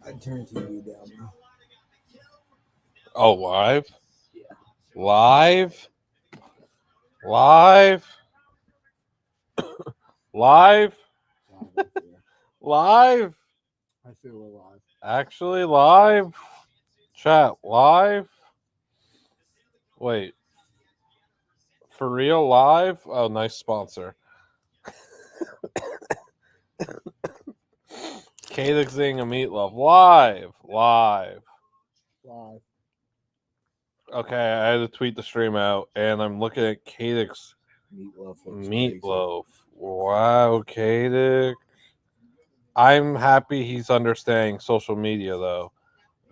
I'd turn TV down now. Oh, live? Yeah. Live? Live? Live? Live? I feel alive. Actually, live? Chat, live? Wait. For real, live? Oh, nice sponsor. Cadixing a meatloaf. Live. Live. Okay, I had to tweet the stream out, and I'm looking at Cadix Meatloaf. meatloaf. Wow, Cadix. I'm happy he's understanding social media, though.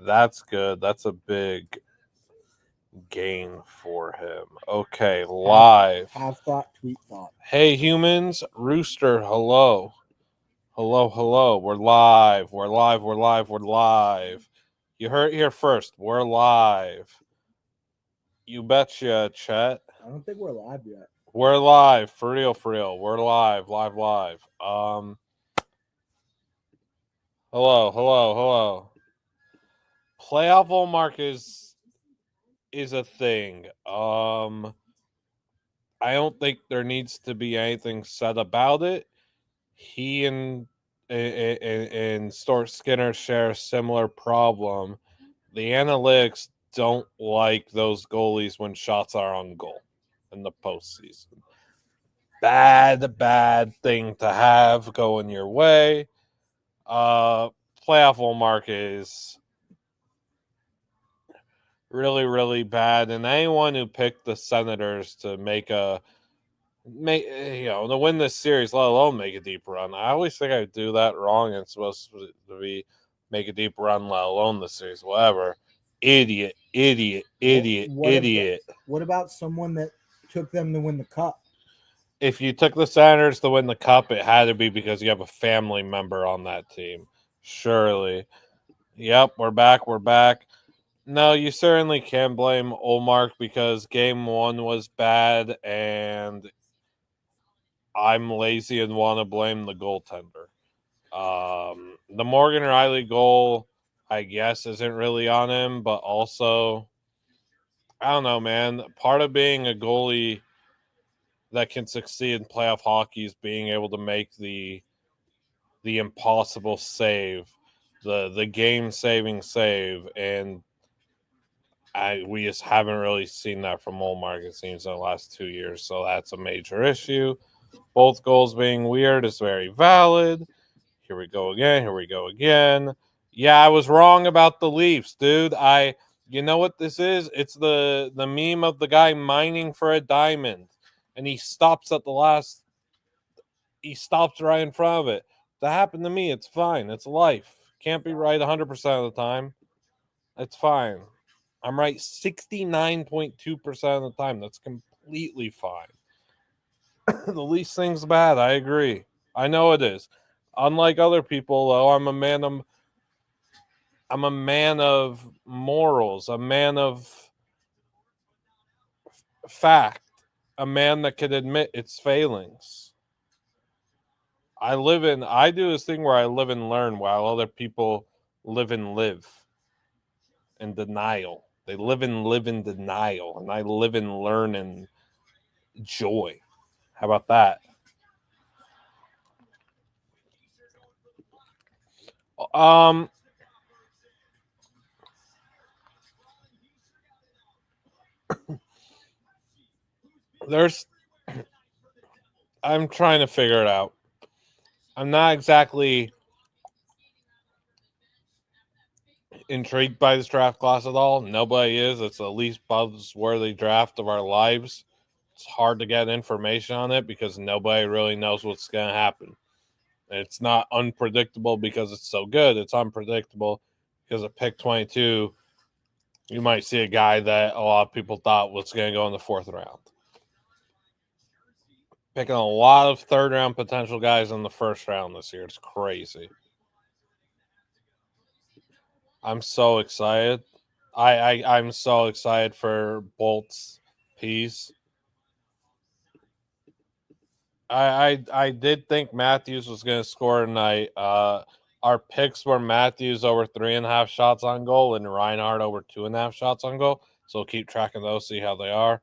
That's good. That's a big gain for him. Okay, live. Have thought, tweet thought. Hey, humans. Rooster, hello. Hello, hello. We're live. We're live. We're live. We're live. You heard it here first. We're live. You betcha, Chet. I don't think we're live yet. We're live. For real, for real. We're live. Live, live. Hello, hello, hello. Playoff Volmark is a thing. I don't think there needs to be anything said about it. He and Stuart Skinner share a similar problem. The analytics don't like those goalies when shots are on goal in the postseason. Bad thing to have going your way. Playoff Volmark is really bad, and anyone who picked the Senators to to win this series, let alone make a deep run. I always think I do that wrong. It's supposed to be make a deep run, let alone the series. Whatever. Idiot. What about someone that took them to win the cup? If you took the Senators to win the cup, it had to be because you have a family member on that team. Surely. Yep, we're back. No, you certainly can blame Olmark because game one was bad, and I'm lazy and want to blame the goaltender. The Morgan Riley goal, I guess, isn't really on him, but also, I don't know, man. Part of being a goalie that can succeed in playoff hockey is being able to make the impossible save, the game saving save, and we just haven't really seen that from Olmark, it seems, in the last 2 years. So that's a major issue. Both goals being weird is very valid. Here we go again. Yeah, I was wrong about the Leafs, dude. You know what this is? It's the meme of the guy mining for a diamond, and he stops at the last. He stops right in front of it. That happened to me. It's fine. It's life. Can't be right 100% of the time. It's fine. I'm right 69.2% of the time. That's completely fine. The least thing's bad. I agree. I know it is. Unlike other people, though, I'm a man of morals, a man of fact, a man that can admit its failings. I do this thing where I live and learn while other people live and live in denial. They live and live in denial, and I live and learn in joy. How about that? Um, there's. I'm trying to figure it out. I'm not exactly intrigued by this draft class at all. Nobody is. It's the least buzzworthy draft of our lives. It's hard to get information on it because nobody really knows what's going to happen. It's not unpredictable because it's so good. It's unpredictable because at pick 22, you might see a guy that a lot of people thought was going to go in the fourth round. Picking a lot of third round potential guys in the first round this year. It's crazy. I'm so excited. I'm so excited for Bolt's piece. I did think Matthews was going to score tonight. our picks were Matthews over 3.5 shots on goal and Reinhardt over 2.5 shots on goal. So keep track of those, see how they are.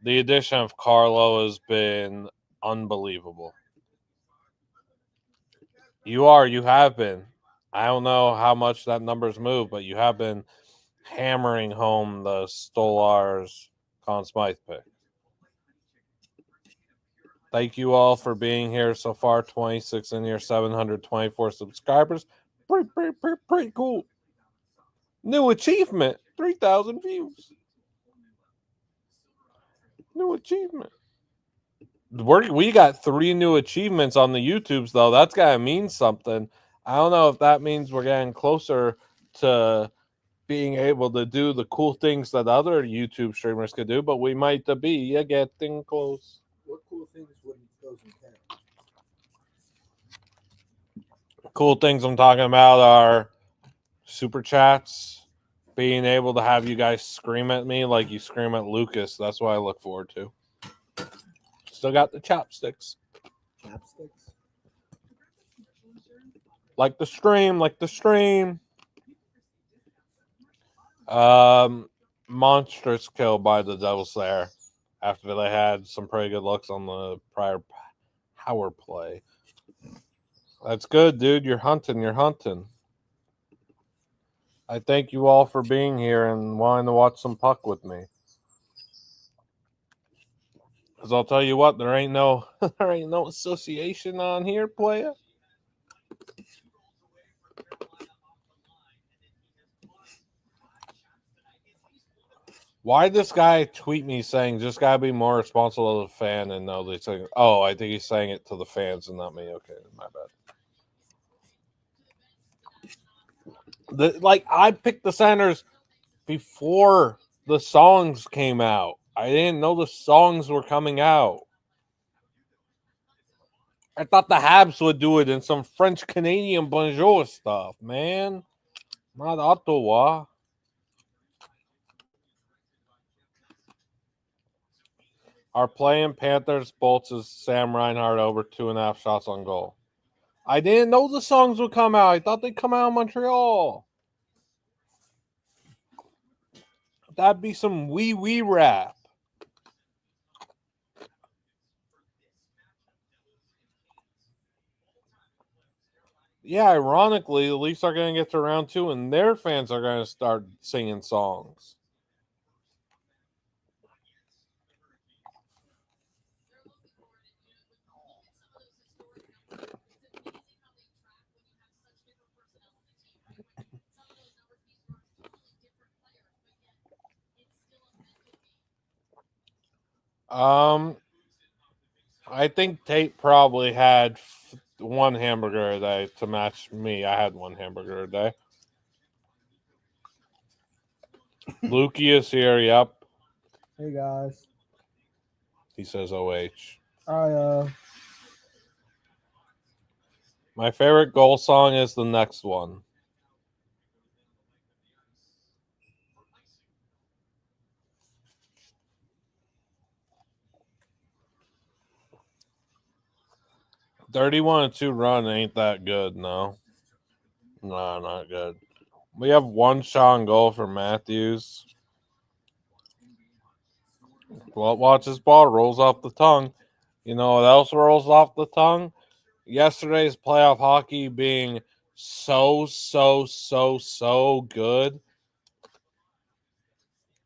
The addition of Carlo has been unbelievable. You have been. I don't know how much that number's moved, but you have been hammering home the Stolars Conn Smythe pick. Thank you all for being here so far. 26 in your 724 subscribers. Pretty cool. New achievement. 3,000 views. New achievement. We got 3 new achievements on the YouTubes, though. That's got to mean something. I don't know if that means we're getting closer to being able to do the cool things that other YouTube streamers could do, but we might be getting close. What cool things would those entail? Cool things I'm talking about are super chats, being able to have you guys scream at me like you scream at Lucas. That's what I look forward to. Still got the chopsticks. Chopsticks? Like the stream. Monstrous kill by the Devils there after they had some pretty good looks on the prior power play. That's good, dude. You're hunting. I thank you all for being here and wanting to watch some puck with me. Because I'll tell you what, there ain't no association on here, playa. Why did this guy tweet me saying just gotta be more responsible as a fan and know these things? Oh, I think he's saying it to the fans and not me. Okay, my bad. I picked the Senators before the songs came out. I didn't know the songs were coming out. I thought the Habs would do it in some French Canadian bonjour stuff, man. Not Ottawa. Our playing Panthers Bolts is Sam Reinhart over 2.5 shots on goal. I didn't know the songs would come out. I thought they'd come out in Montreal. That'd be some wee rap. Yeah, ironically, the Leafs are going to get to round 2 and their fans are going to start singing songs. I think Tate probably had one hamburger a day to match me. I had one hamburger a day. Lukey is here, yep. Hey guys. He says OH. My favorite goal song is the next one. (31-2) run ain't that good, no. No, not good. We have one shot on goal for Matthews. Well, watch this ball rolls off the tongue. You know what else rolls off the tongue? Yesterday's playoff hockey being so good.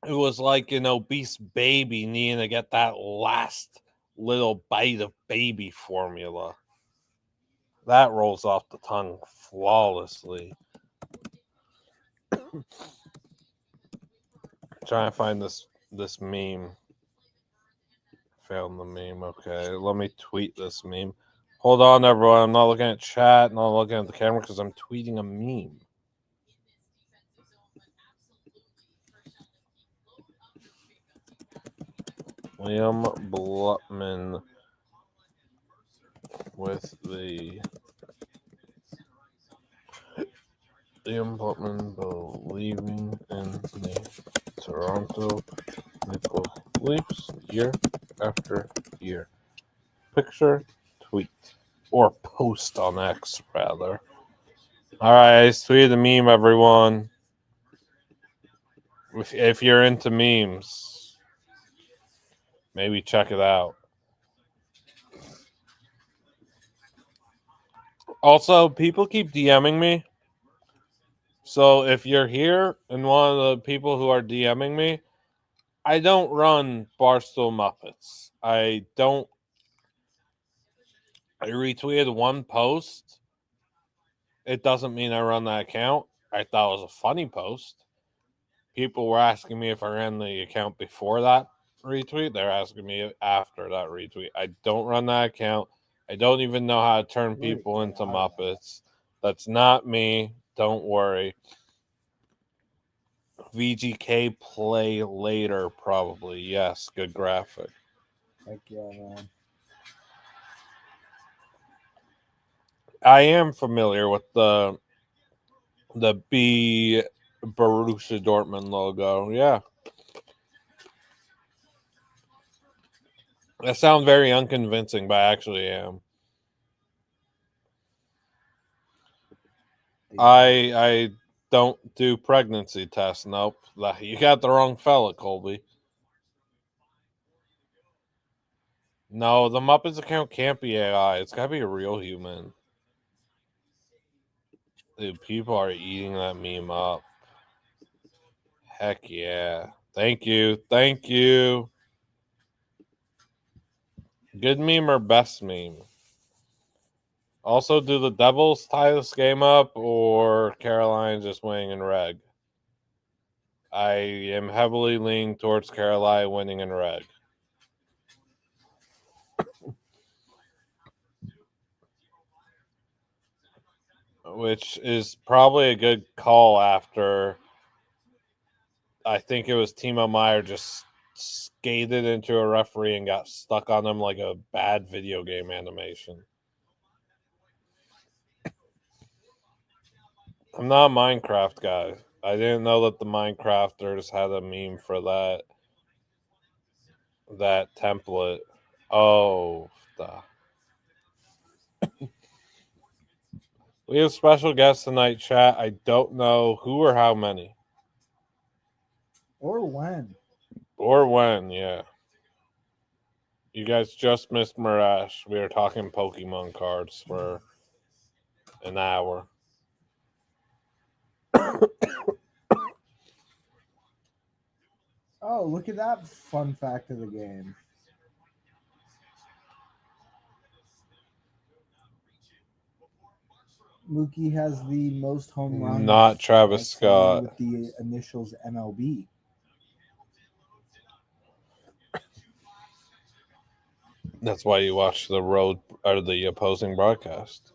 It was like an obese baby needing to get that last little bite of baby formula. That rolls off the tongue flawlessly. Trying to find this meme. Found the meme. Okay, let me tweet this meme. Hold on, everyone. I'm not looking at chat, not looking at the camera because I'm tweeting a meme. William Blutman with the Liam Blutman believing in the Toronto Maple Leafs year after year. Picture, tweet, or post on X, rather. All right, I tweeted a meme, everyone. If you're into memes, maybe check it out. Also, people keep DMing me. So if you're here and one of the people who are DMing me, I don't run Barstool Muppets. I retweeted one post. It doesn't mean I run that account. I thought it was a funny post. People were asking me if I ran the account before that retweet. They're asking me after that retweet. I don't run that account. I don't even know how to turn people into Muppets. That's not me. Don't worry. VGK play later, probably. Yes, good graphic. Heck yeah, man. I am familiar with the B Borussia Dortmund logo. Yeah. That sounds very unconvincing, but I actually am. I don't do pregnancy tests. Nope. You got the wrong fella, Colby. No, the Muppets account can't be AI. It's got to be a real human. Dude, people are eating that meme up. Heck yeah. Thank you. Thank you. Good meme or best meme? Also, do the Devils tie this game up or Caroline just winning in reg? I am heavily leaning towards Caroline winning in reg. Which is probably a good call after I think it was Timo Meyer just skated into a referee and got stuck on him like a bad video game animation. I'm not a Minecraft guy. I didn't know that the Minecrafters had a meme for that template. Oh, we have special guests tonight, chat. I don't know who or how many. Or when. Or when, yeah. You guys just missed Mirash. We were talking Pokemon cards for an hour. Oh, look at that fun fact of the game. Mookie has the most home runs. Not Travis Scott. With the initials MLB. That's why you watch the road or the opposing broadcast.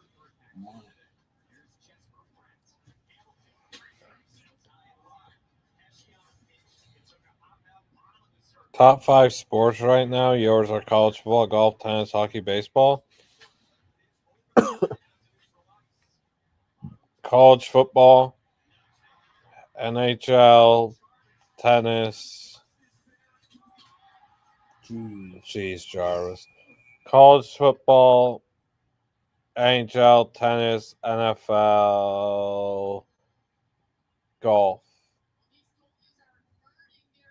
Top 5 sports right now. Yours are college football, golf, tennis, hockey, baseball. College football, NHL, tennis. Jeez, Jarvis. College football, NHL, tennis, NFL, golf.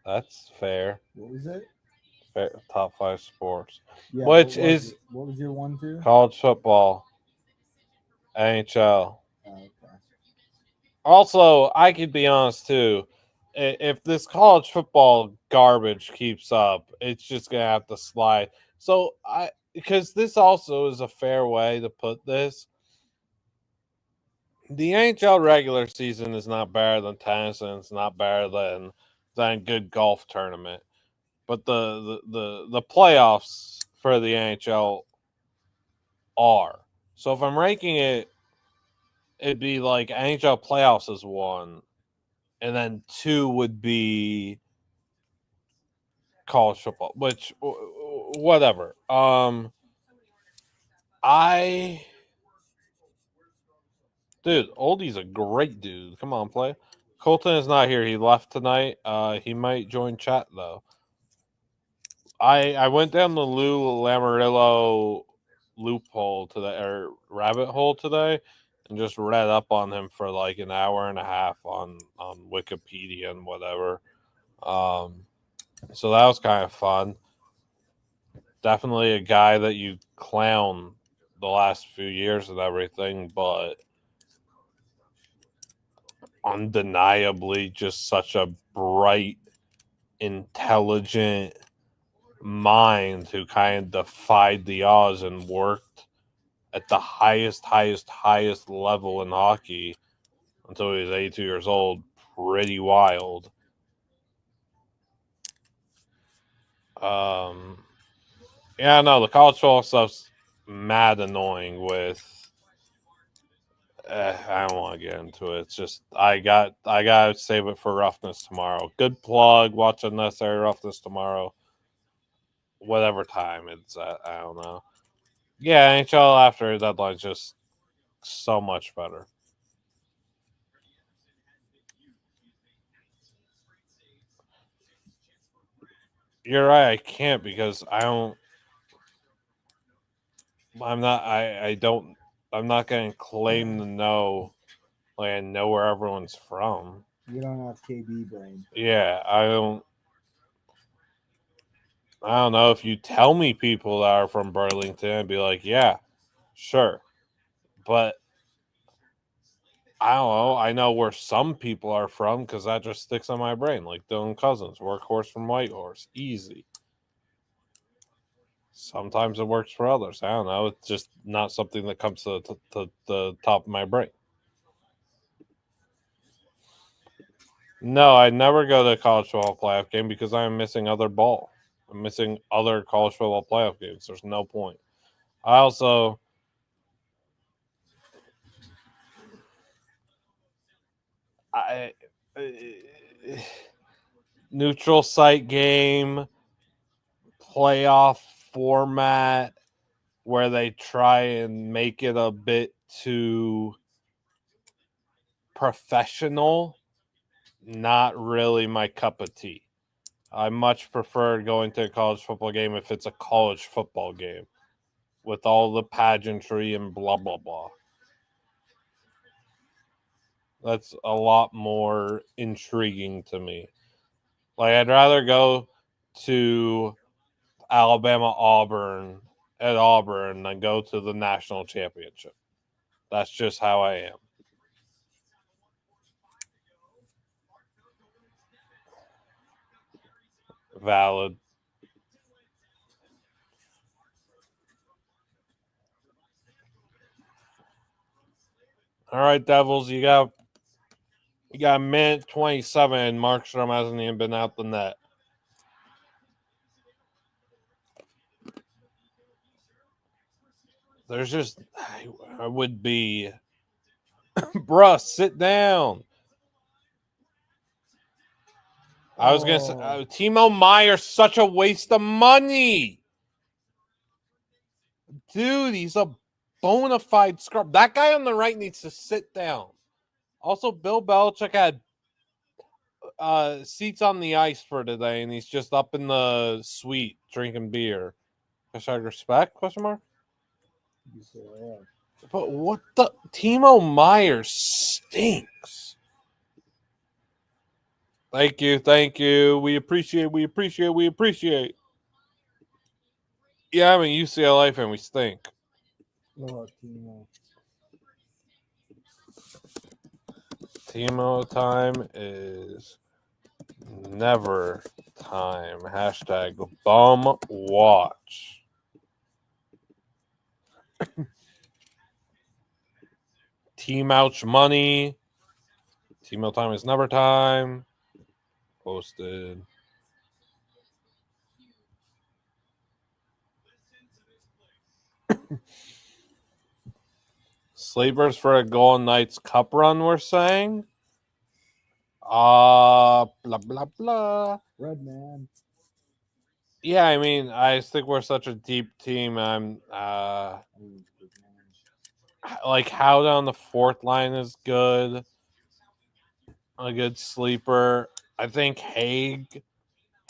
That's fair. What was it? Fair. Top 5 sports. Yeah, Which what is what was your 1, 2? college football, NHL. Oh, okay. Also, I could be honest too. If this college football garbage keeps up, it's just gonna have to slide. So because this also is a fair way to put this. The NHL regular season is not better than tennis, and it's not better than good golf tournament. But the playoffs for the NHL are. So if I'm ranking it, it'd be like NHL playoffs is 1, and then 2 would be college football, which whatever. Dude, Oldie's a great dude. Come on, play. Colton is not here. He left tonight. He might join chat though. I went down the Lou Lamarillo loophole today or rabbit hole today, and just read up on him for like an hour and a half on Wikipedia and whatever. So that was kind of fun. Definitely a guy that you clown the last few years and everything, but undeniably just such a bright, intelligent mind who kind of defied the odds and worked at the highest level in hockey until he was 82 years old. Pretty wild. Yeah, no, the college football stuff's mad annoying with I don't want to get into it. It's just I gotta save it for roughness tomorrow. Good plug. Watch Unnecessary Roughness tomorrow. Whatever time it's at, I don't know. Yeah, NHL after deadline's just so much better. You're right. I can't because I don't. I'm not. I don't. I'm not going to claim to know. Like I know where everyone's from. You don't have KB brain. Yeah, I don't. I don't know if you tell me people that are from Burlington, I'd be like, yeah, sure, but I don't know. I know where some people are from because that just sticks on my brain. Like Dylan Cousins, workhorse from Whitehorse, easy. Sometimes it works for others. I don't know. It's just not something that comes to the top of my brain. No, I never go to a college football playoff game because I'm missing other ball. I'm missing other college football playoff games. There's no point. I also neutral site game, playoff format where they try and make it a bit too professional. Not really my cup of tea. I much prefer going to a college football game if it's a college football game with all the pageantry and blah, blah, blah. That's a lot more intriguing to me. Like, I'd rather go to Alabama Auburn at Auburn than go to the national championship. That's just how I am. Valid. All right, Devils, you got a minute 27, and Markstrom hasn't even been out the net. There's just I would be bruh, sit down. I was gonna say Timo Meyer's such a waste of money. Dude, he's a bona fide scrub. That guy on the right needs to sit down. Also, Bill Belichick had seats on the ice for today, and he's just up in the suite drinking beer. Hashtag respect? Question mark. But what the Timo Meyer stinks. Thank you. We appreciate. Yeah, I'm a UCLA fan. We stink. Oh, Timo. Timo time is never time. Hashtag bum watch. Team ouch money. Timo time is never time. Posted. Sleepers for a Golden Knights Cup run, we're saying. Blah blah blah. Red man. Yeah, I mean, I just think we're such a deep team. I'm like Howden on the fourth line is good. A good sleeper. I think Hagen,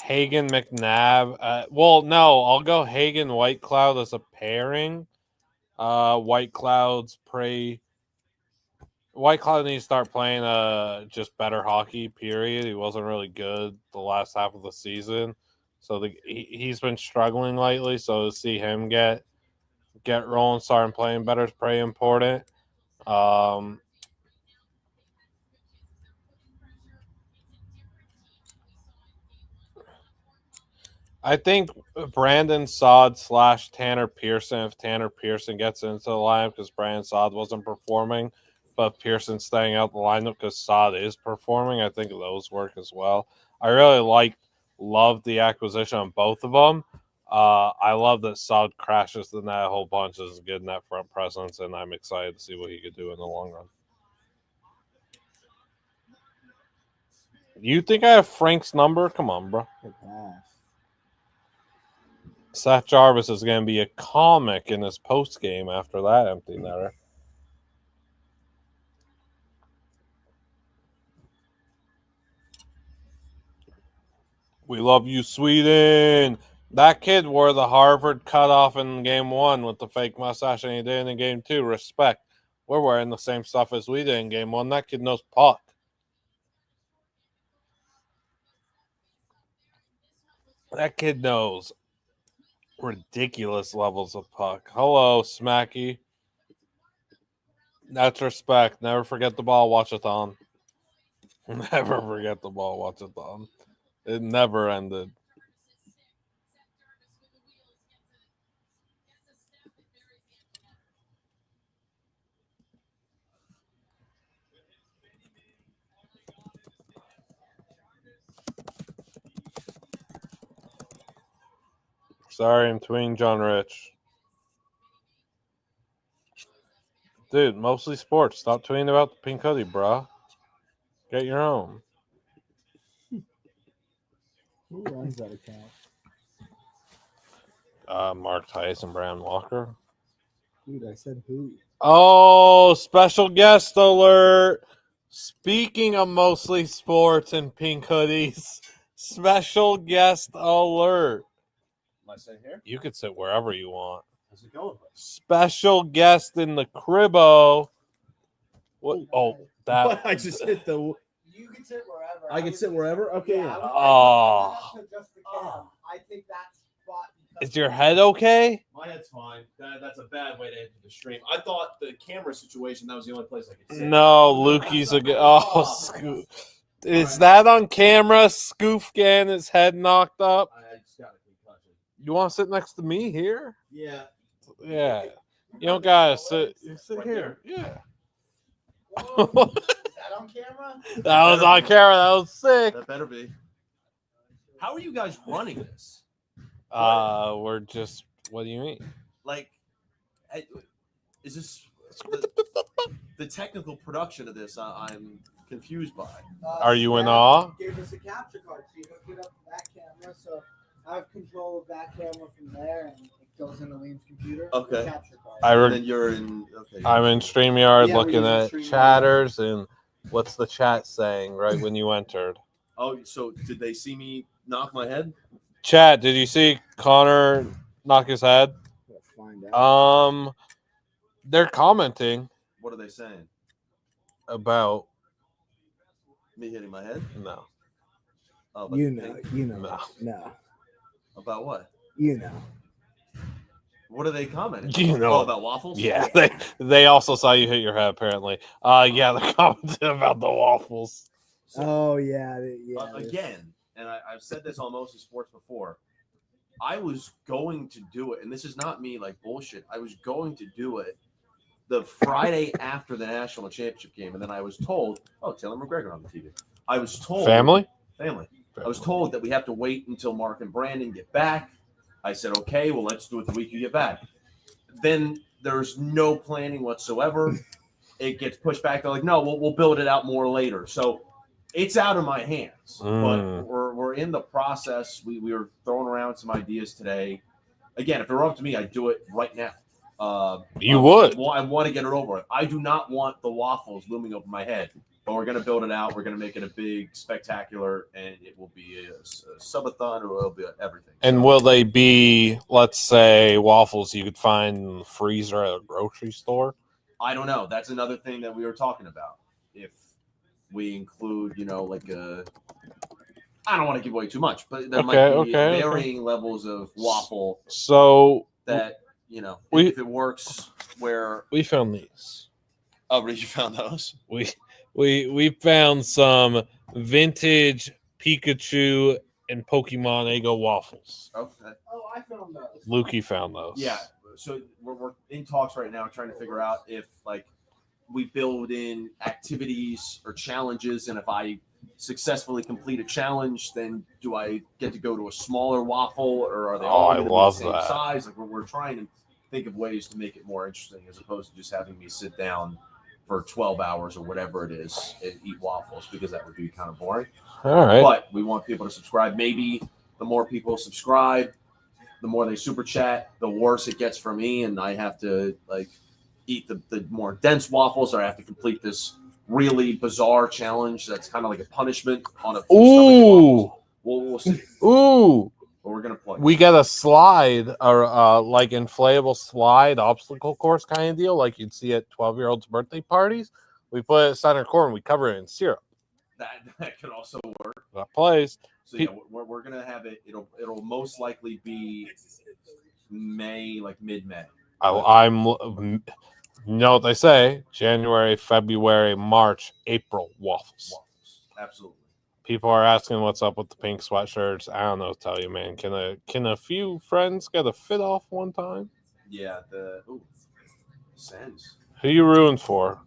McNabb. Well, no, I'll go Hagen, White Cloud as a pairing. White Cloud's White Cloud needs to start playing just better hockey, period. He wasn't really good the last half of the season. So he's been struggling lately. So to see him get rolling, starting playing better is pretty important. I think Brandon Saad / Tanner Pearson, if Tanner Pearson gets into the lineup because Brandon Saad wasn't performing, but Pearson staying out the lineup because Saad is performing, I think those work as well. I really love the acquisition on both of them. I love that Saad crashes the net a whole bunch, is good net front presence, and I'm excited to see what he could do in the long run. You think I have Frank's number? Come on, bro. Seth Jarvis is going to be a comic in his post game after that empty netter. We love you, Sweden. That kid wore the Harvard cutoff in game 1 with the fake mustache, and he did in game 2. Respect. We're wearing the same stuff as we did in game 1. That kid knows puck. That kid knows ridiculous levels of puck. Hello, Smacky. That's respect. Never forget the ball, watch-a-thon. Never forget the ball, watch-a-thon. It never ended. Sorry, I'm tweeting John Rich. Dude, mostly sports. Stop tweeting about the pink hoodie, bro. Get your own. Who runs that account? Mark Tice and Brandon Walker. Dude, I said who? Oh, special guest alert. Speaking of mostly sports and pink hoodies, special guest alert. Am I sitting here? You could sit wherever you want. How's it going? Special guest in the cribbo. What? Oh, that. I just hit the. You can sit wherever. I can sit wherever? Okay. Yeah, Oh. I think that spot. Is your head okay? My head's fine. That's a bad way to enter the stream. I thought the camera situation, that was the only place I could sit. No, Lukey's a good. Oh, Scoof. Is that on camera? Scoof getting his head knocked up? I just got a concussion. You want to sit next to me here? Yeah. Yeah. You don't gotta sit. You sit Right here. Yeah. Whoa. Is that on camera? That was on camera. That was sick. That better be. How are you guys running this? We're just. What do you mean? Like, is this the technical production of this? I'm confused by. Are you in awe? Gave us a capture card. So you hook it up to that camera. So I have control of that camera from there, and it goes into Liam's computer. Okay. The capture card. And then you're in. Okay. I'm in StreamYard Yeah, we're looking using at StreamYard. chatters and what's the chat saying right when you entered. Oh, so did they see me knock my head? Chat, did you see Connor knock his head? We'll find out. They're commenting What are they saying? about Me hitting my head? no. Oh, but You know. No. No. About what? You know. What are they commenting? You know. Oh, about waffles? Yeah, they also saw you hit your head apparently. Yeah, they're commenting about the waffles. Oh yeah. Yeah. Again, and I've said this on Mostly Sports before. I was going to do it, and this is not me like bullshit. I was going to do it the Friday after the national championship game, and then I was told, "Oh, Taylor McGregor on the TV." I was told, Family. I was told that we have to wait until Mark and Brandon get back. I said, "Okay, well, let's do it the week you get back." Then there's no planning whatsoever. It gets pushed back. They're like, "No, we'll build it out more later." So it's out of my hands, but we're in the process. We were throwing around some ideas today. Again, if it were up to me, I'd do it right now. You would. I want to get it over with. I do not want the waffles looming over my head, but we're going to build it out. We're going to make it a big spectacular, and it will be a subathon, or it'll be everything. And will they be, let's say, waffles you could find in the freezer at a grocery store? I don't know. That's another thing that we were talking about. If we include, like I don't want to give away too much, but there might be varying levels of waffle. So that if it works, where we found these. Oh, where you found those? We found some vintage Pikachu and Pokemon Eggo waffles. Okay. Oh, I found those. Lukey found those. Yeah. So we're in talks right now, trying to figure out if we build in activities or challenges, and if I successfully complete a challenge, then do I get to go to a smaller waffle, or are they all going to be the same size? Like we're trying to think of ways to make it more interesting, as opposed to just having me sit down for 12 hours or whatever it is and eat waffles, because that would be kind of boring. All right. But we want people to subscribe. Maybe the more people subscribe, the more they super chat, the worse it gets for me, and I have to eat the more dense waffles, or I have to complete this really bizarre challenge that's kind of like a punishment on a Ooh. We'll see. Ooh. But we're gonna play. We got a slide, or like inflatable slide obstacle course kind of deal, like you'd see at 12-year-olds' birthday parties. We put it center court and we cover it in syrup. That could also work. That plays. So yeah, we're gonna have it. It'll most likely be May, like mid-May. I'm. You know what they say? January, February, March, April waffles. Absolutely. People are asking what's up with the pink sweatshirts. I don't know what to tell you, man. Can a few friends get a fit off one time? Yeah, Sens. Who you rooting for?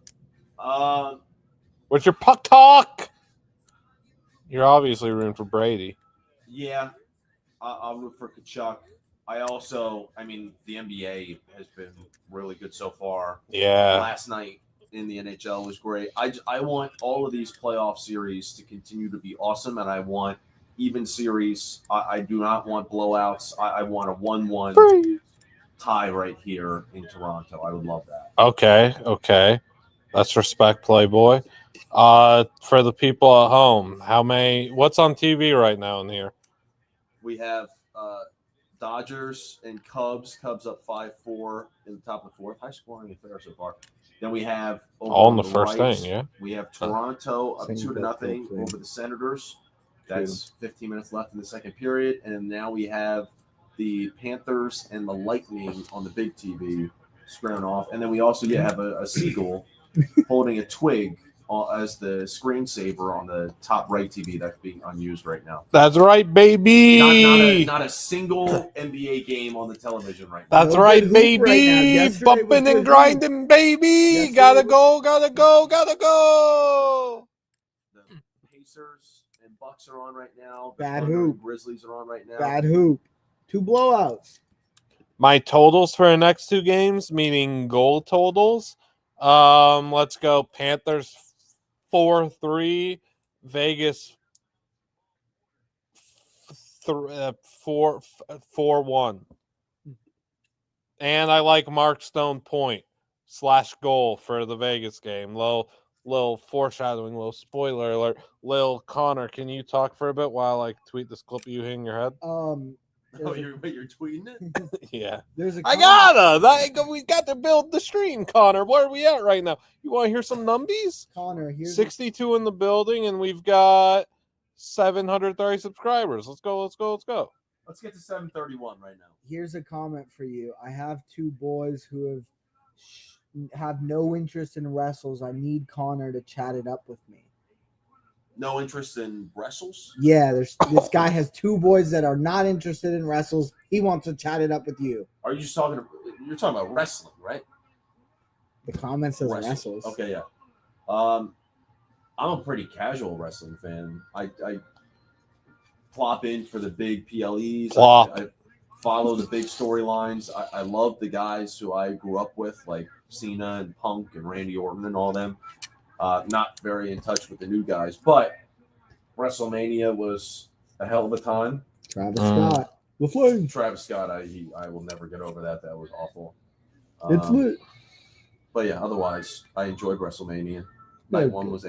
What's your puck talk? You're obviously rooting for Brady. Yeah, I'll root for Kachuk. The NBA has been really good so far. Yeah. Last night in the NHL was great. I want all of these playoff series to continue to be awesome, and I want even series. I do not want blowouts. I want a 1-1 tie right here in Toronto. I would love that. Okay. Let's respect Playboy. For the people at home, what's on TV right now in here? We have Dodgers and Cubs. Cubs up 5-4 in the top of the fourth. High scoring affair so far. Then we have all in the first inning, yeah. We have Toronto up 2-0 over the Senators. That's 15 minutes left in the second period, and now we have the Panthers and the Lightning on the big TV squaring off, and then we also have a seagull holding a twig as the screensaver on the top right TV that's being unused right now. That's right, baby. Not a single NBA game on the television right now. That's right, baby. Right bumping and grinding, baby. Gotta go. The Pacers and Bucks are on right now. Bad hoop. Grizzlies are on right now. Bad hoop. 2 blowouts. My totals for the next 2 games, meaning goal totals. Let's go. Panthers 4-3, Vegas 4-1. And I like Mark Stone point / goal for the Vegas game. Little foreshadowing, little spoiler alert. Lil Connor, can you talk for a bit while I tweet this clip of you hitting your head? You're tweeting it? Yeah. I gotta. We got to build the stream, Connor. Where are we at right now? You want to hear some numbies? Connor, here's 62 in the building, and we've got 730 subscribers. Let's go. Let's get to 731 right now. Here's a comment for you. I have 2 boys who have no interest in wrestles. I need Connor to chat it up with me. No interest in wrestles? Yeah, this guy has 2 boys that are not interested in wrestles. He wants to chat it up with you. Are you you're talking about wrestling, right? The comment says wrestles. Okay, yeah. I'm a pretty casual wrestling fan. I plop in for the big PLEs. I follow the big storylines. I love the guys who I grew up with, like Cena and Punk and Randy Orton and all them. Not very in touch with the new guys, but WrestleMania was a hell of a time. Travis Scott. The Flame. Travis Scott, I will never get over that. That was awful. It's lit. But yeah, otherwise, I enjoyed WrestleMania. Night 1 was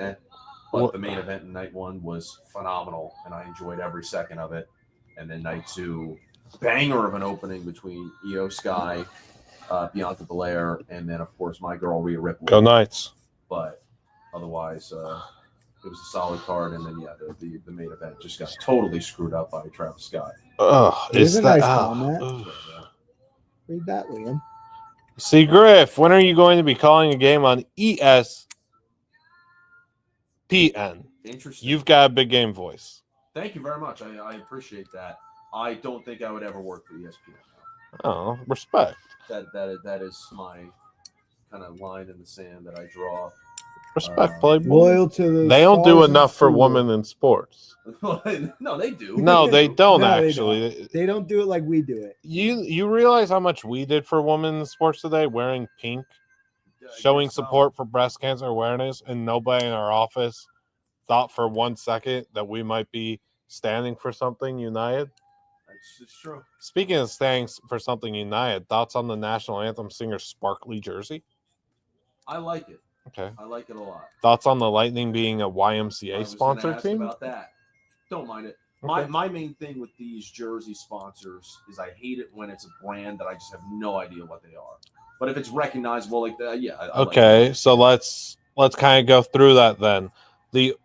but the main event in night 1 was phenomenal, and I enjoyed every second of it. And then night 2, banger of an opening between Io Sky Bianca Belair, and then of course my girl Rhea Ripley. Go Knights. But otherwise, it was a solid card, and then the main event just got totally screwed up by Travis Scott. Oh, There's is a that nice comment. ugh. Read that, Liam. See, Griff, when are you going to be calling a game on ESPN? Interesting. You've got a big game voice. Thank you very much. I appreciate that. I don't think I would ever work for ESPN. Oh, respect. That is my kind of line in the sand that I draw. Respect, Playboy. Loyal to the They don't do stars and enough for fool. women in sports. No, they do. No, they don't No, they actually. They don't do it like we do it. You realize how much we did for women in sports today, wearing pink, showing support for breast cancer awareness, and nobody in our office thought for 1 second that we might be standing for something united. It's true. Speaking of standing for something united, thoughts on the national anthem singer's sparkly jersey? I like it. Okay. I like it a lot. Thoughts on the Lightning being a I YMCA was sponsored gonna ask team? about that. Don't mind it. Okay. My main thing with these jersey sponsors is I hate it when it's a brand that I just have no idea what they are. But if it's recognizable like that, yeah. I Okay, like it. so let's kind of go through that then. The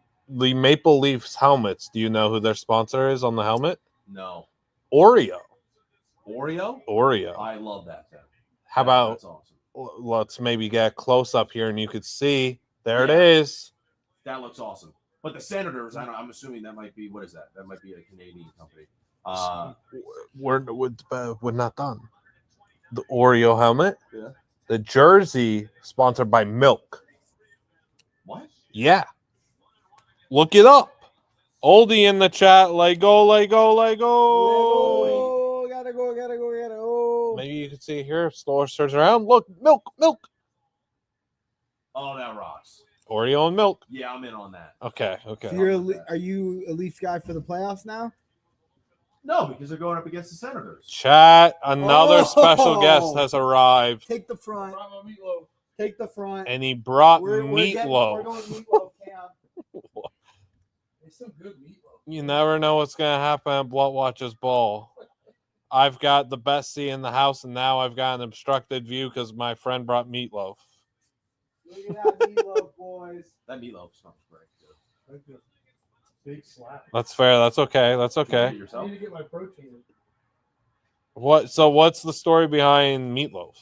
Maple Leafs helmets. Do you know who their sponsor is on the helmet? No. Oreo. Oreo? I love that thing. How about That's awesome. let's maybe get close up here and you could see there it Yeah. is. That looks awesome. But the Senators, I'm assuming that might be, what is that? That might be a Canadian company. We're not done. The Oreo helmet. Yeah. The jersey sponsored by Milk. What? Yeah. Look it up. Oldie in the chat. Lego. Oh, gotta go. Maybe you can see it here. If Store turns around. Look, Milk. Oh, that rocks. Oreo and Milk. Yeah, I'm in on that. Okay. So are you a Leafs guy for the playoffs now? No, because they're going up against the Senators. Chat. Another special guest has arrived. Take the front. Take the front. And he brought We're going meatloaf. meatloaf, Cam. It's some good meatloaf. You never know what's going to happen at Blut Watches Ball. I've got the best seat in the house, and now I've got an obstructed view because my friend brought meatloaf. Look at that meatloaf, boys. That meatloaf smells great, too. Big slap. That's fair. That's okay. Did you I yourself? need to get my protein. What's the story behind meatloaf?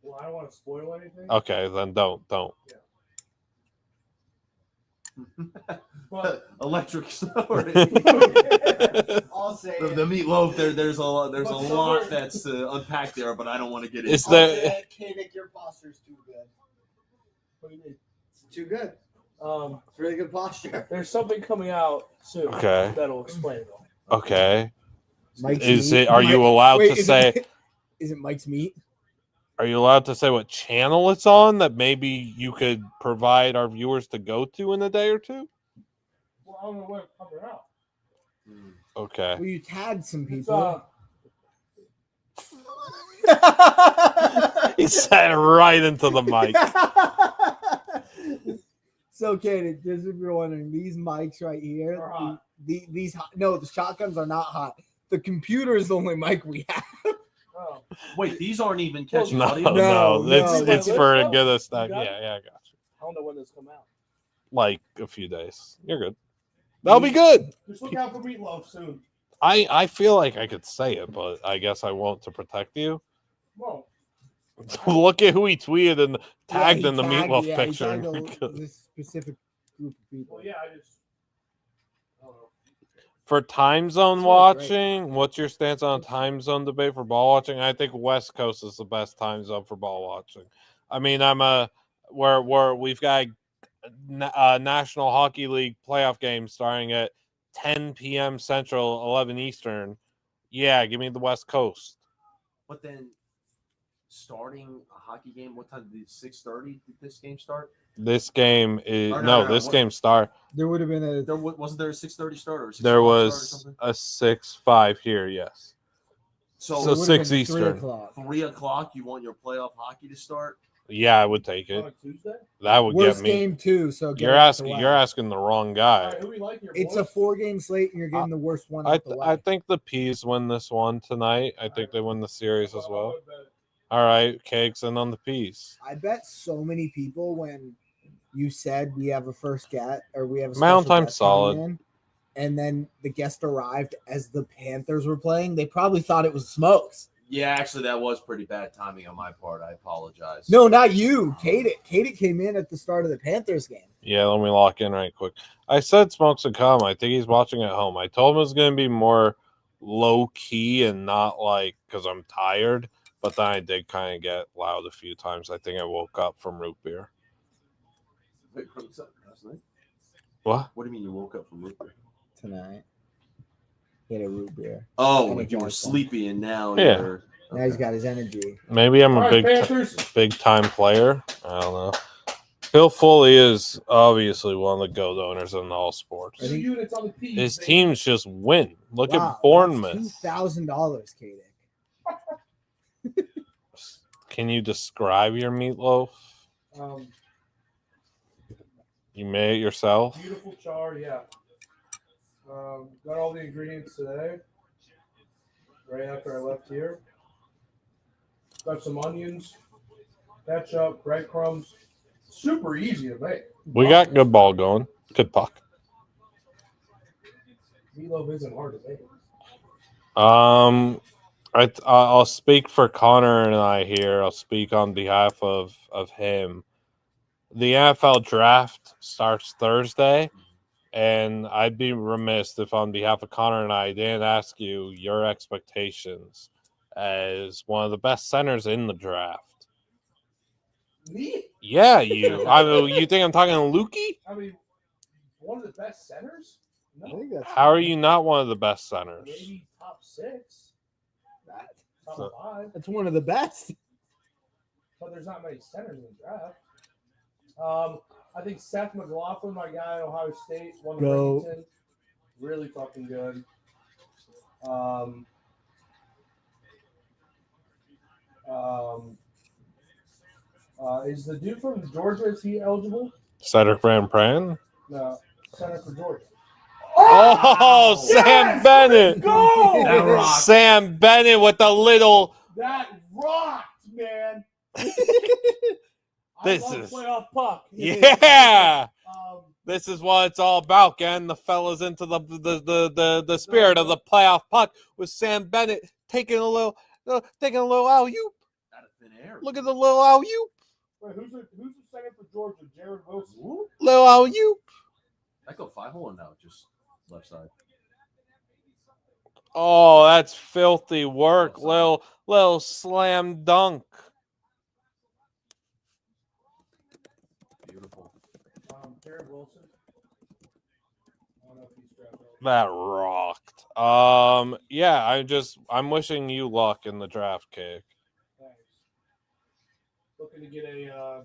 Well, I don't want to spoil anything. Okay, then don't. But Electric story. I'll say The it. meatloaf. There's a lot What's that's unpacked there, but I don't want to get into. Is it. there- I'll say it. K-Nick, your posture's too good. what do you mean? It's too good. It's really good posture. There's something coming out soon. Okay. That'll explain it all. Okay. Mike's Is meat. it? Are you allowed Wait, to say? Is it Mike's meat? Are you allowed to say what channel it's on that maybe you could provide our viewers to go to in a day or two? Well, I don't know where it's coming out. Okay. Well, you tagged some It's, people. He said right into the mic. So, Katie, just if you're wondering, these mics right here, Are hot. these no, the shotguns are not hot. The computer is the only mic we have. Oh. Wait, these aren't even catching No, audio. no, No, it's no. for a good stuff. You got Yeah, I got you. I don't know when this come out. Like a few days. You're good. That'll be good. Just look out for meatloaf soon. I feel like I could say it, but I guess I won't to protect you. Whoa. Look at who he tweeted and tagged Yeah, in the he meatloaf he picture. tagged this specific group of people. Well, yeah, I don't know. For time zone Smells great. watching, what's your stance on a time zone debate for ball watching? I think West Coast is the best time zone for ball watching. I mean, where we've got National Hockey League playoff game starting at 10 p.m. Central, 11 Eastern. Yeah, give me the West Coast. But then, starting a hockey game, what time did 6:30 did this game start? This game is Or no, no, this what- game start. There would have been a Wasn't there a 6:30 start or a 6 There o'clock was start or something? a 6-5 here. Yes. So, So it would have 6 been Eastern. 3 o'clock. 3 o'clock. You want your playoff hockey to start? Yeah, I would take it. On Tuesday? That would Worst get me. game too. So get You're it out the asking. way. You're asking the wrong All guy. right, who we like here, It's boys? a 4-game slate, and you're getting the worst one I out the way. I think the Peas win this one tonight. I think they win the series as well. All right, Cakes in on the Peas. I bet so many people when you said we have a first guest or we have a Mountain special Time guest coming solid. in, and then the guest arrived as the Panthers were playing, they probably thought it was Smokes. Yeah, actually, that was pretty bad timing on my part. I apologize. No, not you. Katie came in at the start of the Panthers game. Yeah, let me lock in right quick. I said Smokes would come. I think he's watching at home. I told him it was going to be more low key and not like because I'm tired. But then I did kind of get loud a few times. I think I woke up from root beer. Wait, from last night? What? What do you mean you woke up from root beer? Tonight. He had a root beer. Oh, And like a you were Johnson. sleepy and now Yeah. you're... Now he's got his energy. Maybe I'm All a right, Panthers. big time player. I don't know. Phil Foley is obviously one of the GOAT owners in all sports. Two units on the Peas. His baby. teams just win. Look Wow, at Bournemouth. $2,000, Katie. Can you describe your meatloaf? Um, You made it yourself? beautiful char, yeah. Got all the ingredients today. Right after I left here. Got some onions, ketchup, breadcrumbs. Super easy to make. We got good ball going. Good puck. Meatloaf isn't hard to make. I'll speak for Connor and I here. I'll speak on behalf of him. The NFL draft starts Thursday, and I'd be remiss if on behalf of Connor and I didn't ask you your expectations as one of the best centers in the draft. Me? Yeah, you. I mean, you think I'm talking to Lukey? I mean, one of the best centers? I No. think that's How are you not one of the best centers? Maybe top 6. that. Top So- 5. That's one of the best. But there's not many centers in the draft. I think Seth McLaughlin, my guy at Ohio State, won the Go. Remington. Really fucking good. Is the dude from Georgia, is he eligible? Cedric Van Pran? No, center for Georgia. Oh, Sam Yes! Bennett. Go! That rocked. Sam Bennett with the little. That rocked, man. This I love is- playoff puck. Yeah. Um, This is what it's all about, getting the fellas into the spirit of the playoff puck with Sam Bennett taking a little alley-oop. Out of thin air. Look at the little alley-oop. wait, who's the center for Georgia? Jared Wilson. Whoop. Little alley-oop. I go 5-1 now, just left side. Oh, that's filthy work. Little slam dunk. Beautiful. Jared Wilson. I don't know if he's strapped up. That rocked. Yeah, I'm wishing you luck in the draft, Cake. Thanks. Looking to get a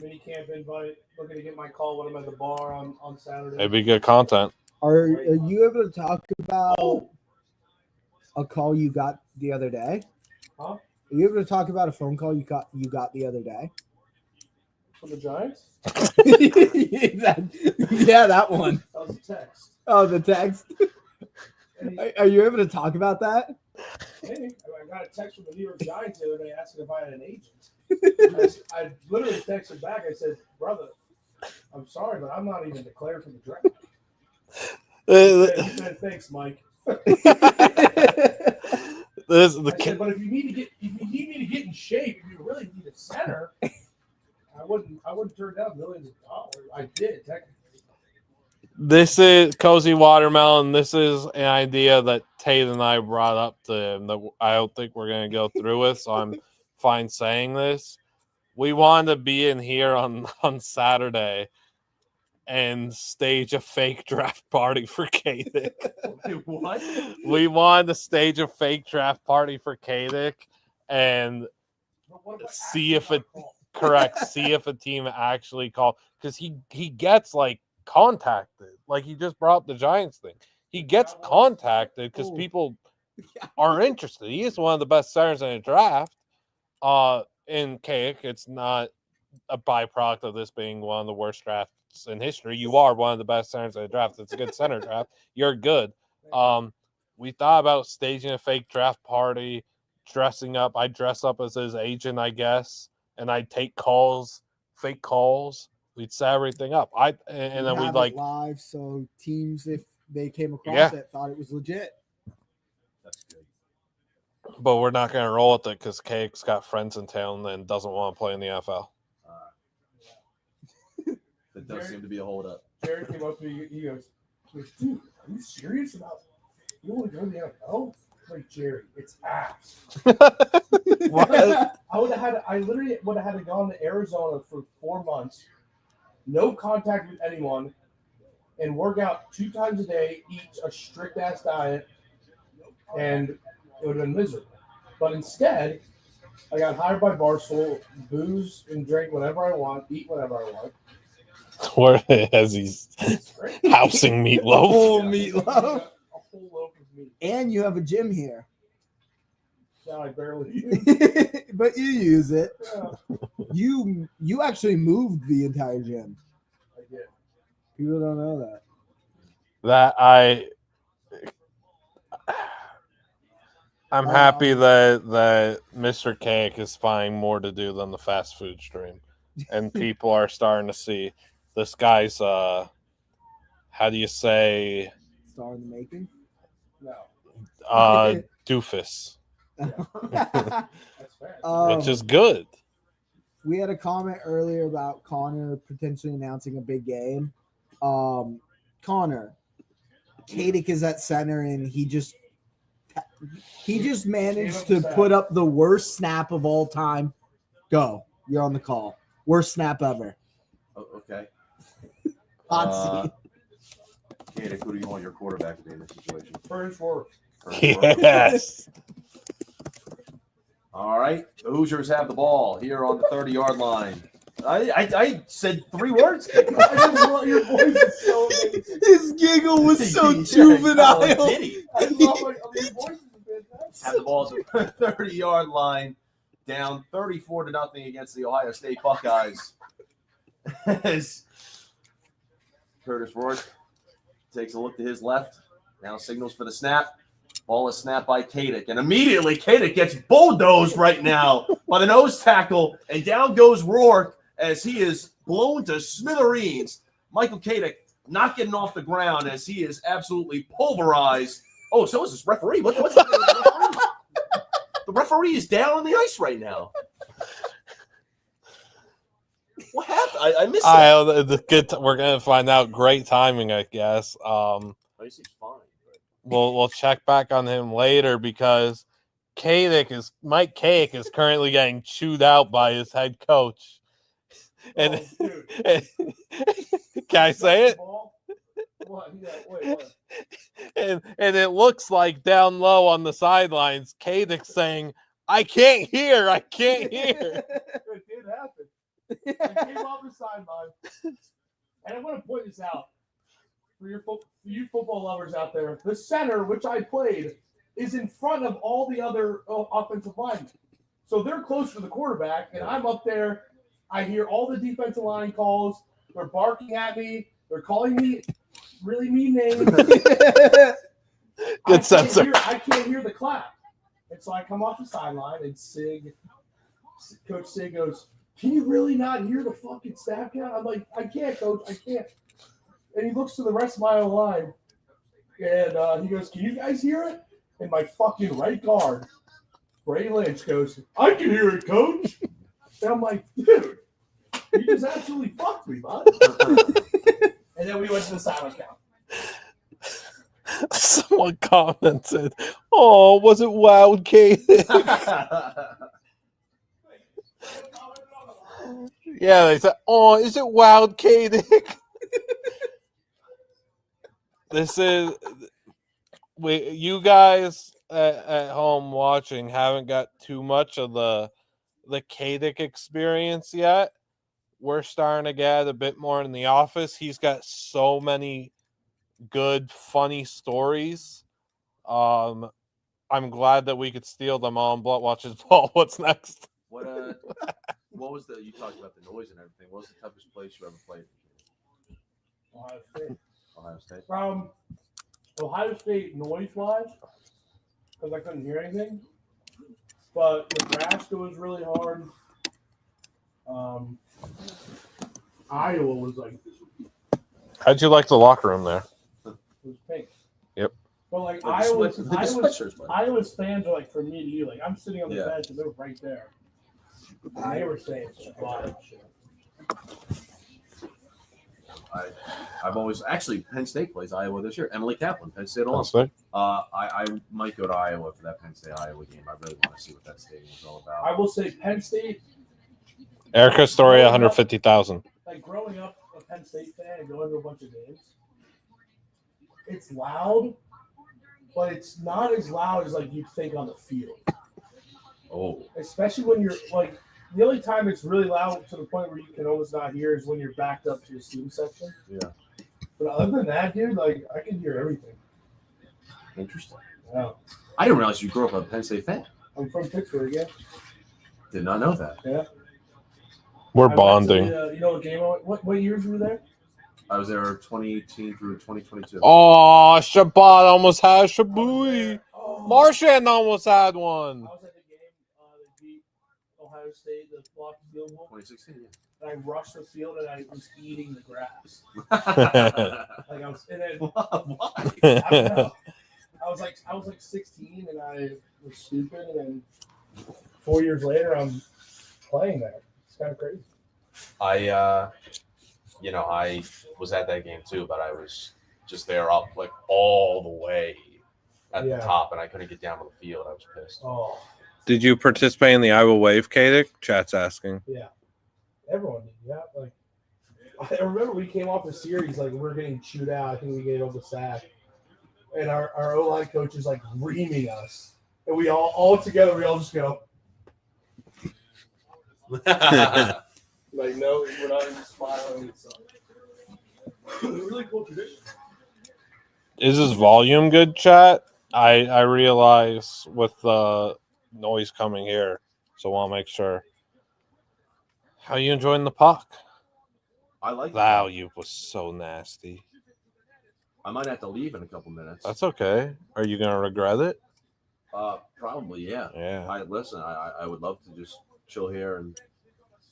mini camp invite. Looking to get my call when I'm at the bar on Saturday. It'd be good content. Are you able to talk about a call you got the other day? Huh? Are you able to talk about a phone call you got the other day? From the Giants? Yeah, that one. That was a text. Oh, the text. Hey, Are you able to talk about that? hey, I got a text from the New York Giants the other day asking if I had an agent. I literally texted back. I said, brother, I'm sorry, but I'm not even declared for the draft. He said, thanks, Mike. I said, but if you need me to get in shape, if you really need a center, I wouldn't turn down millions of dollars. I did technically. This is Cozy Watermelon. This is an idea that Tate and I brought up to him that I don't think we're going to go through with, so I'm fine saying this. We wanted to be in here on Saturday and stage a fake draft party for Kadick. Wait, what? We wanted to stage a fake draft party for Kadick and But what if I see if actually it- got called? see if a team actually called, because he gets like contacted, like he just brought up the Giants thing. He gets contacted because Oh. people are interested. He is one of the best centers in the draft. in cake. It's not a byproduct of this being one of the worst drafts in history. You are one of the best centers in the draft. It's a good center draft. You're good. We thought about staging a fake draft party, dressing up. I dress up as his agent, I guess, and I'd take calls, fake calls. We'd set everything up. And then have we'd it like live, so teams, if they came across Yeah. it, thought it was legit. That's good. but we're not going to roll with it because Cake's got friends in town and doesn't want to play in the NFL. That does seem to be a holdup. Jared came up to me. He goes, "Dude, are you serious about you want to go to the NFL?" I'm like, Jerry, it's ass. What? I literally would have had to go to Arizona for 4 months, no contact with anyone, and work out 2 times a day, eat a strict ass diet, and it would have been miserable. But instead, I got hired by Barstool, booze and drink whenever I want, eat whenever I want. Where has he's It's great. housing meatloaf? Whole Yeah, meatloaf. A whole loaf of meat. And you have a gym here. Now I barely use. But you use it. Yeah, You actually moved the entire gym. I did. People don't know that. I'm happy that Mr. Cake is finding more to do than the fast food stream, and people are starting to see this guy's how do you say Star in the making. No, doofus, that's fair. which is good. We had a comment earlier about Connor potentially announcing a big game. Connor, Kadick is at center, and he just managed to put up the worst snap of all time. Go, you're on the call. Worst snap ever. Oh, okay. Hot seat. Kadick, who do you want your quarterback to be in this situation? First work. Yes. All right. The Hoosiers have the ball here on the 30-yard line. I said 3 words. I just love your voice is so amazing. His giggle was so Yeah, juvenile. did he? I love your voice is fantastic. Have the ball at the 30-yard line, down 34-0 against the Ohio State Buckeyes. As Curtis Rourke takes a look to his left, now signals for the snap. Ball is snapped by Kadick, and immediately Kadick gets bulldozed right now by the nose tackle, and down goes Rourke as he is blown to smithereens. Michael Kadick not getting off the ground as he is absolutely pulverized. Oh, so is this referee. What's the referee is down on the ice right now. What happened? I missed that. We're gonna find out. Great timing, I guess. He's fine. We'll check back on him later because Mike Cake is currently getting chewed out by his head coach. And, dude. can I say it? What? Yeah, wait, what? And it looks like down low on the sidelines, Kadick's saying, "I can't hear. I can't hear." It did happen. I came off the sideline, and I want to point this out for you football lovers out there. The center, which I played, is in front of all the other offensive linemen. So they're close to the quarterback, and I'm up there. I hear all the defensive line calls. They're barking at me. They're calling me really mean names. Good sensor. I can't hear the clap. And so I come off the sideline, and Coach Sig goes, "Can you really not hear the fucking snap count?" I'm like, "I can't, Coach. I can't." And he looks to the rest of my line, and he goes, "Can you guys hear it?" And my fucking right guard, Bray Lynch, goes, "I can hear it, Coach." And I'm like, "Dude, you just absolutely fucked me, bud." And then we went to the silent count. Someone commented, "Oh, was it Wild Cake?" Yeah, they said, "Oh, is it Wild Cake?" This is you guys at home watching haven't got too much of the Kadick experience yet. We're starting to get a bit more in the office. He's got so many good, funny stories. I'm glad that we could steal them all. And Blut watches ball. What's next? What was you talked about the noise and everything? What was the toughest place you ever played? Ohio State. Ohio State. Ohio State noise-wise, because I couldn't hear anything. But Nebraska was really hard. Iowa was like. How'd you like the locker room there? It was pink. Yep. But like Iowa's Iowa's fans are like from me to you. Like I'm sitting on the bench and they're right there. And they were saying squat and shit. I've always actually Penn State plays Iowa this year. Emily Kaplan, Penn State alum. I might go to Iowa for that Penn State Iowa game. I really want to see what that stadium is all about. I will say Penn State. Erica Story, 150,000. Like growing up a Penn State fan and going to a bunch of games, it's loud, but it's not as loud as like you'd think on the field. Oh, especially when you're like the only time it's really loud to the point where you can almost not hear is when you're backed up to the student section. Yeah. But other than that, dude, like I can hear everything. Interesting. Yeah. I didn't realize you grew up a Penn State fan. I'm from Pittsburgh, yeah. Did not know that. Yeah. We're bonding. You know what game? What years were you there? I was there 2018 through 2022. Oh, Shabbat almost had Shabui. Oh. Marchand almost had one. I was at the game. They beat Ohio State, the blocked field goal. 2016. Yeah. And I rushed the field and I was eating the grass. Like I was, and then Why? I don't know. I was like 16 and I was stupid, and then 4 years later I'm playing there. It's kind of crazy. I was at that game too, but I was just there up like all the way at the top, and I couldn't get down to the field. I was pissed. Oh. Did you participate in the Iowa Wave, Kadik? Chat's asking. Yeah. Everyone did. Yeah. Like I remember we came off the series, like we were getting chewed out. I think we gave up a sack. And our O-line coach is like reaming us. And we all together, we all just go. Like, no, we're not even smiling. It's a really cool tradition. Is his volume good, chat? I realize with the noise coming here, so I want to make sure. How you enjoying the puck? I like Wow, you was so nasty. I might have to leave in a couple minutes. That's okay. Are you gonna regret it? Probably, yeah. Yeah. I would love to just chill here and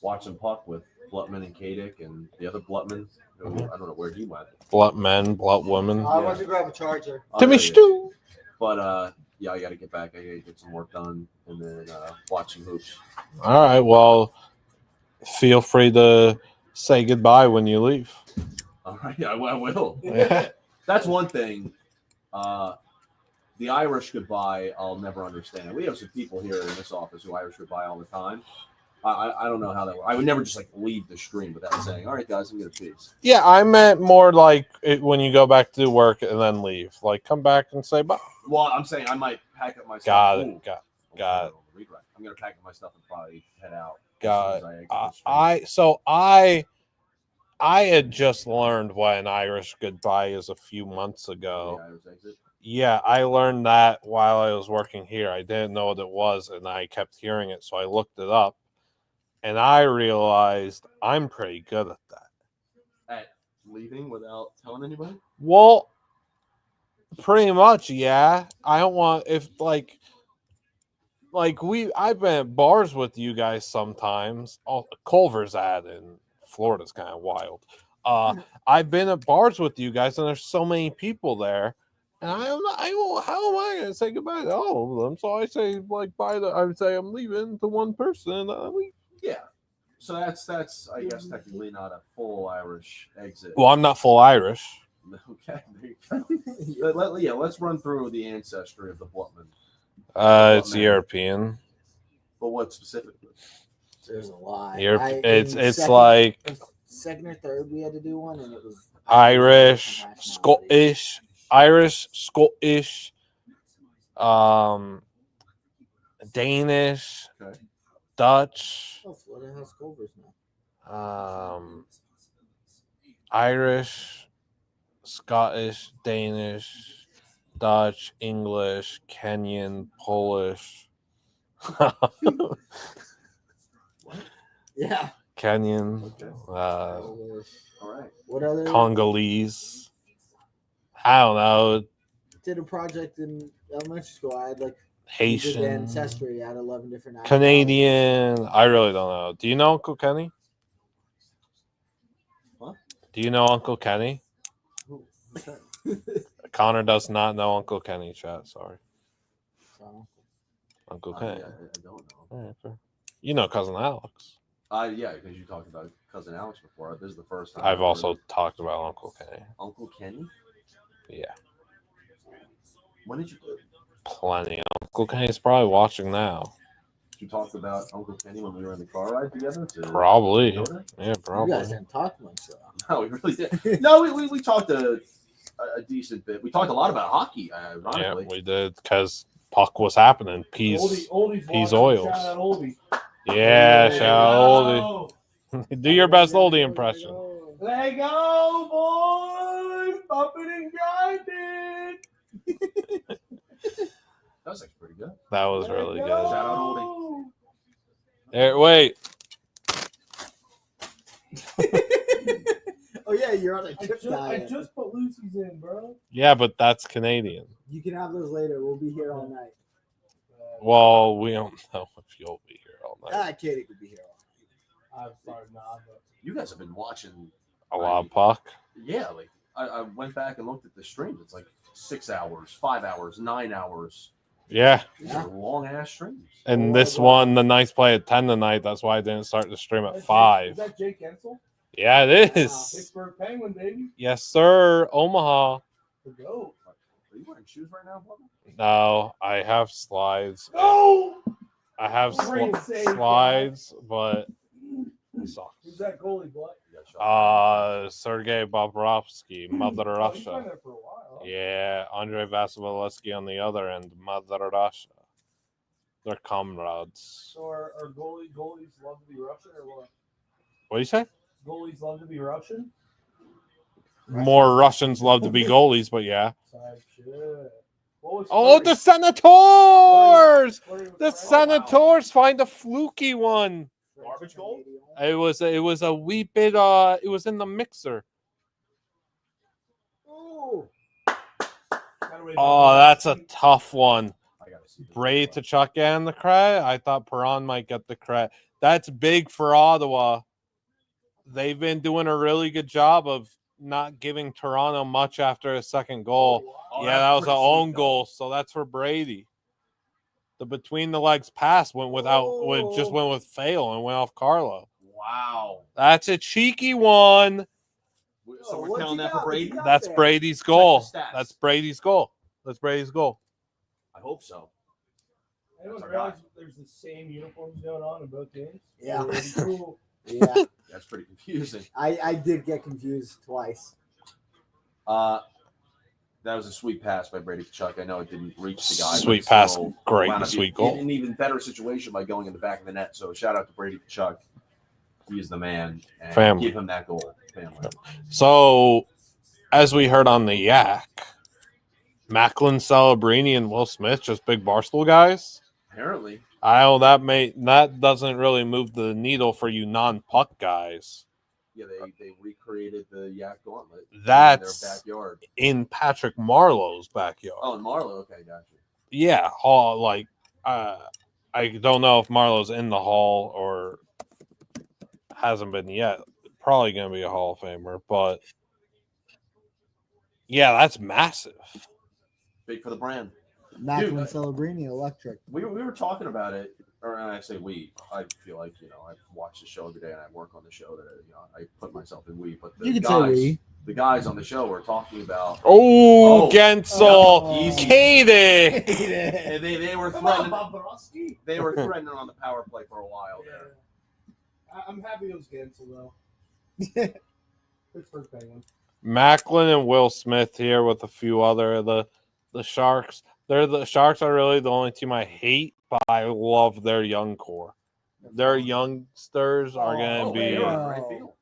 watch some puck with Blutman and Kadik and the other Blutman. Who, I don't know where he went. Blut men, blut women. I want to grab a charger. Timmy Stew. But yeah, I got to get back. I got to get some work done and then watch some hoops. All right. Well, feel free to say goodbye when you leave. All right, I will. Yeah. That's one thing. The Irish goodbye, I'll never understand. We have some people here in this office who Irish goodbye all the time. I don't know how that works. I would never just like leave the stream without saying, "All right, guys, I'm gonna peace." Yeah, I meant more like when you go back to work and then leave. Like, come back and say bye. Well, I'm saying I might pack up my stuff. Got it. Got it. I'm gonna pack up my stuff and probably head out. Got it. I had just learned what an Irish goodbye is a few months ago. Yeah, I learned that while I was working here. I didn't know what it was, and I kept hearing it, so I looked it up, and I realized I'm pretty good at that. At leaving without telling anybody? Well, pretty much, yeah. I don't want I've been at bars with you guys sometimes. Culver's at in Florida's kind of wild. I've been at bars with you guys, and there's so many people there, and how am I going to say goodbye to all of them? So I say bye. I would say I'm leaving to one person, and I leave. Yeah. So that's I guess technically not a full Irish exit. Well, I'm not full Irish. Okay. Let's run through the ancestry of the Blutman. It's European. But what specifically? There's a lot. Second or third we had to do one, and it was Irish, Scottish, Danish, okay. Dutch, Florida has Culver's now. Irish, Scottish, Danish, Dutch, English, Kenyan, Polish. Yeah. Kenyan, Okay. All All right. What other? Congolese. I don't know. Did a project in elementary school. I had like we did Haitian, ancestry. I had 11 different Canadian. I really don't know. Do you know Uncle Kenny? What? Do you know Uncle Kenny? Who's that? Connor does not know Uncle Kenny, chat. Sorry. So, Uncle Kenny. Yeah, I don't know. All right, fair. You know Cousin Alex. Yeah, because you talked about cousin Alex before. This is the first time. I've also talked about Uncle Kenny. Uncle Kenny. Yeah, When did you? plenty. Uncle Kenny's probably watching now. You talked about Uncle Kenny when we were in the car ride together. Probably. Dakota? Yeah, you probably. guys didn't talk much though. No, we really did. No, we talked a decent bit. We talked a lot about hockey. Yeah, Ironically. we did because puck was happening. Peas Oldie's Peas watching. oils. Shout out Oldie. Yeah, There shout out Oldie. Go. Do your best Oldie impression. Let go, boys! Bumping and grinding. That was actually pretty good. That was really good. Shout out Oldie. There, wait. Oh yeah, you're on a I chip just, I diet. just put Lucy's in, bro. Yeah, but that's Canadian. You can have those later. We'll be here all night. Well, we don't know if you'll be here all night. Katie could be here all I'm sorry, nah, but You guys have been watching A lot of puck. Yeah, like I went back and looked at the streams. It's like 6 hours, 5 hours, 9 hours. Yeah. These are long ass streams. And this one, the Knights play at 10 tonight. That's why I didn't start the stream at 5. Is that Jake Ensel? Yeah, it is. Pittsburgh Penguin, baby. Yes, sir. Omaha. Go. Are you wearing shoes right now, brother? No, I have slides. Go! I have Brain save, slides, but it sucks. Who's that goalie, Blut? You got shot. Sergei Bobrovsky, Mother Oh, he's been Russia. there for a while. Yeah, Andrei Vasilevsky on the other end, Mother Russia. They're comrades. So are goalies love to be Russian or what? What do you say? Goalies love to be Russian? More Russians love to be goalies, but yeah. Type shit. What was Oh, Flurry? the Senators! Flurry was The Flurry? Senators find a fluky one. Garbage goal? It was a wee bit. It was in the mixer. Oh, Oh, that's a tough one. I gotta see. Bray to Chuck and the credit. I thought Perron might get the credit. That's big for Ottawa. They've been doing a really good job of not giving Toronto much after a second goal. Oh, Yeah, that's that was pretty an own sweet, though. goal, so that's for Brady. The between the legs pass went just went with fail and went off Carlo. Wow. That's a cheeky one. So we're what's counting he that got? for What's he Brady? got? That's there. Brady's goal. Check the stats. That's Brady's goal. That's Brady's goal. I hope so. Anyone That's our realize guy. there's the same uniforms going on in both games? Yeah. Pretty cool. Yeah, That's pretty confusing. I did get confused twice. That was a sweet pass by Brady Kachuk. I know it didn't reach the guy. but Sweet it pass, still great, wound up sweet in goal. an even better situation by going in the back of the net. So shout out to Brady Kachuk. He is the man. And Family. give him that goal. Family. So, as we heard on the Yak, Macklin, Celebrini, and Will Smith, just big Barstool guys. Apparently. I know that doesn't really move the needle for you non-puck guys. Yeah, they recreated the Yak Gauntlet That's in their backyard. in Patrick Marlowe's backyard. Oh, and Marlowe. Okay, gotcha. Yeah, hall I don't know if Marlowe's in the hall or hasn't been yet. Probably going to be a Hall of Famer, but yeah, that's massive. Big for the brand. Macklin Dude, Celebrini Electric. We were talking about it, or I say we. I feel like I watch the show every day and I work on the show. That I put myself in we, but the You can guys, say we. the guys on the show were talking about. Oh, Gensel, Oh. Easy. Katie. And they were Come on, threatening. Bobrovsky. They were threatening on the power play for a while Yeah. there. I'm happy it was Gensel, though. Pittsburgh Penguin. Macklin and Will Smith here with a few other of the Sharks. The Sharks are really the only team I hate, but I love their young core. Their youngsters are going to be They're on a great field.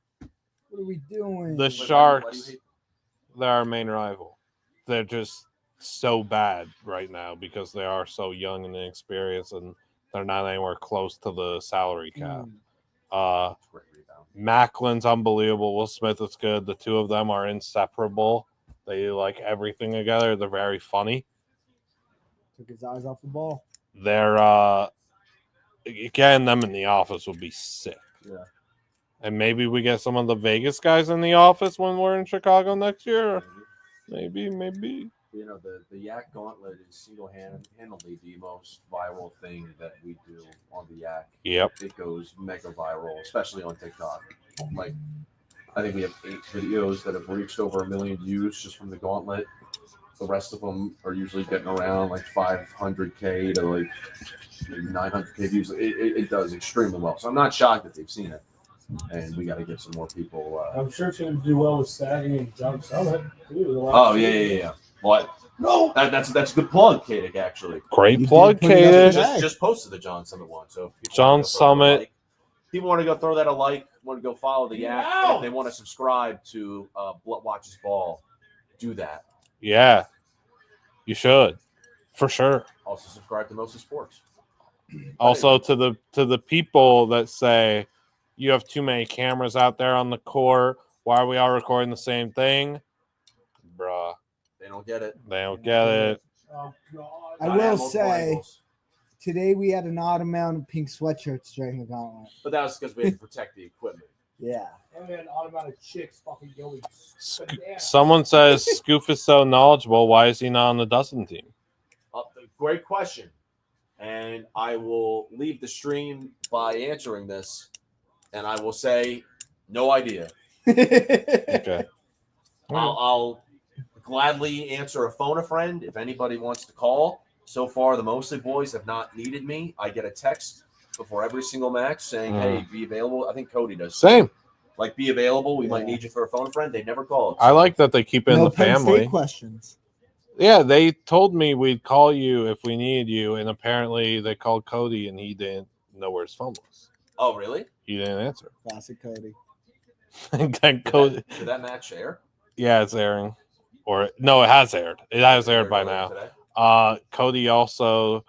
What are we doing? the Why do you Sharks. hate They're our main rival. They're just so bad right now because they are so young and inexperienced, and they're not anywhere close to the salary cap. Great rebound. Macklin's unbelievable. Will Smith is good. The two of them are inseparable. They like everything together. They're very funny. Took his eyes off the ball. They're getting them in the office would be sick. Yeah. And maybe we get some of the Vegas guys in the office when we're in Chicago next year. Maybe. You know, the Yak Gauntlet is single-handedly the most viral thing that we do on the Yak. Yep. It goes mega viral, especially on TikTok. Like, I think we have 8 videos that have reached over 1 million views just from the Gauntlet. The rest of them are usually getting around like 500K to like maybe 900K views. It does extremely well. So I'm not shocked that they've seen it. And we got to get some more people. I'm sure it's going to do well with Saggy and John Summit. Oh, yeah. What? No, that's a good plug, Kadik. Actually, Great You plug, did put it up Katie. in just posted the John Summit one. So if people John wanna go throw that a Summit. like, people want to go throw that a like, want to go follow the Yak, and if they want to subscribe to Blut Watches Ball, do that. Yeah. You should. For sure. Also subscribe to Mostly Sports. Also to the people that say you have too many cameras out there on the court. Why are we all recording the same thing? Bruh. They don't get it. They don't get it. Oh, God. I Gotta will have multiple say, angles. today we had an odd amount of pink sweatshirts during the gauntlet. But that was because we had to protect the equipment. Yeah. And we had an automatic chicks fucking going. Someone says Scoof is so knowledgeable. Why is he not on the Dustin team? Great question. And I will leave the stream by answering this. And I will say, no idea. Okay. I'll gladly answer a phone a friend if anybody wants to call. So far, the Mostly boys have not needed me. I get a text before every single match saying, hey, be available. I think Cody does. Same. Like, be available. We Yeah. might need you for a phone a friend. They never called. I like that they keep it in No the Penn family. State questions. Yeah, they told me we'd call you if we needed you, and apparently they called Cody and he didn't know where his phone was. Oh, really? He didn't answer. Classic Cody. And then Cody, Did that match air? yeah, it's airing. Or no, it has aired. It has aired by now. Today? Cody also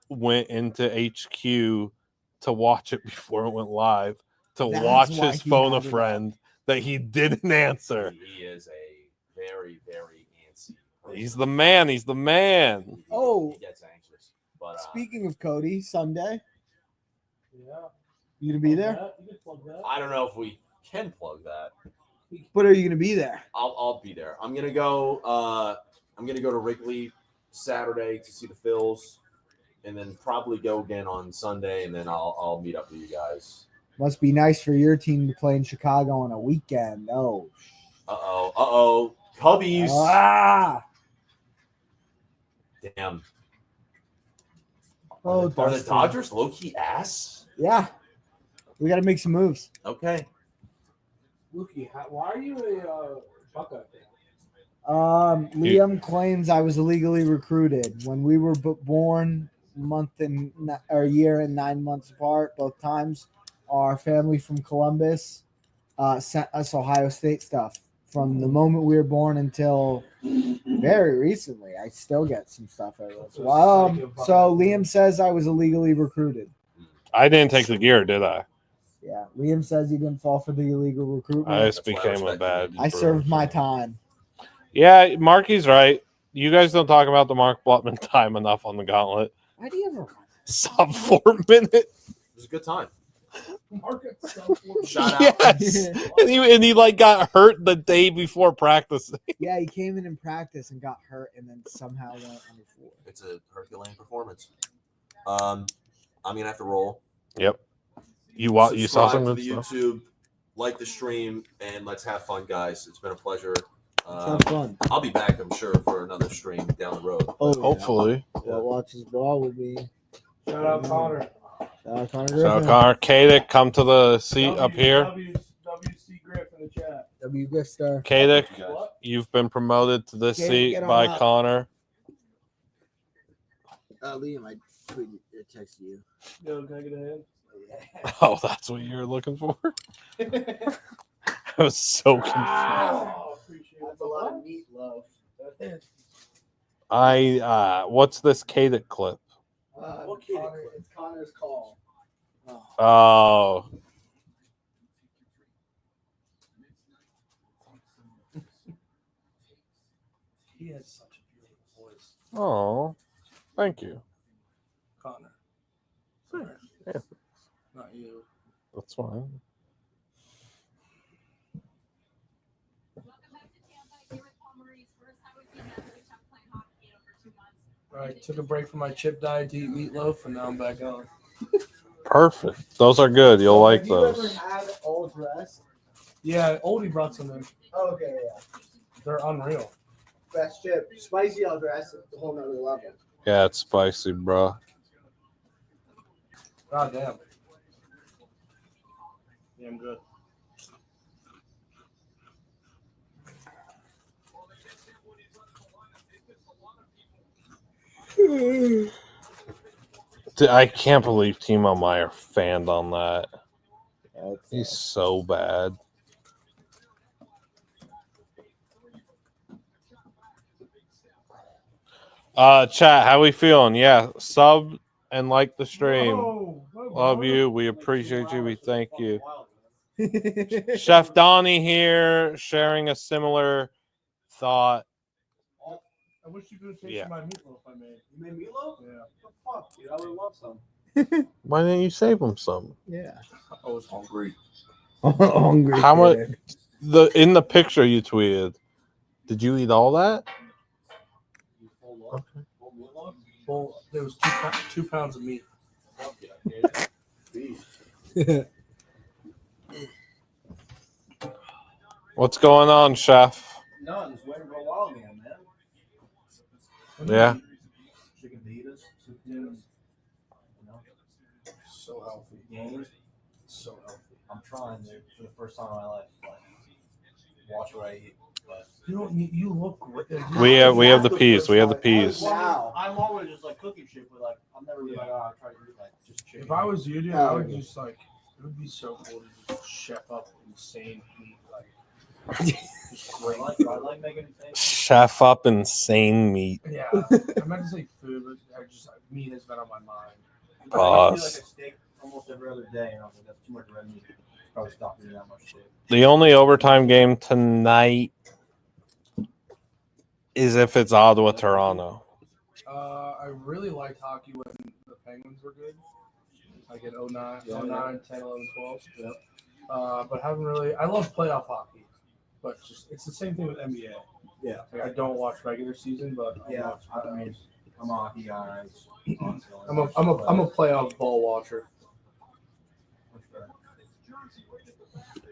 went into HQ to watch it before it went live, to That's watch why his he phone a had it up. friend that he didn't answer. He is a very, very antsy person. He's the man. He's the man. Oh. He gets anxious. But Speaking of Cody, Sunday, Yeah. you gonna be there? You can plug that. I don't know if we can plug that. But are you gonna be there? I'll be there. I'm gonna go to Wrigley Saturday to see the Phils, and then probably go again on Sunday, and then I'll meet up with you guys. Must be nice for your team to play in Chicago on a weekend. Oh. Cubbies. Ah. Damn. Oh, Are the Dustin. Dodgers low key ass? Yeah. We got to make some moves. Okay. Luki, why are you a Buckeye fan? Liam claims I was illegally recruited when we were born a year and 9 months apart. Both times, our family from Columbus sent us Ohio State stuff from the moment we were born until very recently. I still get some stuff every once in a while. So Liam says I was illegally recruited. I didn't take the gear, did I? Yeah, Liam says he didn't fall for the illegal recruitment. I just That's why I became a respect bad. you. I served my time. Yeah, Marky's right. You guys don't talk about the Mark Blutman time enough on the gauntlet. Why do you ever? Sub 4 minute. It was a good time. Shout out. Yes. And he like got hurt the day before practicing. Yeah, he came in practice and got hurt, and then somehow went on the floor. It's a Herculean performance. I'm gonna have to roll. Yep. You saw Subscribe some to good the stuff. YouTube, like the stream, and let's have fun, guys. It's been a pleasure. Let's have fun. I'll be back, I'm sure, for another stream down the road. Oh, Hopefully. Yeah. Watches ball will be. Shout out Connor. Shout out Connor So Griffin. Connor Kadick, come to the seat up here. WC Griff in the chat. W. Grifter. Kadick, What? you've been promoted to this Kadick, seat get on by up. Connor. Liam, I tweeted, text you. Yo, can I get a hand? Oh, that's what you're looking for? I was so confused. Oh, appreciate it. That's a lot of meatloaf. What's this Kadick clip? It's Connor's call. Oh, He has such a beautiful voice. Oh, thank you. Connor. Yeah, Not you. that's fine. All right, took a break from my chip diet to eat meatloaf, and now I'm back on. Perfect. Those are good. You'll like Have you ever those. had Old Rest? Yeah, Oldie brought some in. Oh, okay, yeah. They're unreal. Best chip. Spicy Old Rest is a whole nother level. Yeah, it's spicy, bro. God damn. Yeah, I'm good. I can't believe Timo Meyer fanned on that. He's so bad. Chat, how we feeling? Yeah, sub and like the stream. Whoa, Love you. We appreciate you. We thank you. Chef Donnie here, sharing a similar thought. I wish you could have tasted Yeah. my meatloaf I made. You made meatloaf? Yeah. What the fuck, dude? I would love some. Why didn't you save him some? Yeah. I was hungry. Hungry. How much? kid. In the picture you tweeted, did you eat all that? Okay. Well, there was 2 pounds of meat. What's going on, Chef? No, just waiting for a while, man. Yeah. Chicken fajitas, soup tunes. You know, So healthy. games. So healthy. I'm trying to, for the first time in my life, like, watch what I eat. But You look great. We have the peas. We have the peas. Wow. I'm always just like cooking shit, but like I'm never really like, oh, I'll try to eat like just chicken. If I was you, dude, I would just like. It would be so cool to just chef up insane meat, like just great. I like making things. Chef up insane meat. Yeah, I meant to say food, but meat has been on my mind. I feel like a steak almost every other day, and I was like, that's too much red meat. Probably stop eating that much steak. The only overtime game tonight is if it's Ottawa Toronto. I really liked hockey when the Penguins were good, like in 09, 10, 11, 12. Yep. But haven't really. I love playoff hockey, but just it's the same thing with NBA. Yeah. Like, I don't watch regular season, but Yeah, I mean, I'm a hockey guy. I'm a playoff ball watcher.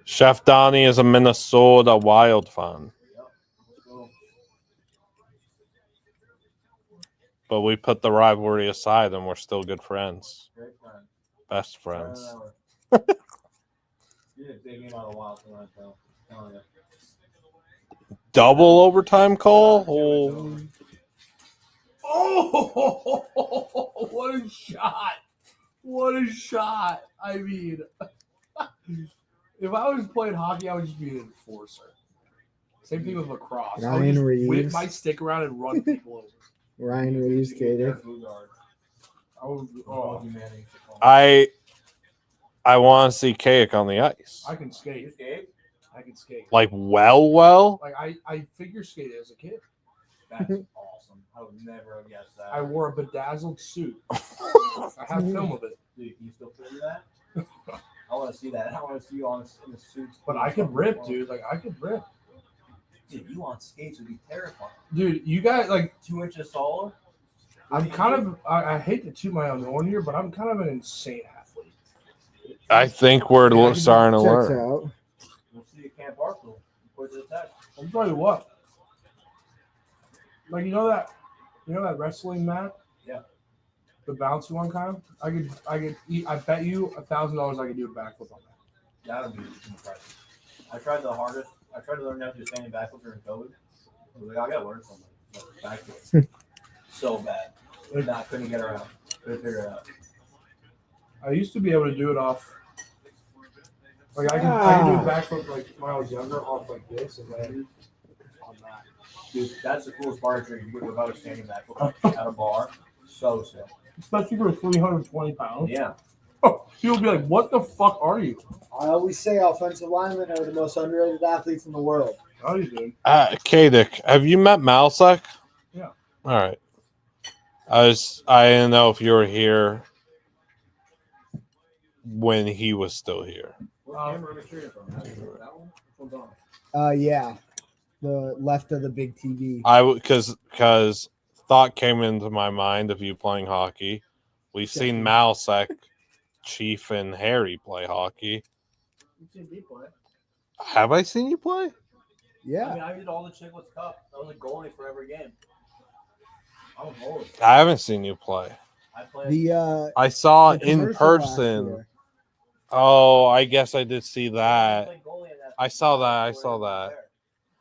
Chef Donnie is a Minnesota Wild fan. But we put the rivalry aside and we're still good friends. Great friend. Best friends. You're a big game out of the Wild tonight, though. Telling you. Double overtime call? Oh, what a shot! What a shot! I mean, if I was playing hockey, I would just be an enforcer. Same thing with lacrosse. I would Ryan just whip Reeves. my stick around and run people over. Ryan Reeves, Gator. I would, oh, I want to see Kayak on the ice. I can skate. I can skate. Like, well. Like I figure skated as a kid. That's awesome. I would never have guessed that. I wore a bedazzled suit. I have film of it. Dude, can you still figure that? I want to see that. I want to see you in the suit. But I could rip, dude. Like I could rip. Dude, you on skates would be terrifying. Dude, you got like 2 inches taller. I'm kind of I hate to toot my own horn here, but I'm kind of an insane athlete. I think we're starting to Checks learn. out. We'll see you at Camp Barstool. Put it to the test. I'll tell you what. Like you know that wrestling mat? Yeah. The bouncy one kind of? I could eat, I bet you $1,000 I could do a backflip on that. That would be impressive. I tried the hardest. I tried to learn how to do standing backflip during COVID. I was like, I gotta learn something. Backflip. So bad. I couldn't get around. Couldn't figure it out. I used to be able to do it off. Like I can do a backflip like when I was younger off like this and then on that. Dude, that's the coolest bar trick you get without a standing backflip at a bar. So sick. Especially for 320 pounds. Yeah. People be like, "What the fuck are you?" I always say offensive linemen are the most underrated athletes in the world. How you doing? Kadic, have you met Malsek? Yeah. All right. I didn't know if you were here when he was still here. Yeah, the left of the big TV. Because thought came into my mind of you playing hockey. We've seen Malsek, Chief, and Harry play hockey. You've seen me play. Have I seen you play? Yeah, I mean, I did all the Chicklets Cup. I was a goalie for every game. I was goalie. I haven't seen you play. I played. I saw the in commercial last person. year. Oh, I guess I did see that. played goalie in that I saw that. I before saw it was that. there.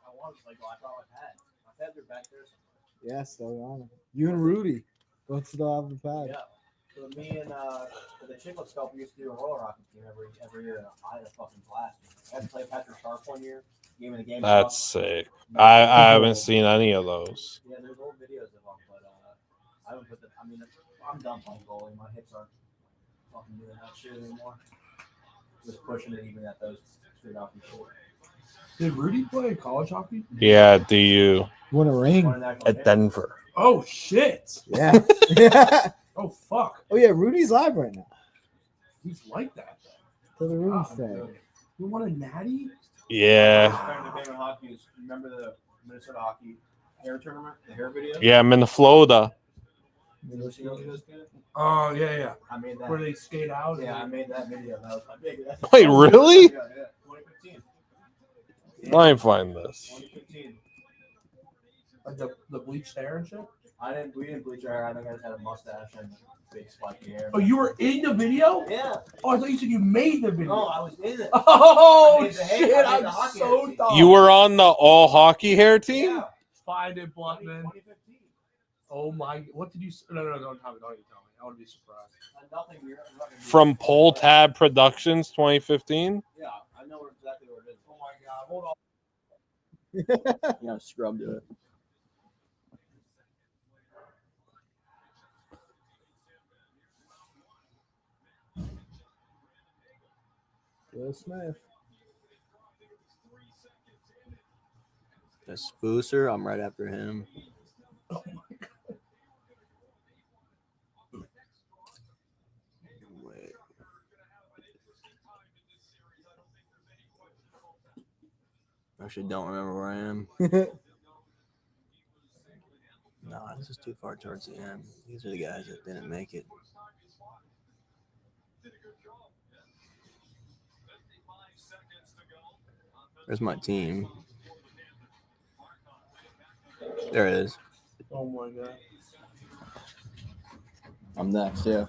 I wanted to play goalie. I brought my pad. My pads are back there somewhere. Yeah, still on. You and Rudy both still have the pad. Yeah. So me and for the Chicklets Cup, we used to do a roller hockey team every year. I had a fucking blast. I had to play Patrick Sharp one year. Game in the game. That's sick. I haven't seen any of those. Yeah, there's old videos of them, but I haven't put them. I mean, I'm done playing goalie. My hips aren't fucking doing that shit anymore. Just pushing it even at those straight off and short. Did Rudy play college hockey? Yeah, DU. Won a ring. At Denver. Oh shit! Yeah. Yeah. Oh fuck! Oh yeah, Rudy's live right now. He's like that. To the room Wow, thing. You want a natty? Yeah. Favorite hockey is, remember the Minnesota hockey hair tournament, the hair video? Yeah, I'm in Florida. You ever seen those videos, kid? Oh yeah. I made that. Where they skate out? Yeah, I made that video. That was my big. Wait, really? Yeah, 2015. Let me find this. 2015. Like the bleached hair and shit. We didn't bleach our hair. I think I just had a mustache and big spiky hair. Oh, you were in the video? Yeah. Oh, I thought you said you made the video. No, I was in it. Oh I made the shit! I made the I'm hockey so team. dumb. You were on the all hockey hair team? Yeah. Find it, Blutman. 2015. Oh my! What did you? No, don't tell me. Don't even tell me. I want to be surprised. Nothing. From Pole Tab Productions 2015? Yeah, I know exactly where it is. Oh my god! Hold on. You gotta scrub to it. Will Smith. That's Spooser. I'm right after him. Oh my god! Wait. I actually don't remember where I am. No, this is too far towards the end. These are the guys that didn't make it. There's my team. There it is. Oh my god! I'm next, yeah.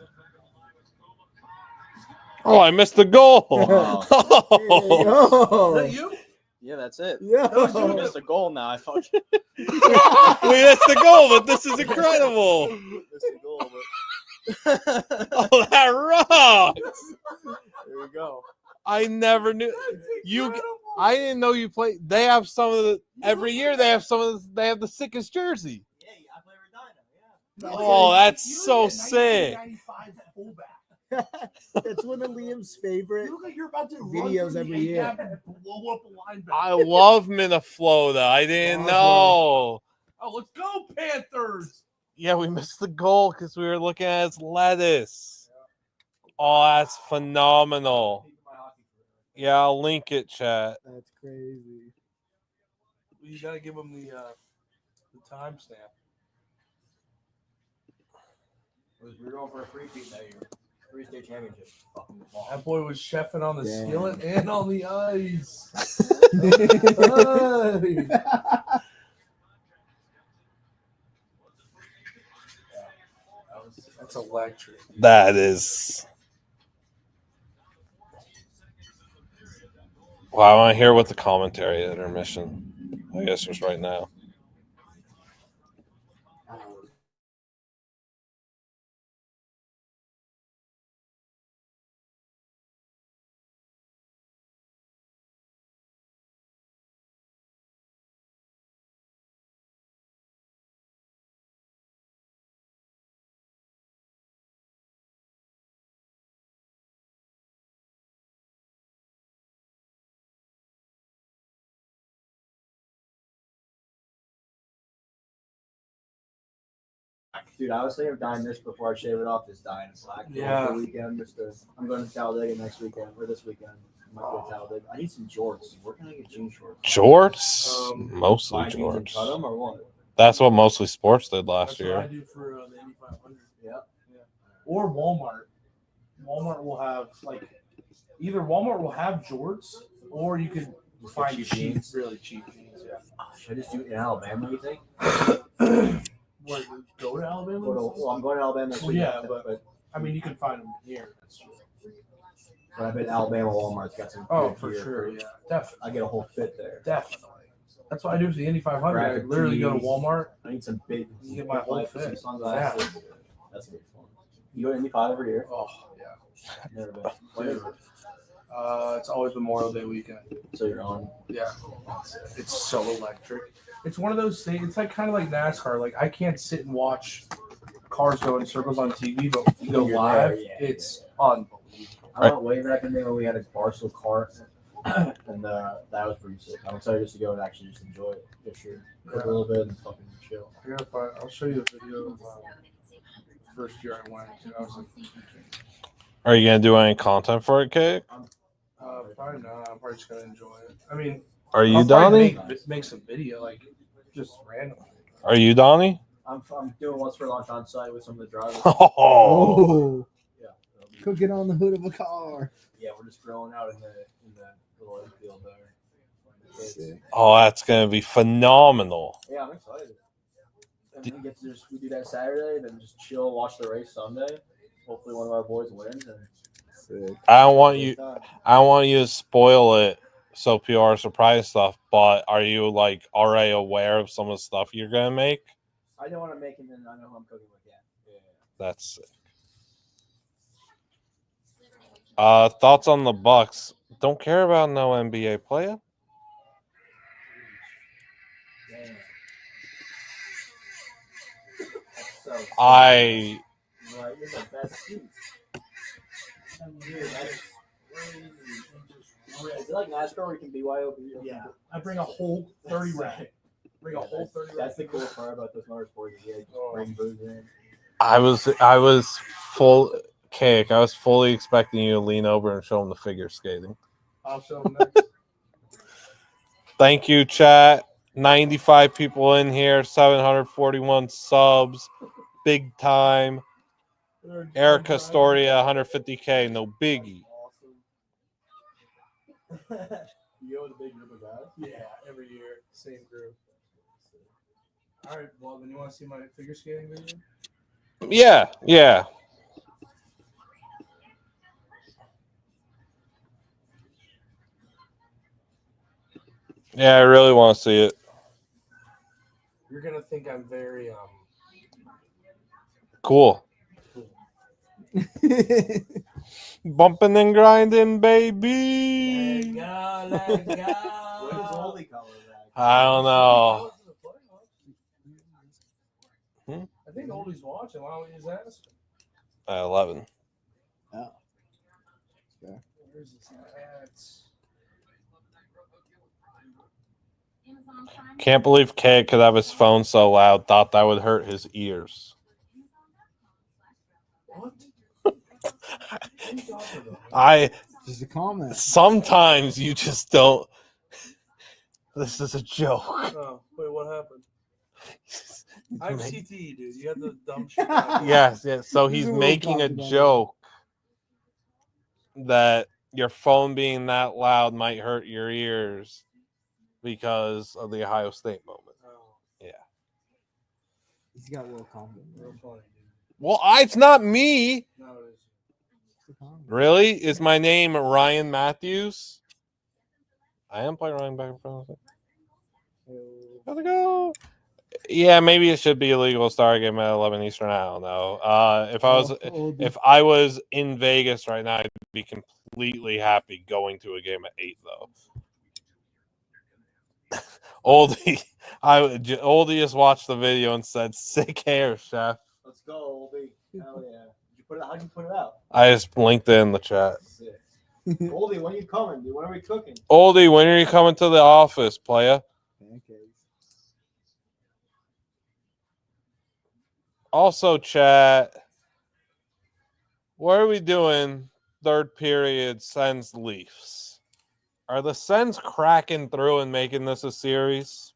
Oh, I missed the goal. Wow. Oh. Is that you? Yeah, that's it. Yeah. I missed a goal now. I fucking We missed the goal, but this is incredible. missed a goal, but Oh, that rocks. there we go. I never knew you. I didn't know you play. They have some of the every year. They have some of the, they have the sickest jersey. Yeah, I play Regina. Yeah. Oh, that's so sick. 1995 fullback. It's one of Liam's favorite. You look like you're about to Videos every year. and blow up a linebacker. I love Miniflow. I didn't know. Oh, let's go Panthers! Yeah, we missed the goal because we were looking at his lettuce. Oh, that's phenomenal. Yeah, I'll link it, chat. That's crazy. You gotta give him the timestamp. We were going for a free beat that year. 3-state championship. Fucking ball. That boy was chefing on the Damn. skillet and on the ice. That's electric. That is. Well, I want to hear what the commentary intermission. I guess just right now. black. Dude, I was thinking of dyeing this before I shave it off. Just dyeing it black. Yeah. For the weekend. I'm going to Talladega next weekend or this weekend. I might go to Talladega. I need some jorts. Where can I get jean shorts? Jorts? Mostly Buy jeans and cut jorts. them or what? That's what mostly sports did last That's what I year. do for the 8500. Yeah. Or Walmart. Walmart will have either Walmart will have jorts, or you could Just find get cheap, jeans. really cheap jeans. Yeah. Should I just do it in Alabama? You think? What, go to Alabama? Well, I'm going to Alabama next Well, week. yeah, but I mean, you can find them here. That's true. But I bet Alabama Walmart's got some. Oh, good for gear sure. Yeah, definitely. I get a whole fit there. Definitely. That's what I do for the Indy 500. I Graphic literally go to tees. Walmart. I need some big. You get my whole lights with some fit. sunglasses. That's gonna be fun. You go to Indy 5 every year? Oh, yeah. Never been. When is it? It's always Memorial Day weekend. So you're on. Yeah. It's so electric. It's one of those things. It's kind of like NASCAR. Like, I can't sit and watch cars go in circles on TV, but when you go You're live, there, yeah, it's unbelievable. I went way back in there when we had a Barstool cart, and that was pretty sick. I'm excited just to go and actually just enjoy it this year. Cook a little bit and fucking chill. I'll show you a video of first year I went. I was like, Are you gonna do any content for it, Kate? probably not. I'm probably just gonna enjoy it. I mean, Are you I'll probably Donnie? make some video, like just randomly. Are you Donnie? I'm doing once for lunch on site with some of the drivers. Oh, Oh, Yeah, it'll be- cooking on the hood of a car. yeah, we're just grilling out in the little infield there. Sick. that's gonna be phenomenal. Yeah, I'm excited. And we do that Saturday, then just chill, watch the race Sunday. Hopefully, one of our boys wins. And Sick. I don't want you. good time. I don't want you to spoil it so people are surprised stuff. But are you already aware of some of the stuff you're gonna make? I don't want to make it, and I know who I'm cooking with. Yeah. That's sick. Thoughts on the Bucks? Don't care about no NBA player. Damn. That's so I right. You're the best team. Dude, that's crazy. Is it like NASCAR where you can BYOB? Yeah, I bring a whole 30 rack. Bring a whole 30 rack. That's the cool part about those motorsports. Yeah, just bring booze in. I was full cake. I was fully expecting you to lean over and show them the figure skating. I'll show them next. Thank you, chat. 95 people in here, 741 subs. Big time. Erica Storia, 150K, no biggie. You go with a big group of guys? Yeah, every year, same group. All right, well, then you want to see my figure skating video? Yeah. Yeah, I really want to see it. You're gonna think I'm very Cool. Bumping and grinding, baby. Let's What is Holy color back? I don't know. I think Oldie's watching. Why don't we just ask? 11. Oh. Where's this at? Can't believe Kay could have his phone so loud. Thought that would hurt his ears. What? Just a comment. Sometimes you just don't. This is a joke. Oh, wait, what happened? I have CTE, dude. You have the dumb shit. Yes. So This he's is what we're making a talking about. joke that your phone being that loud might hurt your ears because of the Ohio State moment. Oh, He's got a little comment. real funny, dude. Well, it's not me. No, it is. Just a comment. Really? Is my name Ryan Matthews? I am playing Ryan back in front of it. How's it go? Yeah, maybe it should be illegal to start a game at 11 Eastern. I don't know. If I was in Vegas right now, I'd be completely happy going to a game at 8, though. Oldie just watched the video and said, "Sick hair, chef." Let's go, Oldie. Hell yeah. How'd you put it out? I just linked it in the chat. Sick. Oldie, when are you coming, dude? When are we cooking? Oldie, when are you coming to the office, playa? Pancakes. Also, chat. What are we doing? Third period, Sens Leafs. Are the Sens cracking through and making this a series?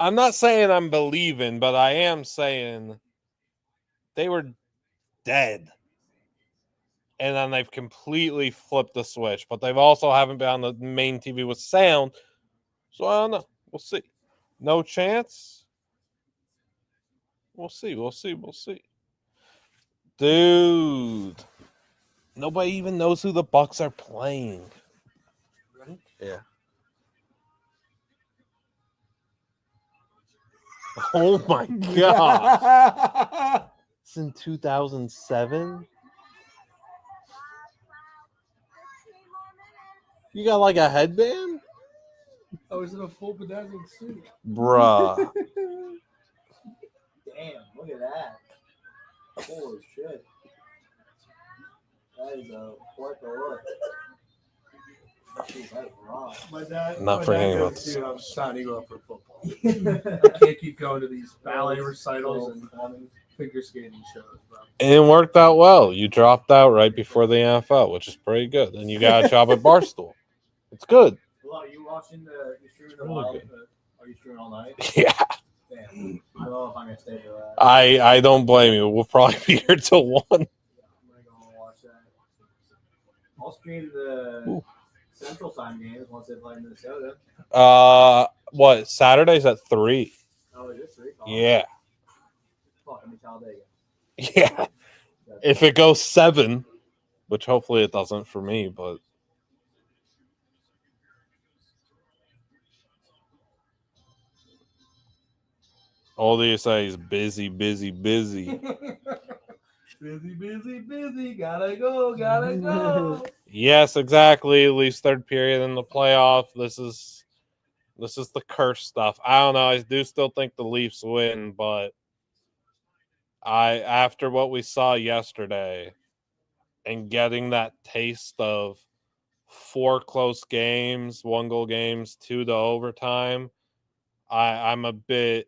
I'm not saying I'm believing, but I am saying they were dead. And then they've completely flipped the switch. But they've also haven't been on the main TV with sound. So I don't know. We'll see. No chance? We'll see. Dude. Nobody even knows who the Bucks are playing. Ready? Yeah. Oh my god. It's in 2007. You got like a headband? I was in a full bedazzled suit. Bruh. Damn, look at that. Holy shit. That is quite the look. Jeez, that's wrong. My dad, Not my forgetting dad about goes this. to San Diego for football. I can't keep going to these ballet recitals and figure skating shows, bro. And it worked out well. You dropped out right before the NFL, which is pretty good. And you got a job at Barstool. It's good. Well, are you watching you streaming the Really wild? good. Are you streaming all night? Yeah. Damn. I don't know if I'm gonna stay for that. I don't blame you. We'll probably be here till 1. I'm gonna go watch that. I'll stream the Central Time games once they play Minnesota. What? Saturday's at 3. Oh, is it 3? Oh, Yeah. fuck, I'm in Talladega. Yeah. If it goes 7, which hopefully it doesn't for me, but all they say is busy. Busy. Gotta go. Yes, exactly. At least third period in the playoff. This is the curse stuff. I don't know. I do still think the Leafs win, but after what we saw yesterday and getting that taste of 4 close games, 1-goal games, 2 to overtime, I'm a bit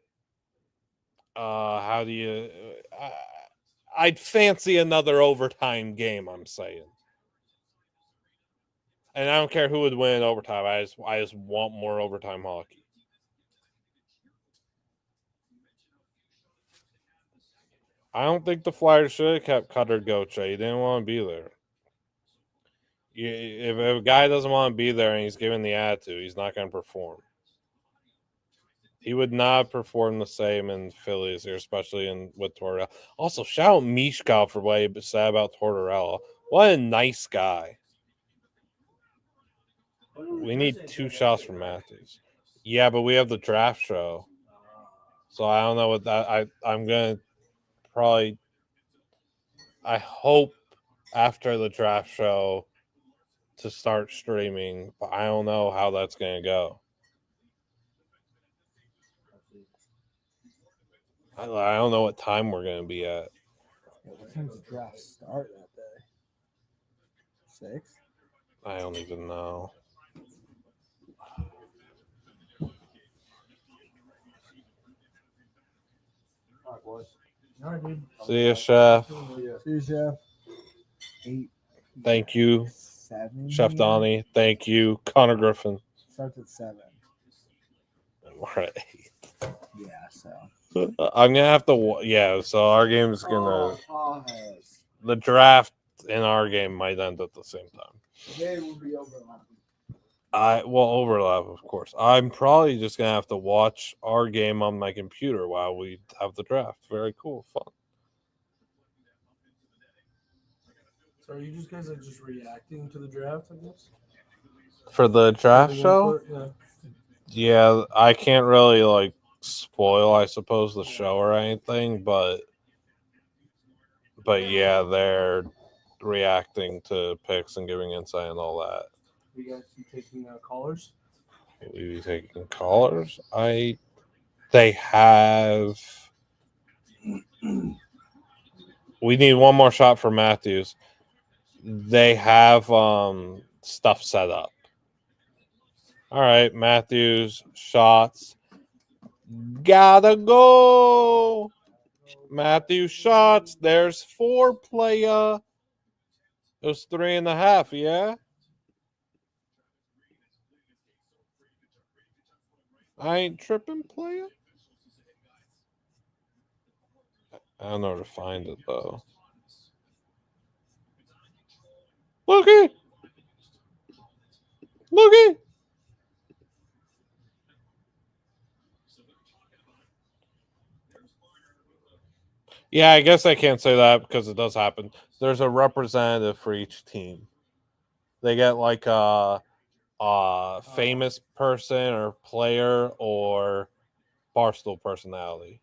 I'd fancy another overtime game, I'm saying. And I don't care who would win in overtime. I just want more overtime hockey. I don't think the Flyers should have kept Cutter Gauthier. He didn't want to be there. If a guy doesn't want to be there and he's given the attitude, he's not going to perform. He would not perform the same in Phillies here, especially with Tortorella. Also, shout out Mishka for what he said about Tortorella. What a nice guy. We need 2 shots from Matthews. Yeah, but we have the draft show. So I don't know what that... I'm going to probably... I hope after the draft show to start streaming, but I don't know how that's going to go. I don't know what time we're going to be at. What time's the draft start that day? 6? I don't even know. All right, boys. All right, dude. See you, Chef. See you, Chef. 8. Thank you. 7. Chef Donnie. Thank you. Connor Griffin. Starts at 7. We're at 8. Yeah, so. I'm gonna have to. Yeah, so our game is gonna. The draft in our game might end at the same time. They will be overlapping. I will overlap, of course. I'm probably just gonna have to watch our game on my computer while we have the draft. Very cool, fun. So are you guys just reacting to the draft, I guess? For the draft show? Yeah. Yeah, I can't really spoil, I suppose, the show or anything, but yeah, they're reacting to picks and giving insight and all that. You guys be taking callers? Will we be taking callers? They have. We need one more shot for Matthews. They have stuff set up. All right, Matthews shots. Gotta go. Matthew shots. There's 4 playa. It was 3.5, yeah? I ain't tripping, playa. I don't know where to find it, though. Looky! Looky! Yeah, I guess I can't say that because it does happen. There's a representative for each team. They get like a famous person or player or Barstool personality.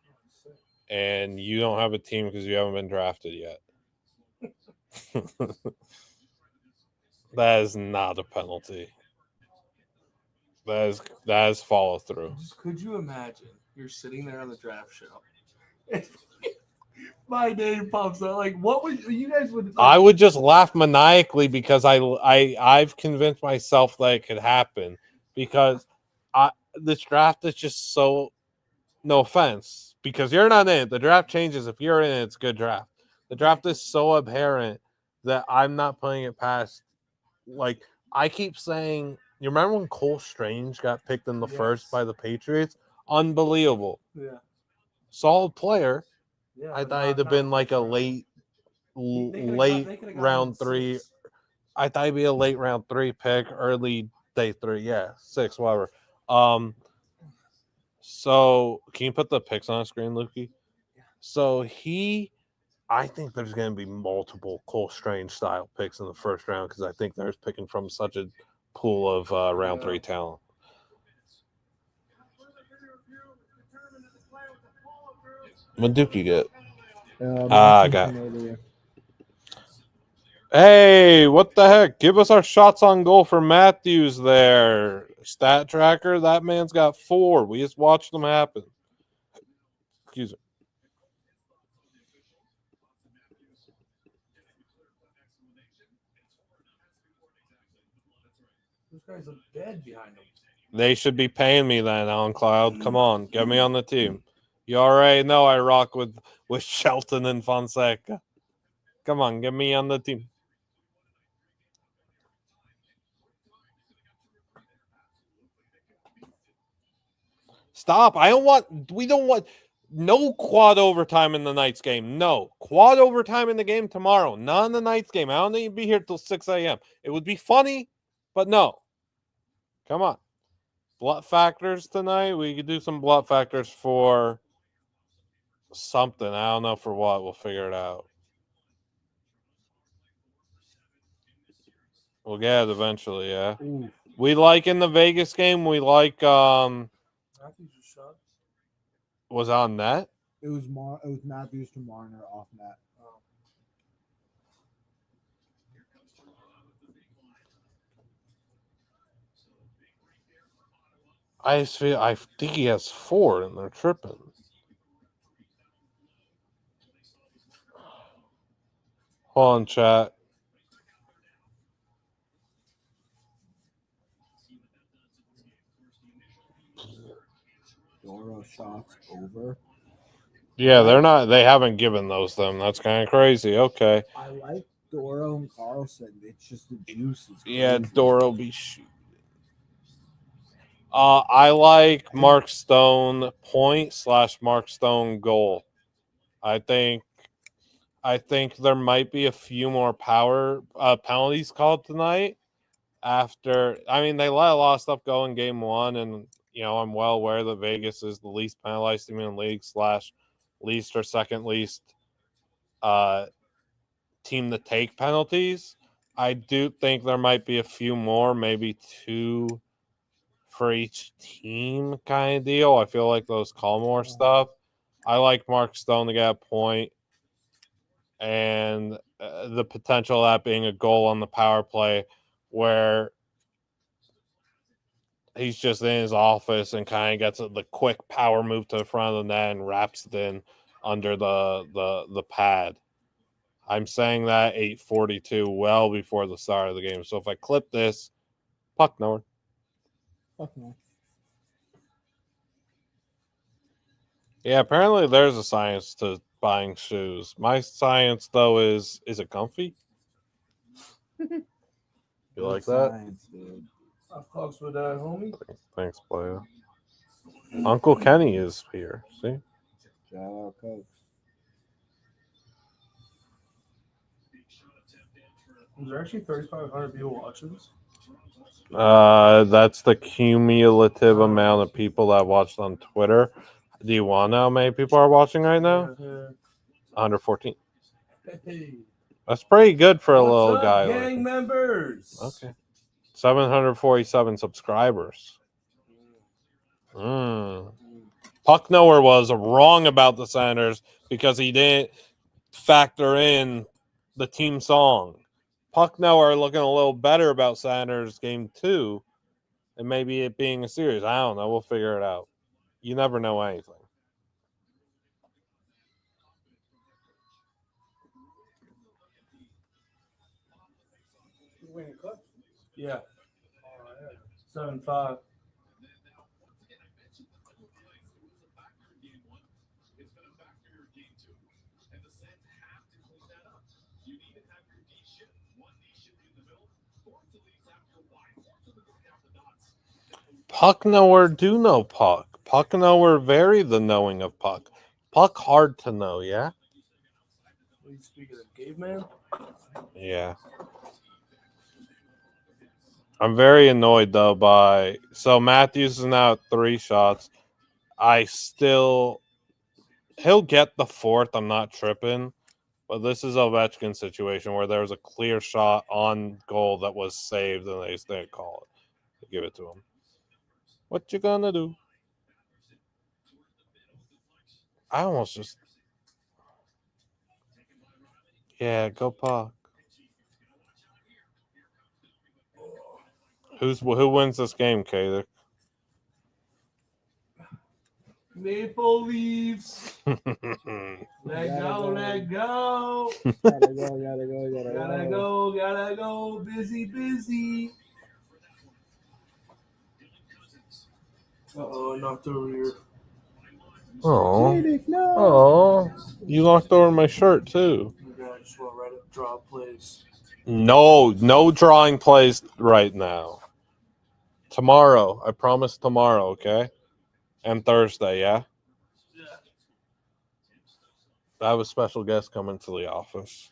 And you don't have a team because you haven't been drafted yet. That is not a penalty. That is follow through. Could you imagine you're sitting there on the draft show? My name pops up. Like, what would you guys would? Like, I would just laugh maniacally because I've convinced myself that it could happen because this draft is just so. No offense, because you're not in it. The draft changes. If you're in it, it's a good draft. The draft is so apparent that I'm not putting it past. Like, I keep saying, you remember when Cole Strange got picked in the first by the Patriots? Unbelievable. Yeah. Solid player. Yeah, I but thought he'd have been like a late round 3. I thought he'd be a late round 3 pick, early day 3. Yeah, 6, whatever. So can you put the picks on the screen, Lukey? So I think there's going to be multiple Cole Strange style picks in the first round because I think they're picking from such a pool of round 3 talent. What Duke you get? I got. Hey, what the heck? Give us our shots on goal for Matthews there. Stat tracker, that man's got 4. We just watched them happen. Excuse me. Those guys are dead behind them. They should be paying me then, Alan Cloud. Come on, get me on the team. You already know I rock with Shelton and Fonseca. Come on, get me on the team. Stop. We don't want no quad overtime in the Knights game. No. Quad overtime in the game tomorrow. Not in the Knights game. I don't need to be here till 6 a.m. It would be funny, but no. Come on. Blut factors tonight. We could do some blut factors for something. I don't know for what. We'll figure it out. We'll get it eventually, yeah. Ooh. We like in the Vegas game, we like was on net? It was Matthews to Marner off net. I think he has 4 and they're tripping. Hold on, chat. Doro shots over. Yeah, they haven't given those them. That's kind of crazy. Okay. I like Doro and Carlson. It's just the juice is crazy. Yeah, Doro be shooting. I like Mark Stone point / Mark Stone goal. I think there might be a few more power penalties called tonight. They let a lot of stuff go in game 1, and I'm well aware that Vegas is the least penalized team in the league / least or second least team to take penalties. I do think there might be a few more, maybe 2 for each team kind of deal. I feel like those call more stuff. I like Mark Stone to get a point, and the potential of that being a goal on the power play where he's just in his office and kind of gets the quick power move to the front of the net and wraps it in under the pad. I'm saying that 8:42 well before the start of the game. So if I clip this, puck nowhere. Fuck no. Yeah, apparently there's a science to buying shoes. My science, though, is it comfy? You like that? Science, dude. I fucks with that, homie. Thanks, Playa. Uncle Kenny is here. See? Shout out, Coach. Was there actually 3,500 people watching this? That's the cumulative amount of people that watched on Twitter. Do you want to know how many people are watching right now? 114. Hey. That's pretty good for a What's little up, guy. gang Like members? okay. 747 subscribers. Puck Knower was wrong about the Senators because he didn't factor in the team song. Puck Knower looking a little better about Senators game 2 and maybe it being a series. I don't know. We'll figure it out. You never know anything. Yeah. 7-5. Puck Knower do know Puck. Puck Knower very the knowing of Puck. Puck hard to know, yeah? What are you speaking of, caveman? Yeah. I'm very annoyed though by so Matthews is now at 3 shots. He'll get the 4th. I'm not tripping. But this is Ovechkin's situation where there was a clear shot on goal that was saved and they didn't call it. Give it to him. What you gonna do? I almost just go Puck. Who wins this game, Kader? Maple Leafs. Let go. Gotta go. Busy. Uh-oh, I knocked over here. Oh, no. You knocked over my shirt too. I just want to write a draw plays. No drawing plays right now. Tomorrow, I promise tomorrow, okay? And Thursday, yeah? Yeah. I have a special guest coming to the office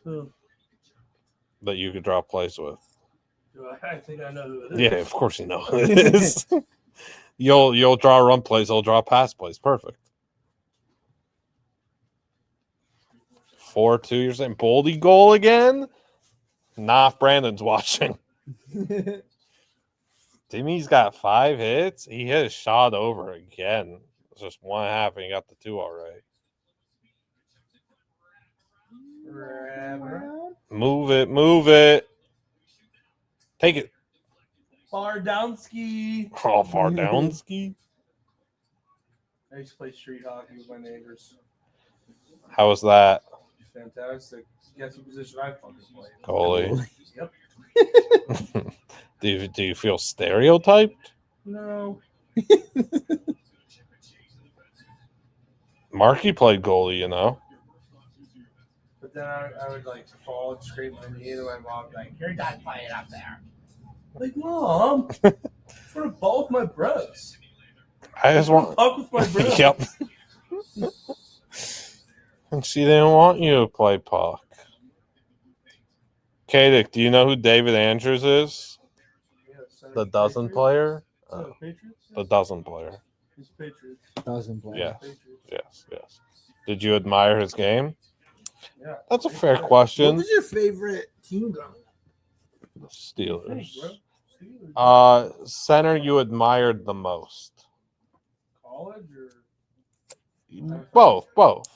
that you could draw plays with. I think I know who it is. Yeah, of course you know who it is. You'll draw run plays, I'll draw pass plays. Perfect. 4-2, you're saying Boldy goal again? Nah, if Brandon's watching. Timmy's got 5 hits. He hit a shot over again. It's just 1.5 and he got the 2 already. Move it. Take it. Fardowski. Oh, Fardowski. I used to play street hockey with my neighbors. How was that? Fantastic. Guess what position I fucking played? Goalie. Yep. Do you feel stereotyped? No. Marky played goalie, you know. But then I would like fall and scrape my knee, and my mom would be like, "You're done playing up there." Like, Mom, for both my bros. I just want Fuck with my bros. Yep. And she didn't want you to play puck. Kadick, do you know who David Andrews is? Yeah, The dozen player? Patriots? The dozen player. He's Patriots. Doesn't play. Yes. Patriots. Yes. Did you admire his game? Yeah. That's a fair question. What was your favorite team growing up? The Steelers. Steelers. Center you admired the most? College or Both.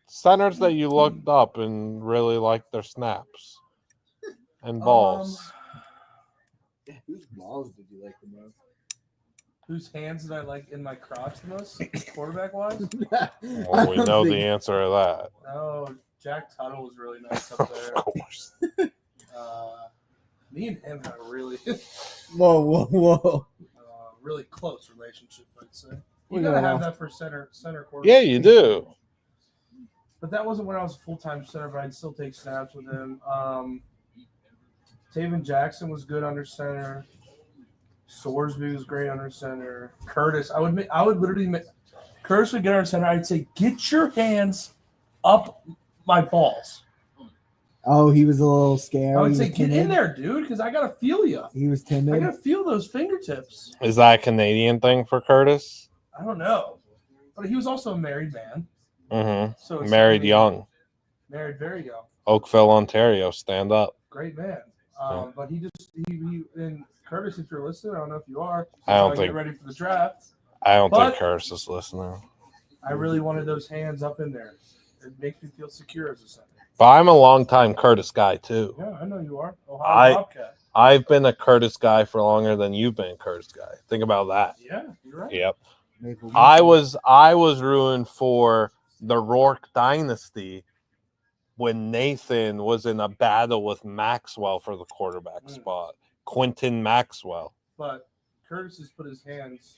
Centers that you looked up and really liked their snaps and balls. Whose balls did you like the most? whose hands did I like in my crotch the most, quarterback wise? Well, we know the answer to that. No, Jack Tuttle was really nice up there. Of course. Me and him had a really, Whoa. really close relationship, I'd say. You gotta have that for center court. Yeah, you do. But that wasn't when I was a full-time center, but I'd still take snaps with him. Taven Jackson was good under center. Sorsby was great under center. Curtis, I would literally Curtis would get under center. I'd say, get your hands up my balls. Oh, he was a little scared. I would say, get in there, dude, because I gotta feel you. He was timid. I gotta feel those fingertips. Is that a Canadian thing for Curtis? I don't know, but he was also a married man. Mm-hmm. So it's Married really- young. Married very young. Oakville, Ontario. Stand up. Great man. But he and Curtis, if you're listening, I don't know if you are. I don't Get think- ready for the draft. I don't But- think Curtis is listening. I really wanted those hands up in there. It makes me feel secure as a center. But I'm a longtime Curtis guy, too. Yeah, I know you are. I- Ohio Bobcat. I've been a Curtis guy for longer than you've been a Curtis guy. Think about that. Yeah, you're right. Yep. Maple Leaf. I was rooting for the Rourke dynasty when Nathan was in a battle with Maxwell for the quarterback spot. Quentin Maxwell. But Curtis has put his hands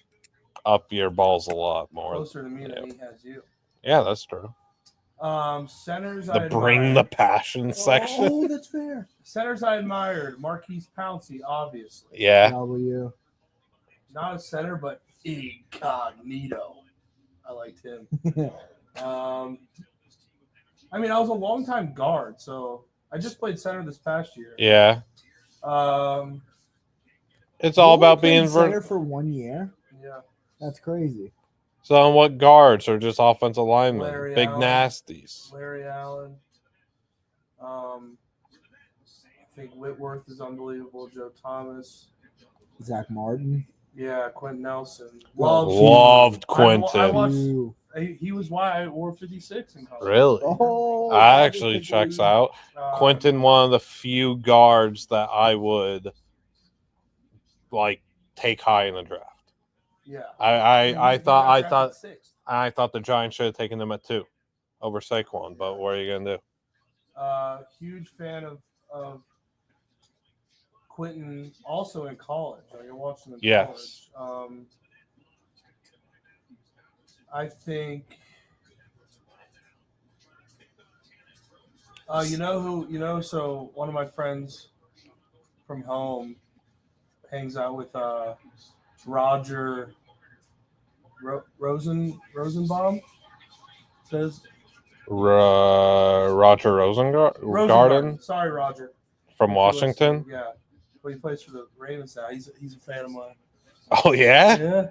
Up your balls a lot more. closer to me than he has you. Yeah, that's true. Centers The I bring the admired. passion section. Oh, that's fair. Centers I admired. Marquise Pouncey, obviously. Yeah. W. Not a center, but incognito. I liked him. I mean, I was a longtime guard, so I just played center this past year. Yeah. It's all You only about played being center for 1 year. Yeah. That's crazy. So on what guards or just offensive linemen? Larry Big Allen. nasties. Larry Allen. I think Whitworth is unbelievable. Joe Thomas. Zach Martin. Yeah, Quentin Nelson. Loved Quentin. I watched. Ooh. He was why I wore 56 in college. Really? Oh, That I actually didn't checks believe- out. Quentin, one of the few guards that I would like take high in the draft. Yeah. I thought drafted sixth. the Giants should have taken him at 2 over Saquon, but what are you gonna do? Huge fan of Quentin also in college. I watched him in Yes. college. I think so one of my friends from home hangs out with Roger Rosenbaum. Says Roger Garden Sorry, Roger. from If you're Washington. listening, yeah. Well, he plays for the Ravens now. He's a fan of mine. Oh yeah. Yeah.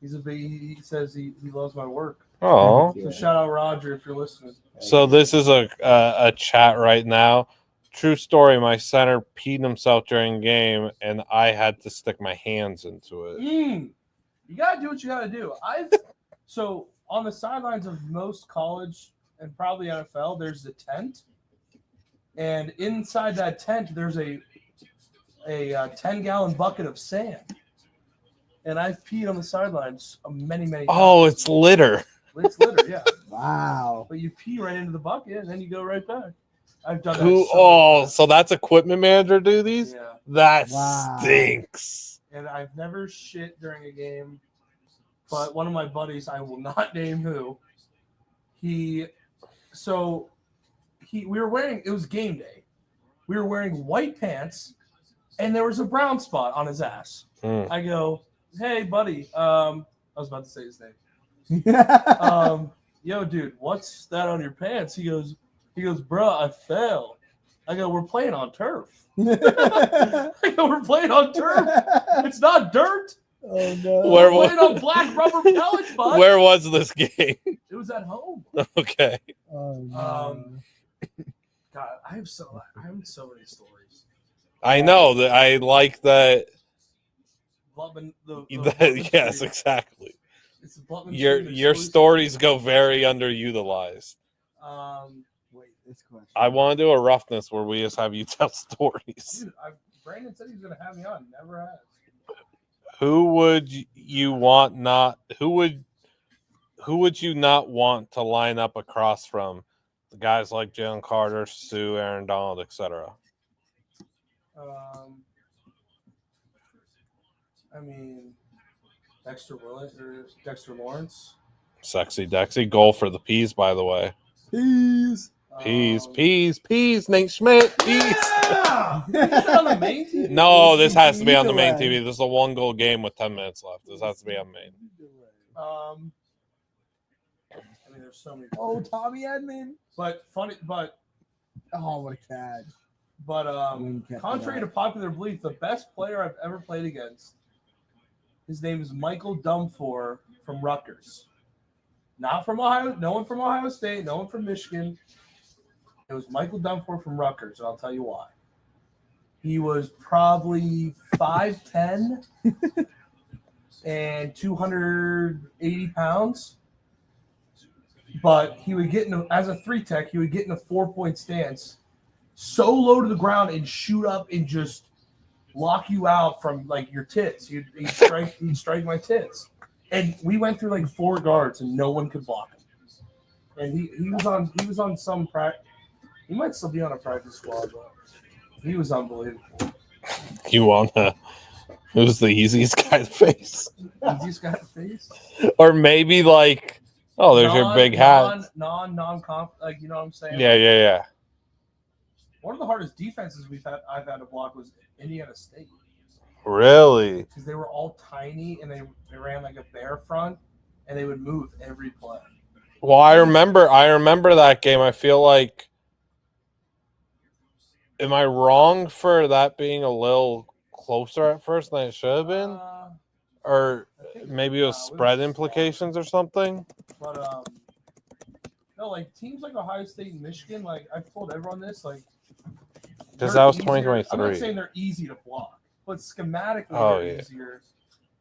He says he loves my work. Oh. So shout out Roger if you're listening. So this is a chat right now. True story. My center peed himself during game, and I had to stick my hands into it. You gotta do what you gotta do. So on the sidelines of most college and probably NFL, there's the tent, and inside that tent there's a 10-gallon bucket of sand. And I've peed on the sidelines many times. Oh, it's litter. It's litter, yeah. Wow. But you pee right into the bucket and then you go right back. I've done that. Who? So Oh, many so that's equipment manager duties. times. Yeah. That Wow. stinks. And I've never shit during a game, but one of my buddies, I will not name who, we were wearing, it was game day. We were wearing white pants and there was a brown spot on his ass. Mm. I go, hey buddy, I was about to say his name. Yo dude, what's that on your pants? He goes, bro, I fell. I go, we're playing on turf. I go, we're playing on turf. It's not dirt. Oh no. Where We're playing on black rubber pellets, bud. Where was this game? It was at home. Okay. Oh, no. God, I have so many stories. I know that. I like that. Blutman, Yes, exactly. It's the Blutman Your stream. stories go very underutilized. Wait, this question. I want to do a roughness where we just have you tell stories. Dude, Brandon said he's gonna have me on. Never has. Who would you want not? Who would you not want to line up across from the guys like Jalen Carter, Sue, Aaron Donald, etc.? I mean, Dexter Lawrence. Sexy Dexy. Goal for the Peas, by the way. Peas. Peas. Nate Schmidt. Peas. Yeah! Is that on the main TV? No, this has to be on the Either main way. TV. This is a 1-goal game with 10 minutes left. This has to be on main. I mean, there's so many. Oh, Tommy Edman. But funny, but Oh, what a catch. But contrary to popular belief, the best player I've ever played against, his name is Michael Dumfour from Rutgers. Not from Ohio. No one from Ohio State. No one from Michigan. It was Michael Dumfour from Rutgers, and I'll tell you why. He was probably 5'10" and 280 pounds. But he would get as a 3-tech, he would get in a 4-point stance, so low to the ground and shoot up and just lock you out from like your tits. He'd strike my tits. And we went through like 4 guards and no one could block him. And he was on some practice. He might still be on a practice squad, but he was unbelievable. You wanna? Who's the easiest guy to face? Easiest guy to face. Or maybe like, oh, there's your big hat. Non-conf, like, you know what I'm saying? Yeah. One of the hardest defenses I've had to block was Indiana State. Really? Because they were all tiny and they ran like a bear front and they would move every play. Well, I remember that game. I feel like, am I wrong for that being a little closer at first than it should have been? Or maybe it was spread implications or something? But no, like teams like Ohio State and Michigan, like I've told everyone this, like Because that was easier. 2023. I'm not saying they're easy to block, but schematically they're easier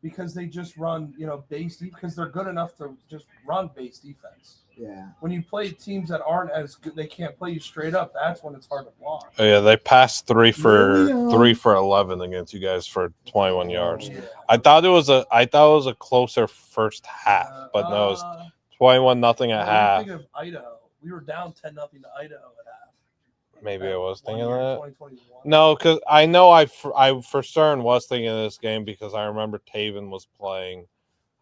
because they just run, base because they're good enough to just run base defense. Yeah. When you play teams that aren't as good, they can't play you straight up. That's when it's hard to block. Oh, yeah, they passed 3 for 11 against you guys for 21 yards. Yeah. I thought it was a closer first half, but no, it was 21-0 at half. Think of Idaho. We were down 10-0 to Idaho at half. Maybe I was thinking that. 2021. No, because I know I for certain was thinking of this game because I remember Taven was playing,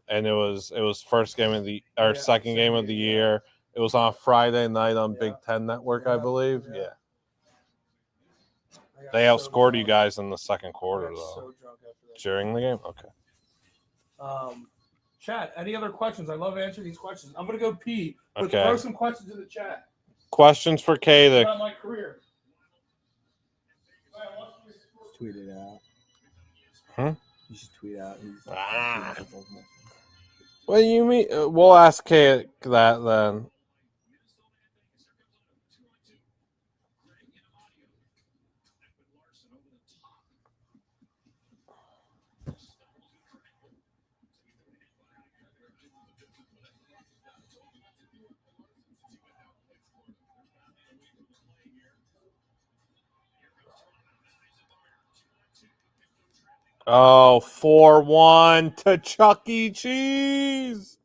and it was first game of the second game of the year. It was on a Friday night on Big Ten Network, I believe. Yeah. They outscored you guys in the second quarter though. During the game, okay. Chat. Any other questions? I love answering these questions. I'm gonna go pee. But Okay. throw some questions in the chat. Questions for Kay. About my career. Tweet it out. Huh? You should tweet out. What do you mean? We'll ask Kay that then. Oh, 4-1 to Chuck E. Cheese.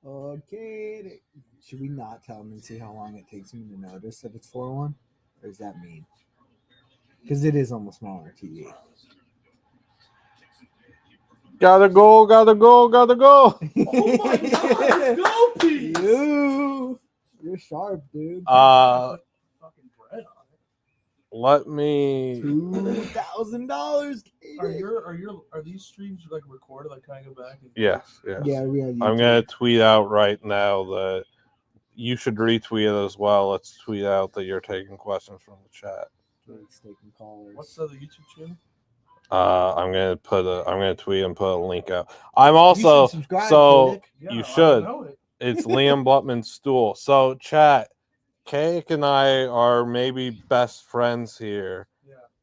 Okay. Should we not tell him and see how long it takes him to notice that it's 4-1? Or does that mean? Because it is almost smaller TV. Gotta go. Oh my God! Let's go, Pete. You're sharp, dude. Fucking bread on it. Let me. $2,000. Are these streams like recorded? Like, can I go back? Yes. Yeah, we are. I'm gonna tweet out right now that you should retweet it as well. Let's tweet out that you're taking questions from the chat. What's the other YouTube channel? I'm gonna tweet and put a link out. I'm also you should. It's Liam Blutman's stool. So chat, Cake and I are maybe best friends here,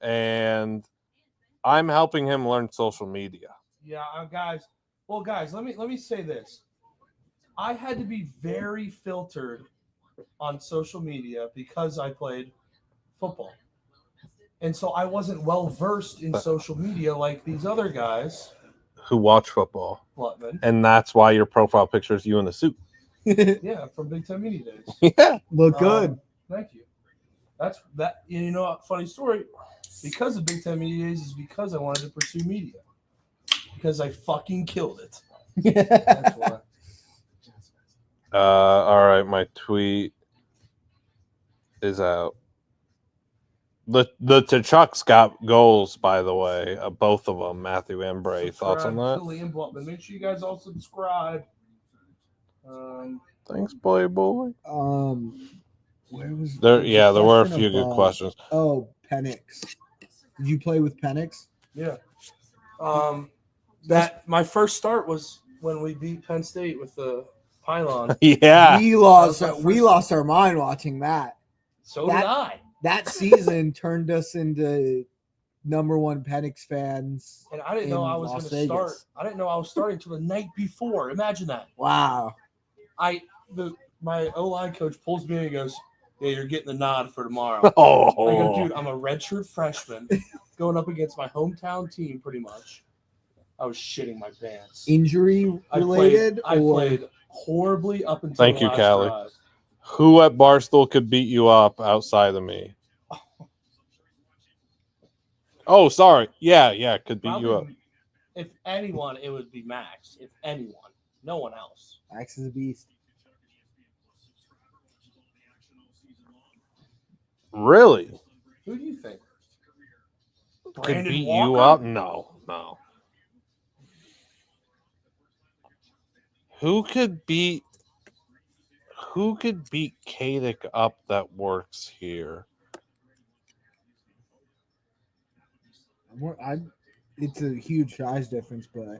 and I'm helping him learn social media. Yeah, guys. Well, guys, let me say this. I had to be very filtered on social media because I played football. And so I wasn't well versed in social media like these other guys who watch football. Blutman. And that's why your profile picture is you in a suit. Yeah, from Big Ten Media Days. Yeah, look good. Thank you. That's that. Funny story. Because of Big Ten Media Days is because I wanted to pursue media. because I fucking killed it. That's why. All right, my tweet is out. The T'Chucks got goals, by the way. Both of them, Matthew and Bray. Thoughts on Subscribe that? to Liam Blutman. Make sure you guys all subscribe. Thanks, boy. Where was There? was Yeah, the there were a question few good above? questions. Oh, Penix. Did you play with Penix? Yeah. That my first start was when we beat Penn State with the pylon. Yeah, We was my lost first- our mind watching that. So did I. That season turned us into #1 Penix fans. And I didn't know in I was going Las to start. Vegas. I didn't know I was starting until the night before. Imagine that. Wow. My O-line coach pulls me in and goes, "Yeah, you're getting the nod for tomorrow." I go, Oh, "Dude, I'm a redshirt freshman going up against my hometown team pretty much." I was shitting my pants. Injury related? I played horribly up until Thank the you, last Callie. drive. who at Barstool could beat you up outside of me? Oh, sorry. Yeah, could beat you up. Probably, if anyone, it would be Max. If anyone, no one else. Max is a beast. Really? Who do you think? Could Brandon beat Walker? you up? No. Who could beat Kadick up that works here? It's a huge size difference, but a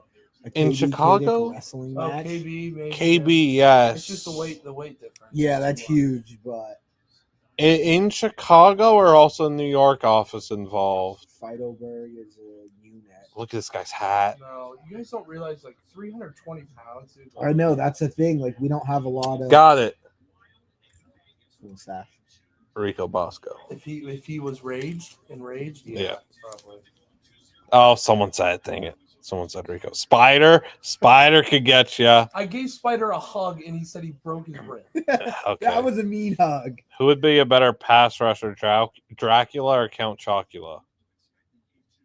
In KD Chicago? Kadick wrestling Oh, match. KB, maybe. KB, Yeah. yes. It's just the weight difference. Yeah, It's that's too much. huge, but In Chicago or also New York office involved? Feidelberg is a unit. Look at this guy's hat. No, you guys don't realize 320 pounds. Dude, I know that's the thing. Like we don't have a lot of Got it. cool stuff. Rico Bosco. If he was enraged, Yeah. probably. Oh, someone said, dang it. Someone said Rico. Spider could get you. I gave Spider a hug and he said he broke his rib. Okay. That was a mean hug. Who would be a better pass rusher, Dracula or Count Chocula?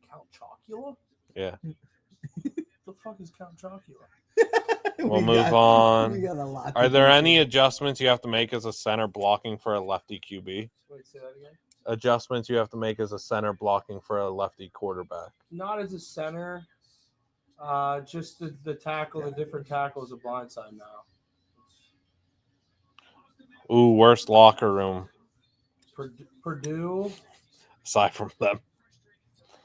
Count Chocula? Yeah. The fuck is Count Chocula? We'll move on. We got a lot. Are to there do. any adjustments you have to make as a center blocking for a lefty QB? Wait, say that again? Adjustments you have to make as a center blocking for a lefty quarterback. Not as a center. Just the tackle, the different tackle is a blindside now. Ooh, worst locker room Purdue. aside from them.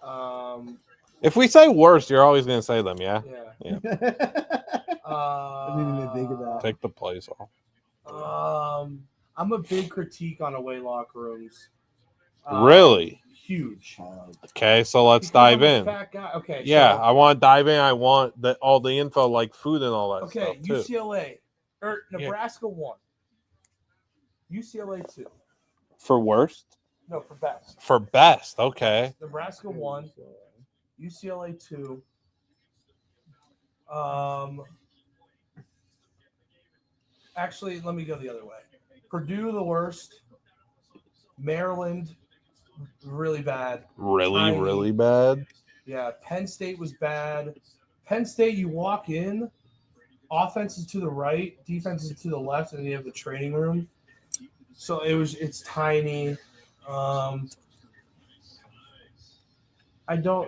Um, If we say worst, you're always going to say them, yeah? yeah. I didn't even think of that. Take the plays off. I'm a big critique on away locker rooms. Really? Huge. Okay, so let's Because dive I'm a in. Fat guy. Okay. Yeah, so- I want to dive in. I want all the info, like food and all that Okay, stuff, too. UCLA or Nebraska 1. UCLA 2. For worst? No, for best. For best, okay. Nebraska 1. UCLA 2. Actually, let me go the other way. Purdue the worst. Maryland really bad. Tiny. Really bad? Yeah, Penn State was bad. Penn State, you walk in, offense is to the right, defense is to the left, and you have the training room. So it's tiny.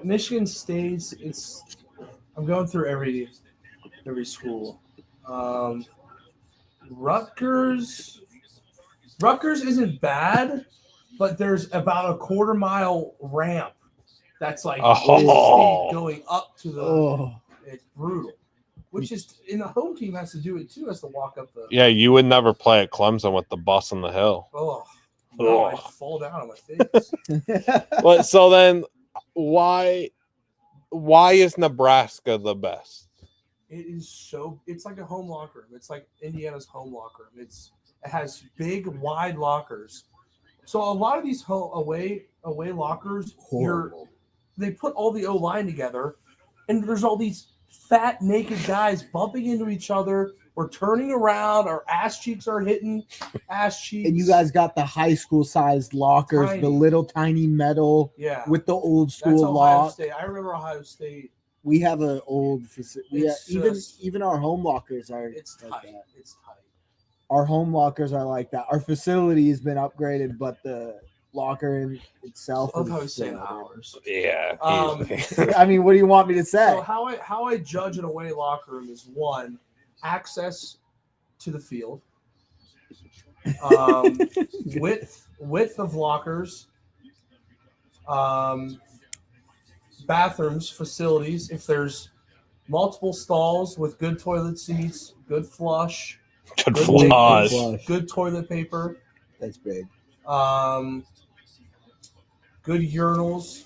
Michigan State's I'm going through every school. Rutgers isn't bad, but there's about a quarter-mile ramp that's like Oh. going up to the. Oh, It's brutal. Which is, and the home team has to do it too. Has to walk up the. Yeah, you would never play at Clemson with the bus on the hill. Oh, no, I'd fall down on my face. But so then, why is Nebraska the best? It is so. It's like a home locker room. It's like Indiana's home locker room. It has big, wide lockers. So a lot of these away lockers, they put all the O-line together, and there's all these fat, naked guys bumping into each other or turning around, or ass cheeks are hitting ass cheeks. and you guys got the high school sized lockers, Tiny. the little tiny metal yeah, with the old that's school Ohio lock State. I remember Ohio State. We have an old facility. It's Even just- even our home lockers are It's like tight. that. It's tight. Our home lockers are like that. Our facility has been upgraded, but the locker in itself I love how is he's saying still ours. Yeah. I mean, what do you want me to say? So how I judge an away locker room is one, access to the field, width of lockers, bathrooms, facilities. If there's multiple stalls with good toilet seats, good flush, Good Good flaws. flush. good toilet paper, That's big. good urinals,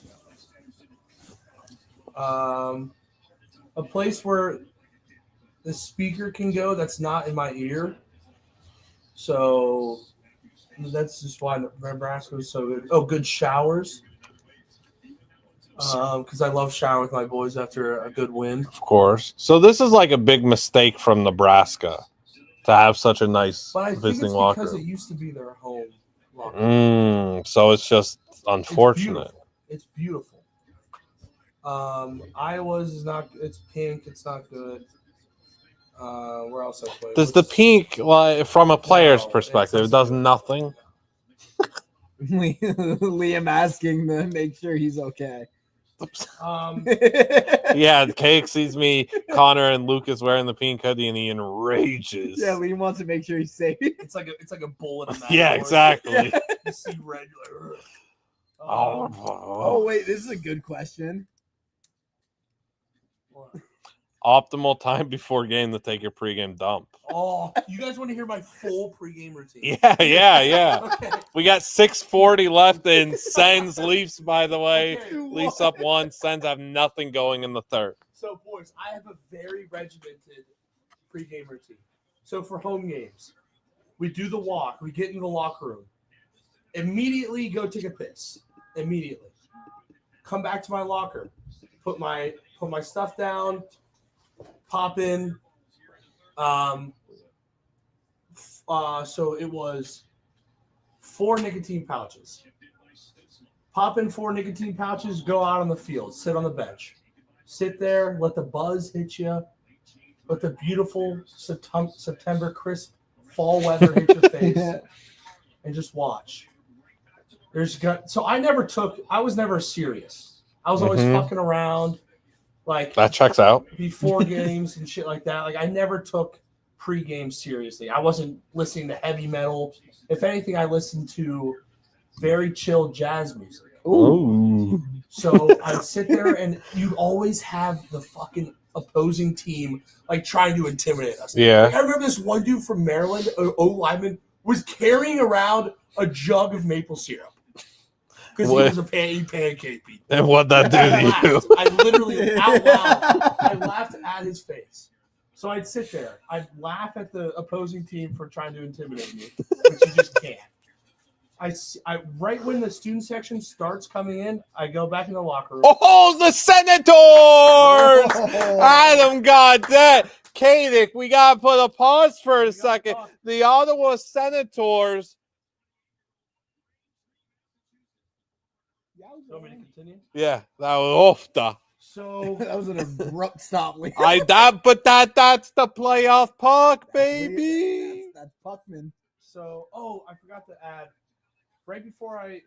a place where the speaker can go that's not in my ear. So that's just why Nebraska is so good. Oh, good showers. Because I love showering with my boys after a good win. Of course. So this is like a big mistake from Nebraska to have such a nice But I think visiting it's locker because it room. used to be their home locker room. So it's just unfortunate. It's beautiful. Iowa's is not. It's pink. It's not good. Where else I play? Does the pink, like, from a player's No, perspective, it it does doesn't. nothing? Liam asking to make sure he's okay. Yeah, Cake sees me, Connor, and Lucas wearing the pink hoodie, and he enrages. Yeah, Liam wants to make sure he's safe. It's like a bull in a matador. Yeah, exactly. You see red. You're like, ugh. Oh wait, this is a good question. Optimal time before game to take your pregame dump. Oh, you guys want to hear my full pregame routine? Yeah. Okay. We got 6:40 left in Sens Leafs, by the way. Okay. Leafs up 1. Sens have nothing going in the third. So, boys, I have a very regimented pregame routine. So, for home games, we do the walk. We get in the locker room. Immediately go take a piss. Immediately. Come back to my locker. Put my stuff down. Pop in. So it was 4 nicotine pouches. Pop in 4 nicotine pouches, go out on the field, sit on the bench. Sit there, let the buzz hit you, let the beautiful September crisp fall weather hit your face, and just watch. So I was never serious. I was always fucking around, like That checks out. before games and shit like that. Like I never took pregame seriously. I wasn't listening to heavy metal. If anything, I listened to very chill jazz music. Ooh. So I'd sit there and you'd always have the fucking opposing team like trying to intimidate us. Yeah. Like, I remember this one dude from Maryland, O lineman, was carrying around a jug of maple syrup. Because he was he pancake people. And what'd that do to you? I literally out loud, I laughed at his face. So I'd sit there. I'd laugh at the opposing team for trying to intimidate me, which you just can't. I right when the student section starts coming in, I go back in the locker room. Oh, the Senators! Adam got that. Kadick, we got to put a pause for a second. The Ottawa Senators. You want me to continue? Yeah, that was off the. So That was an abrupt stop, Liam. That's the playoff puck, baby. That's Puckman. So, I forgot to add, right before I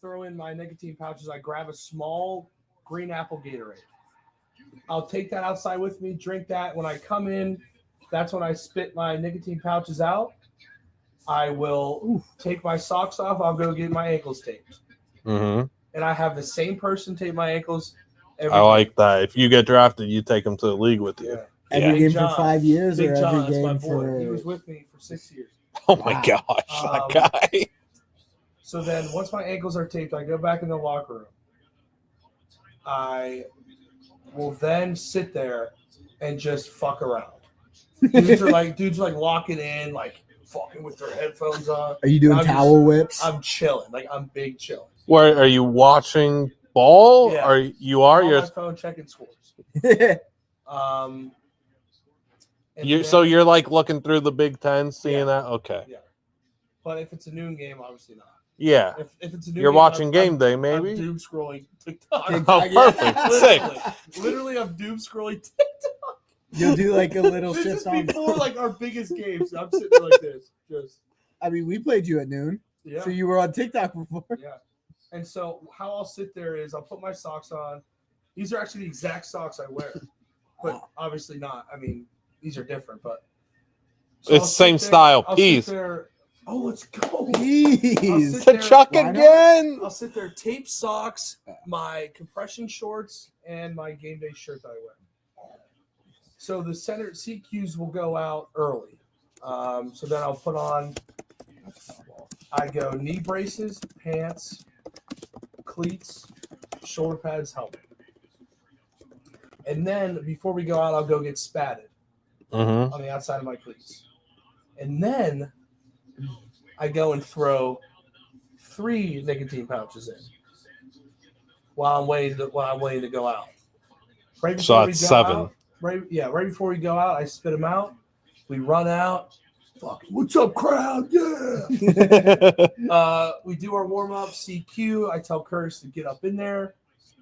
throw in my nicotine pouches, I grab a small green apple Gatorade. I'll take that outside with me, drink that. When I come in, that's when I spit my nicotine pouches out. I will take my socks off. I'll go get my ankles taped. Mm-hmm. And I have the same person tape my ankles every I like that. If you get drafted, you take them to the league with you. Yeah. Every Big game John. for 5 years, Big or John, every that's my game boy. for. He was with me for 6 years. Oh my gosh, that guy. So then once my ankles are taped, I go back in the locker room. I will then sit there and just fuck around. Dudes are like locking in, like fucking with their headphones on. Are you doing I'm towel whips? I'm chilling. Like I'm big chilling. Where are you watching ball? Yeah. Or you are? I'm on You're my phone checking scores. So you're like looking through the Big Ten, seeing Yeah. that? Okay. Yeah. But if it's a noon game, obviously not. Yeah. If it's a new You're game, watching I'm game day, I'm maybe? doom scrolling TikTok. Oh, perfect. Sick. Literally, I'm doom scrolling TikTok. You'll do like a little This shift is on. before like our biggest games. I'm sitting there like this, just I mean, we played you at noon, yeah, so you were on TikTok before. yeah. And so how I'll sit there is I'll put my socks on. These are actually the exact socks I wear, but obviously not. I mean, these are different, but so It's I'll sit same there- style. I'll sit Peas. there- Oh, let's go. Jeez. sit To there- Chuck Why not? again. I'll sit there, tape socks, my compression shorts, and my game day shirt that I wear. So the center CQs will go out early. So then I'll put on, I go knee braces, pants, cleats, shoulder pads, helmet. And then before we go out, I'll go get spatted Mm-hmm. on the outside of my cleats. And then I go and throw 3 nicotine pouches in while I'm waiting to go out. Right So before that's we go 7. out, right before we go out, I spit them out. We run out. Fuck, what's up, crowd? Yeah. We do our warm up. CQ. I tell Curtis to get up in there.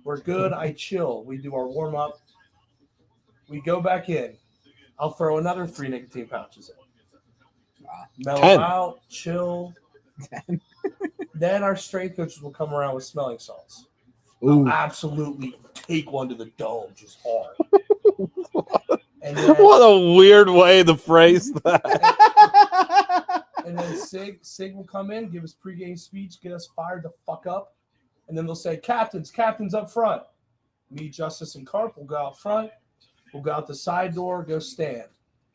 We're good. I chill. We do our warm up. We go back in. I'll throw another 3 nicotine pouches in. Mellow 10. out, chill. Then our strength coaches will come around with smelling salts. Ooh. Absolutely take one to the dome, just hard. And then, What a weird way to phrase that. and then Sig will come in, give us pregame speech, get us fired the fuck up, and then they'll say, captains up front. Me, Justice, and Carp will go out front. We'll go out the side door, go stand.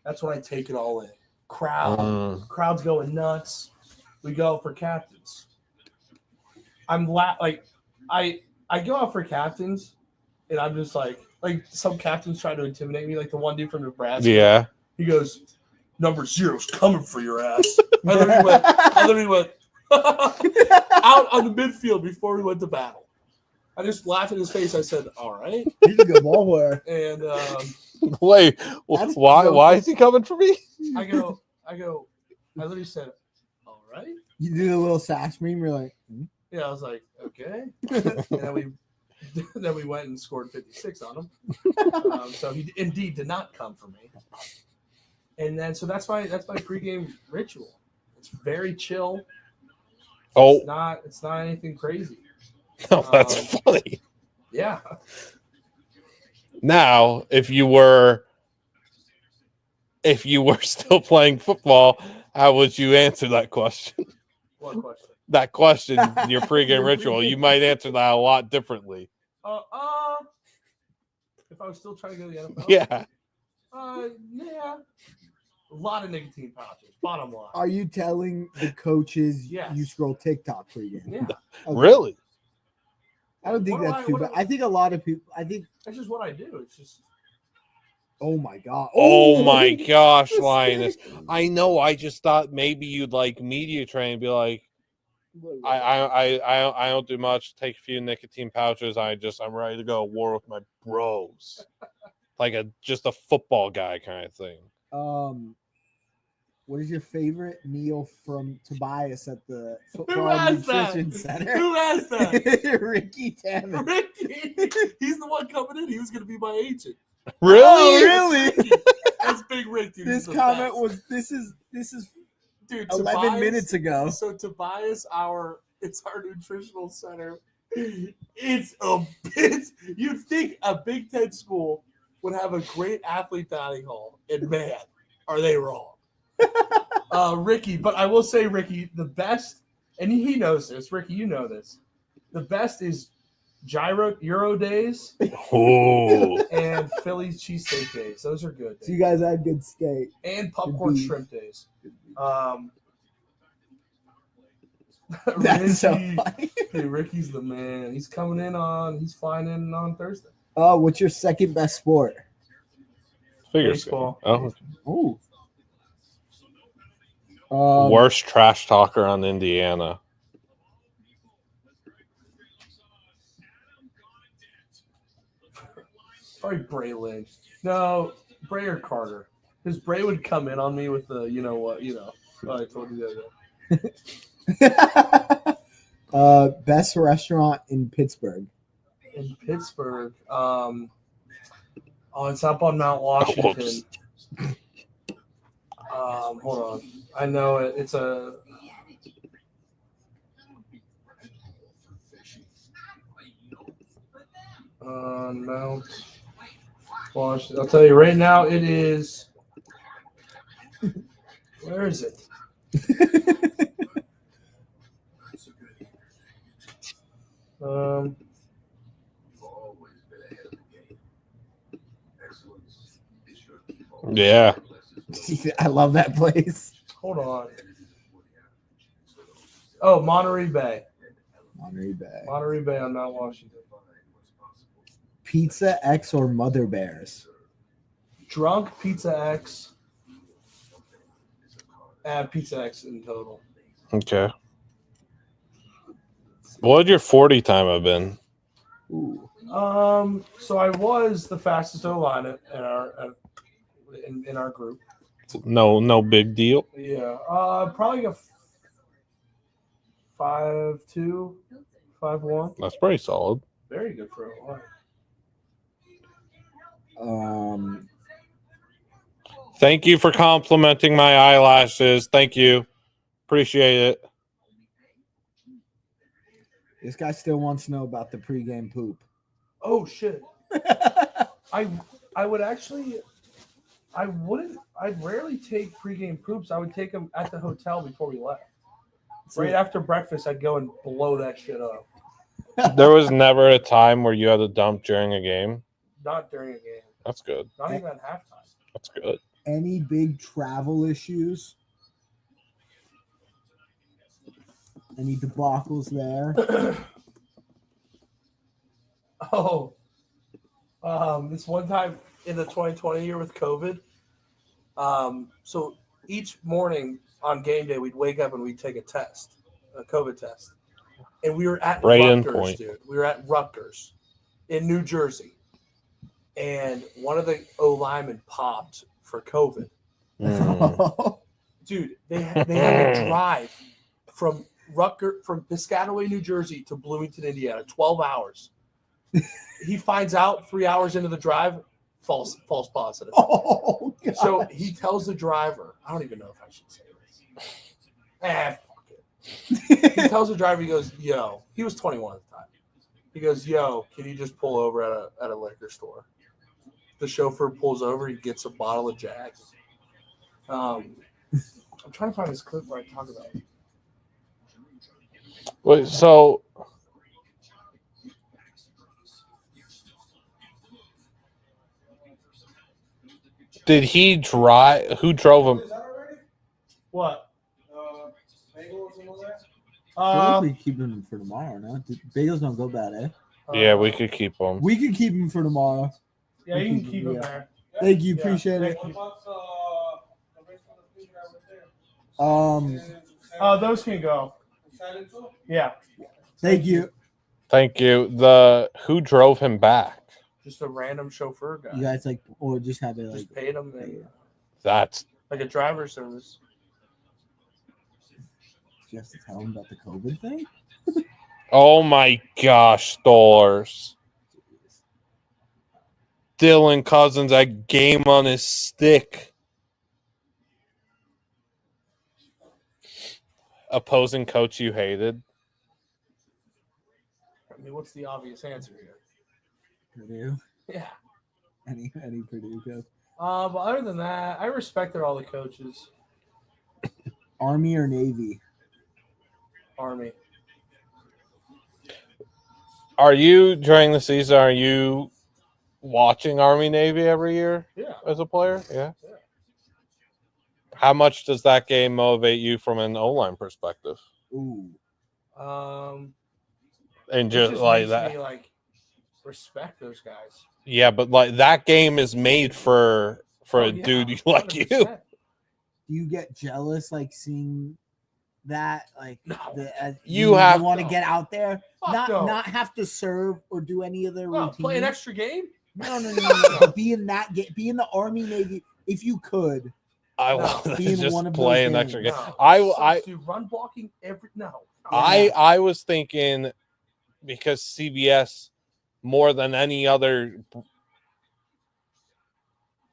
That's when I take it all in. Crowd's going nuts. We go for captains. I go out for captains, and I'm just like some captains try to intimidate me, like the one dude from Nebraska. Yeah. He goes, "Number 0's coming for your ass." And then he went out on the midfield before we went to battle. I just laughed in his face. I said, "All right." He's a good ball player. And Wait, That's why? so Why is he coming for me? I literally said, "All right." You do the little sass meme. You're like, Yeah, I was like, "Okay." And then we went and scored 56 on him. So he indeed did not come for me. And then so that's my pregame ritual. It's very chill. Oh, It's not anything crazy. no, that's funny. Yeah. Now, if you were still playing football, how would you answer that question? What question? That question, your pregame ritual, you might answer that a lot differently. If I was still trying to go to the NFL, Yeah. yeah, a lot of nicotine pouches. Bottom line, are you telling the coaches Yes. you scroll TikTok pregame? yeah, Okay. Really? I don't think that's too bad. I think a lot of people. I think. that's just what I do. It's just Oh my god. Oh my gosh, That's Linus. sick. I know. I just thought maybe you'd like media train and be like, I don't do much. Take a few nicotine pouches. I'm ready to go to war with my bros, like just a football guy kind of thing. What is your favorite meal from Tobias at the Who football asked nutrition that? center? Who asked that? Ricky Tannen. Ricky. He's the one coming in. He was going to be my agent. Really? Oh, really? That's Big Rick, dude. This He's the comment best. was this is dude 11 Tobias- minutes ago. So Tobias, it's our nutritional center. You'd think a Big Ten school would have a great athlete dining hall, and man, are they wrong. Ricky, but I will say, Ricky, the best, and he knows this. Ricky, you know this. The best is Euro days Oh, and Philly's cheesesteak days. Those are good. So you guys had good steak. And popcorn beef. shrimp days. That's so Ricky, funny. hey, Ricky's the man. He's flying in on Thursday. Oh, what's your second best sport? figure Baseball. skating. Oh. Worst trash talker on Indiana. Probably Bray Lynch. No, Bray or Carter. Because Bray would come in on me with the, you know what, I told you the other day. Best restaurant in Pittsburgh. In Pittsburgh. It's up on Mount Washington. Hold on. I know it. It's a. Mount Washington. I'll tell you right now, it is. Where is it? Yeah. I love that place. Hold on. Oh, Monterey Bay. Monterey Bay. Monterey Bay on Mount Washington. Pizza X or Mother Bears? Drunk Pizza X. Pizza X in total. Okay. What would your 40 time have been? Ooh. So I was the fastest O-line in our group. No big deal. Yeah. Probably a 5'2", 5'1". That's pretty solid. Very good for O-line. Thank you for complimenting my eyelashes. Thank you. Appreciate it. This guy still wants to know about the pregame poop. Oh shit. I'd rarely take pregame poops. I would take them at the hotel before we left. Right after breakfast, I'd go and blow that shit up. There was never a time where you had to dump during a game. Not during a game. That's good. Not even at halftime. That's good. Any big travel issues? Any debacles there? This one time in the 2020 year with COVID. So each morning on game day, we'd wake up and we'd take a test, a COVID test. And we were at Rutgers, dude. We were at Rutgers in New Jersey. And one of the O-linemen popped for COVID. Dude, they had to drive from Piscataway, New Jersey to Bloomington, Indiana, 12 hours. He finds out 3 hours into the drive, false positive. Oh, God. So he tells the driver, I don't even know if I should say this. Fuck it. He tells the driver, he goes, yo, he was 21 at the time. He goes, yo, can you just pull over at a liquor store? The chauffeur pulls over, he gets a bottle of Jack. I'm trying to find this clip where I talk about it. Wait, so did he drive? Who drove him? What? Bagels and all that? I feel like we keep him for tomorrow, no? Bagels don't go bad, eh? Yeah, we could keep him. We could keep him for tomorrow. Yeah, you can keep him there. Thank you, appreciate it. Those can go. Yeah. Thank you. Thank you. Who drove him back? Just a random chauffeur guy. You guys or just have it Just paid him That's like a driver service. you have to tell him about the COVID thing? oh my gosh, Stolers. Dylan Cousins had game on his stick. Opposing coach you hated? I mean, what's the obvious answer here? Purdue? Yeah. Any Purdue coach? But other than that, I respected all the coaches. Army or Navy? Army. Are you, during the season, are you watching Army Navy every year? Yeah. As a player? Yeah. How much does that game motivate you from an O-line perspective? Ooh. And just like that. Me, respect those guys. Yeah, but like that game is made for a dude like 100%. You. Do you get jealous seeing that? No. You want to get out there, not have to serve or do any of the routine. Play an extra game? No. Be in that game. Be in the Army Navy if you could. I No. want to Being just one of play those an extra game. games. No, I dude, run blocking every no. I was thinking because CBS more than any other.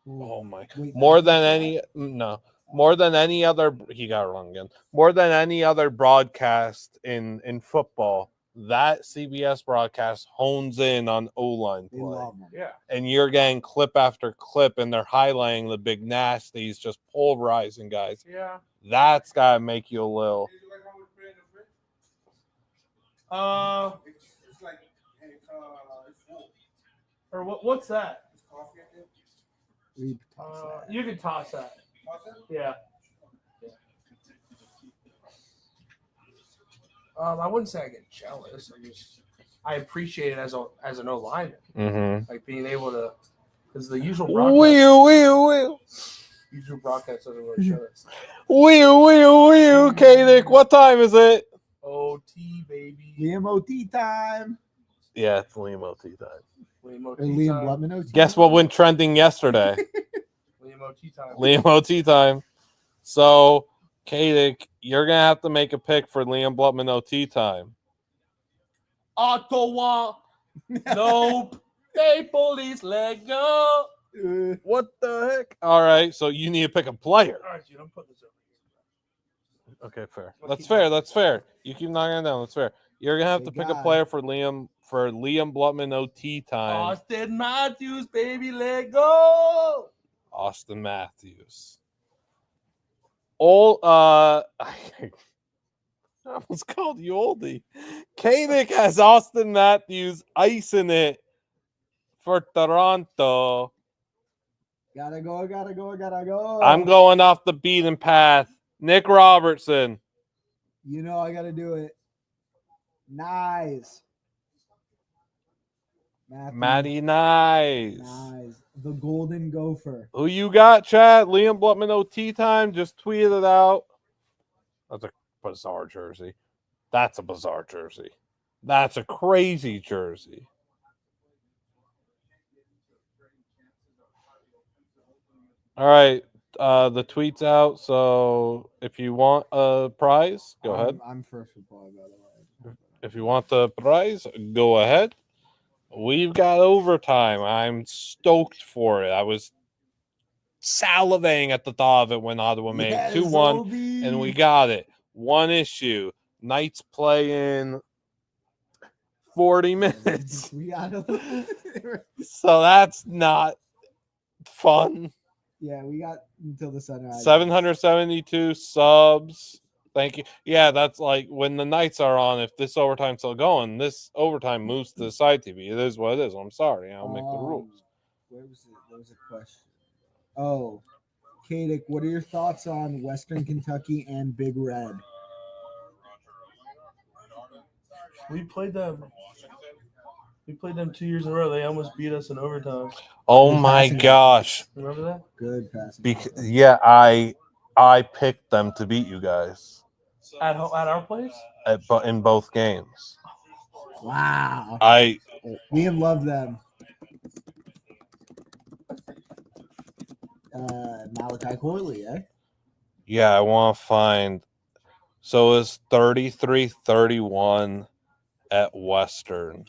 Oh my! Wait, More that's than not any no. More than any other, he got it wrong again. More than any other broadcast in football, that CBS broadcast hones in on O-line They play. love them. Yeah. And you're getting clip after clip, and they're highlighting the big nasties, just pulverizing guys. Yeah. That's got to make you a little. It's like, it's full. Or what's that? It's coffee, I think. We toss that. You can toss that. Toss it? Yeah. I wouldn't say I get jealous. I appreciate it as an O lineman, Mm-hmm. like being able to, because the usual broadcast doesn't really show this. K-Nick, what time is it? OT baby. Liam OT time. Yeah, it's Liam OT time. Liam Or OT Liam time. Blutman OT. Guess what went trending yesterday? Liam OT time. Liam OT time. So, K-Nick, you're going to have to make a pick for Liam Blutman OT time. Ottawa. Nope. Hey, police, let go. What the heck? All right, so you need to pick a player. All right, dude, I'm putting this over here. Okay, fair. Let's That's keep fair. going. That's fair. You keep knocking it down. That's fair. You're gonna have to Big pick a guy. player for Liam Blutman OT time. Austin Matthews, baby, let go. Austin Matthews. I almost called you oldie. K-Nick has Austin Matthews icing it for Toronto. Gotta go. I'm going off the beaten path. Nick Robertson. You know I gotta do it. Nice. Matty Nice. Nice. The Golden Gopher. Who you got, Chad? Liam Blutman OT time. Just tweet it out. That's a bizarre jersey. That's a bizarre jersey. That's a crazy jersey. All right. The tweet's out. So if you want a prize, go ahead. I'm first reply, by the way. If you want the prize, go ahead. We've got overtime. I'm stoked for it. I was salivating at the thought of it when Ottawa made Yes, 2-1, Oldie. and we got it. One issue. Knights play in 40 minutes. We got a So that's not fun. Yeah, we got until the sunrise. 772 subs. Thank you. Yeah, that's like when the Knights are on. If this overtime's still going, this overtime moves to the side TV. It is what it is. I'm sorry. I'll make the rules. Where was it? There was a question. Oh, Kadick, what are your thoughts on Western Kentucky and Big Red? We played them. We played them 2 years in a row. They almost beat us in overtime. Oh Good my passing gosh. Remember that? Good passing. Yeah, I picked them to beat you guys At our place? in both games. Wow. Liam loved them. Malachi Corley, eh? Yeah, I want to find. So it's 33-31 at Western.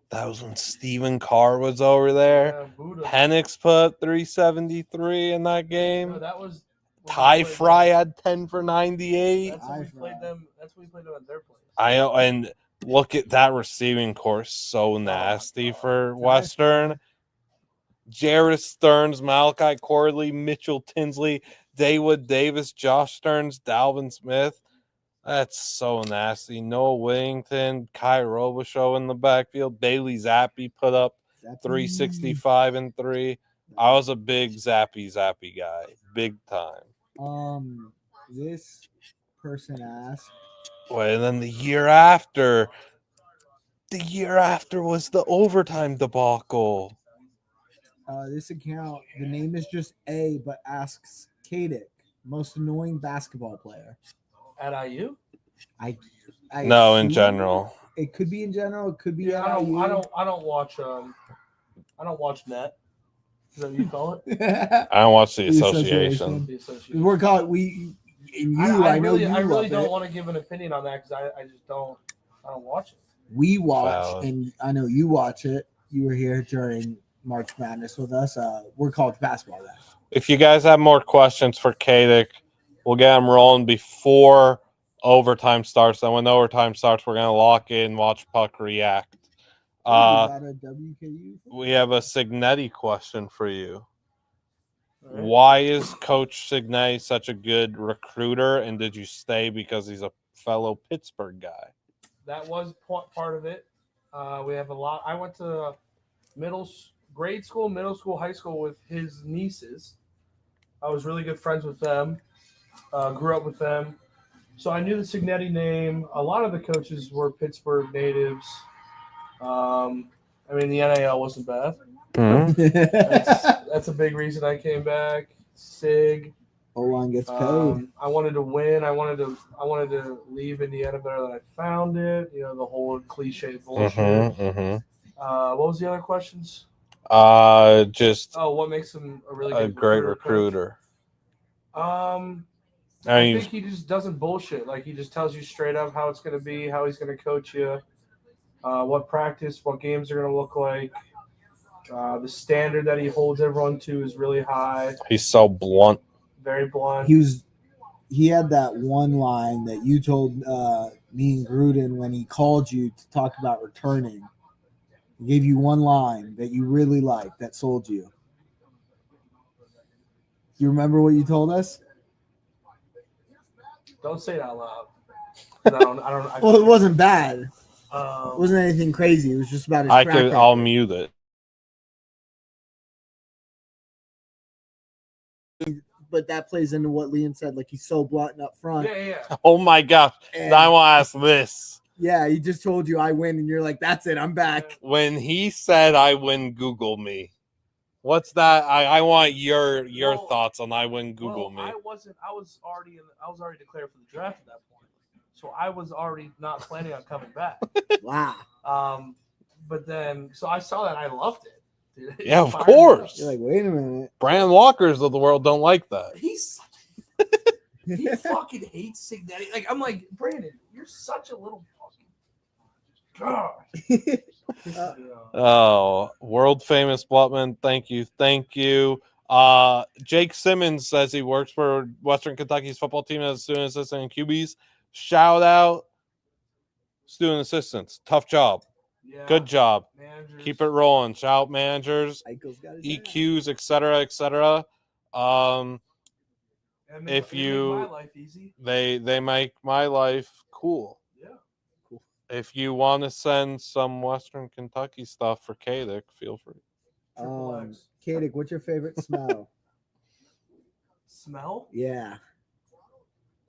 That was when Stephen Carr was over there. Yeah, Buddha. Penix put 373 in that game. No, that was when Ty we played Fry them. had 10 for 98. That's when we played them. That's when we played them at their place. I know, and look at that receiving course, so nasty for Western. Jared Stearns, Malachi Corley, Mitchell Tinsley, Daywood Davis, Josh Stearns, Dalvin Smith. That's so nasty. Noah Whittington, Kai Robichaux in the backfield. Bailey Zappi put up 365 and 3. I was a big Zappi guy, big time. This person asked. Well, and then the year after was the overtime debacle. This account, the name is just A, but asks Kadick, most annoying basketball player. At IU? I No, in assume general. It could be in general. It could be. Yeah, at IU. I don't watch. I don't watch net. Is that what you call it? I don't watch the The association. The association. We're called we. And you, I know really, you I really love don't it. want to give an opinion on that because I just don't. I don't watch it. We watch, Valid. and I know you watch it. You were here during March Madness with us. We're college basketball guys. If you guys have more questions for Kadick, we'll get them rolling before overtime starts. Then when overtime starts, we're going to lock in, watch Puck react. Is that a WKU? We have a Signetti question for you. All right. Why is Coach Signetti such a good recruiter, and did you stay because he's a fellow Pittsburgh guy? That was part of it. We have a lot. I went to grade school, middle school, high school with his nieces. I was really good friends with them. Grew up with them. So I knew the Signetti name. A lot of the coaches were Pittsburgh natives. I mean, the NAL wasn't bad. That's a big reason I came back. Sig. O-line gets paid. I wanted to win. I wanted to leave Indiana better than I found it. You know, the whole cliche bullshit. What was the other questions? Just what makes him a really a good great recruiter? recruiter. I think he just doesn't bullshit. Like, he just tells you straight up how it's going to be, how he's going to coach you, what practice, what games are going to look like. The standard that he holds everyone to is really high. He's so blunt. Very blunt. He had that one line that you told me and Gruden when he called you to talk about returning. He gave you one line that you really liked that sold you. Do you remember what you told us? Don't say it out loud. I don't. Well, it wasn't bad. It Um, wasn't anything crazy. It was just about his track I'll record. mute it. But that plays into what Liam said. Like, he's so blunt up front. yeah. Oh my gosh. And Now I want to ask this. yeah, he just told you I win, and you're like, that's it. I'm back. When he said I win, Google me. What's that? I want your Well, thoughts on I win, Google me. I was already declared for the draft at that point, so I was already not planning on coming back. Wow. But then, so I saw that and I loved it. Dude. It Yeah, of fired me course. You're like, wait a minute. Brand Walkers of the world don't like that. up. He fucking hates Signetti. Like, I'm like, Brandon, you're such a little fucking God. Oh, world famous Blutman. Thank you. Jake Simmons says he works for Western Kentucky's football team as a student assistant in QBs. Shout out student assistants. Tough job. Yeah. Good job. Managers. Keep it rolling. Shout out managers, Eichel's got his EQs, etc. It made- if it made you- my life easy. They make my life cool. Yeah. If you want to send some Western Kentucky stuff for Kadick, feel free. Triple X. Kadick, what's your favorite smell? Smell? Yeah.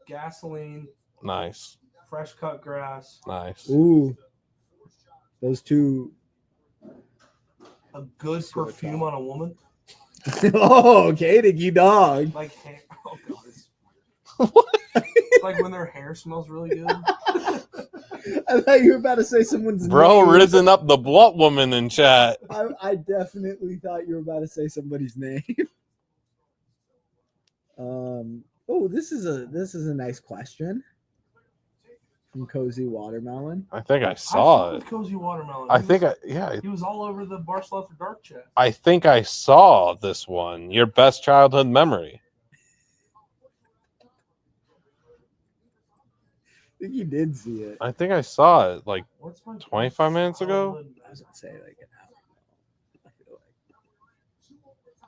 Gasoline, Nice. fresh cut grass, Nice. Ooh. Those two. a good So perfume tough. on a woman. Oh, Kadick, you dog. Like hair. Oh god. Like when their hair smells really good. I thought you were about to say someone's Bro, name. risen up the blunt woman in chat. I definitely thought you were about to say somebody's name. Oh, this is a nice question from Cozy Watermelon. I think I I saw fuck it. with Cozy Watermelon. I He think was, yeah. he was all over the Barcelona for Dark chat. I think I saw this one. Your best childhood memory. I think you did see it. I think I saw it like What's my 25 minutes ago? childhood- I was gonna say like an hour. I feel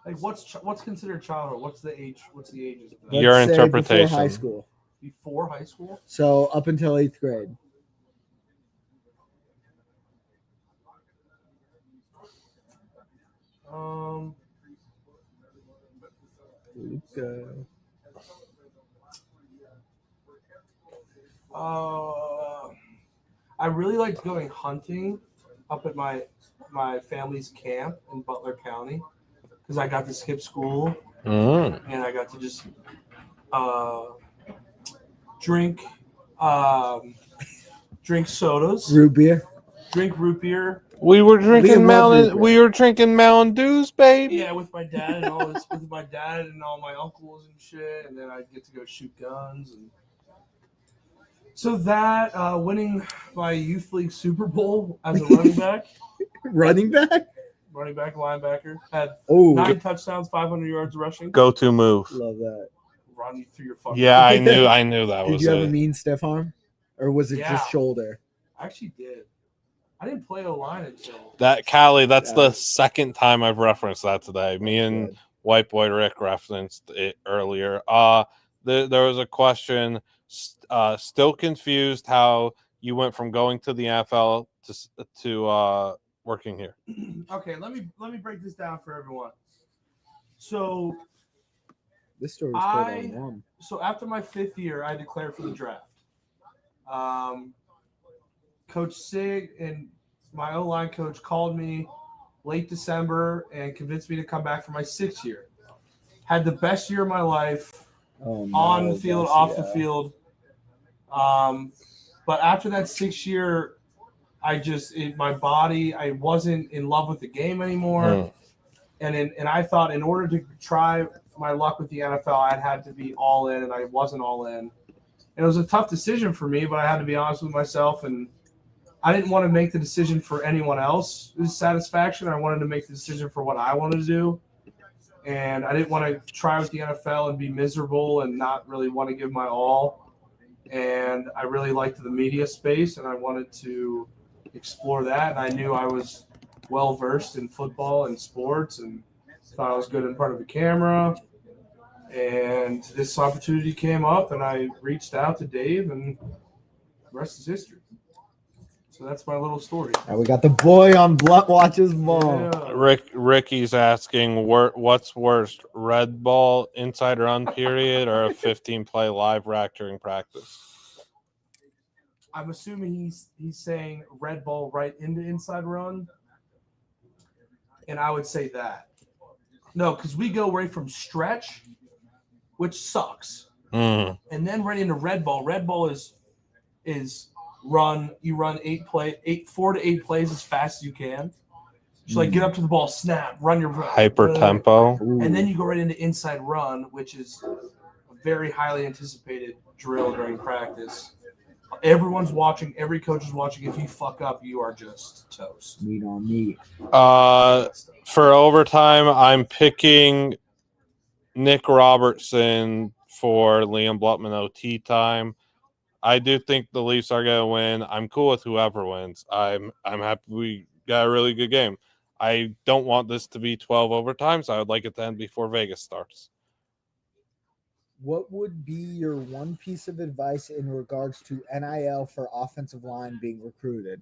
like. Like what's considered childhood? What's the age? What's the ages of that? Your Let's say interpretation. Before high school. Before high school? So up until 8th grade. Luca. I really liked going hunting up at my family's camp in Butler County because I got to skip school Mm. and I got to just drink sodas, Root beer. drink root beer, We were drinking Liam loved Mountain. it. We were drinking Mountain Dews, baby. Yeah, with my dad and all this, with my dad and all my uncles and shit, and then I'd get to go shoot guns. And so that winning my youth league Super Bowl as a running back, Running back? linebacker, had Oh, 9 touchdowns, 500 yards rushing. Go-to move. love that. Run you through your fucking. Yeah, I knew that Did was you have a it. mean stiff arm? Or was it Yeah. just shoulder? I actually did. I didn't play O-line until. That Callie, that's the Yeah. second time I've referenced that today. Me and Good. White Boy Rick referenced it earlier. There was a question. Still confused how you went from going to the NFL to working here. Okay, let me break this down for everyone. So This story was told on one. So after my 5th year, I declared for the draft. Coach Sig and my O-line coach called me late December and convinced me to come back for my 6th year. Had the best year of my life Oh, no, on the field, that's- off the yeah. field. But after that 6th year, my body, I wasn't in love with the game anymore. And I thought in order to try my luck with the NFL, I'd had to be all in, and I wasn't all in. And it was a tough decision for me, but I had to be honest with myself, and I didn't want to make the decision for anyone else's satisfaction. I wanted to make the decision for what I wanted to do. And I didn't want to try with the NFL and be miserable and not really want to give my all. And I really liked the media space, and I wanted to explore that. And I knew I was well-versed in football and sports and thought I was good in front of the camera. And this opportunity came up, and I reached out to Dave, and the rest is history. So that's my little story. Now we got the boy on Blut Watches Ball. Yeah. Ricky's asking, what's worst, red ball inside run period or a 15-play live rack during practice? I'm assuming he's saying red ball right into inside run, and I would say that. No, because we go right from stretch, which sucks, and then right into red ball. Red ball is run. You run 4 to 8 plays as fast as you can. So like get up to the ball, snap, run your Hyper tempo. and then you go right into inside run, which is a very highly anticipated drill during practice. Everyone's watching. Every coach is watching. If you fuck up, you are just toast. Meat on meat. For overtime, I'm picking Nick Robertson for Liam Blutman OT time. I do think the Leafs are going to win. I'm cool with whoever wins. I'm happy we got a really good game. I don't want this to be 12 overtimes. I would like it to end before Vegas starts. What would be your one piece of advice in regards to NIL for offensive line being recruited?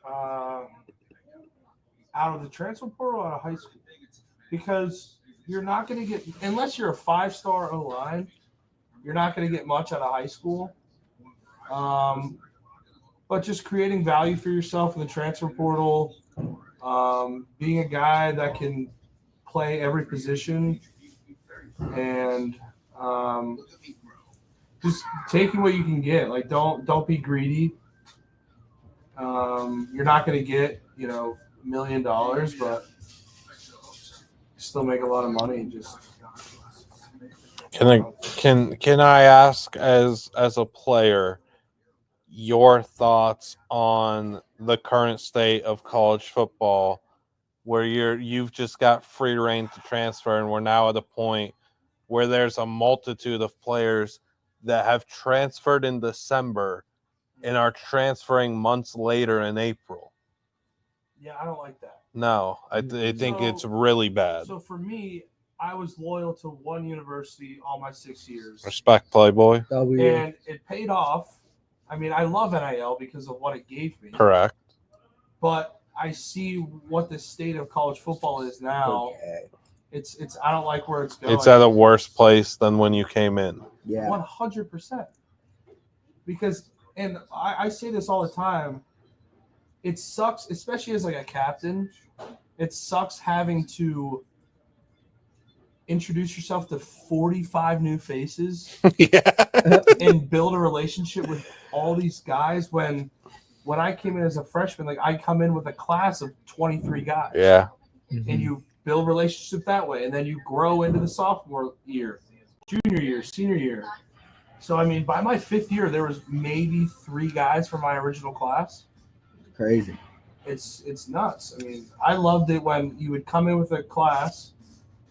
Out of the transfer portal or out of high school? Because you're not going to get, unless you're a 5-star O-line, you're not going to get much out of high school. But just creating value for yourself in the transfer portal, being a guy that can play every position, and just taking what you can get. Like don't be greedy. You're not going to get $1 million, but still make a lot of money. And just Can I ask as a player your thoughts on the current state of college football, where you've just got free reign to transfer, and we're now at a point where there's a multitude of players that have transferred in December and are transferring months later in April? Yeah, I don't like that. No, I think it's really bad. So for me, I was loyal to one university all my 6 years. Respect, Playboy. And it paid off. I mean, I love NIL because of what it gave me. Correct. But I see what the state of college football is now. Okay. It's I don't like where it's going. It's at a worse place than when you came in. Yeah. 100%. Because, and I say this all the time, it sucks, especially as like a captain, it sucks having to introduce yourself to 45 new faces Yeah. and build a relationship with all these guys when when I came in as a freshman, like I come in with a class of 23 guys. Yeah. And you build relationships that way, and then you grow into the sophomore year, junior year, senior year. So I mean, by my 5th year, there was maybe 3 guys from my original class. Crazy. It's nuts. I mean, I loved it when you would come in with a class,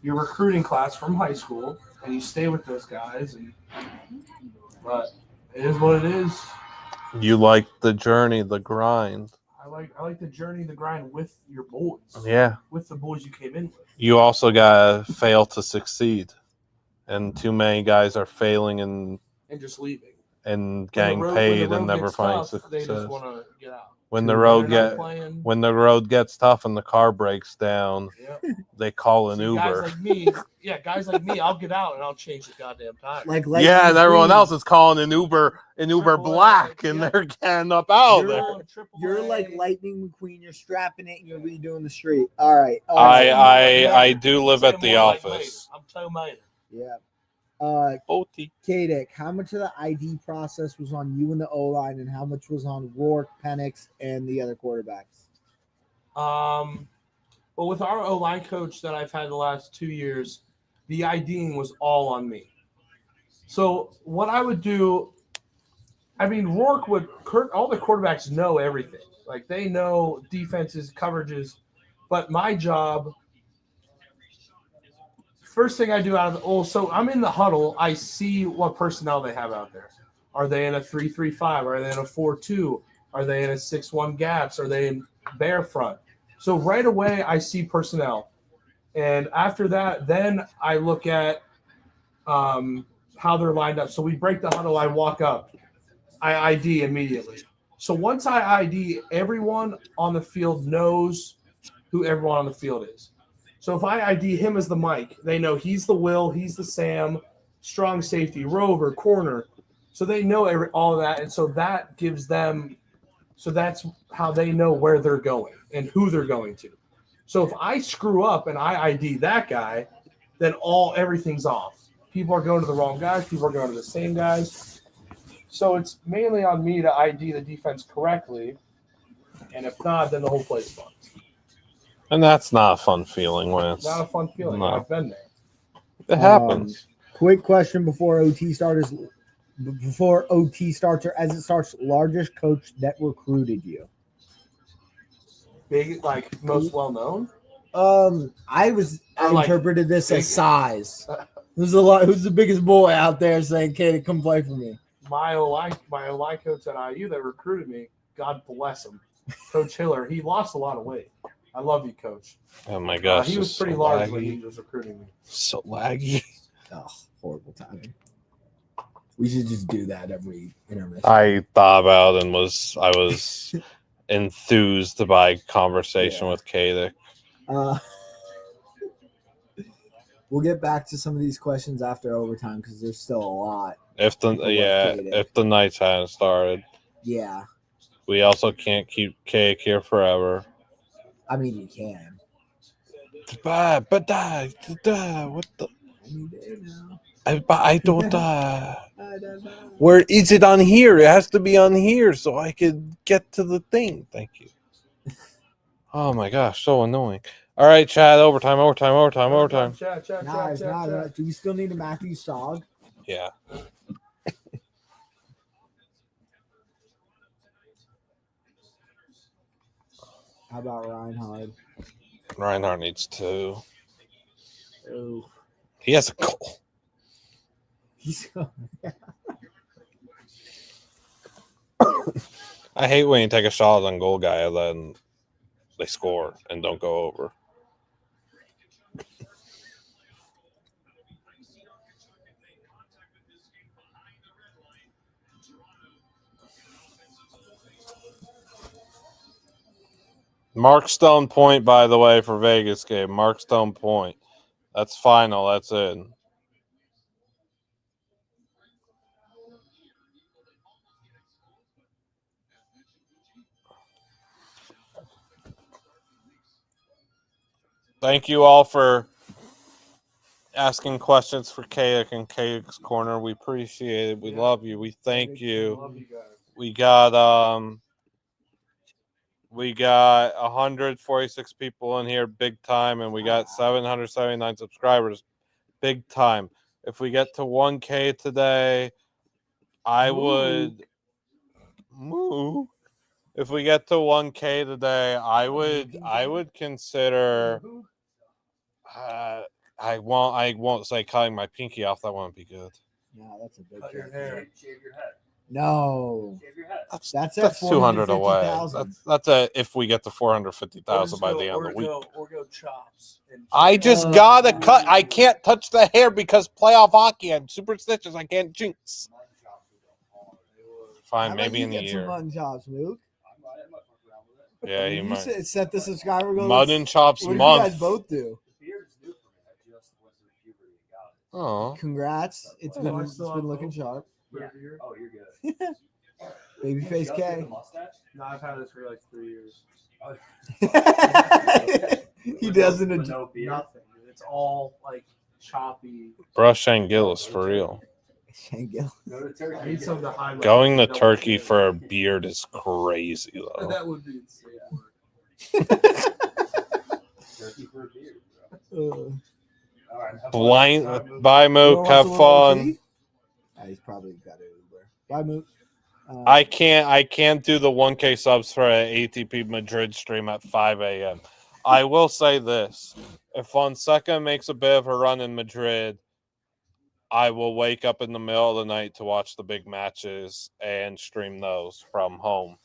your recruiting class from high school, and you stay with those guys. But it is what it is. You like the journey, the grind. I like the journey, the grind with your boys. Yeah. With the boys you came in with. You also gotta fail to succeed, and too many guys are failing and just leaving and getting paid and never finding success. They just want to get out. When the road gets tough and the car breaks down, they call an Uber. Guys like me, I'll get out and I'll change the goddamn tire. And everyone else is calling an Uber Black, and they're getting up out there. You're like Lightning McQueen. You're strapping it and you're redoing the street. All right. I do live at the office. I'm telling you. Yeah. OT. Kadick, how much of the ID process was on you and the O-line, and how much was on Rourke, Penix, and the other quarterbacks? Well, with our O-line coach that I've had the last 2 years, the IDing was all on me. So what I would do, I mean, Rourke all the quarterbacks know everything. Like, they know defenses, coverages, but my job, first thing I do so I'm in the huddle, I see what personnel they have out there. Are they in a 3-3-5? Are they in a 4-2? Are they in a 6-1 gaps? Are they in bear front? So right away, I see personnel. And after that, then I look at how they're lined up. So we break the huddle, I walk up. I ID immediately. So once I ID, everyone on the field knows who everyone on the field is. So if I ID him as the Mike, they know he's the Will, he's the Sam, strong safety, rover, corner. So they know all of that. And so that gives them – so that's how they know where they're going and who they're going to. So if I screw up and I ID that guy, then everything's off. People are going to the wrong guys. People are going to the same guys. So it's mainly on me to ID the defense correctly. And if not, then the whole play's fucked. And that's not a fun feeling when it's not a fun feeling. No. I've been there. It happens. Quick question before OT starts, or as it starts, largest coach that recruited you? Big, like most well known? I interpreted this as size. Who's the biggest boy out there saying, "Katie, come play for me"? My O-line coach at IU that recruited me, God bless him, Coach Hiller. He lost a lot of weight. I love you, Coach. Oh my gosh, he was pretty large when he was recruiting me. So laggy. Oh, horrible timing. We should just do that every intermission. I thought about and I was enthused by conversation with Kadick. We'll get back to some of these questions after overtime because there's still a lot. If the Knights hadn't started. Yeah. We also can't keep Kadick here forever. I mean, you can. But what the? I don't. I don't know. Where is it on here? It has to be on here so I could get to the thing. Thank you. Oh my gosh, so annoying. All right, Chad. Overtime. Chad. Do we still need a Matthew Sog? Yeah. How about Reinhard? Reinhard needs 2. Oh. He has a goal. I hate when you take a shot on goal guy and then they score and don't go over. Mark Stone point, by the way, for Vegas game. Mark Stone point. That's final. That's it. Thank you all for asking questions for Kadick and Kadick's Corner. We appreciate it. We love you. We thank you. Love you guys. We got We got 146 people in here, big time, and we got 779 subscribers, big time. If we get to 1K today, I would move. If we get to 1K today, I would consider. I won't say cutting my pinky off. That wouldn't be good. No, that's a big Cut your cut. hair. Shave your head. No, Shave your head. that's That's 200 away. 450,000. That's if we get to 450,000 by the end of the week. Or go chops. I just gotta cut. I can't touch the hair because playoff hockey. I'm superstitious. I can't jinx. Fine, How maybe about in you the get some year. mutton chops, Luke. Yeah, he You might. set the subscriber goal. Mutton chops What if month. you guys both do? Oh, Congrats! It's been looking sharp. Yeah. Oh, you're good. Babyface K. No, I've had this for like 3 years. He doesn't. Nothing. It's all like choppy. brush Anguillus for real. Shangill. I need something to hide. Going to Turkey for a beard is crazy though. That would be insane. Turkey for a beard, bro. All right. Blind. Bye, Mook. Have fun. He's probably got it Uber. Bye, Mook. I can't do the 1K subs for an ATP Madrid stream at 5 a.m. I will say this: if Fonseca makes a bit of a run in Madrid, I will wake up in the middle of the night to watch the big matches and stream those from home.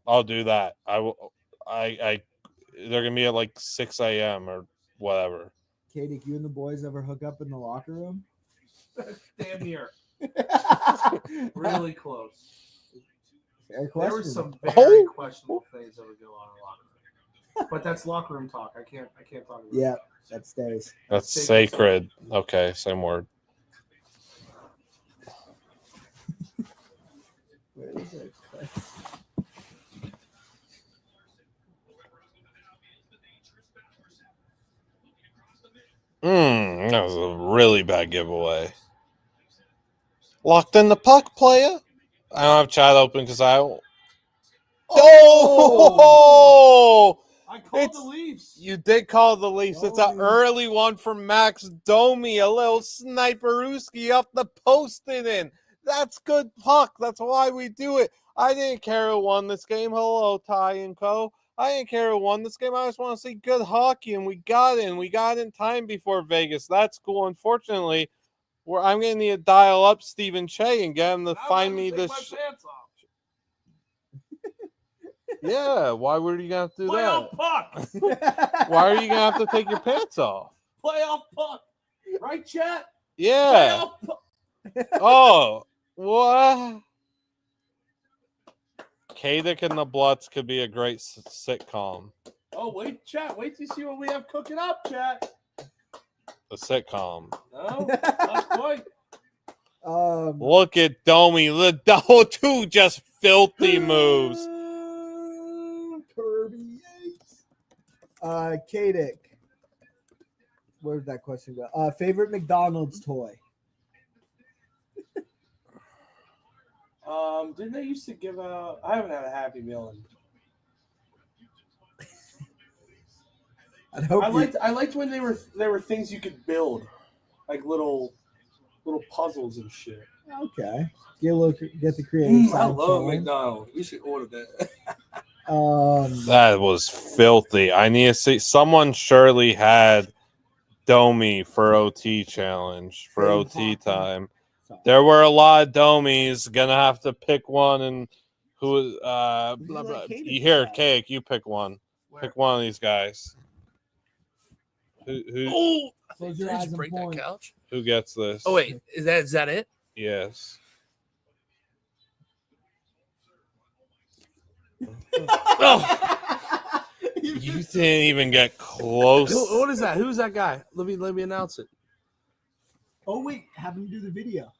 I'll do that. I will. They're gonna be at like 6 a.m. or whatever. Katie, you and the boys ever hook up in the locker room? Damn near. Really close. Fair There were question. some very questionable things that would go on in the locker room. But that's locker room talk. I can't talk about Yeah, it. that stays. That's sacred. Okay, same word. Where is it? That was a really bad giveaway. Locked in the puck, player. I don't have chat open because I. Oh! I called It's- the Leafs. You did call the Leafs. It's an early one from Max Domi. A little sniperooski up the post and in. That's good puck. That's why we do it. I didn't care who won this game. Hello, Ty and Co. I didn't care who won this game. I just want to see good hockey, and we got in. We got in time before Vegas. That's cool. Unfortunately, I'm going to need to dial up Stephen Che and get him to find me this. Pants off. Yeah, why were you going to have to do Playoff puck. that? Why are you going to have to take your pants off? Playoff puck. Right, chat? Yeah. Playoff puck. Oh, what? Kadic and the Bluts could be a great sitcom. Oh, wait, chat. Wait to see what we have cooking up, chat. A sitcom. No, not quite. Look at Domi. The two just filthy moves. Kirby Yates. Kadik. Where did that question go? Favorite McDonald's toy? Didn't they used to give out? I haven't had a Happy Meal in. I liked when there were things you could build, like little puzzles and shit. Okay. Get the creative side. I love McDonald's. We should order that. That was filthy. I need to see. Someone surely had Domi for OT challenge for OT time. There were a lot of Domies. Gonna have to pick one, and who? Blah, blah. Here, Cake. You pick one. Pick one of these guys. Who? Oh, Close your eyes and break point. that couch. Who gets this? Oh wait, is that it? Yes. Oh, You didn't even get close. what is that? Who's that guy? Let me announce it. Oh wait, have him do the video.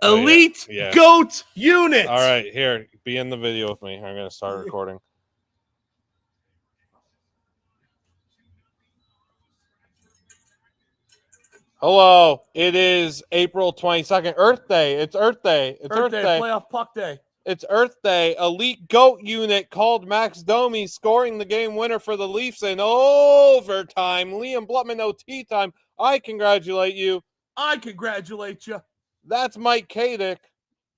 Oh, yeah. Elite Yeah. Goat Unit. All right, here, be in the video with me. I'm gonna start recording. Hello, it is April 22nd, Earth Day. It's Earth Day. It's Earth Day. Playoff puck day. It's Earth Day. Elite GOAT unit called Max Domi, scoring the game winner for the Leafs in overtime. Liam Blutman OT time. I congratulate you. I congratulate you. That's Mike Kadick.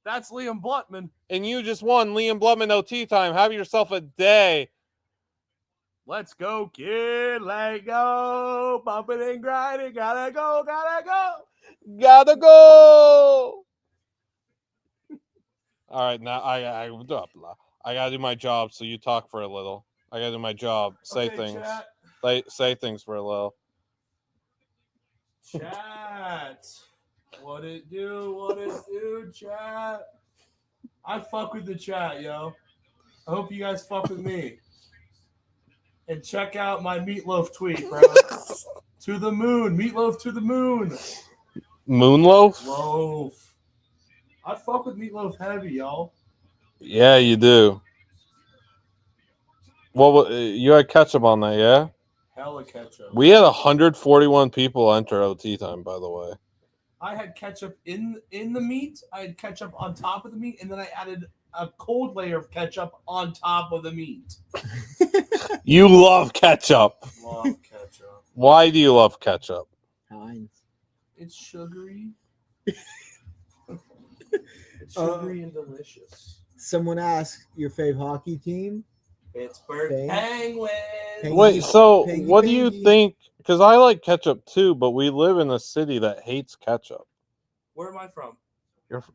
That's Liam Blutman. And you just won Liam Blutman OT time. Have yourself a day. Let's go, kid. Let go. Bumping and grinding. Gotta go. Gotta go. Gotta go. All right, now I gotta do my job. So you talk for a little. I gotta do my job. Say Okay, things. chat. Say things for a little. Chat. What it do, chat? I fuck with the chat, yo. I hope you guys fuck with me. And check out my meatloaf tweet, bro. To the moon. Meatloaf to the moon. Moonloaf? Loaf. I fuck with meatloaf heavy, y'all. Yeah, you do. Well, you had ketchup on that, yeah? Hella ketchup. We had 141 people enter OT time, by the way. I had ketchup in the meat. I had ketchup on top of the meat, and then I added a cold layer of ketchup on top of the meat. You love ketchup. Love ketchup. Why do you love ketchup? Heinz. It's sugary. It's sugary and delicious. Someone asked your fave hockey team. Pittsburgh Bang. Penguins. Penguins. Wait, so Peggy, what do you Peggy. think? Because I like ketchup too, but we live in a city that hates ketchup. Where am I from?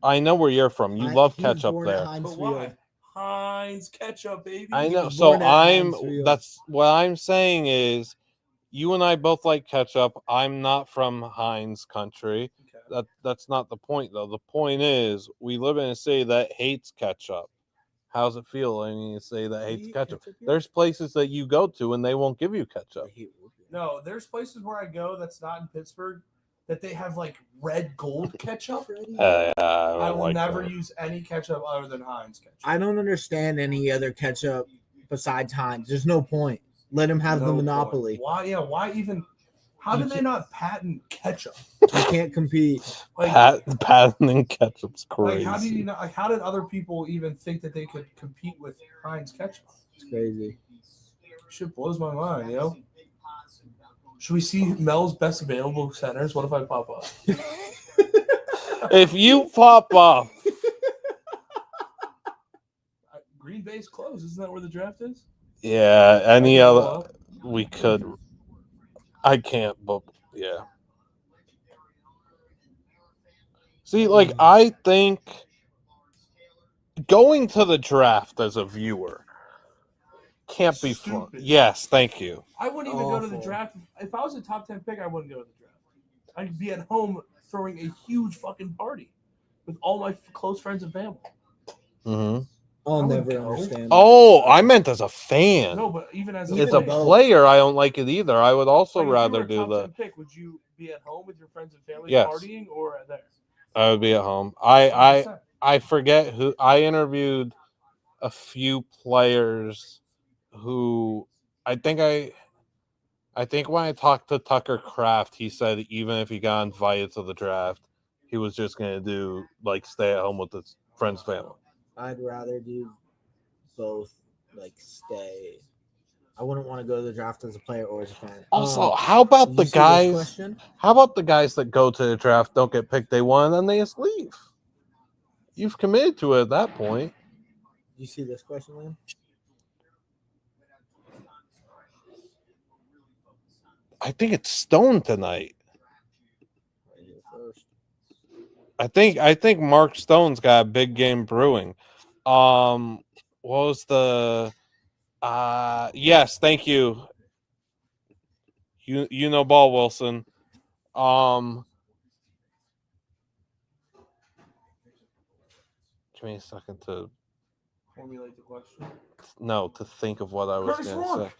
I know where you're from. You love He was ketchup born at there. Heinz But why? Field. Heinz ketchup, baby. I He know. was So born at Heinz Field. that's what I'm saying is you and I both like ketchup. I'm not from Heinz country. Okay. That's not the point though. The point is we live in a city that hates ketchup. How's it feel? I mean, you say that hates eat ketchup. ketchup here? There's places that you go to and they won't give you ketchup. No, there's places where I go that's not in Pittsburgh that they have like red gold ketchup. I I don't will like never that. use any ketchup other than Heinz ketchup. I don't understand any other ketchup besides Heinz. There's no point. Let him have the No monopoly. point. Why? Yeah. Why even? How You did they not patent ketchup? You can't compete. Like, Patenting ketchup's crazy. like how do you know? Like, how did other people even think that they could compete with Heinz ketchup? It's crazy. Shit blows my mind, yo. Should we see Mel's best available centers? What if I pop up? If you pop up, Green Bay's closed. Isn't that where the draft is? yeah, any I can go other up. we could. I can't, but yeah. See, like I think going to the draft as a viewer can't be fun. Stupid. Yes, thank you. I wouldn't even go to the Awful. draft. If I was a top 10 pick, I wouldn't go to the draft. I'd be at home throwing a huge fucking party with all my close friends and family. Mm-hmm. I'll I would never go. understand. Oh, I meant as a fan. No, but even as a As a player, player, I don't like it either. I would also like, if you rather were a do top the. 10 pick, would you be at home with your friends and family Yes. partying or there? I would be at home. 100%. I forget who I interviewed a few players who I think when I talked to Tucker Kraft, he said even if he got invited to the draft, he was just gonna do like stay at home with his friends' family. I'd rather do both. Like stay. I wouldn't want to go to the draft as a player or as a fan. Also, how about did the you see this guys? question? How about the guys that go to the draft, don't get picked day one, and then they just leave? You've committed to it at that point. You see this question, Liam? I think it's Stone tonight. Right here first. I think Mark Stone's got a big game brewing. What was the yes, thank you. You know ball, Wilson. Give me a second to Formulate the question. think of what I was Curtis going to say. Rourke,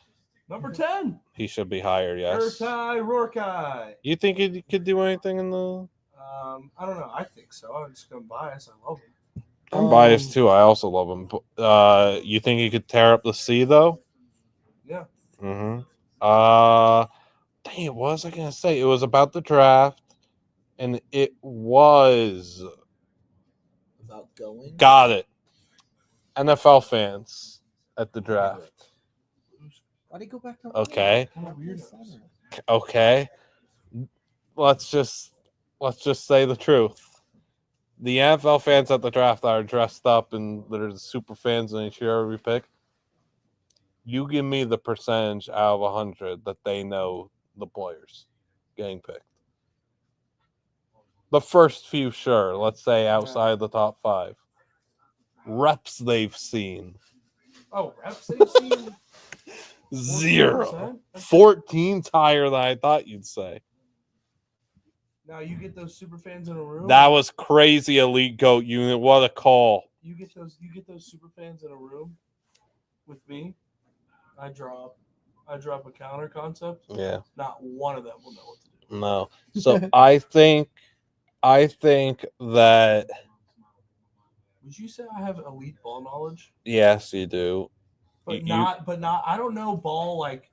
number 10. He should be higher, yes. Curtis Rourke. You think he could do anything in the? I don't know. I think so. I'm just going to bias. I love him. I'm biased too. I also love him. You think he could tear up the C though? Yeah. Mm-hmm. Dang, what was I gonna say? It was about the draft, and it was About going. got it. NFL fans at the draft. Why'd he go back to Okay. Weirdos? Okay. Let's just say the truth. The NFL fans at the draft are dressed up and they're the super fans and they cheer every pick. You give me the percentage out of 100 that they know the players getting picked. The first few, sure. Let's say outside the top 5. Reps they've seen. Oh, reps they've seen? 0. 14%? 14's higher than I thought you'd say. Now you get those super fans in a room. That was crazy, Elite Goat Unit. What a call. You get those super fans in a room with me. I drop a counter concept. Yeah. Not one of them will know what to do. No. So I think that Would you say I have elite ball knowledge? yes, you do. But not I don't know ball like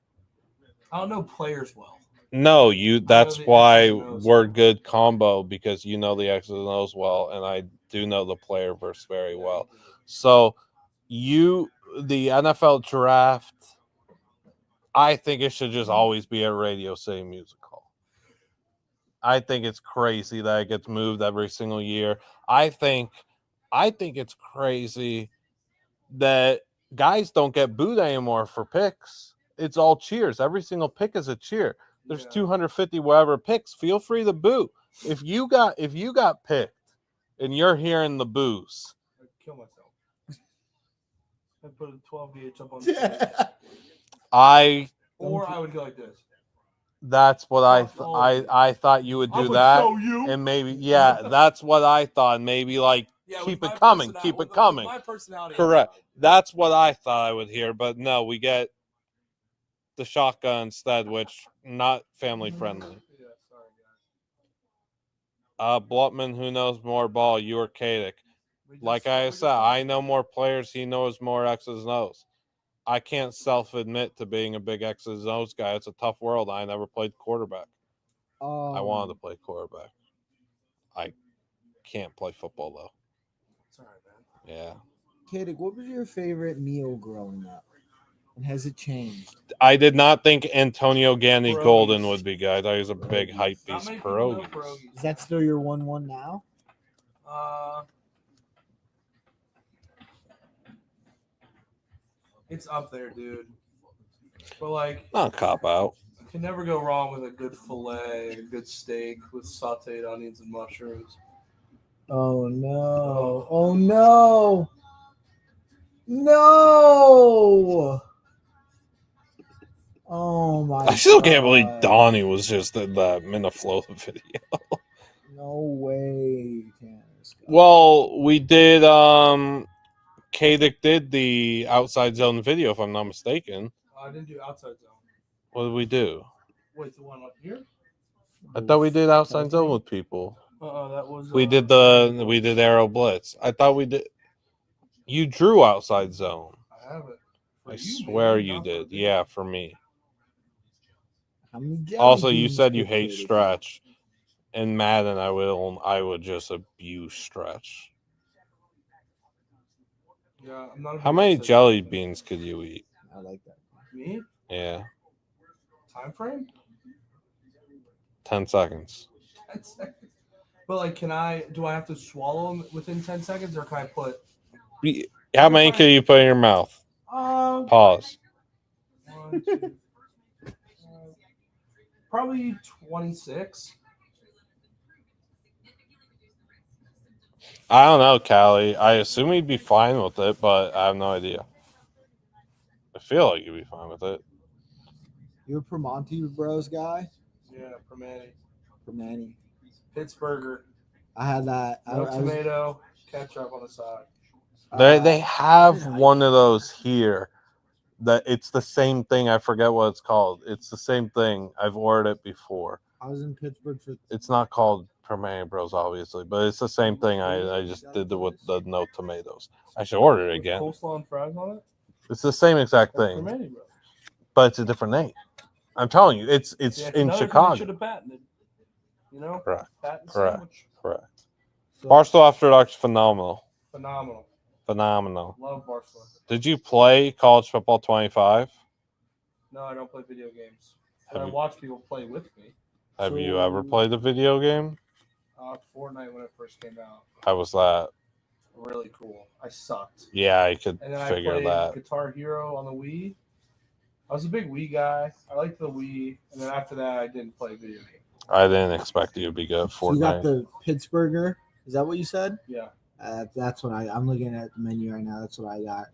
I don't know players well. No, that's why X's and O's. we're good combo because you know the X's and O's well, and I do know the player verse very well. So the NFL draft, I think it should just always be at Radio City Music Hall. I think it's crazy that it gets moved every single year. I think it's crazy that guys don't get booed anymore for picks. It's all cheers. Every single pick is a cheer. There's 250 whatever picks. Feel free to boo. If you got picked and you're hearing the boos, I'd kill myself. I'd put a 12 gauge up on the stage. I would go like this. that's what I thought you would do that. And maybe that's what I thought. Maybe like keep it coming. My personality. Correct. That's what I thought I would hear, but no, we get the shotgun instead, which not family friendly. Yeah, sorry guys. Blutman, who knows more ball, you or Kadick? Like I said, I know more players. He knows more X's and O's. I can't self-admit to being a big X's and O's guy. It's a tough world. I never played quarterback. I wanted to play quarterback. I can't play football though. It's all right, man. Yeah. Kadick, what was your favorite meal growing up? And has it changed? I did not think Antonio Gandy Pierogies. Golden would be good. I thought he was a big hype Not beast. many people know Pierogies. pierogies. Is that still your 1-1 now? It's up there, dude. But like, Not a cop out. can never go wrong with a good fillet, a good steak with sauteed onions and mushrooms. Oh no! Oh no! No! Oh my! I still can't believe God. Donnie was just in that Minaflota video. No way, Tanner. Well, we did. Kadick did the outside zone video, if I'm not mistaken. I didn't do outside zone. What did we do? Wait, the one up here? I thought we did outside zone with people. That was. We did Aero Blitz. I thought we did. You drew outside zone. I have it. For I you, swear maybe, you not for did. me. Yeah, for me. How many jelly Also, you beans said you did hate Kadick stretch. In Madden, I would just abuse stretch. Yeah, I'm not a How big many outside jelly zone. beans could you eat? eat? I like that. Me? Yeah, Time frame? 10 seconds. 10 seconds. But like, do I have to swallow them within 10 seconds, or can I put? How many could you put in your mouth? Pause. 1, 2, probably 26. I don't know, Callie. I assume he'd be fine with it, but I have no idea. I feel like he'd be fine with it. You a Primonti Bros guy? Yeah, Permani. Primanti. Pittsburgher. I had that. No I was, tomato, ketchup on the side. They have one of those here. That it's the same thing. I forget what it's called. It's the same thing. I've ordered it before. I was in Pittsburgh for. It's not called Permane Bros, obviously, but it's the same thing. I just did with the no tomatoes. I should order it With again. coleslaw and fries on it. It's the same exact That's thing, Permani, bro. but it's a different name. I'm telling you, it's Yeah, in another thing they Chicago. should have patented. You know, Correct. patent Correct. sandwich. Correct. So, Barstool After Dark's phenomenal. phenomenal. Phenomenal. Love Barcelona. Did you play College Football 25? No, I don't play video games. But I Have you, watch people play with me. have you ever played a video game? Fortnite when it first came out. How was that? Really cool. I sucked. Yeah, I could And then I figure played that. Guitar Hero on the Wii. I was a big Wii guy. I liked the Wii. And then after that, I didn't play video games. I didn't expect you to be good at So you got Fortnite. the Pittsburgher. Is that what you said? Yeah. That's what I'm looking at the menu right now. That's what I got.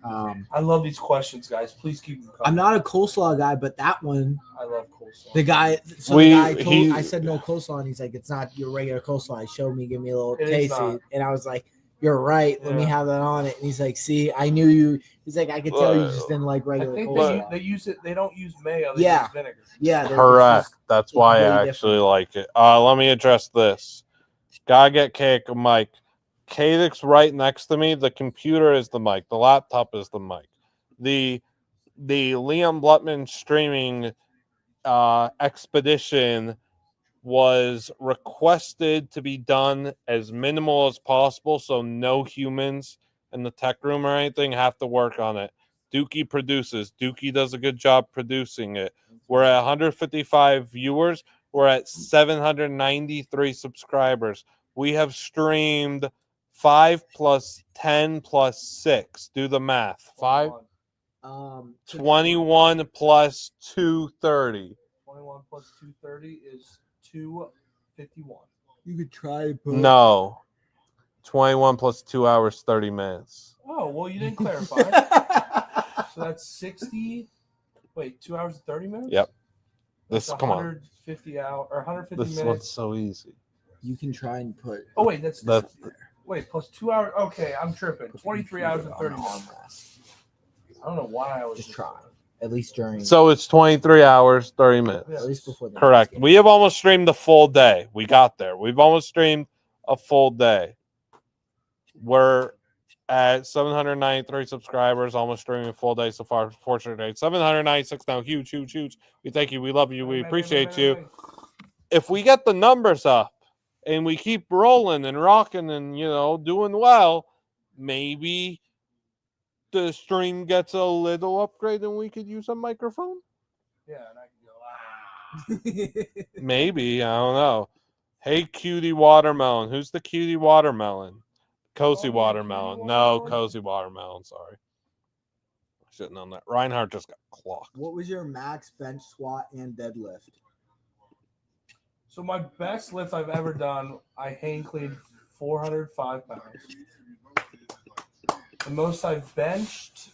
I love these questions, guys. Please keep them coming. I'm not a coleslaw guy, but that one, I love coleslaw. the guy. So We- the guy told, he- I said no coleslaw, and he's like, "It's not your regular coleslaw." He showed me, give me a little It is taste, not. and I was like, "You're right. Let me Yeah. have that on it." And he's like, "See, I knew you." He's like, "I could tell you just didn't like I regular think coleslaw." they use it. They don't use mayo. They Yeah. use vinegar. Yeah, they're- Correct. it's That's it's why way I actually like it. Let me address this. Gotta get Cake a mic. Kadek's right next to me. The computer is the mic. The laptop is the mic. The Liam Blutman streaming expedition was requested to be done as minimal as possible, so no humans in the tech room or anything have to work on it. Dookie produces. Dookie does a good job producing it. We're at 155 viewers. We're at 793 subscribers. We have streamed 5 plus 10 plus 6. Do the math. 5, 21 plus 230. 21 plus 230 is 251. You could try to put No. 21 plus 2 hours, 30 minutes. Oh, well, you didn't clarify. So that's 60. Wait, 2 hours and 30 minutes? Yep. That's Come on. 150 hour or 150 This minutes. one's so easy. You can try and put. Oh wait, that's That's plus 2 hours. Okay, I'm tripping. 23 hours and 30 minutes. I don't know why I was Just try. At least during. so it's 23 hours, 30 minutes. Yeah. At least before the Correct. next game. We have almost streamed the full day. We got there. We've almost streamed a full day. We're at 793 subscribers, almost streaming a full day so far. Fortunate day. 796 now. Huge, huge, huge. We thank you. We love you. We appreciate you. If we get the numbers up and we keep rolling and rocking and, doing well, maybe the stream gets a little upgrade and we could use a microphone. Yeah, and I can go. Maybe. I don't know. Hey, cutie watermelon. Who's the cutie watermelon? Cozy Oh, yeah, watermelon. cutie No, watermelon. cozy watermelon. Sorry. Shouldn't on that. Reinhardt just got clocked. What was your max bench squat and deadlift? So my best lift I've ever done, I hang cleaned 405 pounds. The most I've benched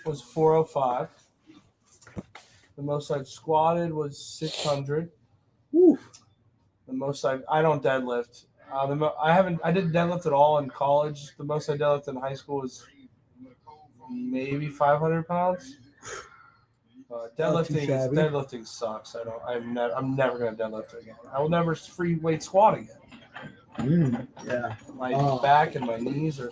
was 405. The most I've squatted was 600. Woo. The most I don't deadlift. I didn't deadlift at all in college. The most I deadlifted in high school was maybe 500 pounds. Deadlifting sucks. I'm never gonna deadlift again. I will never free weight squat again. Yeah. My back and my knees are.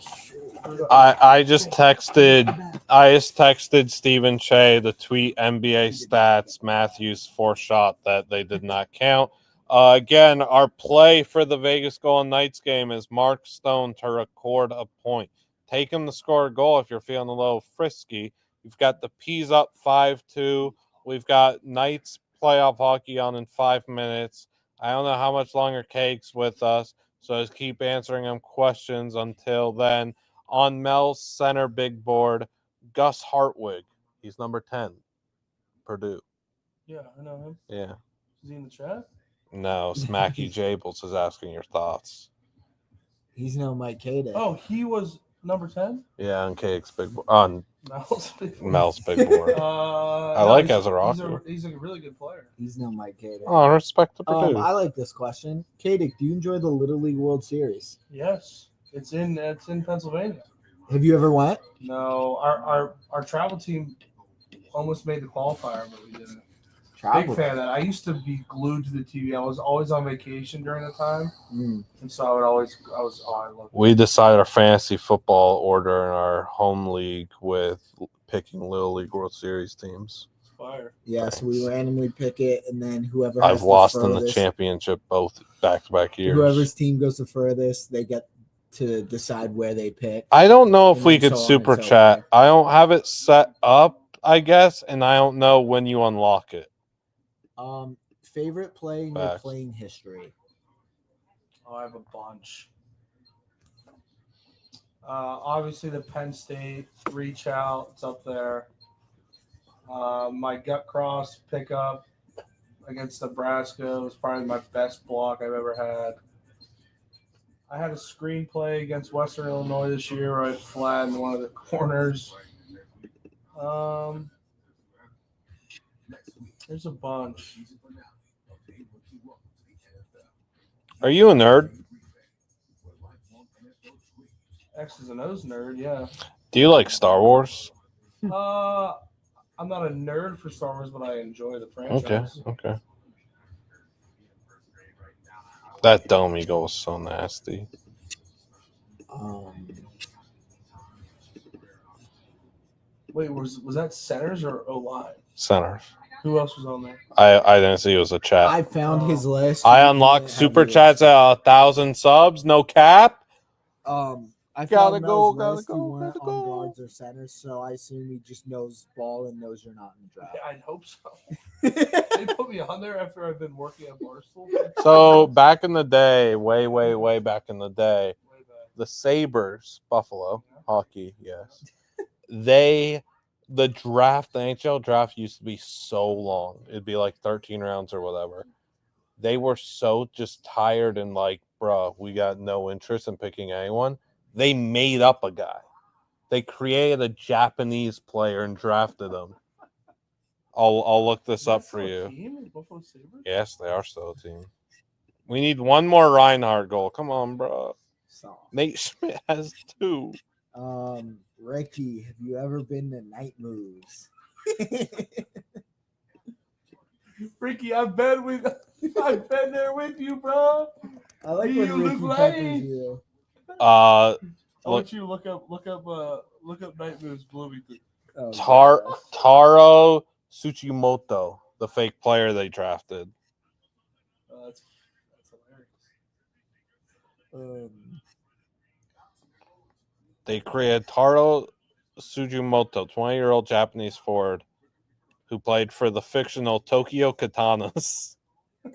I just texted Stephen Shea the tweet NBA stats Matthews 4 shot that they did not count. Again, our play for the Vegas Golden Knights game is Mark Stone to record a point. Take him to score a goal if you're feeling a little frisky. We've got the P's up 5-2. We've got Knights playoff hockey on in 5 minutes. I don't know how much longer Cake's with us, so just keep answering him questions until then. On Mel's center big board, Gus Hartwig. He's number 10, Purdue. Yeah, I know him. Yeah. Is he in the chat? No, Smacky Jables is asking your thoughts. He's no Mike Caden. Oh, he was number 10? Yeah, on Cake's big board. On Mel's big board. I like Azaraki. He's a really good player. He's no Mike Caden. Oh, respect to Purdue. I like this question. Kadik, do you enjoy the Little League World Series? Yes, it's in Pennsylvania. Have you ever went? No, our travel team almost made the qualifier, but we didn't. Travel. Big fan of that. I used to be glued to the TV. I was always on vacation during the time, and so I love it. We decided our fantasy football order in our home league with picking Little League World Series teams. Fire. Yeah, so we randomly pick it, and then whoever has I've lost the in the championship both back-to-back years. Whoever's team goes the furthest, they get to decide where they pick. I don't know if And we then could so on super and so chat. forth. I don't have it set up, I guess, and I don't know when you unlock it. Favorite play in your Facts. playing history. Oh, I have a bunch. Obviously, the Penn State reach out, it's up there. My gut cross pickup against Nebraska was probably my best block I've ever had. I had a screenplay against Western Illinois this year where I flattened one of the corners. There's a bunch. Are you a nerd? X's and O's nerd, yeah. Do you like Star Wars? I'm not a nerd for Star Wars, but I enjoy the franchise. Okay. That Dome Eagle is so nasty. Wait, was that centers or O-line? Centers. Who else was on there? I didn't see it was a chat. I found his list. I He unlocked didn't have super the chats list. at 1,000 subs. No cap. I Gotta found go, Mel's gotta list. go, He went gotta on go. guards or centers, so I assume he just knows ball and knows you're not in the draft. Yeah, I'd hope so. They put me on there after I've been working at Barstool. So back in the day, way back in the day, Way back. the Sabres, Buffalo hockey, yes. The NHL draft used to be so long. It'd be like 13 rounds or whatever. They were so just tired and like, bruh, we got no interest in picking anyone. They made up a guy. They created a Japanese player and drafted him. I'll look this up for you. Team? Buffalo Sabres? Yes, they are still a team. We need one more Reinhardt goal. Come on, bro. So, Nate Schmidt has 2. Ricky, have you ever been to Night Moves? Ricky, I've been there with you, bro. I like You when Ricky look peppers like- you. I want you to look up Night Moves Bloomington. Oh, gosh. Taro Tsuchimoto, the fake player they drafted. That's hilarious. They created Taro Sugimoto, 20-year-old Japanese forward who played for the fictional Tokyo Katanas.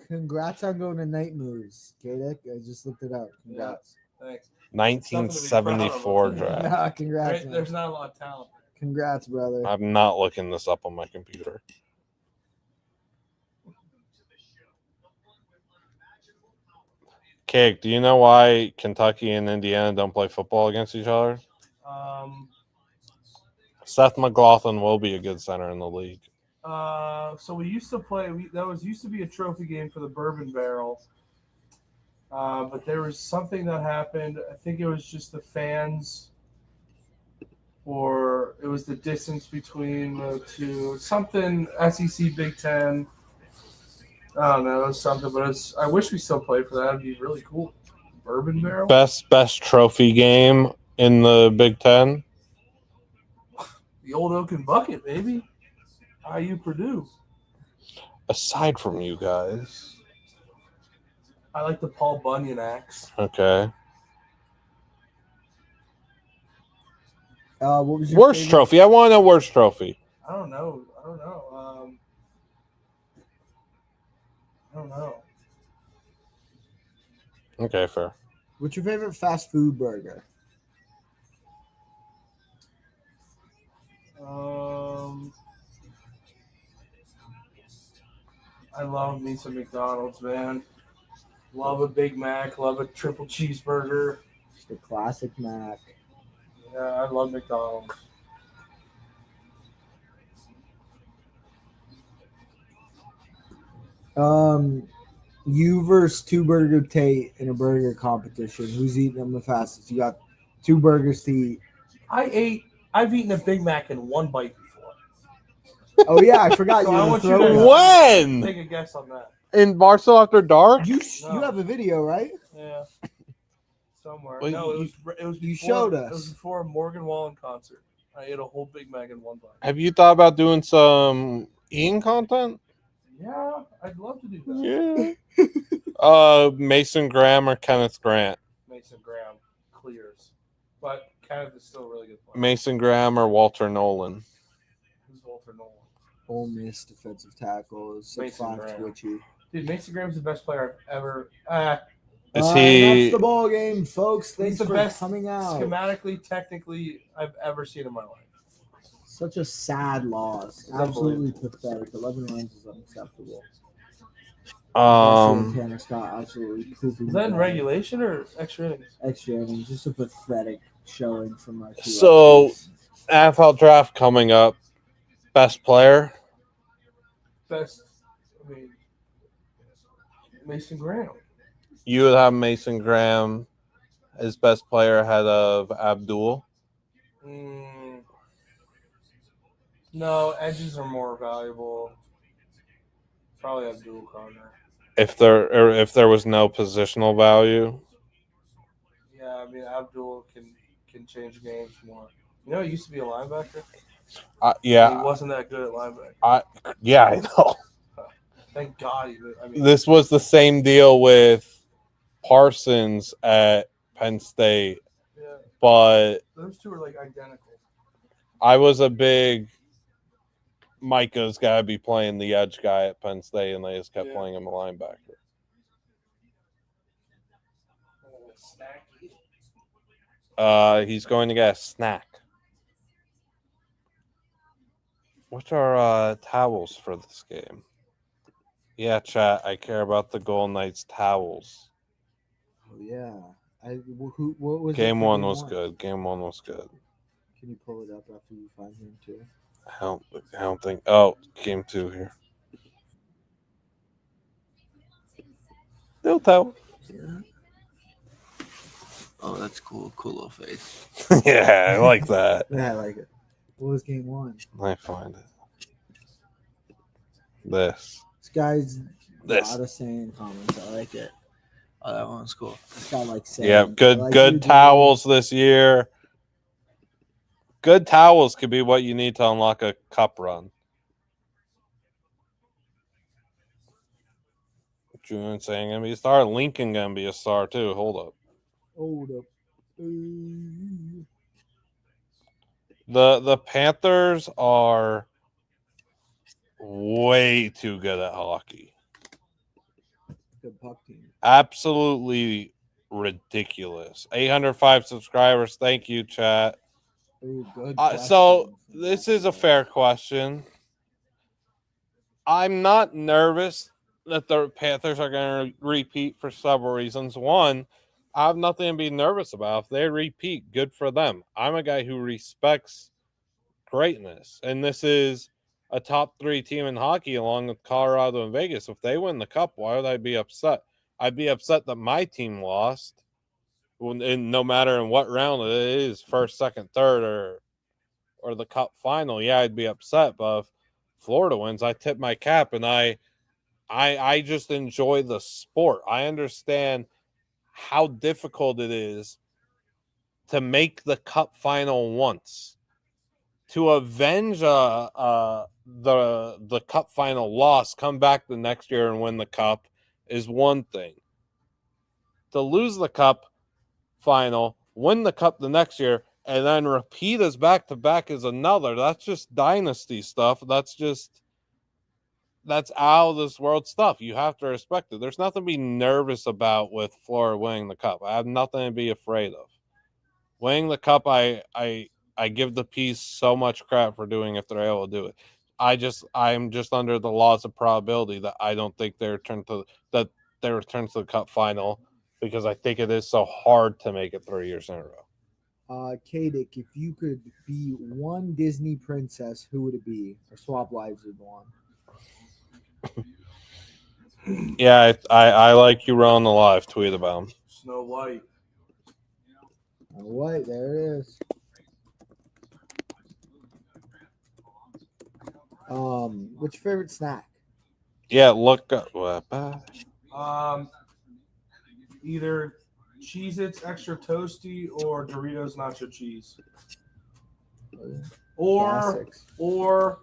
Congrats on going to Night Moves, Kadek. I just looked it up. Congrats. Thanks. 1974 draft. Nah, congrats. man. There's not a lot of talent. Congrats, brother. I'm not looking this up on my computer. Cake, do you know why Kentucky and Indiana don't play football against each other? Seth McLaughlin will be a good center in the league. So we used to play. Used to be a trophy game for the Bourbon Barrel, but there was something that happened. I think it was just the fans, or it was the distance between the two. Something SEC Big Ten. I don't know, something, but I wish we still played for that. It'd be really cool. Bourbon Barrel. Best trophy game in the Big Ten. The old Oaken Bucket, baby. IU Purdue. Aside from you guys. I like the Paul Bunyan axe. Okay. What was your Worst favorite- trophy. I want to know worst trophy. I don't know. Okay, fair. What's your favorite fast food burger? I love me some McDonald's, man. Love a Big Mac. Love a triple cheeseburger. Just a classic Mac. Yeah, I love McDonald's. You versus Two Burger Tate in a burger competition. Who's eating them the fastest? You got 2 burgers to eat. I've eaten a Big Mac in one bite before. Oh yeah, I forgot So you. I were want you throwing to- up. When? Take a guess on that. In Barstool After Dark? You No. have a video, right? Yeah. Somewhere. Well, no, you- it was you before, showed It was us. before a Morgan Wallen concert. I ate a whole Big Mac in one bite. Have you thought about doing some eating content? Yeah, I'd love to do that. Yeah. Mason Graham or Kenneth Grant? Mason Graham, clear. Kenneth is still a really good player. Mason Graham or Walter Nolan? Who's Walter Nolan? Ole Miss defensive tackle, Mason 6'5", Graham. twitchy. Dude, Mason Graham's the best player I've ever. Is And he? that's the ball game, folks. He's Thanks the for best coming out. schematically, technically I've ever seen in my life. Such a sad loss. It's Absolutely pathetic. 11 runs is unacceptable. Tanner Scott absolutely pooping. Is that in the bed. regulation or extra innings? Extra innings, just a pathetic showing from our two. So- lefties. NFL draft coming up. Best player? Best, I mean, Mason Graham. You would have Mason Graham as best player ahead of Abdul. No, edges are more valuable. Probably Abdul Carter. If there was no positional value. Yeah, I mean Abdul can change games more. You know, he used to be a linebacker. He Yeah, wasn't that good at linebacker. I know. Thank God. I mean, This was the same deal with Parsons at Penn State, yeah, but those two are like identical. I was a big Micah's got to be playing the edge guy at Penn State, and they just kept playing him a linebacker. He's going to get a snack. What's our towels for this game? Yeah, chat. I care about the Golden Knights towels. Oh, yeah. What was Game it for one was good. Game one was good. Can you pull it up after you find him too? I don't think. Oh, game two here. They'll tell. Yeah. Oh, that's cool. Cool little face. Yeah, I like that. Yeah, I like it. What was game one? I find it. This guy's This. lot of saying comments. I like it. Oh, that one's cool. This guy likes saying. Yeah, good towels this year. Good towels could be what you need to unlock a cup run. June saying gonna be a star. Lincoln gonna be a star too. Hold up. The Panthers are way too good at hockey. Good puck team. Absolutely ridiculous. 805 subscribers. Thank you, chat. Ooh, good So question. this is a fair question. I'm not nervous that the Panthers are going to repeat for several reasons. One, I have nothing to be nervous about. If they repeat, good for them. I'm a guy who respects greatness, and this is a top 3 team in hockey along with Colorado and Vegas. If they win the cup, why would I be upset? I'd be upset that my team lost, and no matter in what round it is, first, second, third, or the cup final, yeah, I'd be upset. But if Florida wins, I tip my cap, and I just enjoy the sport. I understand how difficult it is to make the cup final once. To avenge the cup final loss, come back the next year and win the cup is one thing. To lose the cup final, win the cup the next year, and then repeat as back-to-back is another. That's just dynasty stuff. That's out of this world stuff. You have to respect it. There's nothing to be nervous about with Florida winning the cup. I have nothing to be afraid of. Winning the cup, I give the piece so much crap for doing if they're able to do it. I'm just under the laws of probability that I don't think they return to the cup final because I think it is so hard to make it 3 years in a row. Kadick, if you could be one Disney princess, who would it be? Or swap lives with one. Yeah, I like you rolling the live tweet about him. Snow White. All right, there it is. What's your favorite snack? Yeah, look up. Either Cheez-Its extra toasty or Doritos nacho cheese. Classics. Or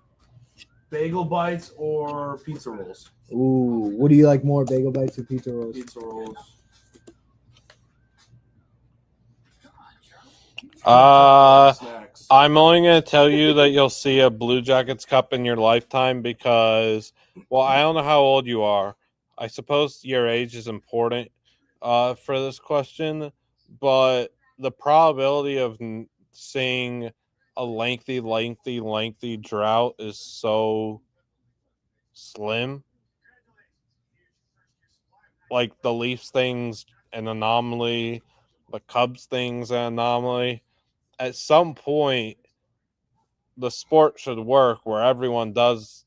bagel bites or pizza rolls. Ooh, what do you like more, bagel bites or pizza rolls? Pizza rolls. Snacks. I'm only going to tell you that you'll see a Blue Jackets cup in your lifetime because, well, I don't know how old you are. I suppose your age is important for this question, but the probability of seeing a lengthy drought is so slim. Like the Leafs thing's an anomaly, the Cubs thing's an anomaly. At some point, the sport should work where everyone does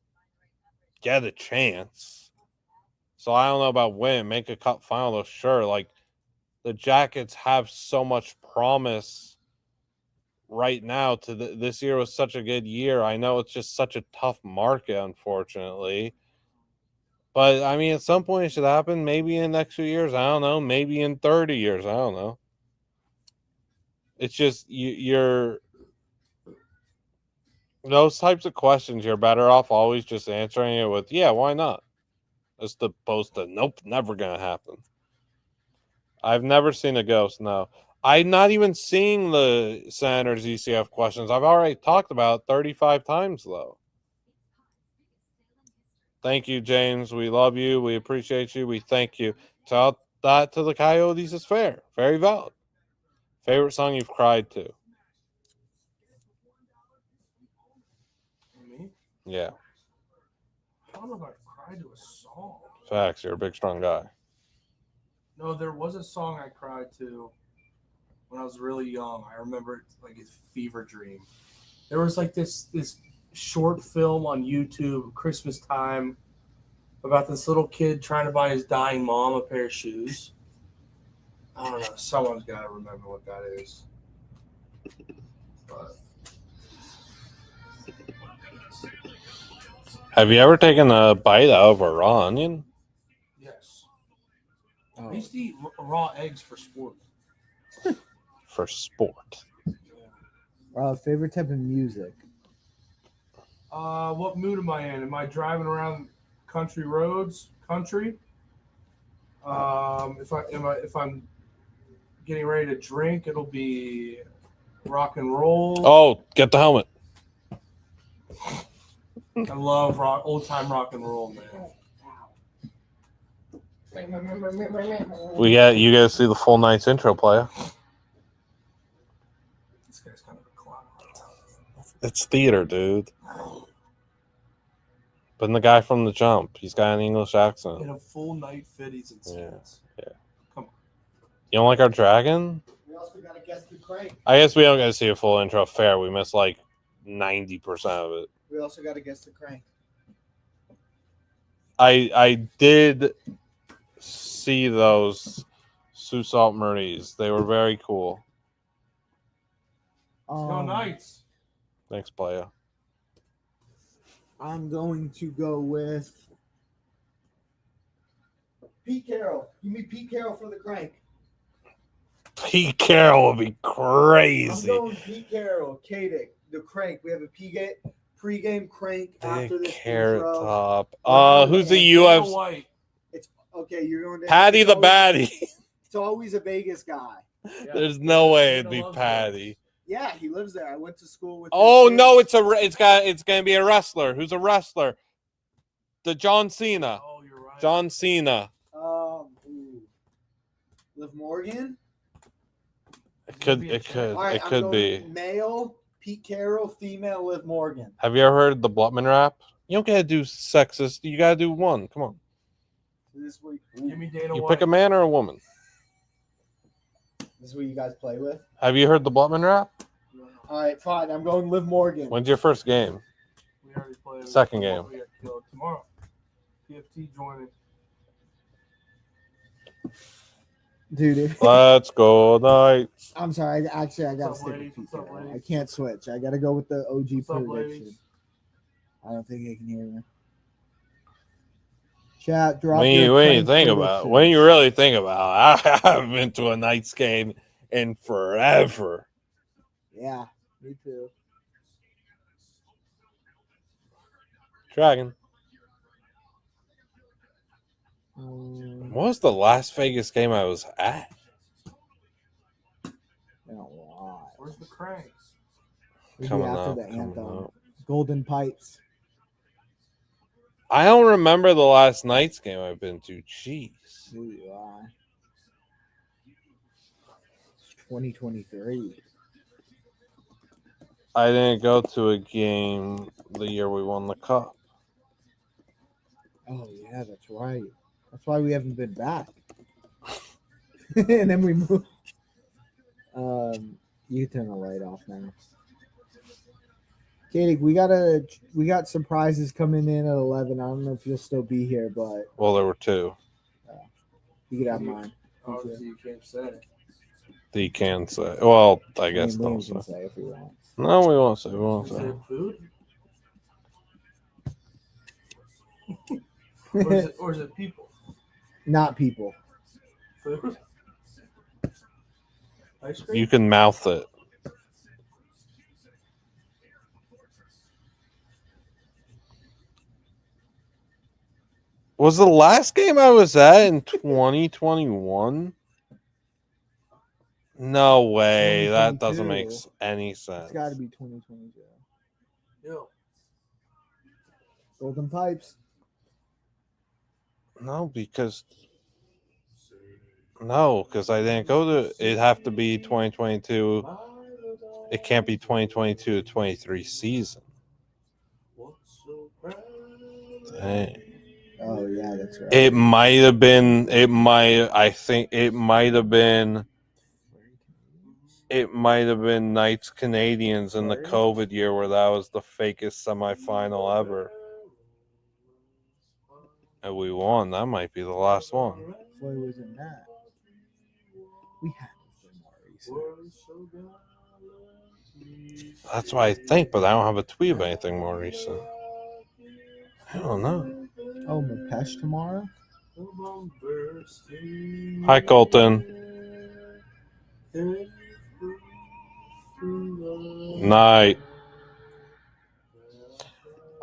get a chance. So I don't know about win, make a cup final though. Sure, like the Jackets have so much promise right now. This year was such a good year. I know it's just such a tough market, unfortunately. But I mean, at some point it should happen. Maybe in the next few years, I don't know. Maybe in 30 years, I don't know. It's just you're those types of questions. You're better off always just answering it with, "Yeah, why not?" As opposed to, "Nope, never gonna happen." I've never seen a ghost. No, I'm not even seeing the Senators ECF questions. I've already talked about 35 times though. Thank you, James. We love you. We appreciate you. We thank you. Tell that to the Coyotes is fair. Very valid. Favorite song you've cried to? Me? Yeah. I don't know if I've cried to a song. Facts. You're a big, strong guy. No, there was a song I cried to when I was really young. I remember it like a fever dream. There was like this short film on YouTube, Christmas time, about this little kid trying to buy his dying mom a pair of shoes. I don't know. Someone's got to remember what that is. But Have you ever taken a bite out of a raw onion? yes, Oh. I used to eat raw eggs for sport. For sport. Favorite type of music? What mood am I in? Am I driving around country roads? Country. If I'm getting ready to drink, it'll be rock and roll. Oh, get the helmet. I love old time rock and roll, man. You guys see the full night's intro player. This guy's kind of a clown. It's theater, dude. But the guy from The Jump, he's got an English accent. In a full night fit, he's in Yeah. skins. Yeah. Come on. You don't like our dragon? We also got to guess the crank. I guess we don't get to see a full intro. Fair. We missed like 90% of it. We also got to guess the crank. I did see those Sioux Salt Marines. They were very cool. Go Knights. Thanks, playa. I'm going to go with Pete Carroll. Give me Pete Carroll for the crank. Pete Carroll would be I'm crazy. going Pete Carroll. Kadick, the crank. We have a pregame crank after Big this carrot intro. top. Who's the Dana UFC? White. It's okay. You're going to Patty the Batty. It's always a Vegas guy. Yeah. There's no way it'd Dana be loves Patty. Yeah, he lives there. I went to school with. Oh his no, kids. it's gonna be a wrestler. Who's a wrestler? The John Cena. Oh, you're right. John Cena. Liv Morgan. It could All right, I'm be. going male Pete Carroll, female Liv Morgan. Have you ever heard the Blutman rap? You don't gotta do sexist. You gotta do one. Come on. This week. Give me Dana You White. pick a man or a woman. This is what you guys play with. Have you heard the Blutman rap? All right, fine. I'm going Liv Morgan. When's your first game? We already played. Second game. We got killed tomorrow. PFT joining. dude. Let's go Knights. I'm sorry. Actually, I gotta What's up, stick ladies? with What's up, Pete Carroll. I ladies? can't switch. I gotta go with the OG What's up, prediction. ladies? I don't think I can hear you. Chat, drop When your you crank think about it, when you predictions. really think about it, I haven't been to a Knights game in forever. Yeah, me too. Dragon. Um, What was the Las Vegas game I was at? been a lot. Where's the crank. Maybe Coming after up, the coming anthem. up. Golden Pipes. I don't remember the last night's game I've been to. Jeez. Ooh, wow. 2023. I didn't go to a game the year we won the cup. Oh yeah, that's right. That's why we haven't been back. And then we moved. You can turn the light off now. Katie, we got surprises coming in at 11. I don't know if you'll still be here, but Well, there were two. you could have mine. Obviously, you can't say. That you can say. Well, I guess I mean, don't Liam can say. say if we want. No, we won't say. We won't Is say. it food? Or is it people? Not people. Food? Ice cream? You can mouth it. Was the last game I was at in 2021? No way. That doesn't make 2022. any sense. It's got to be 2022. Yo. Golden Pipes. No, because I didn't go to. It'd have to be 2022. It can't be 2022 to 23 season. Dang. Oh yeah, that's right. It might have been. I think it might have been. It might have been Knights Canadians in the COVID year where that was the fakest semifinal ever. And we won. That might be the last one. Floyd was in that. We haven't been more recent. That's what I think, but I don't have a tweet of anything more recent. I don't know. Oh, Mapesh tomorrow? Hi, Colton. Night.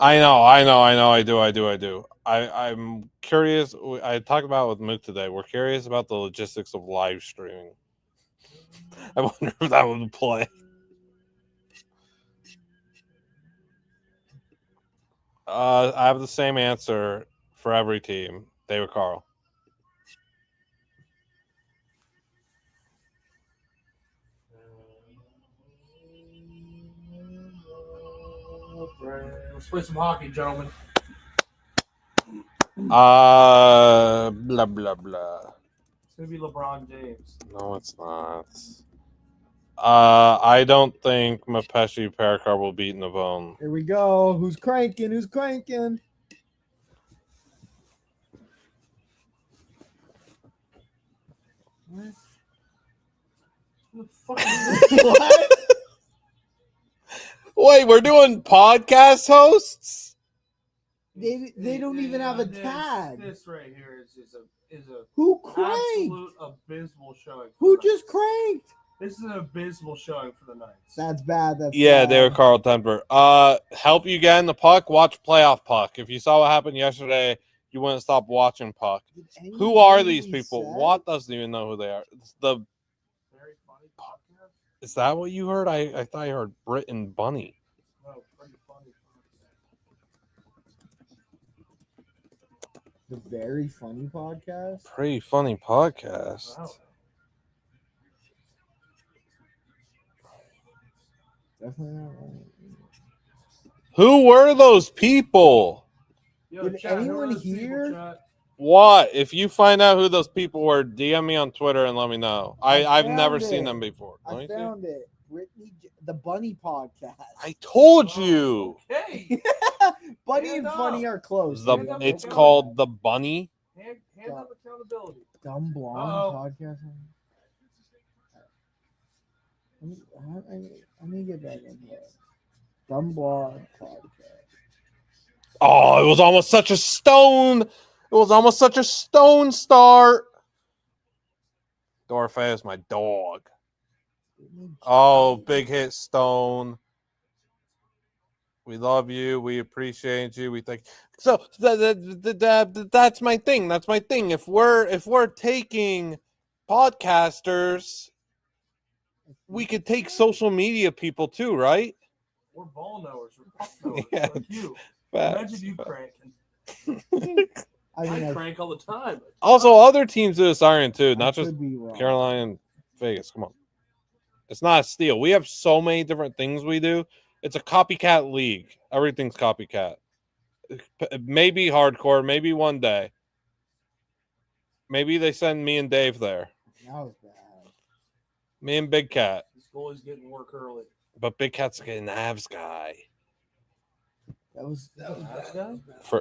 I know. I do. I'm curious. I talked about it with Mook today. We're curious about the logistics of live streaming. I wonder if that would play. I have the same answer for every team. David Carl. Let's play some hockey, gentlemen. Blah blah blah. It's gonna be LeBron James. No, it's not. I don't think Mapeshi Parikar will beat Navone. Here we go. Who's cranking? Who's cranking? What? What the fuck is this? What? Wait, we're doing podcast hosts? They don't even have a tag. This right here is a Who cranked? absolute abysmal showing. Who just cranked? This is an abysmal showing for the Knights. That's bad. That's Yeah, bad. they were Carl Denver. Help you get in the puck? Watch playoff puck. If you saw what happened yesterday, you wouldn't stop watching puck. Who are these people? Watt doesn't even know who they are. It's the Very funny podcast. Is that what you heard? I thought I heard Britt and Bunny. No, pretty funny podcast. The Very Funny Podcast. Pretty funny podcast. Wow. Definitely not right. Who were those people? Yo, Did chat, who are anyone those people, hear? chat? What? If you find out who those people were, DM me on Twitter and let me know. I've never found seen it. them before. Let I me see. found it. The Bunny Podcast. I told you. Okay. Bunny Stand and up. Funny are close. Stand up. It's called the Bunny. Hand up accountability. Dumb Blonde Uh-oh. Podcast. Let me get back into it. Dumb Blonde Podcast. Oh, it was almost such a stone. It was almost such a stone start. Dorfe is my dog. Oh, big hit, Stone. We love you. We appreciate you. We think so. That's my thing. That's my thing. If we're taking podcasters, we could take social media people too, right? We're ball knowers. We're puck knowers. Yeah. Like you. Facts. Imagine you cranking. I mean, I crank all the time. Also, other teams do this iron too, I not just could be wrong. Carolina and Vegas. Come on. It's not a steal. We have so many different things we do. It's a copycat league. Everything's copycat. Maybe hardcore, maybe one day. Maybe they send me and Dave there. That was bad. Me and Big Cat. This goalie's getting work early. But Big Cat's an Avs guy. That was bad.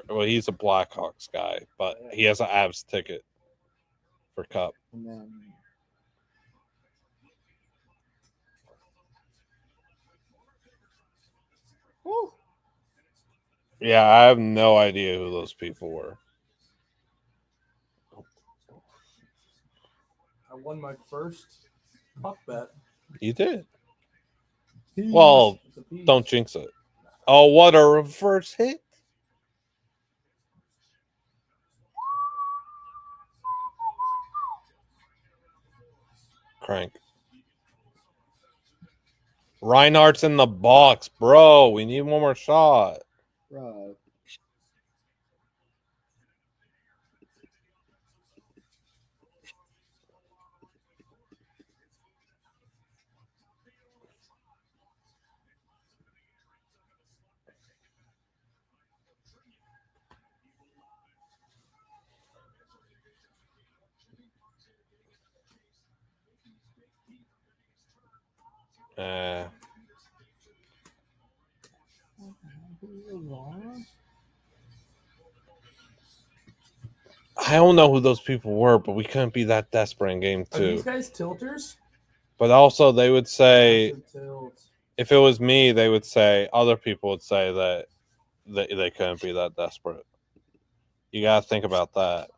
Well, he's a Blackhawks guy, but he has an Avs ticket for Cup. And then Yeah, I have no idea who those people were. I won my first puck bet. You did. Well, It's a piece. don't jinx it. Oh, what a reverse hit. Crank. Reinhardt's in the box, bro. We need one more shot. bro. I don't know who those people were, but we couldn't be that desperate in game Are these 2. guys tilters? But also, they would say, That's a tilt. if it was me, they would say, other people would say that they couldn't be that desperate. You got to think about that.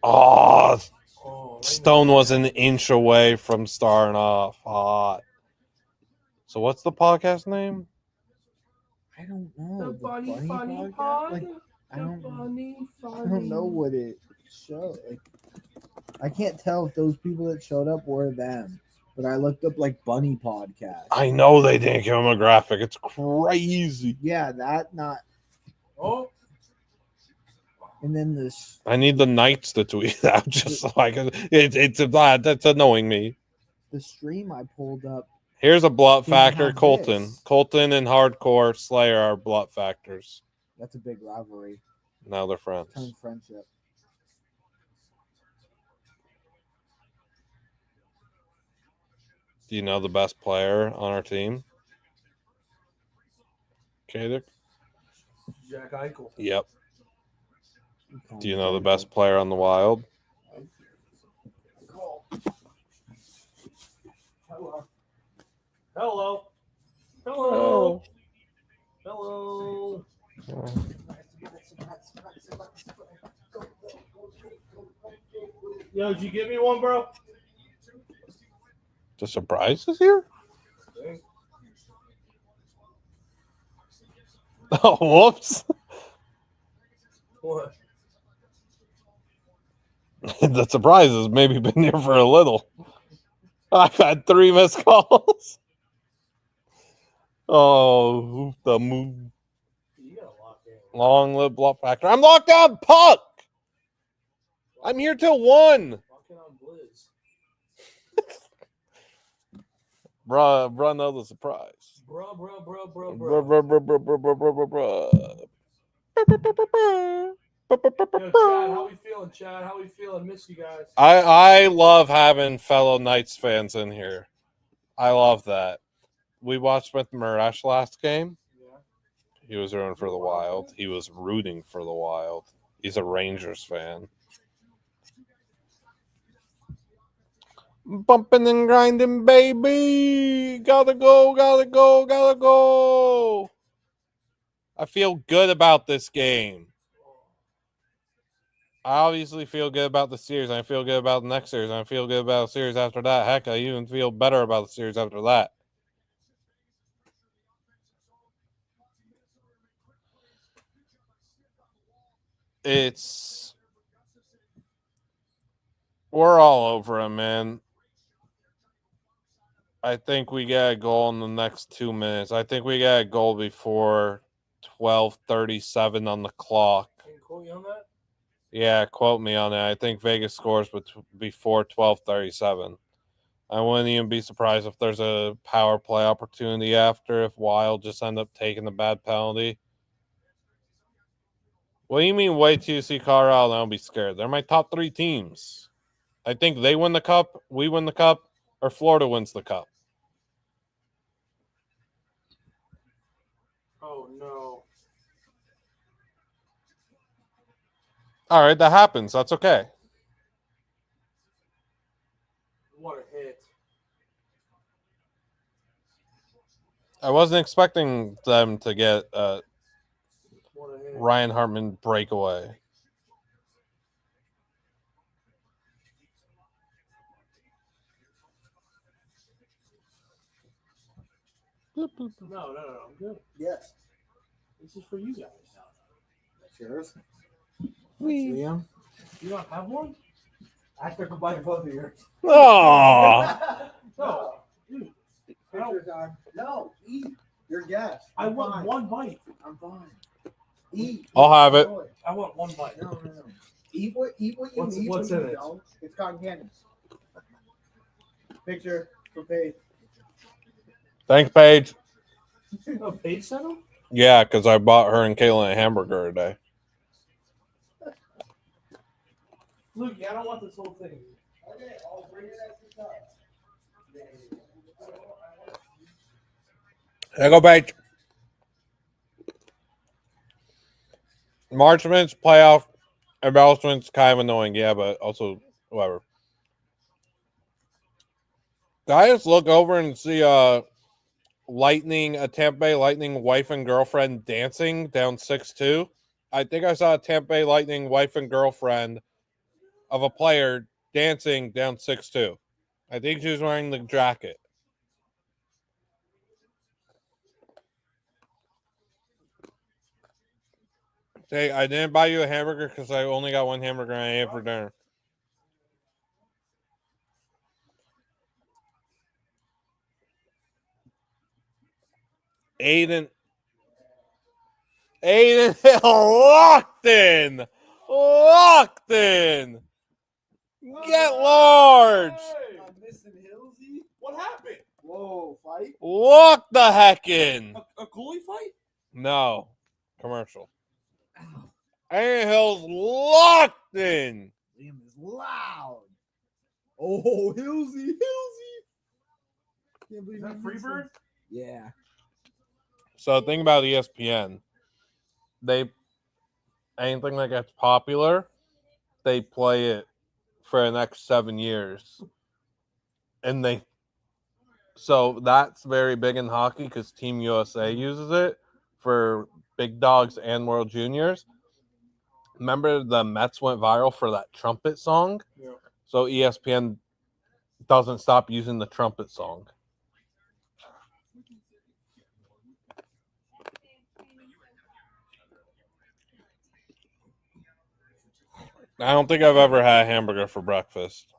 Oh, Oh, right Stone now. was an inch away from starting off hot. So what's the podcast name? I don't know. The bunny funny podcast? pod. Like, I The don't bunny I funny. don't know what it showed. Like, I can't tell if those people that showed up were them. But I looked up like bunny podcast. I know they didn't give him a graphic. It's crazy. Yeah, that not. Oh, And then this. I need the Knights to tweet out just so I can. That's annoying me. The stream I pulled up. Here's a Blut Didn't factor. have Colton. this. Colton and Hardcore Slayer are Blut factors. That's a big rivalry. Now they're friends. Turn friendship. Do you know the best player on our team? Kadic? Jack Eichel. Yep. Do you know the best player on the Wild? Hello. Hello. Hello. Hello. Yo, did you give me one, bro? The surprise is here? Oh, whoops. What? The surprise has maybe been here for a little. I've had 3 missed calls. Oh, the move. You gotta lock in. Long live Bluff Factor. I'm locked on puck. I'm here till 1. Lock in on Blizz. Bruh, know the surprise. Bro. Bruh. Yo, Chad, how we feeling, Chad? How we feeling? Miss you guys. I love having fellow Knights fans in here. I love that. We watched with Murash last game. Yeah. He was rooting for the Wild. He was rooting for the Wild. He's a Rangers fan. Bumping and grinding, baby. Gotta go. I feel good about this game. I obviously feel good about the series. I feel good about the next series. I feel good about the series after that. Heck, I even feel better about the series after that. We're all over him, man. I think we get a goal in the next 2 minutes. I think we get a goal before 12:37 on the clock. Can you quote me on that? Yeah, quote me on it. I think Vegas scores before 12:37. I wouldn't even be surprised if there's a power play opportunity after if Wild just end up taking the bad penalty. What do you mean wait till you see Colorado and don't be scared? They're my top 3 teams. I think they win the cup, we win the cup, or Florida wins the cup. Oh no. All right, that happens. That's okay. What a hit. I wasn't expecting them to get What a hit. Ryan Hartman breakaway. No, I'm good. Yes. This is for you guys. That's yours. Wee. Liam. You don't have one? I took a bite of both of yours. Oh, No. Dude, I don't- Picture time. No, eat. Your guess. I I'm want fine. one bite. I'm fine. Eat. I'll have it. Enjoy. I want one bite. No. Eat what you What's- need. what's when in you it? don't. It's cotton candy. Picture for Paige. thanks, Paige. Oh, Paige sent him? Yeah, because I bought her and Caitlin a hamburger today. Luke, I don't want this whole thing. Okay, I'll bring it at the top. There you go, Paige. Marchman's playoff embellishments kind of annoying, yeah, but also whatever. Did I just look over and see a Tampa Bay Lightning wife and girlfriend dancing down 6-2? I think I saw a Tampa Bay Lightning wife and girlfriend of a player dancing down 6-2. I think she was wearing the jacket. Hey, I didn't buy you a hamburger because I only got one hamburger and I ate for dinner. Aiden Hill locked in. Locked in. Get large. I'm missing Hillsy. What happened? Whoa, fight. Lock the heck in. A goalie fight? No. Commercial. Aiden Hill's locked in. Liam is loud. Oh, Hillsy. Can't believe Is that he missed Freebird? it. Yeah. So think about ESPN. Anything that gets popular, they play it for the next 7 years. And so that's very big in hockey because Team USA uses it for big dogs and World Juniors. Remember the Mets went viral for that trumpet song? Yeah. So ESPN doesn't stop using the trumpet song. I don't think I've ever had a hamburger for breakfast.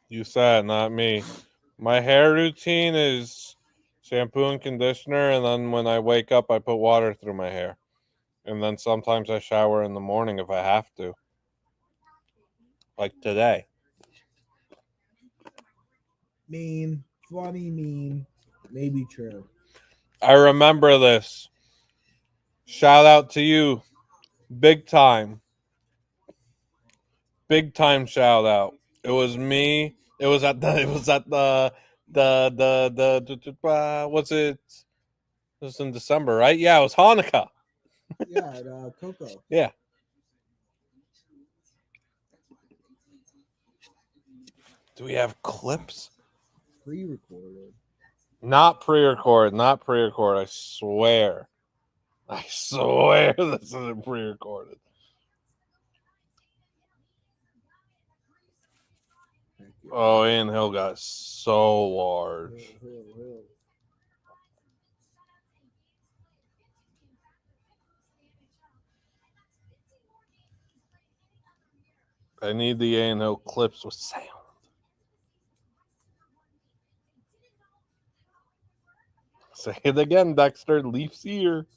You said, not me. My hair routine is shampoo and conditioner, and then when I wake up, I put water through my hair. And then sometimes I shower in the morning if I have to. Like today. Mean. Funny, mean. Maybe true. I remember this. Shout out to you. Big time. Big time shout out. It was me. It was at the what's it? It was in December, right? Yeah, it was Hanukkah. Yeah, at Coco. Yeah. Do we have clips? Pre-recorded. Not pre-record. I swear. This isn't pre-recorded. Oh, Ian Hill got so large. Hill. I need the A&O clips with sound. Say it again, Dexter. Leafs here.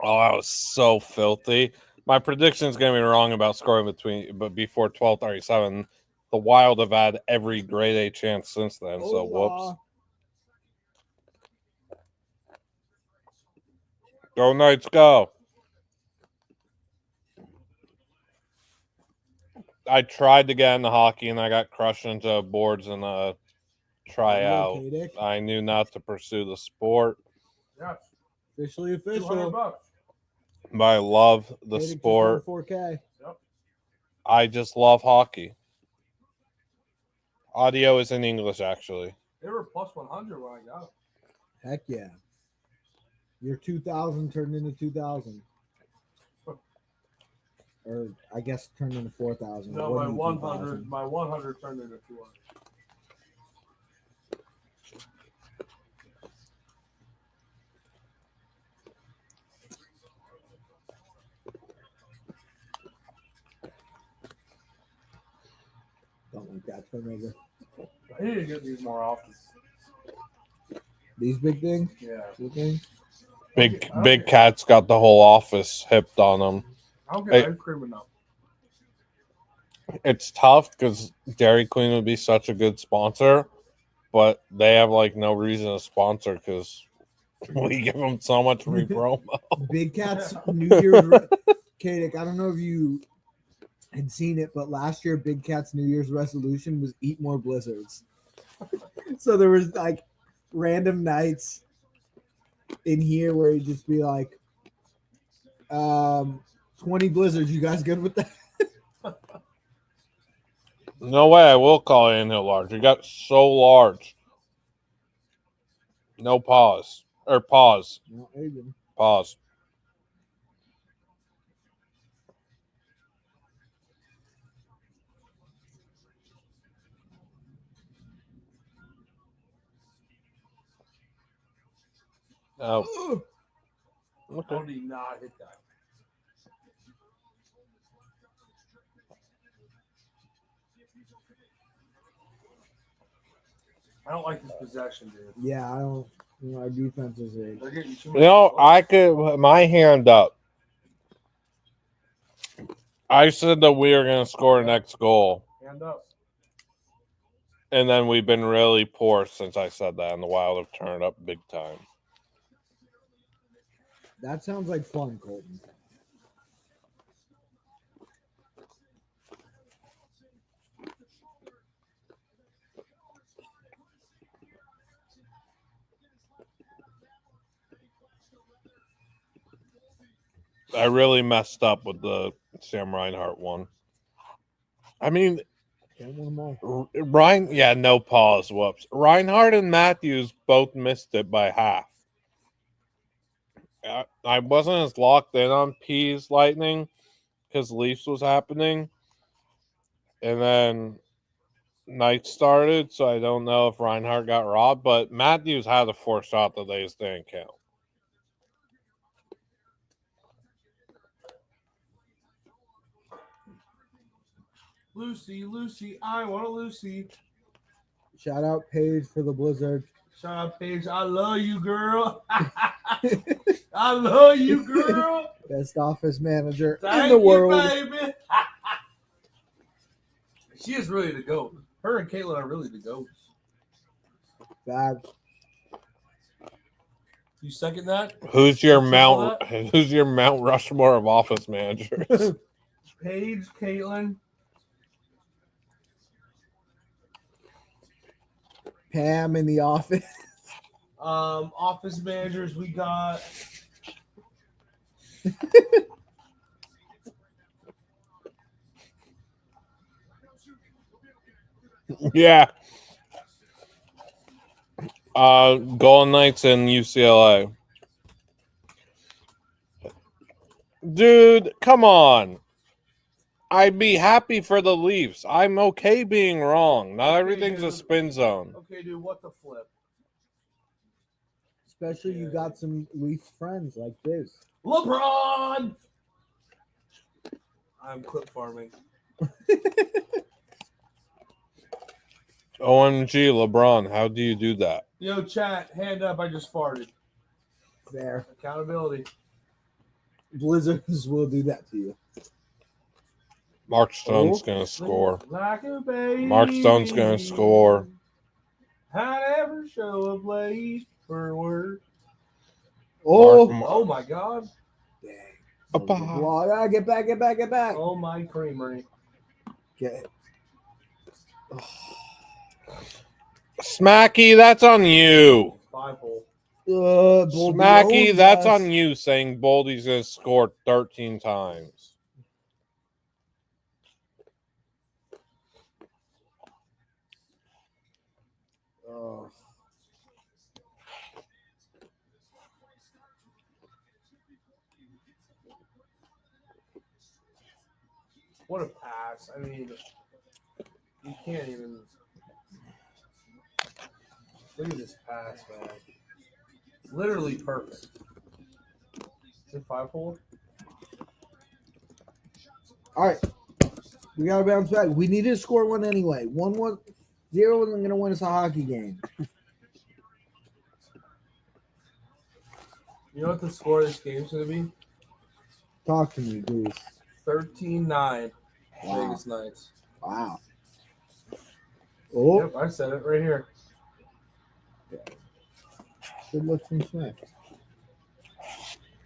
Oh, that was so filthy. My prediction is going to be wrong about scoring but before 12:37. The Wild have had every grade A chance since then. So whoops. Go Knights, go! I tried to get into hockey and I got crushed into boards in a tryout. Okay, Dick? I knew not to pursue the sport, Yes. Officially official. $200. but I love the Dick just sport. won 4K. Yep. I just love hockey. Audio is in English, actually. They were plus 100 when I got it. Heck yeah. Your 2000 turned into 2000. Or I guess turned into 4,000. No, It my wasn't 100, my 100 turned into 200. Don't like that turnover. I need to get these more often. These big things? Yeah. Big things? Big Cat's got the whole office hipped on him. I don't get ice cream enough. It's tough because Dairy Queen would be such a good sponsor, but they have like no reason to sponsor because we give them so much free promo. Big Cat's New Year's. Kadik, I don't know if you had seen it, but last year Big Cat's New Year's resolution was eat more blizzards. So there was like random nights in here where he'd just be like, 20 blizzards. You guys good with that? No way, I will call Anthill large. You got so large. No pause. Or pause. No, there you go. Pause. Oh. Okay. How did he not hit that? I don't like this possession, dude. Yeah, I don't. Our defense is They're getting too You much know, goals. I could put my hand up. I said that we are going to score next goal. Hand up. And then we've been really poor since I said that, and the Wild have turned up big time. That sounds like fun, Colton. I really messed up with the Sam Reinhart one. I mean, Can't win them all. no pause. Whoops. Reinhart and Matthews both missed it by half. I wasn't as locked in on P's Lightning because Leafs was happening. And then night started, so I don't know if Reinhart got robbed, but Matthews had a forced shot that they just didn't count. Lucy, Lucy, I want a Lucy. Shout out Paige for the blizzard. Shout out, Paige. I love you, girl. I love you, girl. Best office manager Thank in the you, world. baby. She is really the GOAT. Her and Caitlin are really the GOATs. Bad. You second that? Who's your Triple Mount Rushmore of office managers? Paige, Caitlin. Pam in the office. Office managers, we got Yeah. Golden Knights and UCLA. Dude, come on. I'd be happy for the Leafs. I'm okay being wrong. Not everything's a spin zone. okay, dude. What the flip? Especially you got some Leafs friends like this. LeBron. I'm clip farming. OMG, LeBron, how do you do that? Yo, chat, hand up. I just farted. Fair. Accountability. Blizzards will do that to you. Mark Stone's going to score. Like a baby. Mark Stone's going to score. I never show a blade for work. Oh, Oh my God. dang. Abba. Well, I gotta get back, get back, get back. Oh my creamery. Get it. Smacky, that's on you. 5-hole. Boldy, Smacky, oh, that's yes. on you saying Boldy's going to score 13 times. Oh. What a pass. I mean, you can't even. Look at this pass, man. Literally perfect. Is it 5-hole? All right. We gotta bounce back. We need to score one anyway. 1-1-0 isn't gonna win us a hockey game. You know what the score of this game's going to be? Talk to me, please. 13-9. Wow. Vegas Knights. Wow. Oh, Yep, I said it right here. good luck from Smith.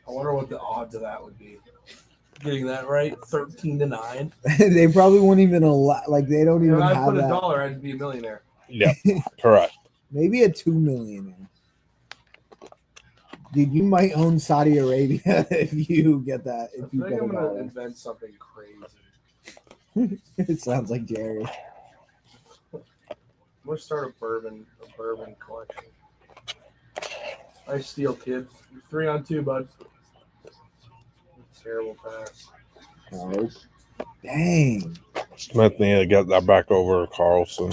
I wonder what the odds of that would be. Getting that right, 13-9. They probably won't even allow. Like they don't even If I have put that. $1, I'd be a millionaire. Yep, correct. Maybe a 2 million. Dude, you might own Saudi Arabia if you get that. I If you think get I'm going to it. invent something crazy. It sounds like Jerry. I'm going to start a bourbon collection. Nice steal, kid. 3-on-2, bud. Terrible pass. Oh, dang. Smith need to get that back over to Carlson.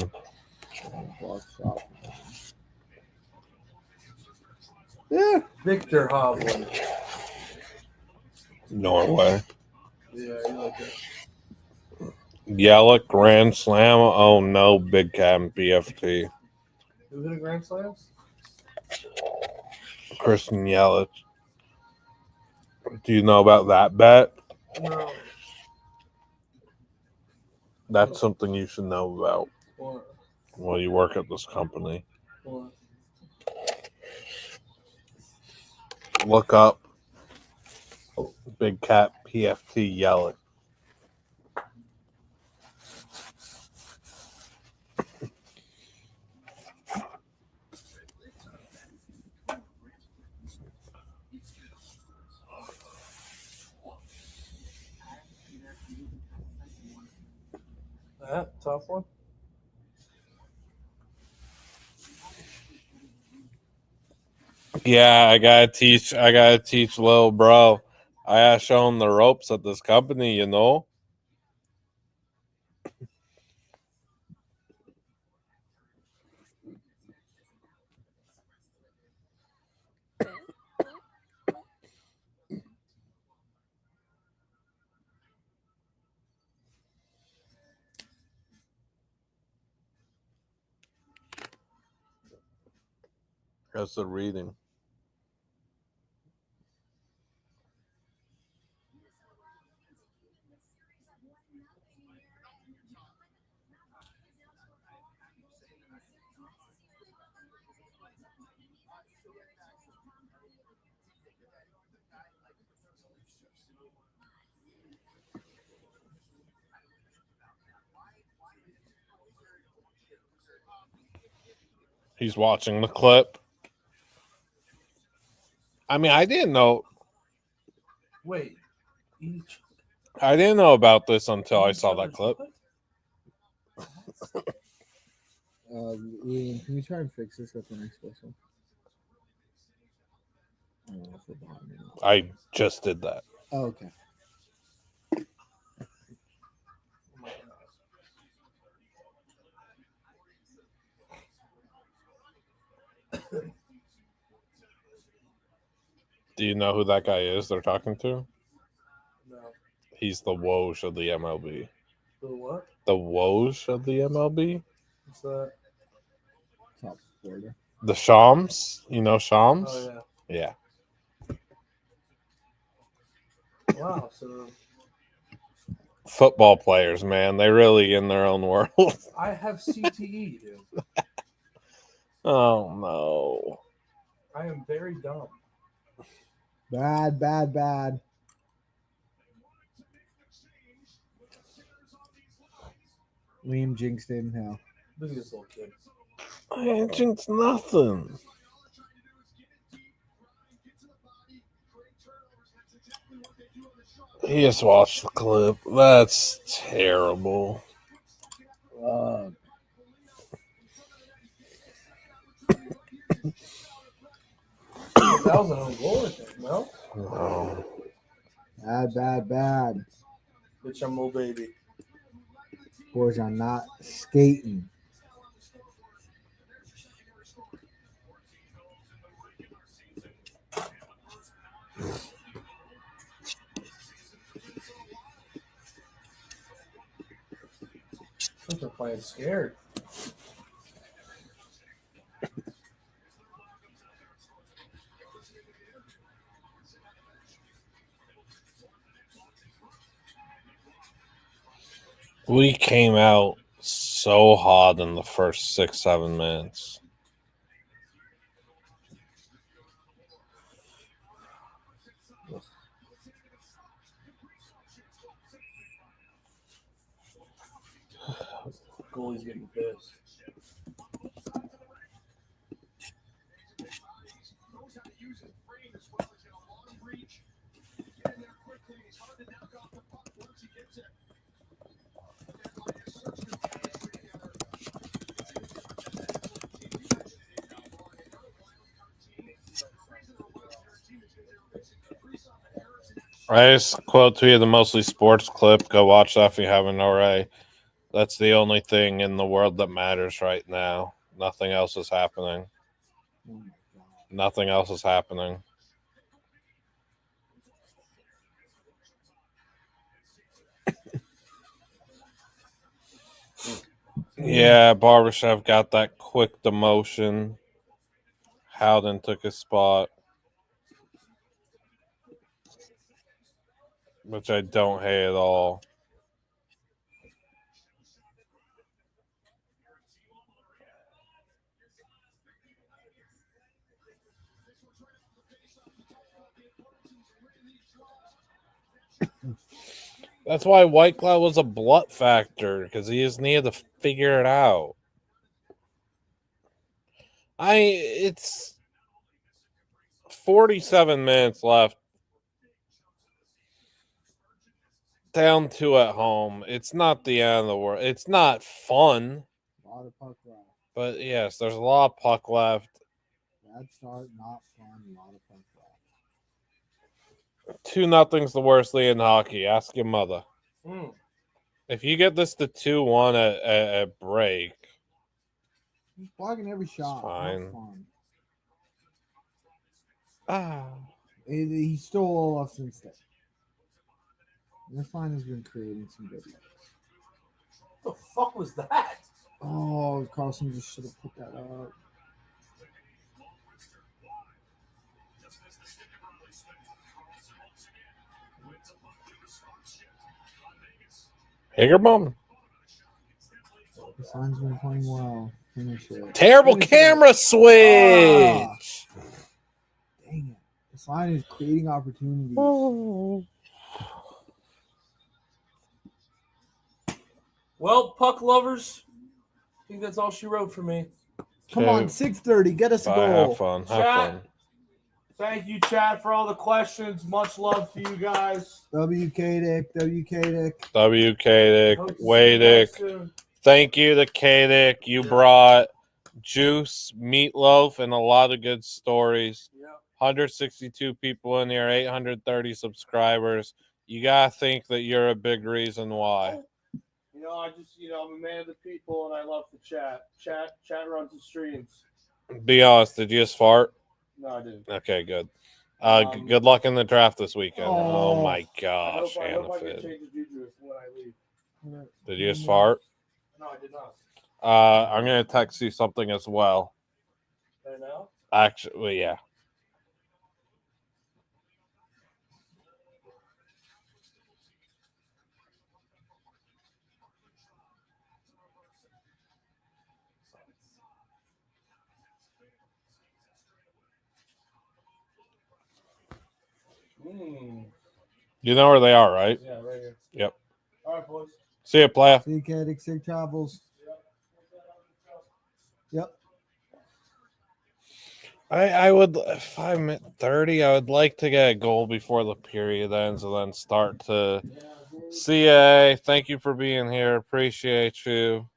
Yeah. Victor Hovland. Norway. Yeah, you like it. Yelich, Grand Slam. Oh no, Big Cat and BFT. Who hit a grand slam? Christian Yelich. Do you know about that bet? No. That's something you should know about. What? Well, you work at this company. What? Look up Big Cat PFT Yelich. Tough one. Yeah, I gotta teach little bro. I gotta show him the ropes at this company, you know. How's the reading? He's watching the clip. I mean, I didn't know Wait. Each. I didn't know about this until I saw that clip. Ian, can you try and fix this at the next question? Oh, for behind me. I just did that. Oh, okay. Do you know who that guy is they're talking to? No. He's the Woj of the MLB. The what? The Woj of the MLB? What's that? Top supporter. The Shams? You know Shams? Oh Yeah. yeah. Wow. So Football players, man. They really in their own world. I have CTE, dude. Oh, no. I am very dumb. Bad, bad, bad. Liam jinxed it in hell. Look at this little kid. I ain't jinxed nothing. He just watched the clip. That's terrible. That was an own goal, I think, no? No. Bad, bad, bad. Bitch, I'm little baby. Boys are not skating. I think they're playing scared. We came out so hot in the first 6-7 minutes. Goalie's getting pissed. I just quote to you the Mostly Sports clip. Go watch that if you haven't already. That's the only thing in the world that matters right now. Nothing else is happening. Nothing else is happening. Yeah, Barbashev got that quick demotion. Howden took his spot, which I don't hate at all. That's why White Cloud was a Blut factor, because he just needed to figure it out. It's 47 minutes left. Down 2 at home. It's not the end of the world. It's not fun. A lot of puck left. But yes, there's a lot of puck left. Bad start, not fun. A lot of puck left. 2-0's the worst lead in hockey. Ask your mother. If you get this to 2-1 at break, He's blocking every shot. fine. Not fun. Ah. He stole all of us instead. This line has been creating some good looks. What the fuck was that? Oh, Carlson just should have put that up. Hagerbomb. This line's been playing well. Finish it. Terrible Finish camera it. switch. Dang it. This line is creating opportunities. Well, puck lovers, I think that's all she wrote for me. Come on, 6:30. Get us a Bye, goal. have fun. Have Chat. fun. Thank you, chat, for all the questions. Much love to you guys. WK Dick. WK Dick, Hope to see you Wadick. guys soon. Thank you to K-Dick. You brought juice, meatloaf, and a lot of good stories. Yeah. 162 people in here, 830 subscribers. You got to think that you're a big reason why. I'm a man of the people, and I love to chat. Chat runs the streams. Be honest, did you just fart? No, I didn't. Okay, good. Good luck in the draft this weekend. Oh, Oh. my I gosh, hope I can Hannafin. change the juju when I leave. Did you just fart? No, I did not. I'm gonna text you something as well. Right now? Actually, yeah. You know where they are, right? Yeah, right here. Yep. All right, boys. See ya, playa. See you, kid. Safe travels. Yep. I would, if I'm at 30, I would like to get a goal before the period ends and then start to CA. Thank you for being here. Appreciate you.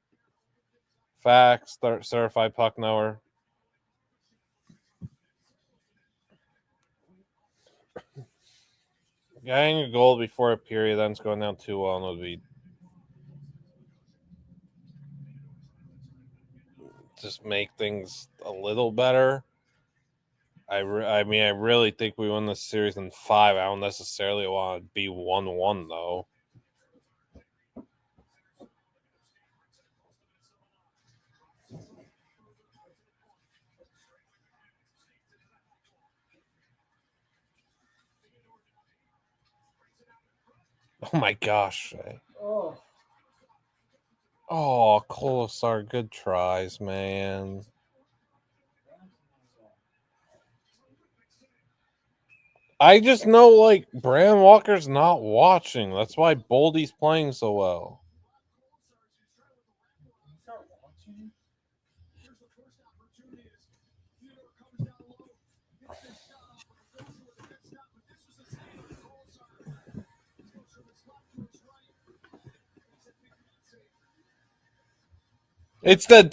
Facts, certified puck knower. Getting a goal before a period ends going down 2-1 would be just make things a little better. I mean, I really think we win this series in 5. I don't necessarily want to be 1-1, though. Oh, my gosh. Oh. Oh, Kolosar, good tries, man. I just know, like, Bram Walker's not watching. That's why Boldy's playing so well. It's the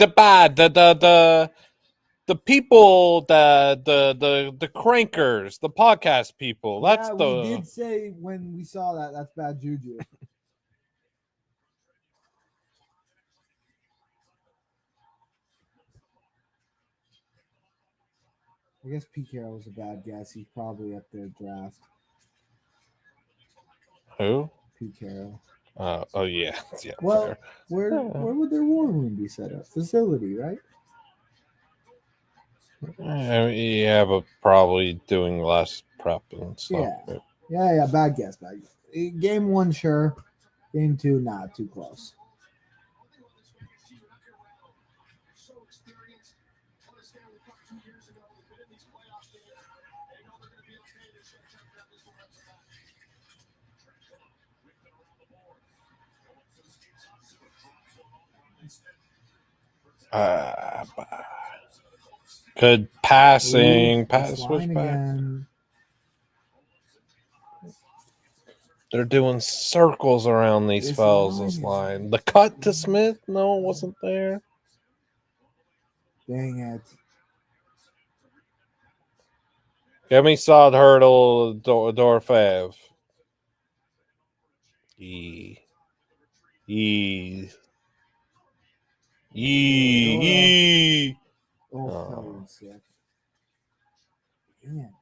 people, the crankers, the podcast people. That's Yeah, the. we did say when we saw that that's bad juju. I guess Pete Carroll was a bad guess. He's probably up there draft. Who? Pete Carroll. Oh yeah, yeah. Well, Fair. where would their war room be set up? Facility, right? Yeah, but probably doing less prep and stuff. Yeah. Bad guess. Game 1, sure. Game 2, not too close. Good passing. Ooh, Pass this switch line back. again. They're doing circles around these This fellas. line This is- line. The cut to Smith. No, it wasn't there. Dang it. Give me Sod Hurdle, Dorfev. Yee. Oh, Oh. that was sick. Damn.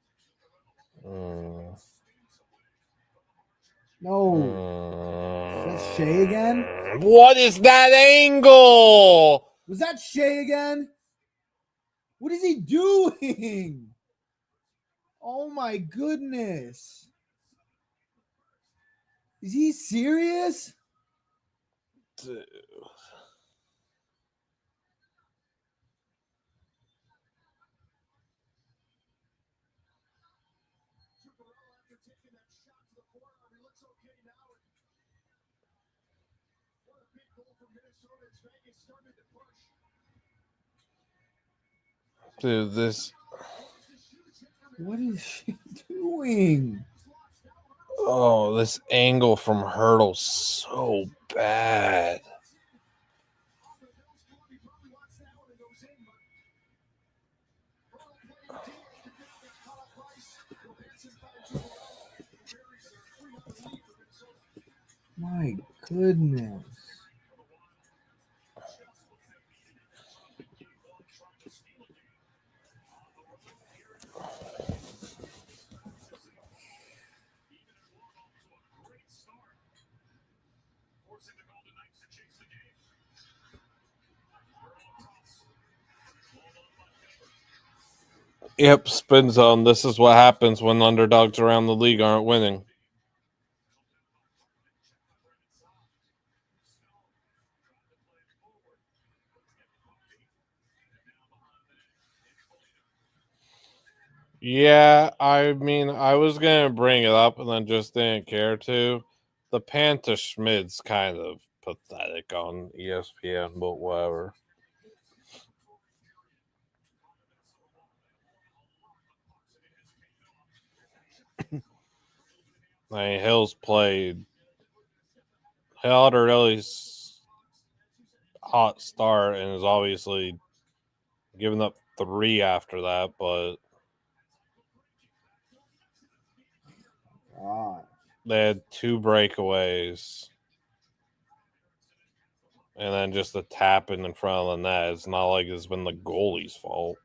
No. Is that Shea again? What is that angle? Was that Shea again? What is he doing? Oh my goodness. Is he serious? Dude. Dude, this. What is she doing? Oh, this angle from Hurdle's so bad. My goodness. Yep, spin zone. This is what happens when underdogs around the league aren't winning. Yeah, I mean, I was going to bring it up and then just didn't care to. The Panta Schmidt's kind of pathetic on ESPN, but whatever. I mean, Hill's played. Hill had a really hot start and is obviously giving up 3 after that, but God. they had 2 breakaways. And then just the tapping in front of the net. It's not like it's been the goalie's fault.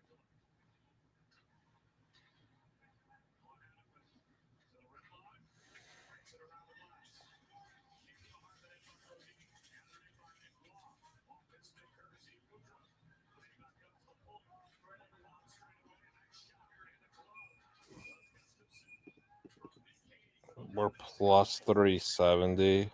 We're plus 370.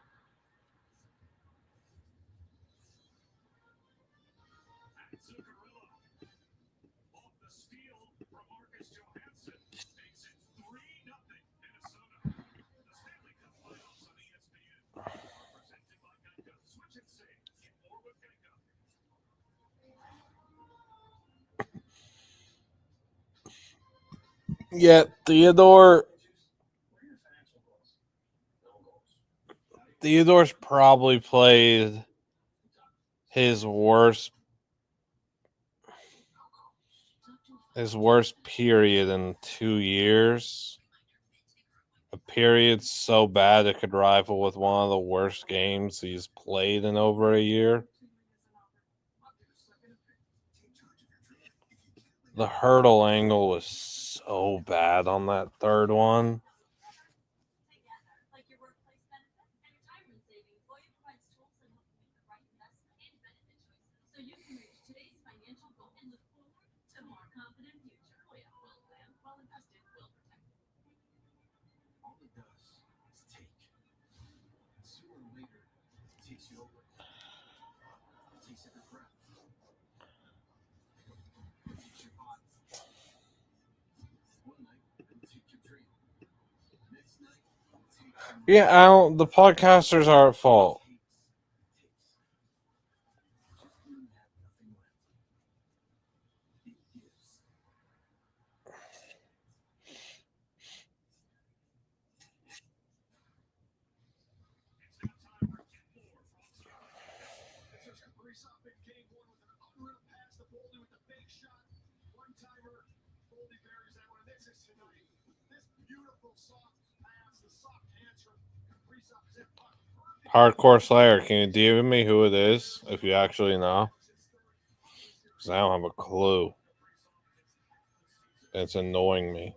Yeah, Theodore's probably played his worst period in 2 years. A period so bad it could rival with one of the worst games he's played in over a year. The hurdle angle was so bad on that third one. Yeah, the podcasters are at fault. Hardcore Slayer, can you DM me who it is if you actually know? Because I don't have a clue. It's annoying me.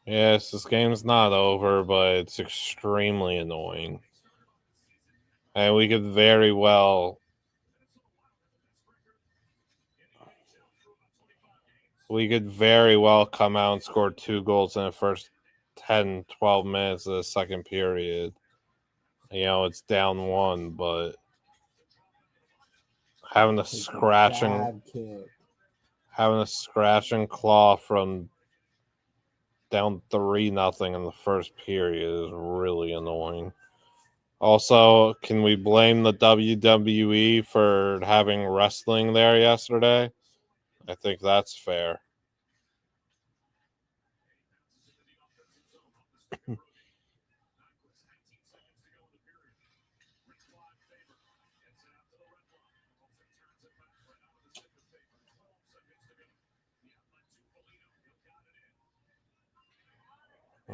Yes, this game's not over, but it's extremely annoying. And we could very well come out and score 2 goals in the first 10, 12 minutes of the second period. You know, it's down 1, but having a scratch and claw from down 3-0 in the first period is really annoying. Also, can we blame the WWE for having wrestling there yesterday? I think that's fair.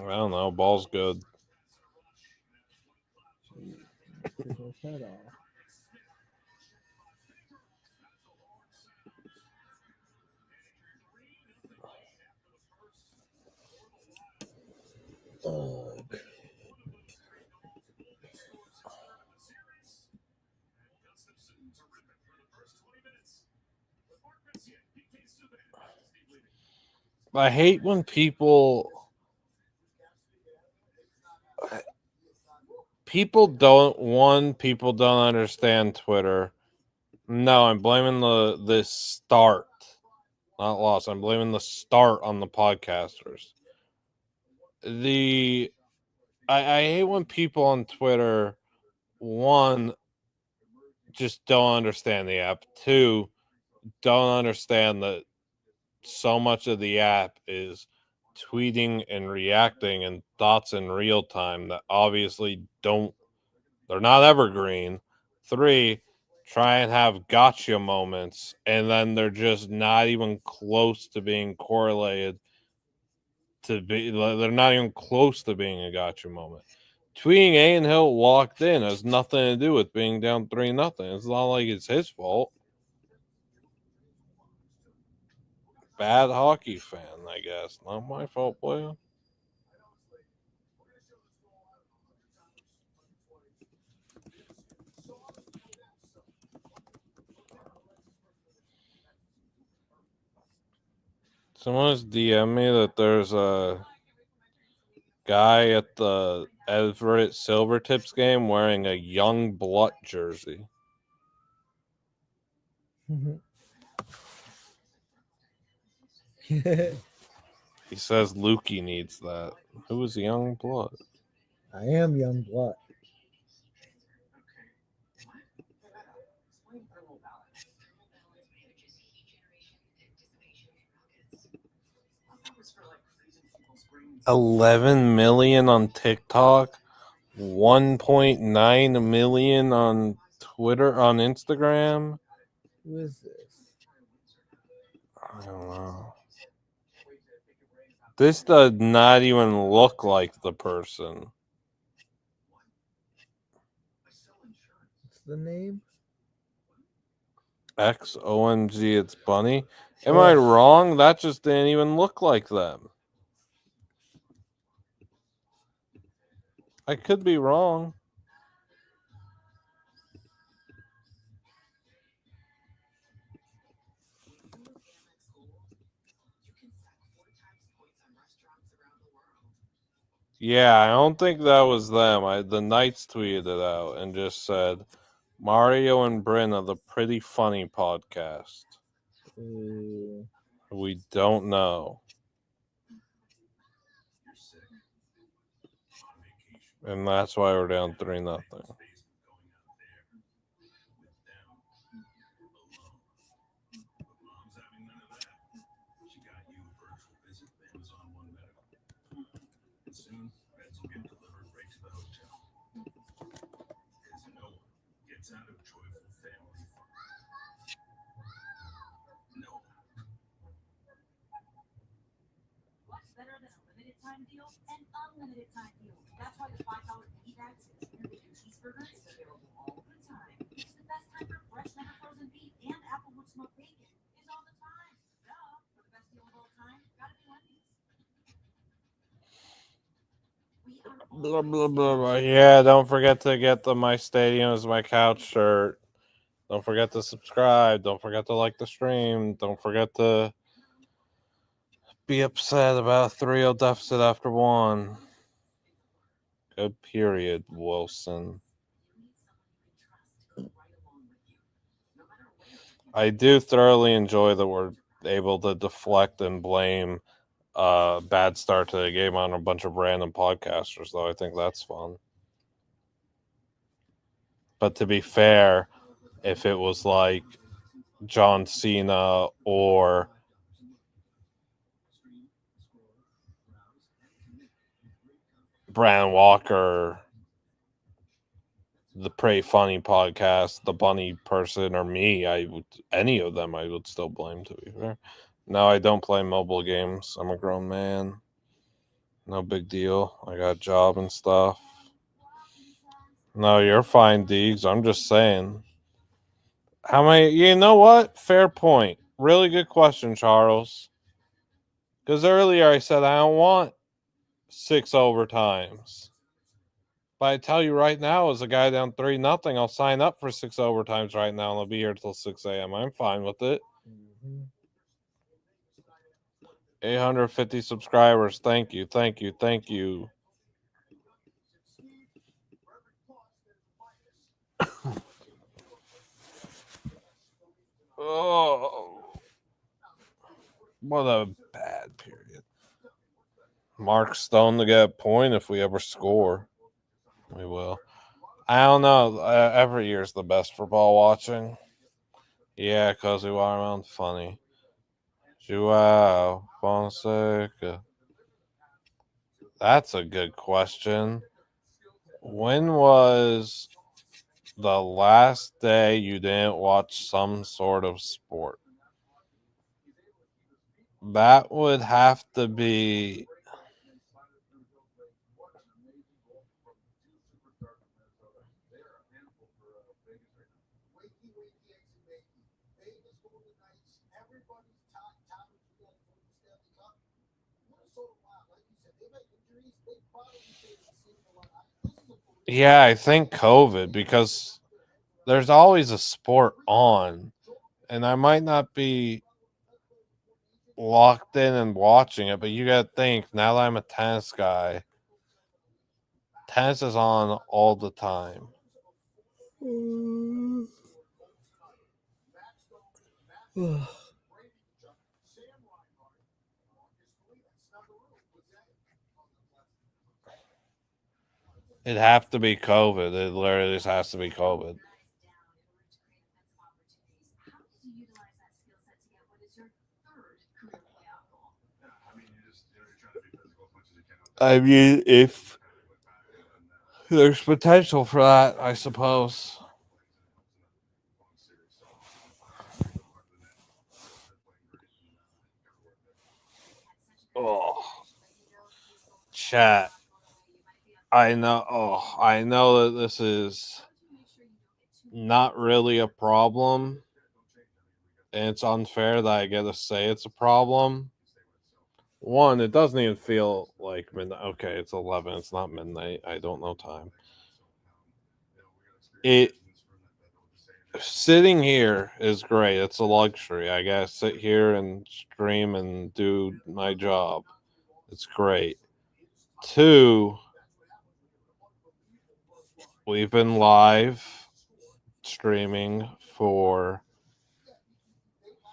I don't know. Ball's good. I hate when people don't understand Twitter. No, I'm blaming the start, not loss. I'm blaming the start on the podcasters. I hate when people on Twitter, one, just don't understand the app. Two, don't understand that so much of the app is tweeting and reacting and thoughts in real time that obviously they're not evergreen. Three, try and have gotcha moments, and then they're just not even close to being correlated they're not even close to being a gotcha moment. Tweeting A Hill walked in has nothing to do with being down 3-0. It's not like it's his fault. Bad hockey fan, I guess. Not my fault, player. Someone has DM'd me that there's a guy at the Everett Silvertips game wearing a young Blut jersey. He says Lukey needs that. Who is young Blut? I am young Blut. $11 million on TikTok, 1.9 million on Twitter, on Instagram. Who is this? I don't know. This does not even look like the person. What's the name? XOMG, it's Bunny. Am I wrong? That just didn't even look like them. I could be wrong. Yeah, I don't think that was them. The Knights tweeted it out and just said, Mario and Bryn are the Pretty Funny podcast. We don't know. And that's why we're down 3-0. Blah, blah, blah, blah. Yeah, don't forget to get the My Stadium is My Couch shirt. Don't forget to subscribe. Don't forget to like the stream. Don't forget to be upset about a 3-0 deficit after one. Good period, Wilson. I do thoroughly enjoy that we're able to deflect and blame a bad start to the game on a bunch of random podcasters, though. I think that's fun. But to be fair, if it was like John Cena or Brandon Walker, the Pretty Funny podcast, the Bunny person, or me, any of them I would still blame, to be fair. No, I don't play mobile games. I'm a grown man. No big deal. I got a job and stuff. No, you're fine, Deegs. I'm just saying. How many? You know what? Fair point. Really good question, Charles. Because earlier I said I don't want 6 overtimes. But I tell you right now, as a guy down 3-0, I'll sign up for 6 overtimes right now, and I'll be here till 6 a.m. I'm fine with it. 850 subscribers. Thank you, thank you, thank you. Oh, what a bad period. Mark Stone to get a point if we ever score. We will. I don't know. Every year's the best for ball watching. Yeah, Cozy Watermelon, funny. Joao Fonseca. That's a good question. When was the last day you didn't watch some sort of sport? That would have to be. Yeah, I think COVID, because there's always a sport on, and I might not be locked in and watching it, but you gotta think, now that I'm a tennis guy, tennis is on all the time. It'd have to be COVID. It literally just has to be COVID. I mean, if there's potential for that, I suppose. Oh, chat. I know. Oh, I know that this is not really a problem, and it's unfair that I get to say it's a problem. One, it doesn't even feel like midnight. Okay, it's 11. It's not midnight. I don't know time. Sitting here is great. It's a luxury. I gotta sit here and stream and do my job. It's great. Two, we've been live streaming for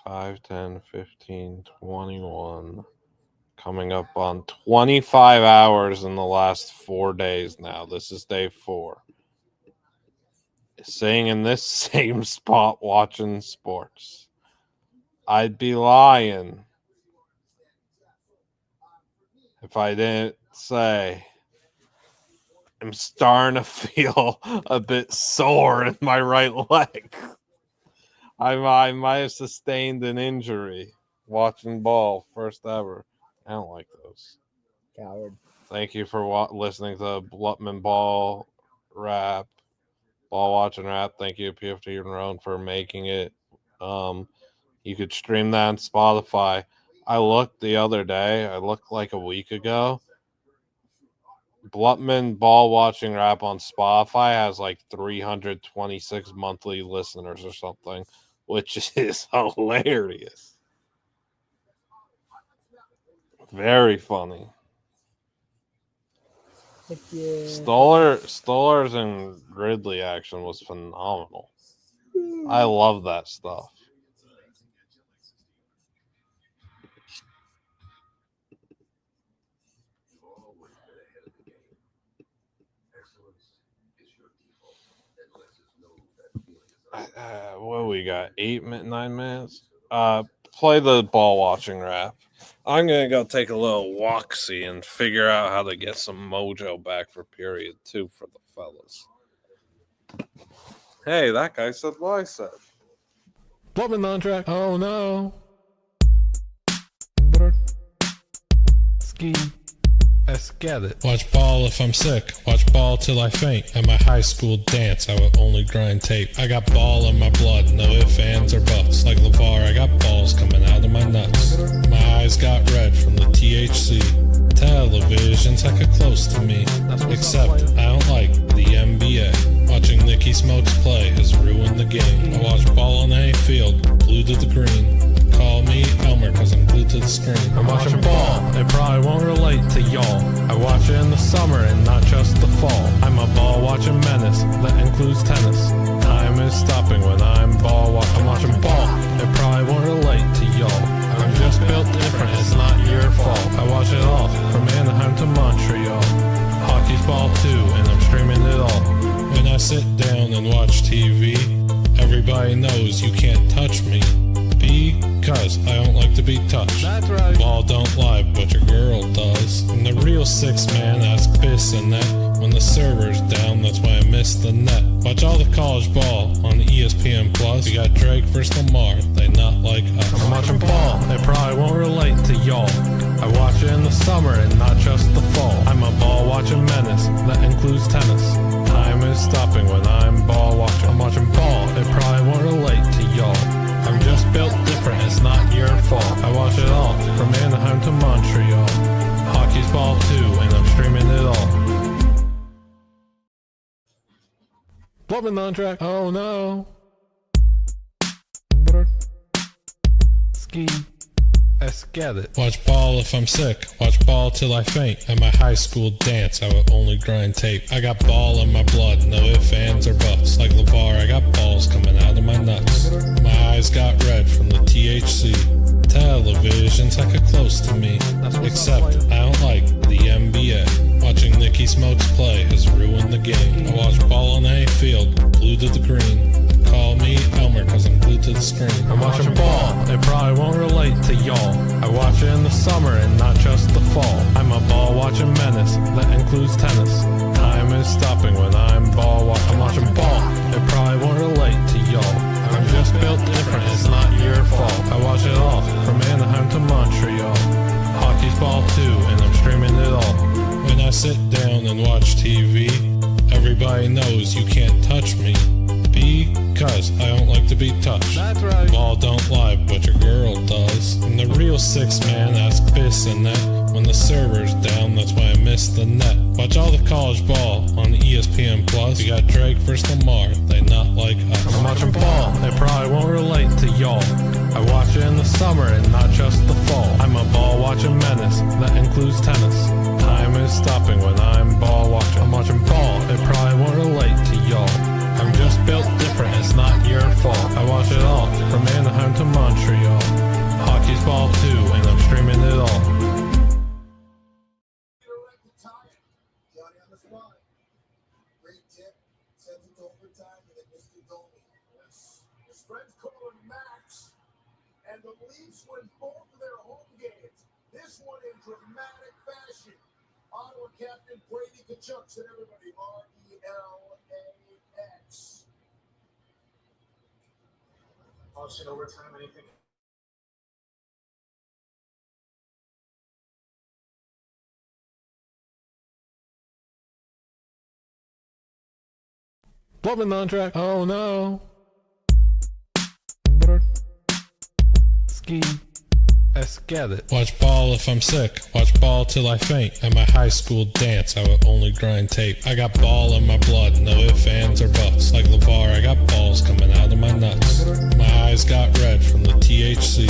5, 10, 15, 21, coming up on 25 hours in the last 4 days now. This is day 4. Sitting in this same spot watching sports. I'd be lying if I didn't say I'm starting to feel a bit sore in my right leg. I might have sustained an injury watching ball, first ever. I don't like those. Coward. Thank you for listening to Blutman Ball Rap, Ball Watching Rap. Thank you, PFT and Roan, for making it. You could stream that on Spotify. I looked the other day. I looked like a week ago. Blutman Ball Watching Rap on Spotify has like 326 monthly listeners or something, which is hilarious. Very funny. Heck yeah. Stollers and Ridley action was phenomenal. I love that stuff. What we got? 9 minutes. Play the ball watching rap. I'm gonna go take a little walksy and figure out how to get some mojo back for period 2 for the fellas. Hey, that guy said what I said. Blutman on track. Oh no. Ski. Let's get it. Watch ball if I'm sick. Watch ball till I faint. At my high school dance, I would only grind tape. I got ball in my blood, no ifs, ands, or buts. Like LeVar, I got balls coming out of my nuts. My eyes got red from the THC. Television's hecka close to me. Except I don't like the NBA. Watching Nicky Smokes play has ruined the game. I watch ball on any field, blue to the green. Call me Elmer cause I'm glued to the screen. I'm watching ball, it probably won't relate to y'all. I watch it in the summer and not just the fall. I'm a ball watching menace, that includes tennis. Time is stopping when I'm ball watching. I'm watching ball, it probably won't relate to y'all. I'm just built different, it's not your fault. I watch it all, from Anaheim to Montreal. Hockey's ball too, and I'm streaming it all. When I sit down and watch TV, everybody knows you can't touch me. Because I don't like to be touched. That's right. Ball don't lie, but your girl does. And the real six-man asks piss and that. When the server's down, that's why I miss the net. Watch all the college ball on ESPN Plus. You got Drake versus Lamar, they not like us. I'm watching ball, it probably won't relate to y'all. I watch it in the summer and not just the fall. I'm a ball watching menace, that includes tennis. Time is stopping when I'm ball watching. I'm watching ball, it probably won't relate to y'all. I'm just built different, it's not your fault. I watch it all, from Anaheim to Montreal. Hockey's ball too, and I'm streaming it all. Blutman contract, oh no. Ski. Let's get it. Watch ball if I'm sick. Watch ball till I faint. At my high school dance, I would only grind tape. I got ball in my blood, no ifs, ands, or buts. Like LeVar, I got balls coming out of my nuts. My eyes got red from the THC. Television's like a close to me. Except I don't like the NBA. Watching Nicky Smokes play has ruined the game. I watch ball on any field, glued to the green. Call me Elmer cause I'm glued to the screen. I'm watching ball, it probably won't relate to y'all. I watch it in the summer and not just the fall. I'm a ball watching menace, that includes tennis. Time is stopping when I'm ball watching. I'm watching ball, it probably won't relate to y'all. I'm just built different, it's not your fault. I watch it all, from Anaheim to Montreal. Hockey's ball too, and I'm streaming it all. When I sit down and watch TV, everybody knows you can't touch me. Because I don't like to be touched. That's right. Ball don't lie, but your girl does. And the real six-man asks piss and that. When the server's down, that's why I miss the net. Watch all the college ball on ESPN Plus. You got Drake versus Lamar, they not like us. I'm watching ball, it probably won't relate to y'all. I watch it in the summer and not just the fall. I'm a ball watching menace, that includes tennis. Time is stopping when I'm ball watching. I'm watching ball, it probably won't relate to y'all. I'm just built different, it's not your fault. I watch it all, from Anaheim to Montreal. Hockey's ball too, and I'm streaming it all. Johnny on the spot. Great tip. Sends it to overtime and then Mr. Domi. His friends call him Max. And the Leafs win both of their home games. This one in dramatic fashion. Ottawa captain Brady Tkachuk said everybody RELAX. Also in overtime, anything? Blutman contract, oh no. Ski. Let's get it. Watch ball if I'm sick. Watch ball till I faint. At my high school dance, I would only grind tape. I got ball in my blood, no ifs, ands, or buts. Like LeVar, I got balls coming out of my nuts. My eyes got red from the THC.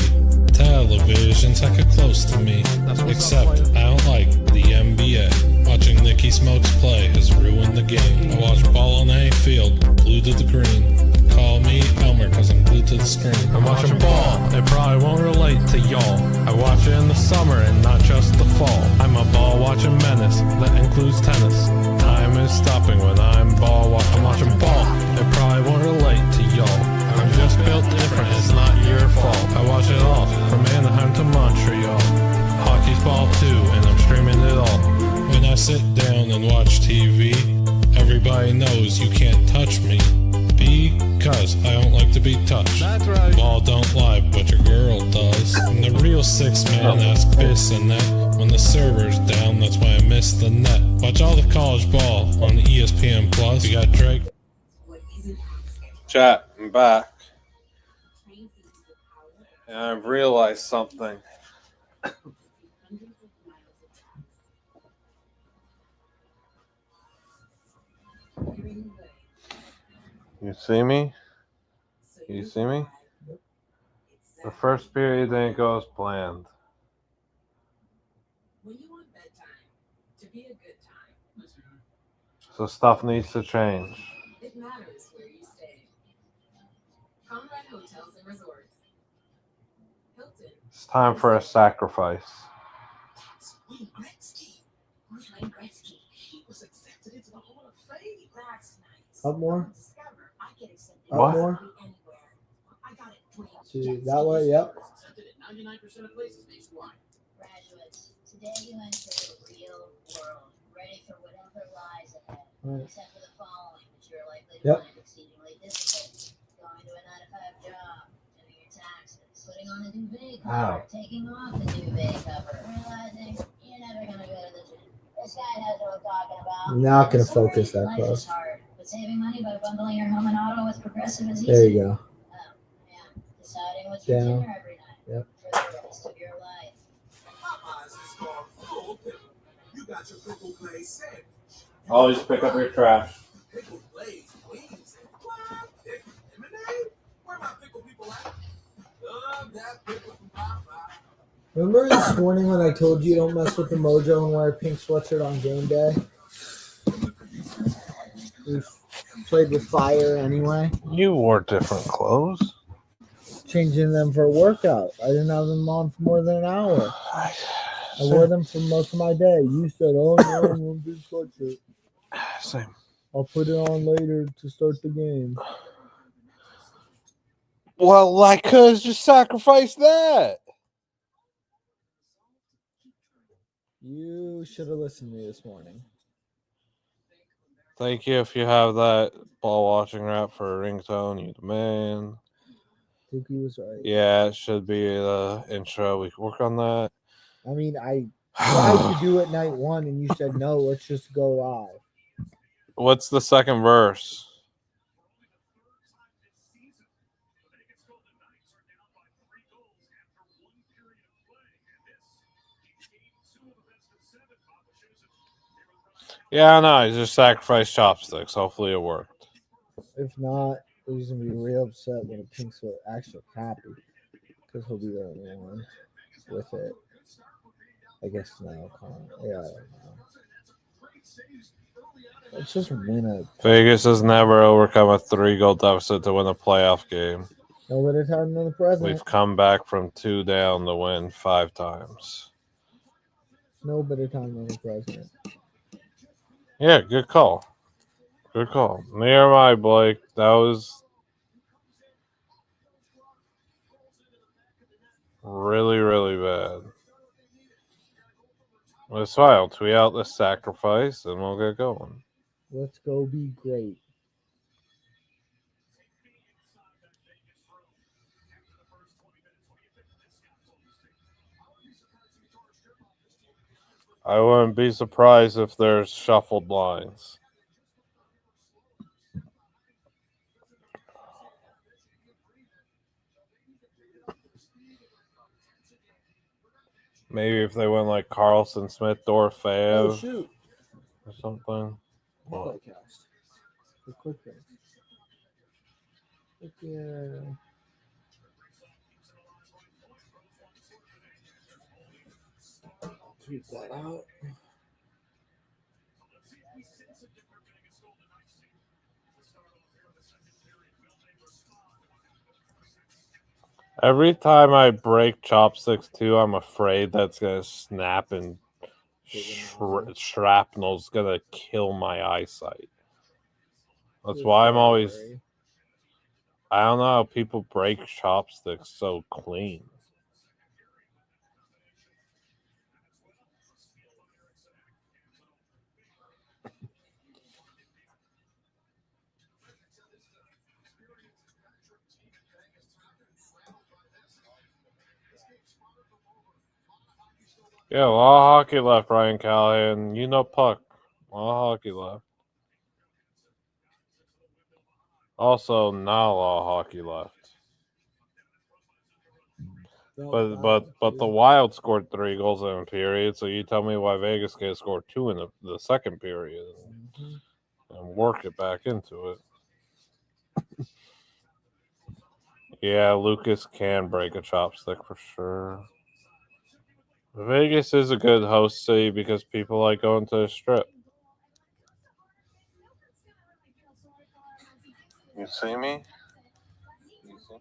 Television's like a close to me. Except I don't like the NBA. Watching Nicky Smokes play has ruined the game. I watch ball on any field, glued to the green. Call me Elmer cause I'm glued to the screen. I'm watching ball, it probably won't relate to y'all. I watch it in the summer and not just the fall. I'm a ball watching menace, that includes tennis. Time is stopping when I'm ball watching. I'm watching ball, it probably won't relate to y'all. I'm just built different, it's not your fault. I watch it all, from Anaheim to Montreal. Hockey's ball too, and I'm streaming it all. When I sit down and watch TV, everybody knows you can't touch me. Because I don't like to be touched. That's right. Ball don't lie, but your girl does. And the real six-man asks piss and that. When the server's down, that's why I miss the net. Watch all the college ball on ESPN Plus. You got Drake. Chat, I'm back. And I've realized something. You see me? You see me? The first period didn't go as planned. When you want bedtime to be a good time, So stuff needs to change. it matters where you stay. Conrad Hotels and Resorts. Hilton. It's time for a sacrifice. Wayne Gretzky. Who's Wayne Gretzky? He was accepted into the Hall of Fame. That's nice. Up more. Discover I get accepted What? More. anywhere. I got it. To that way, yep. Accepted at 99% of places nationwide. Graduates, today you enter the real world, ready for whatever lies ahead. Right. Except for the following, which you're likely to Yep. find exceedingly difficult. Going to a 9-to-5 job, doing your taxes, putting on the duvet cover, taking off the duvet cover, realizing you're never gonna go to the gym. This guy knows what I'm talking about. I'm not gonna Sorry, focus that life is close. hard, but saving money by bundling your home and auto with Progressive is easy. There you go. Oh, yeah. Deciding what's your Down. dinner every night Yep. for the rest of your life. Popeyes is called full pickle. You got your pickle glaze sandwich. Always pick up your trash. Pickle glaze wings. What? Pickle lemonade? Where my pickle people at? Love that pickle from Popeye. Remember this morning when I told you don't mess with the mojo and wear a pink sweatshirt on game day? We played with fire anyway. You wore different clothes. Changing them for a workout. I didn't have them on for more than an hour. I wore them for most of my day. You said, oh no, I'm going to do sweatshirt. Same. I'll put it on later to start the game. Well, I could have just sacrificed that. You should have listened to me this morning. Thank you if you have that ball watching rap for a ringtone. You the man. Dookie was right. Yeah, it should be the intro. We can work on that. I mean, I tried to do it night one, and you said, no, let's just go live. What's the second verse? Yeah, I know. I just sacrificed chopsticks. Hopefully it worked. If not, he's going to be real upset when a pink sweat. Actually, happy. Because he'll be the only one with it. I guess no. Yeah, I don't know. Let's just win a. Vegas has never overcome a 3-goal deficit to win a playoff game. No better time than the present. We've come back from 2 down to win 5 times. No better time than the present. Yeah, good call. Good call. Near my Blake. That was really, really bad. It's fine. I'll tweet out the sacrifice and we'll get going. Let's go be great. I wouldn't be surprised if there's shuffled lines. Maybe if they went like Carlson, Smith, Dorfeo, Oh, shoot. or something. What? Cast. The quick thing. Yeah. Tweet that out. Every time I break chopsticks too, I'm afraid that's gonna snap and shrapnel's gonna kill my eyesight. That's why I'm always. I don't know how people break chopsticks so clean. Yeah, a lot of hockey left, Ryan Callahan. You know puck. A lot of hockey left. Also, not a lot of hockey left. But the Wild scored 3 goals in a period, so you tell me why Vegas can't score 2 in the second period and work it back into it. Yeah, Lucas can break a chopstick for sure. Vegas is a good host city because people like going to the strip. You see me? You see?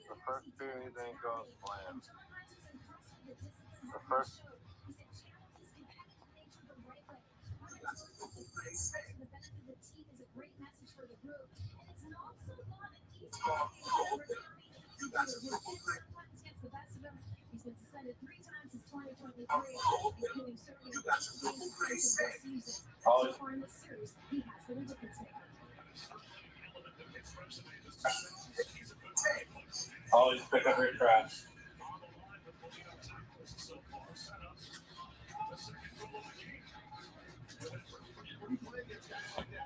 The first period didn't go as planned. The first. Always pick up your trash.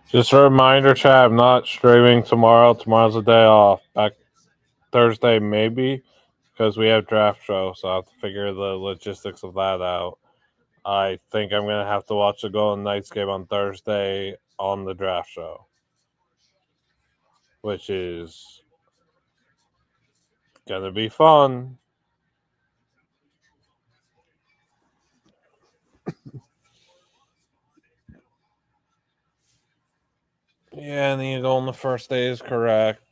Just a reminder, chat, I'm not streaming tomorrow. Tomorrow's a day off. Back Thursday, maybe, because we have draft show, so I have to figure the logistics of that out. I think I'm going to have to watch the Golden Knights game on Thursday on the draft show, which is going to be fun. Yeah, and the Eagle on the first day is correct.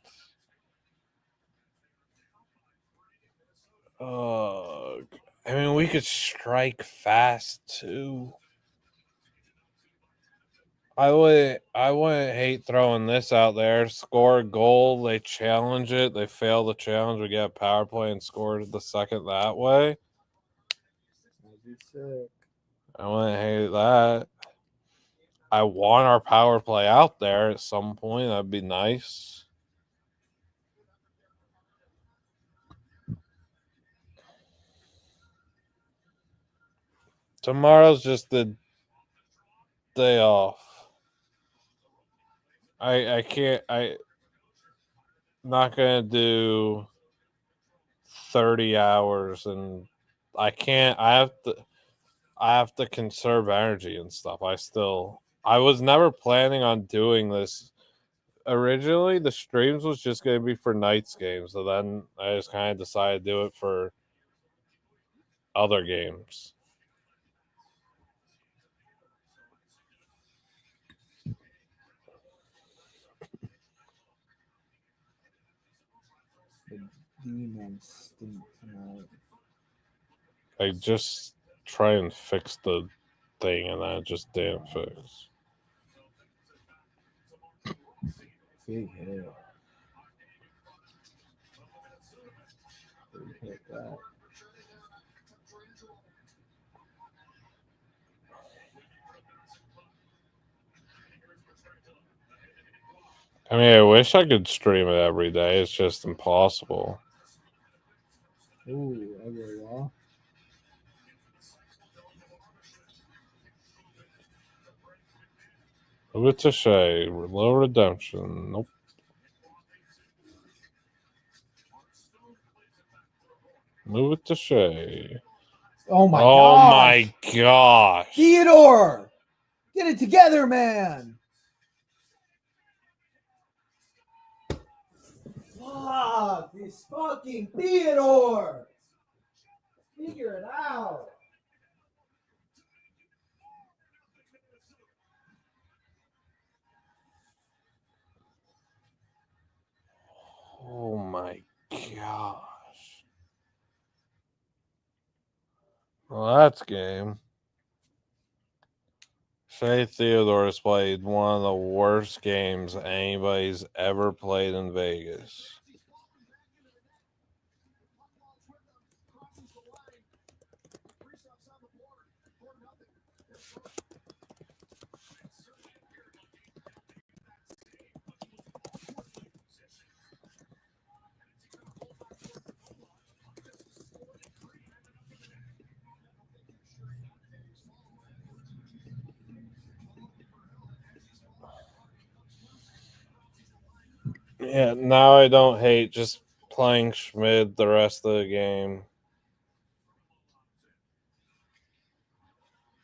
I mean, we could strike fast too. I wouldn't hate throwing this out there. Score a goal, they challenge it, they fail the challenge, we get a power play and score the second that way. That'd be sick. I wouldn't hate that. I want our power play out there at some point. That'd be nice. Tomorrow's just the day off. I can't. Not gonna do 30 hours, and I can't. I have to conserve energy and stuff. I was never planning on doing this. Originally, the streams was just gonna be for Knights games, so then I just kind of decided to do it for other games. The demons stink tonight. I just try and fix the thing, and then it just didn't fix. Big hit. Big hit that. I mean, I wish I could stream it every day. It's just impossible. Ooh, okay, well. Move it to Shay. Low redemption. Nope. Move it to Shay. Oh my Oh gosh. my gosh. Theodore! Get it together, man! Fuck! This fucking Theodore! Figure it out! Oh my gosh. Well, that's game. Shea Theodore has played one of the worst games anybody's ever played in Vegas. Yeah, now I don't hate just playing Schmid the rest of the game.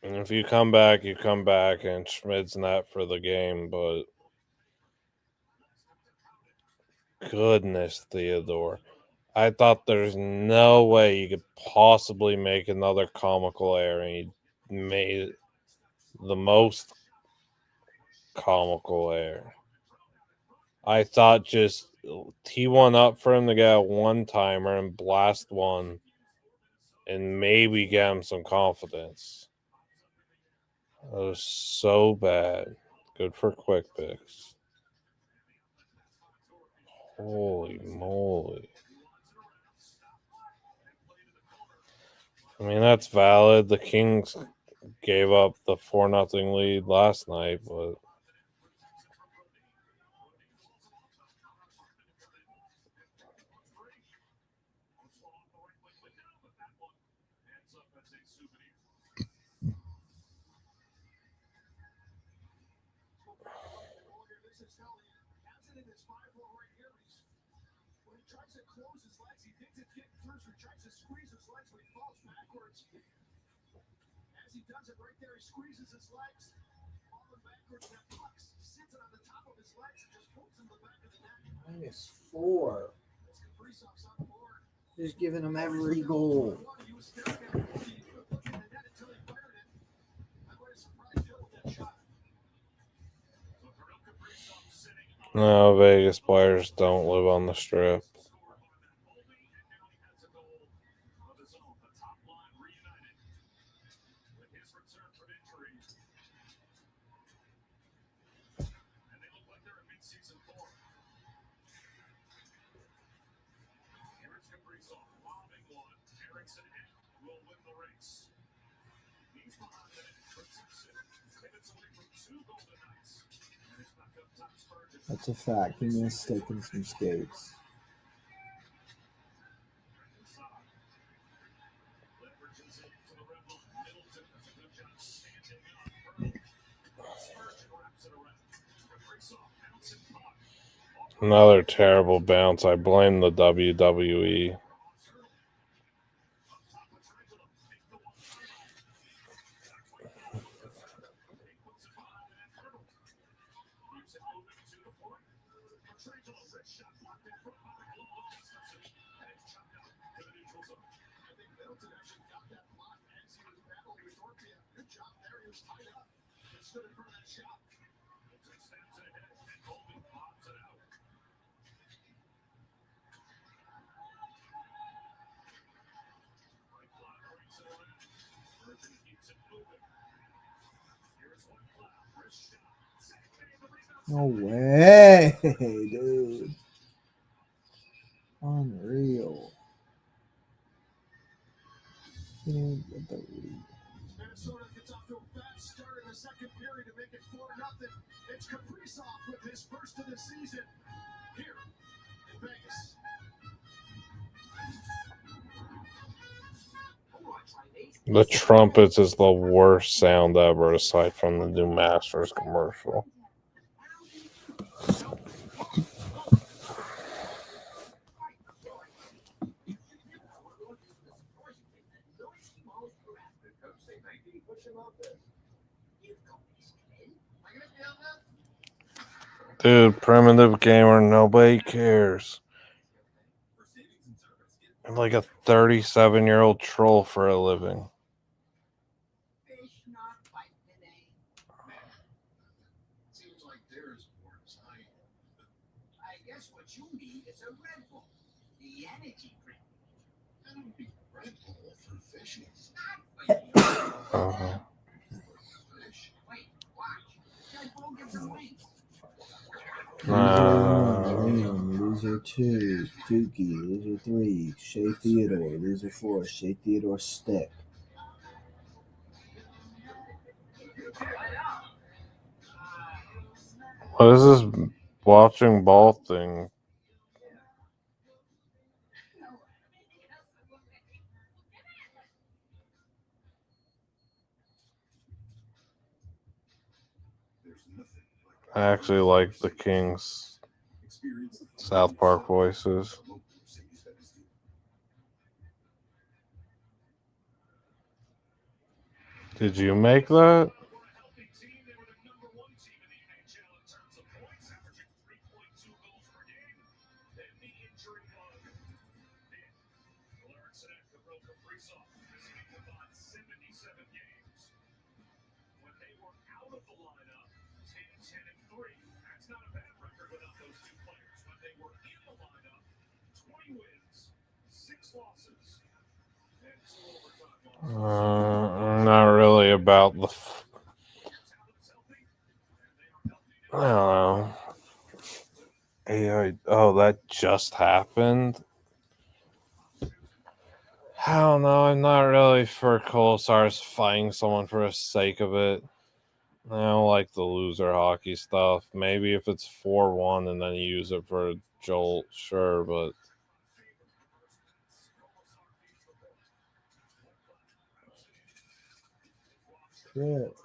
And if you come back, you come back, and Schmid's not for the game, but goodness, Theodore. I thought there's no way you could possibly make another comical error, and you made the most comical error. I thought just T1 up for him to get a one-timer and blast one and maybe get him some confidence. That was so bad. Good for quick picks. Holy moly. I mean, that's valid. The Kings gave up the 4-0 lead last night, but -4. Just giving him every goal. no, Vegas players don't live on the strip. That's a fact. He missed taking some skates. Another terrible bounce. I blame the WWE. No way, dude. Unreal. Dude, what the Minnesota gets off to a fast start in the second period to make it 4-0. It's Kaprizov with his first of the season here in Vegas. The trumpets is the worst sound ever, aside from the new Masters commercial. Dude, primitive gamer, nobody cares. I'm like a 37-year-old troll for a living. Seems like there's more time. I guess what you need is a Red Bull, the energy drink. I don't need Red Bull for fishes. Uh-huh. Wait, watch. Red Bull gives them wings. Loser 2, Dookie. Loser 3, Shea Theodore. Loser 4, Shea Theodore Stick. What is this watching ball thing? I actually like the Kings' South Park voices. Did you make that? Not really about the. I don't know. Oh, that just happened. I don't know. I'm not really for Colasars fighting someone for the sake of it. I don't like the loser hockey stuff. Maybe if it's 4-1 and then you use it for a jolt, sure, but. Shit.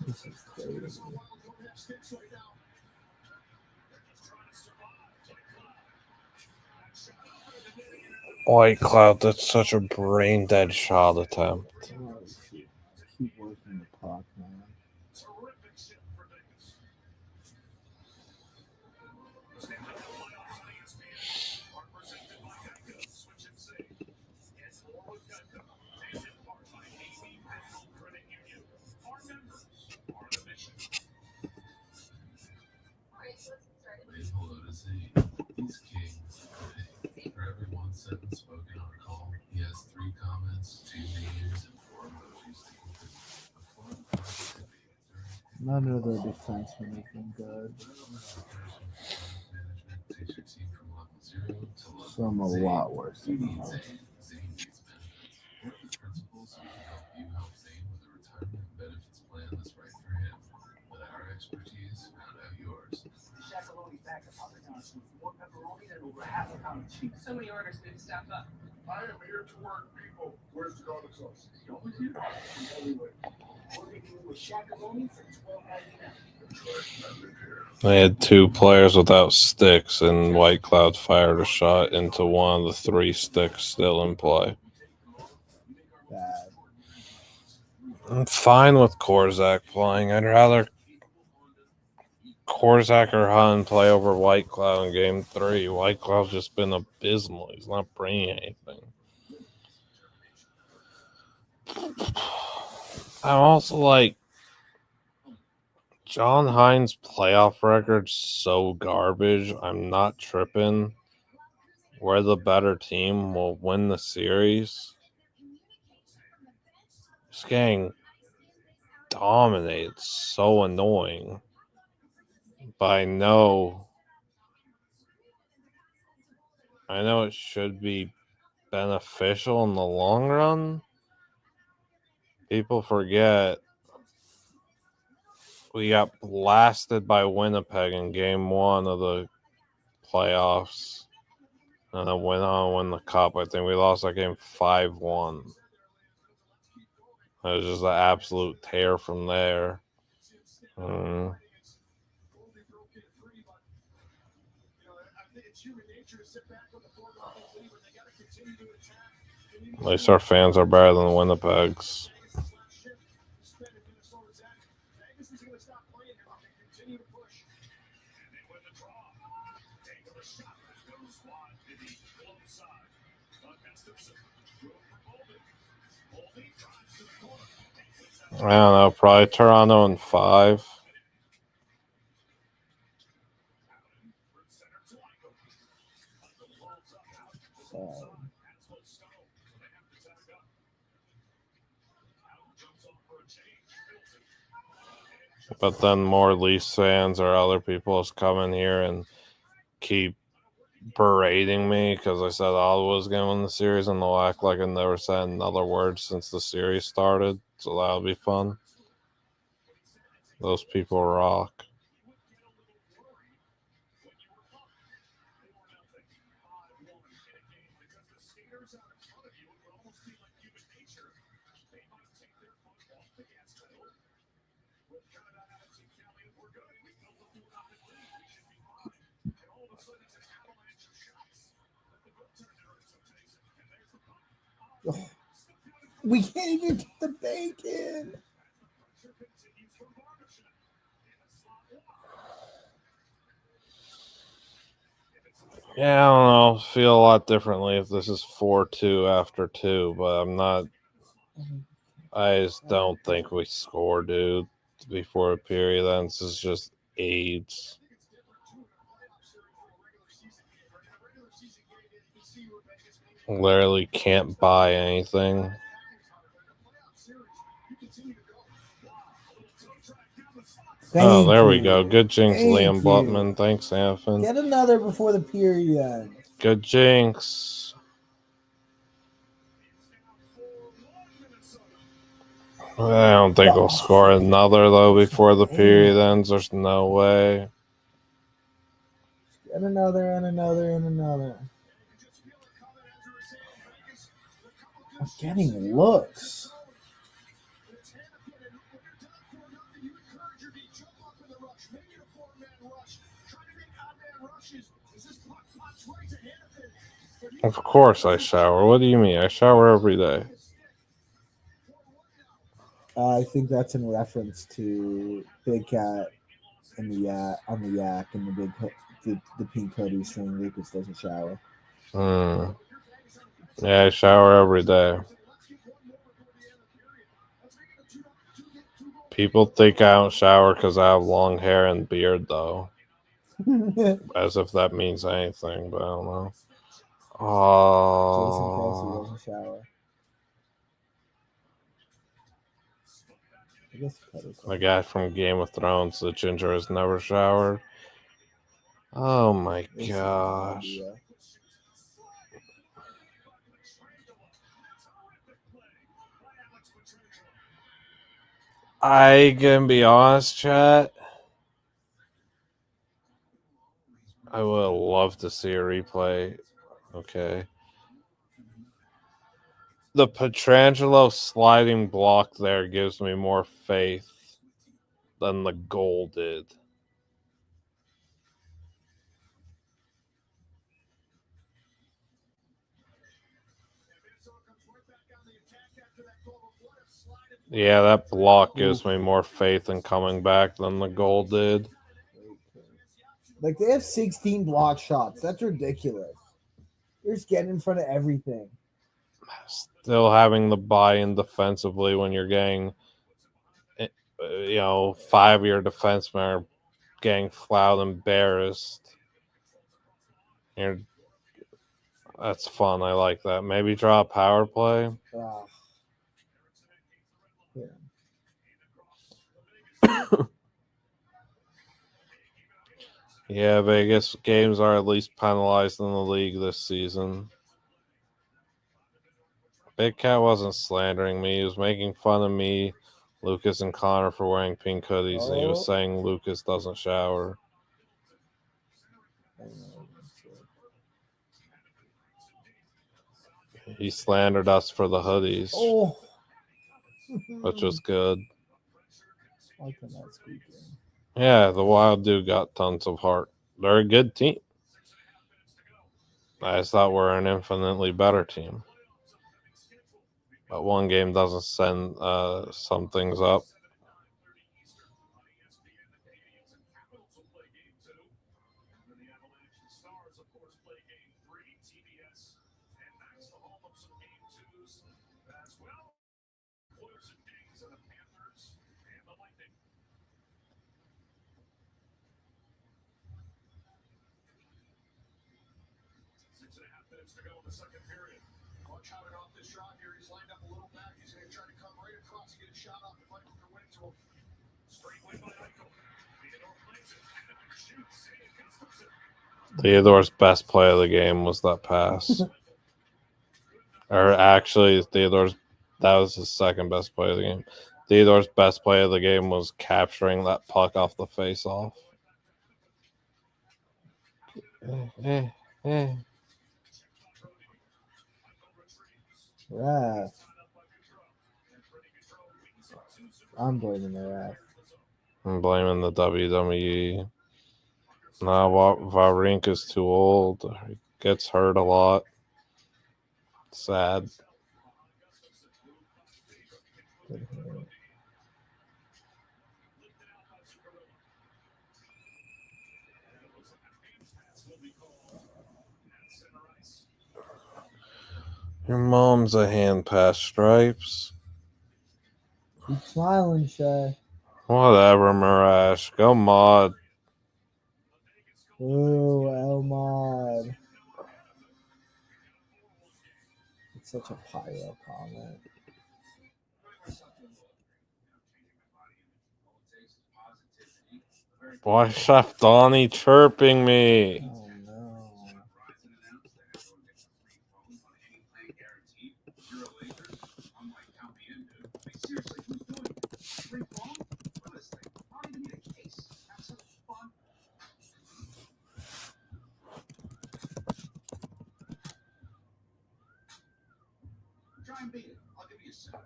This is crazy. White Cloud, that's such a brain dead shot attempt. Oh, shit. Keep working the puck, man. He's king. For every 1 sentence spoken on a call, he has 3 comments, 2 memes, and 4 emojis to complete. None of their defensemen have been good. Takes your team from level 0 to level Some a lot worse than Zane us. needs benefits. Work with principals so we can help you help Zane with a retirement and benefits plan that's right for him. With our expertise, round out yours. So many orders, we have to staff up. I am here to work, people. Where's the garlic sauce? They had 2 players without sticks, and White Cloud fired a shot into one of the 3 sticks still in play. Bad. I'm fine with Korzak playing. I'd rather Korzak or Hun play over White Cloud in Game 3. White Cloud's just been abysmal. He's not bringing anything. I'm also like, John Hines' playoff record's so garbage. I'm not tripping. We're the better team. We'll win the series. This gang dominates. So annoying. But I know it should be beneficial in the long run. People forget we got blasted by Winnipeg in Game 1 of the playoffs. And then went on to win the cup. I think we lost that game 5-1. It was just an absolute tear from there. At least our fans are better than Winnipeg's. I don't know, probably Toronto in 5. But then more Leafs fans or other people just come in here and keep berating me because I said Ottawa was going to win the series, and they'll act like I never said another word since the series started. So that'll be fun. Those people rock. We can't even get the bacon. Yeah, I don't know. Feel a lot differently if this is 4-2 after 2, but I'm not. I just don't think we score, dude, before a period ends. This is just AIDS. Literally can't buy anything. There we go. Good jinx, Liam Blutman. Thanks, Anfin. Get another before the period ends. Good jinx. I don't think we'll score another, though, before the period ends. There's no way. Get another and another and another. I'm getting looks. Of course I shower. What do you mean? I shower every day. I think that's in reference to Big Cat and the yak on the yak and the pink hoodies saying Lucas doesn't shower. Yeah, I shower every day. People think I don't shower because I have long hair and beard, though. As if that means anything, but I don't know. Jason Kelsey doesn't shower. The guy from Game of Thrones, the ginger, has never showered. Oh my gosh. I can be honest, chat. I would love to see a replay. Okay. The Petrangelo sliding block there gives me more faith than the goal did. Yeah, that block gives me more faith in coming back than the goal did. Like, they have 16 block shots. That's ridiculous. They're just getting in front of everything. Still having the buy-in defensively when you're getting, 5-year defensemen are getting flat embarrassed. That's fun. I like that. Maybe draw a power play. Yeah, Vegas games are at least penalized in the league this season. Big Cat wasn't slandering me. He was making fun of me, Lucas, and Connor for wearing pink hoodies, and he was saying Lucas doesn't shower. He slandered us for the hoodies, which was good. Yeah, the Wild do got tons of heart. They're a good team. I just thought we're an infinitely better team. But one game doesn't send some things up. Theodore's best play of the game was that pass. Or actually, that was his second best play of the game. Theodore's best play of the game was capturing that puck off the face-off. Ref. I'm blaming the ref. I'm blaming the WWE. Now Wawrinka's too old. He gets hurt a lot. Sad. Your mom's a hand past Stripes. Keep smiling, Shay. Whatever, Mirash. Go mod. Ooh, El Mod. It's such a pyro comment. Why Chef Donnie chirping me? Oh no.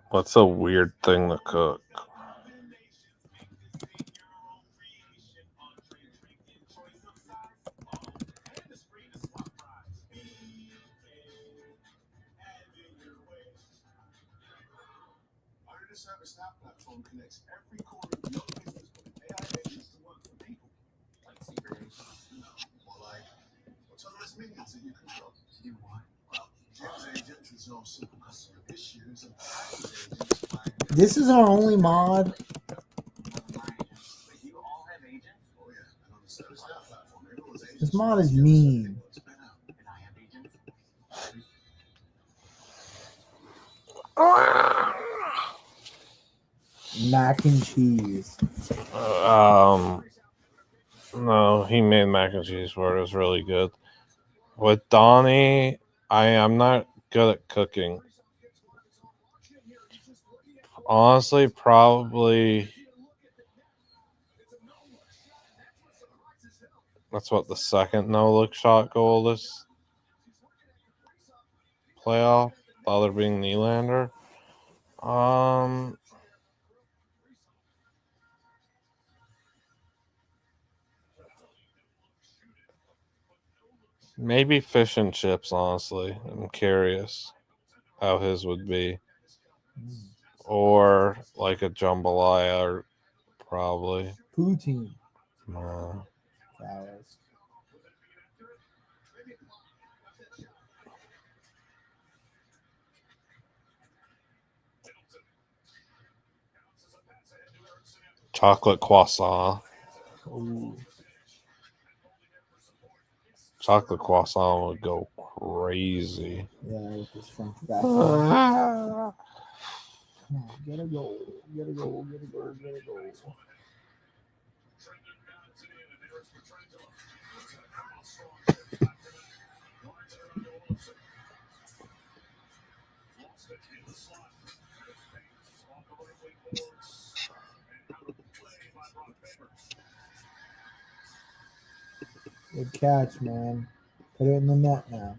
What's a weird thing to cook? This is our only mod. This mod is mean. Mac and cheese. No, he made mac and cheese for it. It was really good. With Donnie, I'm not good at cooking. Honestly, probably that's what the second no-look shot goal this playoff. other being Nylander. Maybe fish and chips, honestly. I'm curious how his would be. Or like a jambalaya, or probably. Poutine. Cows. Chocolate croissant. Ooh. Chocolate croissant would go crazy. Yeah, with this French background. Come on, gotta go. Gotta go. Gotta go. Gotta go. Good catch, man. Put it in the net now.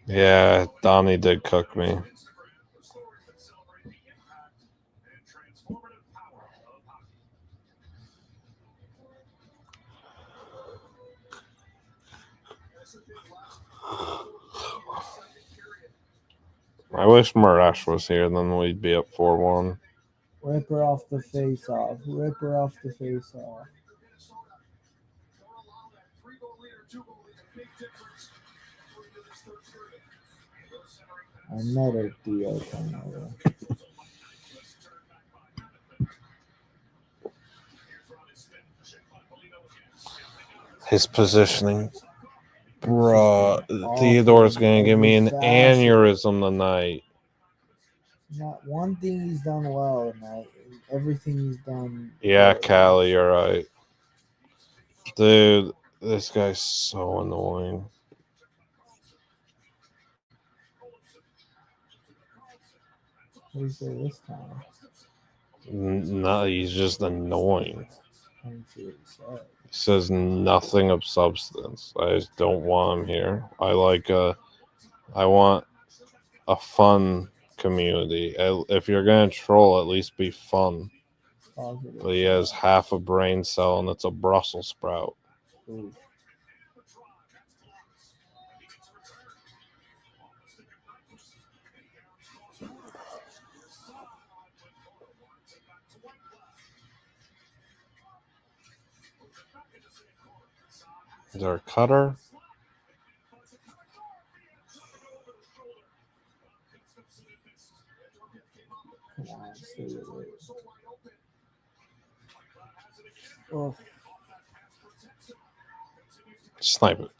Yeah, Donnie did cook me. I wish Marash was here, then we'd be up 4-1. Rip her off the face off. Rip her off the face off. Another deal coming over. His positioning. Bruh, Theodore's going to give me an aneurysm tonight. Not one thing he's done well tonight. Everything he's done. Yeah, Callie, you're right. Dude, this guy's so annoying. What do you say this time? No, he's just annoying. I didn't see what he said. He says nothing of substance. I just don't want him here. I want a fun community. If you're going to troll, at least be fun. Positive. But he has half a brain cell and it's a Brussels sprout. Ooh. Is there a cutter? Come on, stay with it. Oh. Snipe it.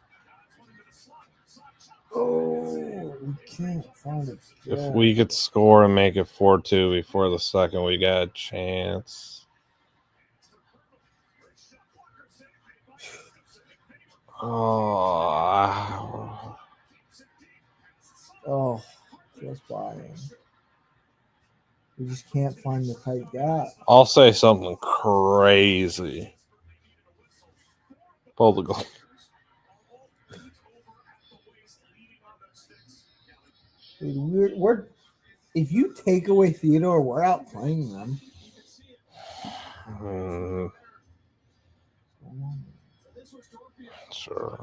Oh, we can't find it. If we could score and make it 4-2 before the second, we got a chance. Oh, just buying. We just can't find the tight gap. I'll say something crazy. Pull the goal. Dude, we're if you take away Theodore, we're out playing them. Sure.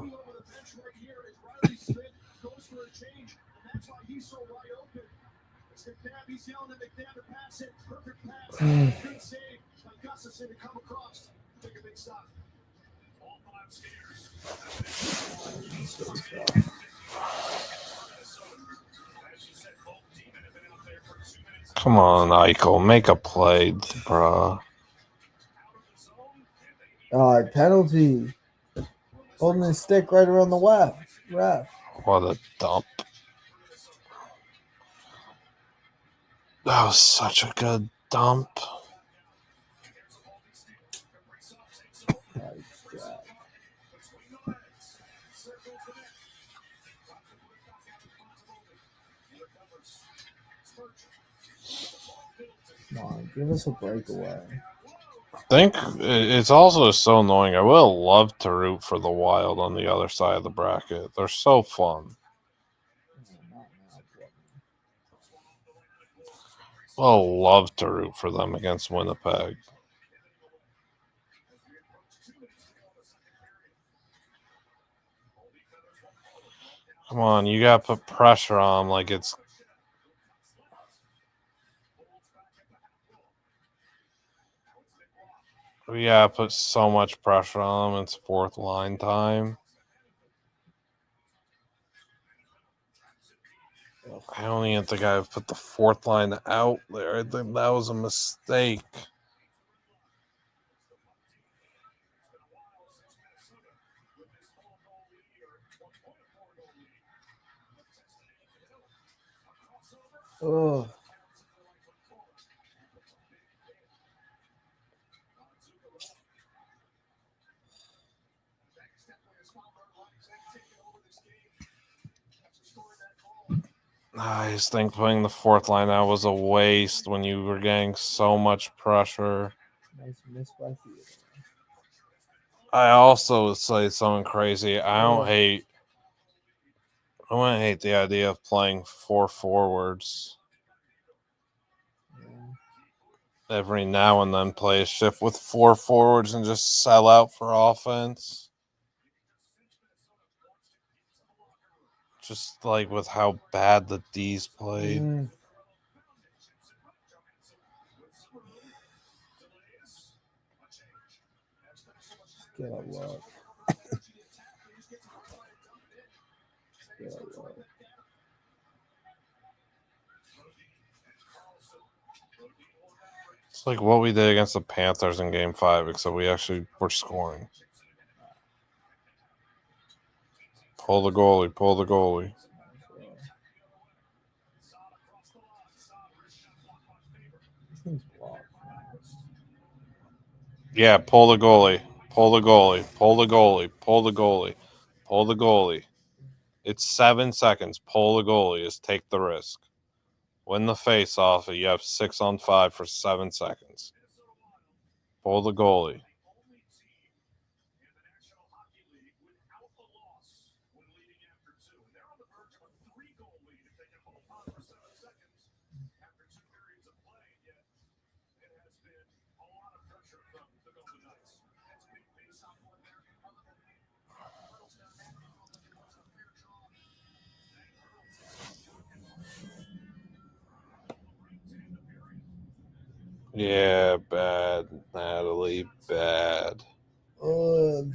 Come on, Eichel. Make a play, bruh. Penalty. Holding his stick right around the ref. What a dump. That was such a good dump. Come on, give us a breakaway. I think it's also so annoying. I would love to root for the Wild on the other side of the bracket. They're so fun. I'll love to root for them against Winnipeg. Come on, you gotta put pressure on them like it's. We gotta put so much pressure on them. It's fourth line time. I don't even think I put the fourth line out there. I think that was a mistake. Oh, I just think putting the fourth line out was a waste when you were getting so much pressure. nice miss by Theodore. I also would say something crazy. I wouldn't hate the idea of playing 4 forwards. Every now and then play a shift with 4 forwards and just sell out for offense. Just like with how bad the D's played. Get a love. Get a love. It's like what we did against the Panthers in Game 5, except we actually were scoring. Pull the goalie, pull the goalie. This thing's blocked. Yeah, pull the goalie, pull the goalie, pull the goalie, pull the goalie, pull the goalie. It's 7 seconds. Pull the goalie. Just take the risk. Win the face-off. You have 6-on-5 for 7 seconds. Pull the goalie. Yeah, bad, Natalie, bad. Ugh.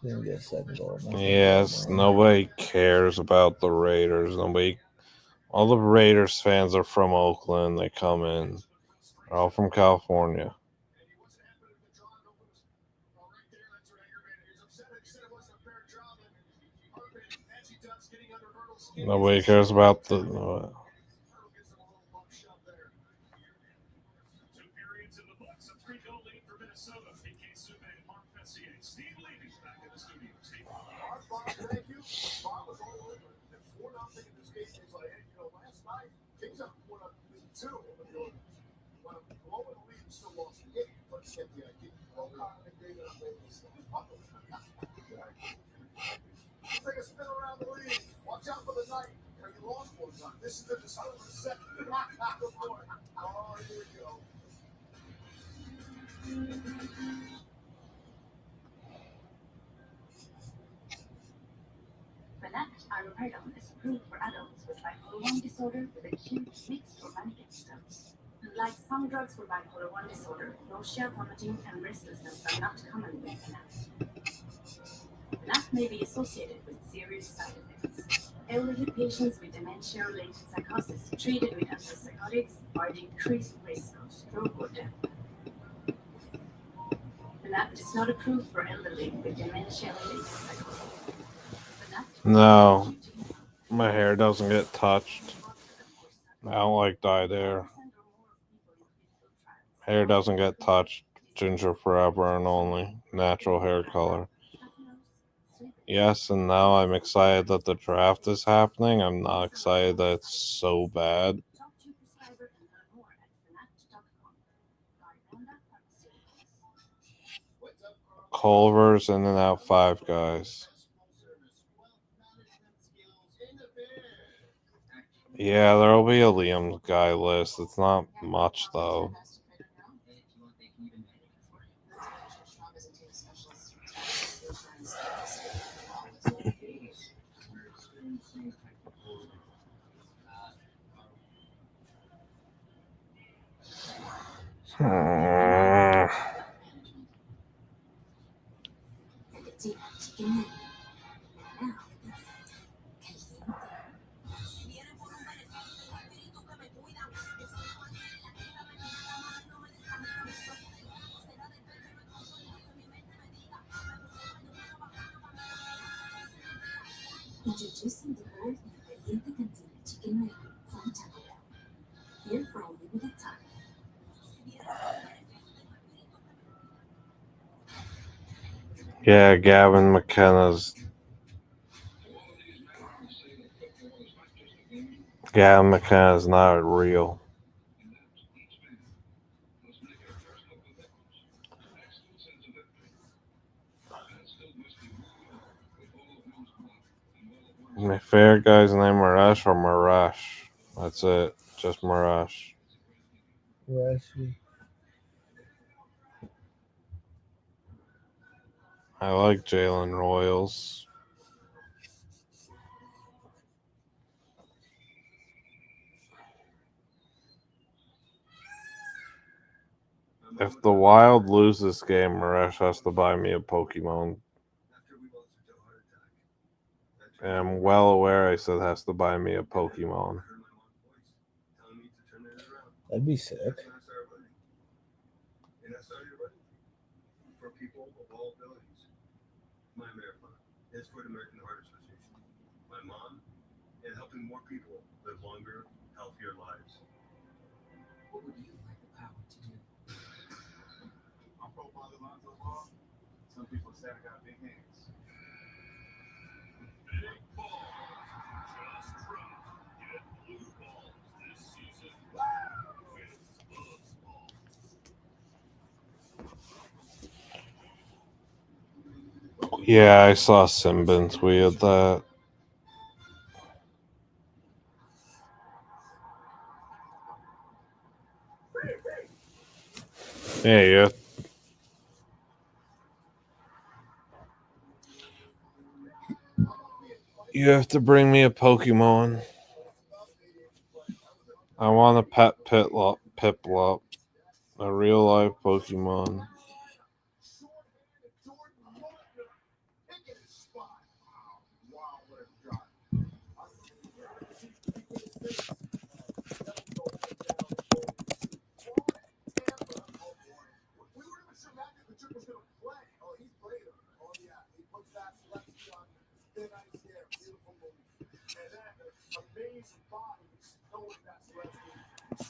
Didn't get a second goal. Yes, nobody cares about the Raiders. All the Raiders fans are from Oakland. They come in. They're all from California. Nobody cares about the. Take a spin around the league. Watch out for the night. You lost one time. This is the December 2nd. Oh, here we go. Blut ibuprofen is approved for adults with bipolar 1 disorder with acute mixed or manic episodes. Unlike some drugs for bipolar 1 disorder, nausea, vomiting, and restlessness are not common with Blut. Blut may be associated with serious side effects. Elderly patients with dementia-related psychosis treated with antipsychotics are at increased risk of stroke or death. Blut is not approved for elderly with dementia-related psychosis. No, my hair doesn't get touched. I don't like dyed hair. Hair doesn't get touched. Ginger forever and only. Natural hair color. Yes, and now I'm excited that the draft is happening. I'm not excited that it's so bad. Culver's in and out Five Guys. Yeah, there'll be a Liam guy list. It's not much though. Introducing the bold and caliente cantina chicken wing from Taco Bell. Here for a limited time. Yeah, Gavin McKenna's not real. My favorite guy's name Marash or Marash. That's it. Just Marash. Rashi. I like Jalen Royals. If the Wild lose this game, Marash has to buy me a Pokemon. And I'm well aware I said has to buy me a Pokemon. That'd be sick. For people of all abilities, my marathon is for the American Heart Association. My mom, and helping more people live longer, healthier lives. What would you like the power to do? My profile is on the law. Some people say I got big hands. Big balls. Just drop. Get blue balls this season. With Blut balls. Yeah, I saw Simbin tweet that. Yeah. You have to bring me a Pokemon. I want a pet Piplup. A real life Pokemon.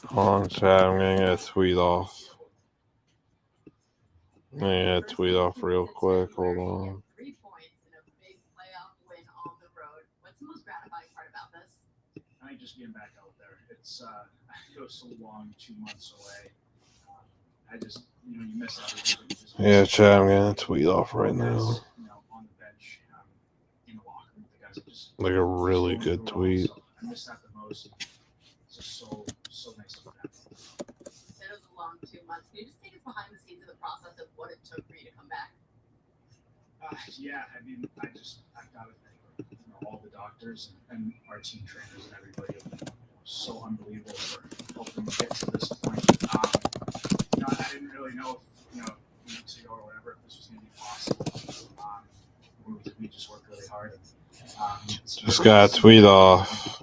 Hold on, chat. I'm gonna get a tweet off. I'm gonna get a tweet off real quick. Hold on. 3 points in a big playoff win on the road. What's the most gratifying part about this? I think just getting back out there. It's it was so long, 2 months away. I just you miss everything. Yeah, chat. I'm getting a tweet off right now. On the bench, in the locker room, the guys are just Like a really good tweet. I miss that the most. It's just so nice to look at. You said it was a long 2 months. Can you just take us behind the scenes of the process of what it took for you to come back? Yeah, I mean, I've got to thank all the doctors and our team trainers and everybody have been so unbelievable for helping me get to this point. I didn't really know if, weeks ago or whatever, if this was going to be possible. We just worked really hard. Just got a tweet off.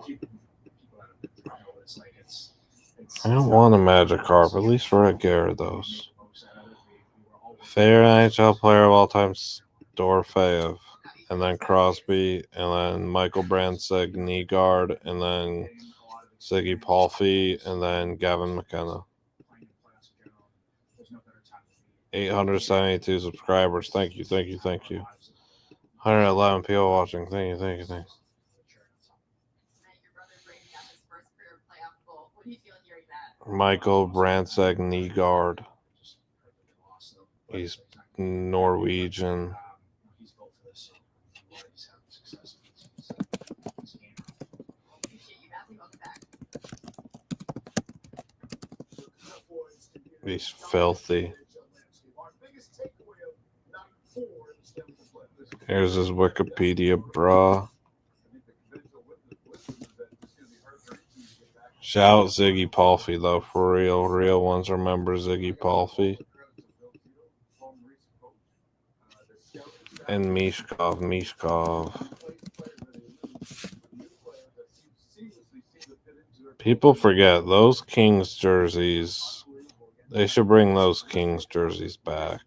I don't want a Magikarp, at least for a Gyarados. Favorite NHL player of all time, Dorofeyev, and then Crosby, and then Michael Brandseg, Nygaard, and then Siggy Palffy, and then Gavin McKenna. 872 subscribers. Thank you. 111 people watching. Thank you. Michael Brandseg, Nygaard. He's Norwegian. He's built for this. He's having success. He's filthy. Here's his Wikipedia, brah. Shout out Ziggy Palfy, though, for real. Real ones remember Ziggy Palfy. And Mishkov. People forget those Kings jerseys. They should bring those Kings jerseys back.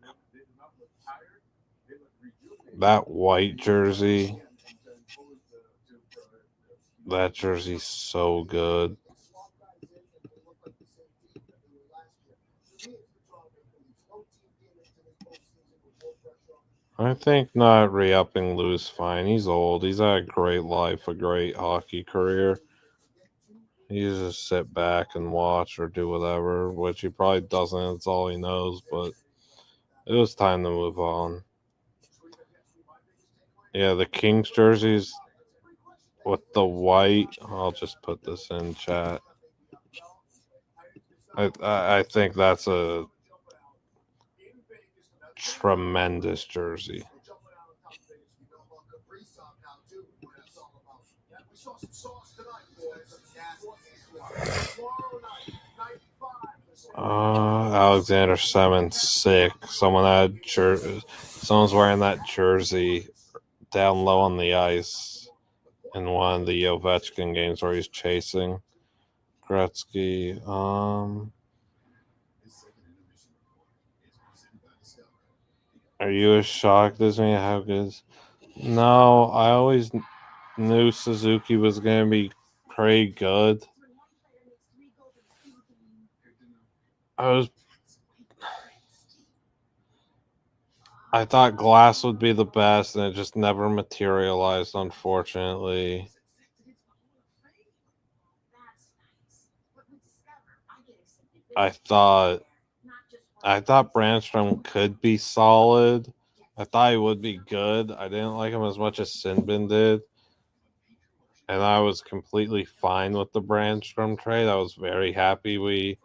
That white jersey. That jersey's so good. I think not re-upping Lou's fine. He's old. He's had a great life, a great hockey career. He just sit back and watch or do whatever, which he probably doesn't. It's all he knows, but it was time to move on. Yeah, the Kings jerseys with the white. I'll just put this in chat. I think that's a tremendous jersey. Alexander 7-6. Someone's wearing that jersey down low on the ice in one of the Ovechkin games where he's chasing Gretzky. Are you as shocked as me? How good? No, I always knew Suzuki was going to be pretty good. I thought Glass would be the best, and it just never materialized, unfortunately. I thought Brandstrom could be solid. I thought he would be good. I didn't like him as much as Sinbin did. And I was completely fine with the Brandstrom trade. I was very happy we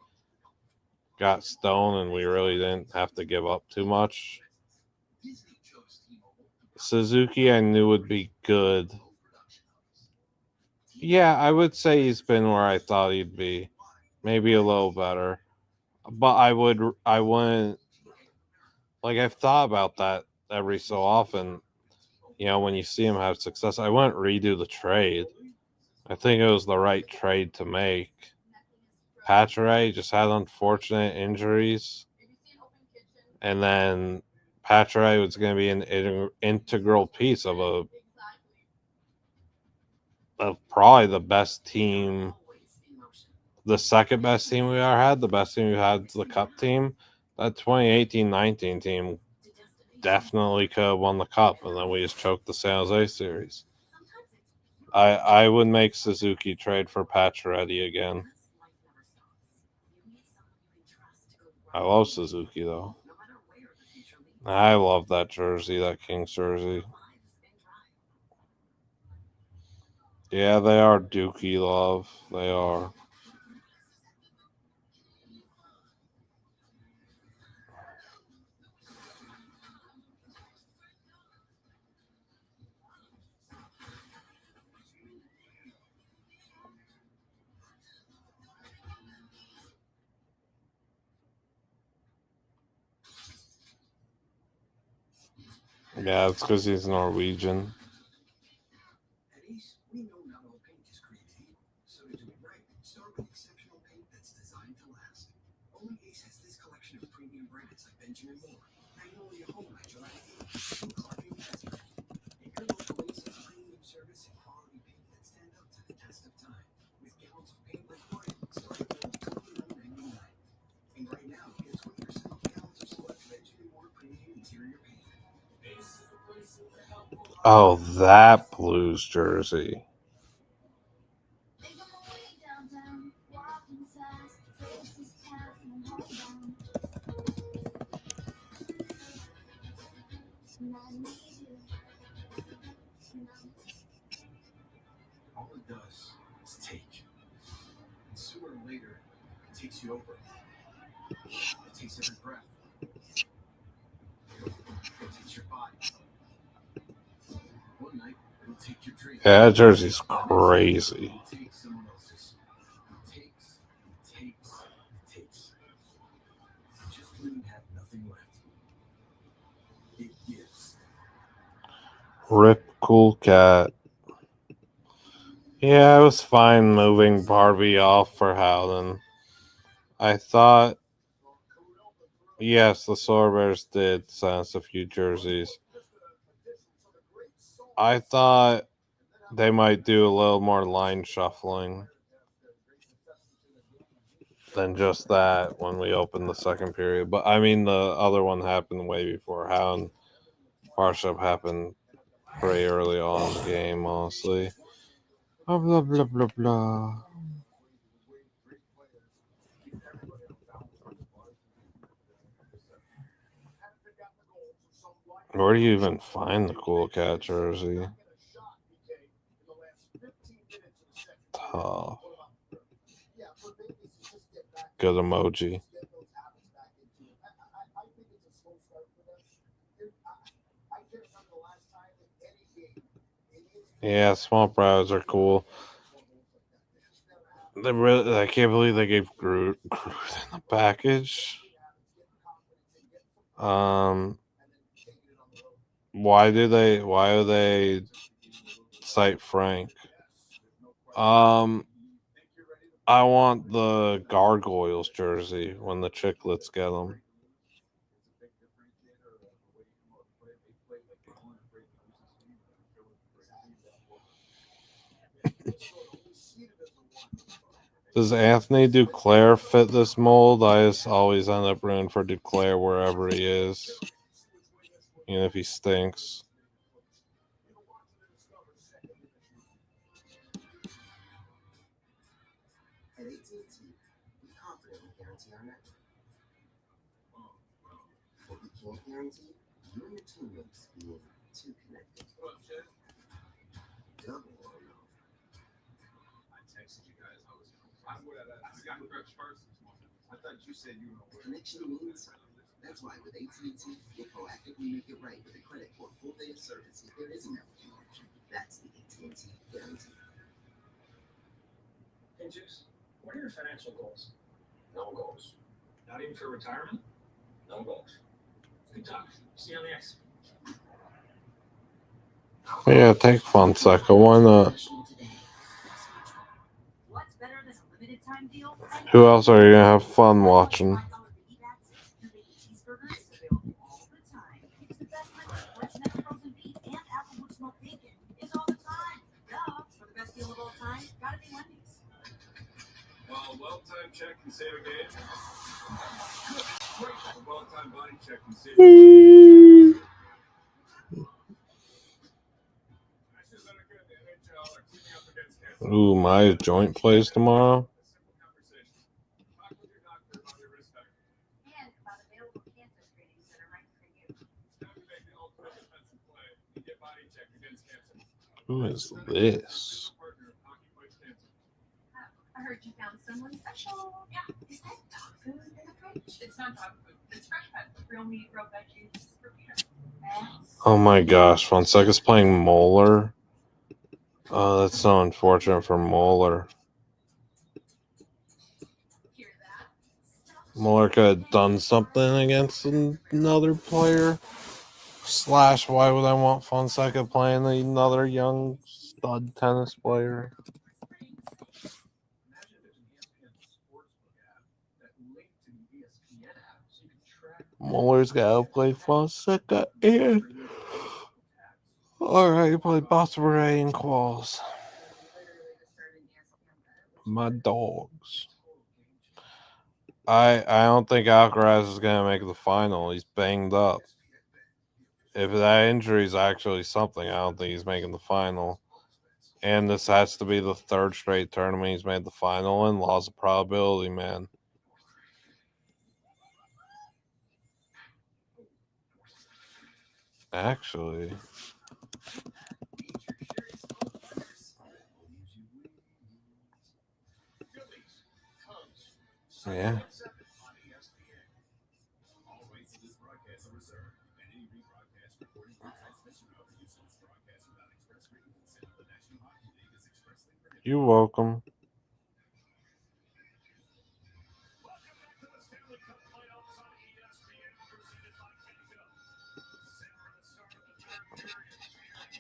got Stone and we really didn't have to give up too much. Suzuki I knew would be good. Yeah, I would say he's been where I thought he'd be. Maybe a little better. But I wouldn't, like, I've thought about that every so often. You know, when you see him have success, I wouldn't redo the trade. I think it was the right trade to make. Pacioretty just had unfortunate injuries. And then Pacioretty was going to be an integral piece of probably the best team, the second best team we ever had, the best team we had, the Cup team. That 2018-19 team definitely could have won the Cup, and then we just choked the San Jose series. I would make Suzuki trade for Pacioretty again. I love Suzuki, though. I love that jersey, that Kings jersey. Yeah, they are Dookie love. They are. Yeah, it's because he's Norwegian. Oh, that Blues jersey. All it does is take. And sooner or later, it takes you over. It takes every breath. It takes your body. One night, it'll take your dream. Yeah, that jersey's crazy. It'll take someone else's. It takes. Just when you have nothing left, it gives. Rip Cool Cat. Yeah, I was fine moving Barbie off for Howden. I thought, yes, the Sorbears did send us a few jerseys. I thought they might do a little more line shuffling than just that when we opened the second period. But I mean, the other one happened way before Howden. Farship happened pretty early on in the game, honestly. Blah, blah, blah, blah, blah. Where do you even find the Cool Cat jersey? Tough. Good emoji. Yeah, small brows are cool. They really, I can't believe they gave Groot in the package. Why do they cite Frank? I want the Gargoyles jersey when the Chicklets get them. Does Anthony Duclair fit this mold? I just always end up rooting for Duclair wherever he is, even if he stinks. At AT&T, we confidently guarantee our network. What we can't guarantee, you and your teammates being too connected. Double or no. I texted you guys. I got first. I thought you said you were. Connection means. That's why with AT&T, we'll proactively make it right with a credit for a full day of service if there is a network interruption. That's the AT&T guarantee. Hey, Juice, what are your financial goals? No goals. Not even for retirement? No goals. Good talk. See you on the ice. Yeah, take Fonseca. Why not? What's better than a limited time deal? Who else are you gonna have fun watching? Cheeseburgers available all the time. It's the best kind of fresh neck frozen beef and Applewood smoked bacon is all the time. Duh. For the best deal of all time, gotta be Wendy's. Well-timed check and save a game. Well-timed body check and save a game. Ooh, my joint plays tomorrow. And about available cancer screenings that are right for you. Who is this? I heard you found someone special. Yeah, is that dog food in the fridge? It's not dog food. It's fresh pet. Real meat, real veggies. Oh my gosh, Fonseca's playing Moeller. Oh, that's so unfortunate for Moeller. Moeller could have done something against another player. / why would I want Fonseca playing another young stud tennis player? Moeller's got to play Fonseca and alright, play Bosseray and Qualls. My dogs. I don't think Alcaraz is going to make the final. He's banged up. If that injury is actually something, I don't think he's making the final. And this has to be the third straight tournament he's made the final in. Laws of probability, man. Actually, Yeah. You're welcome.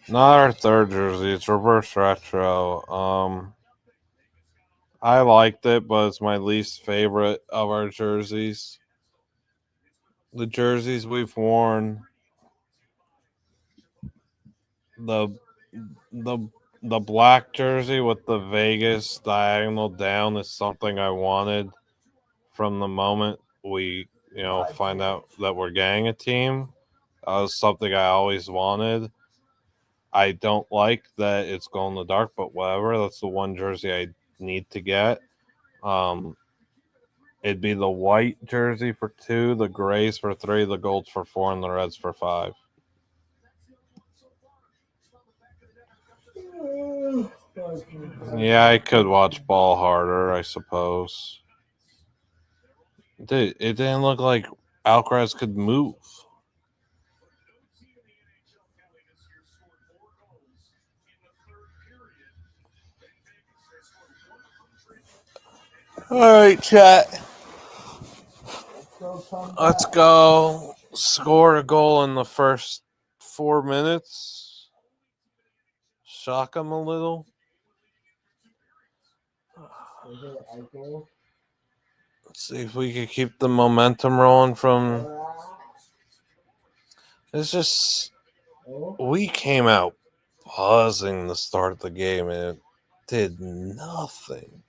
Not our third jersey. It's reverse retro. I liked it, but it's my least favorite of our jerseys. The jerseys we've worn, the the the black jersey with the Vegas diagonal down is something I wanted from the moment we, find out that we're getting a team. That was something I always wanted. I don't like that it's glow in the dark, but whatever. That's the one jersey I need to get. It'd be the white jersey for 2, the grays for 3, the golds for 4, and the reds for 5. Yeah, I could watch ball harder, I suppose. Dude, it didn't look like Alcaraz could move. All right, chat. Let's go score a goal in the first 4 minutes. Shock them a little. Let's see if we can keep the momentum rolling from. It's just. We came out buzzing the start of the game and it did nothing.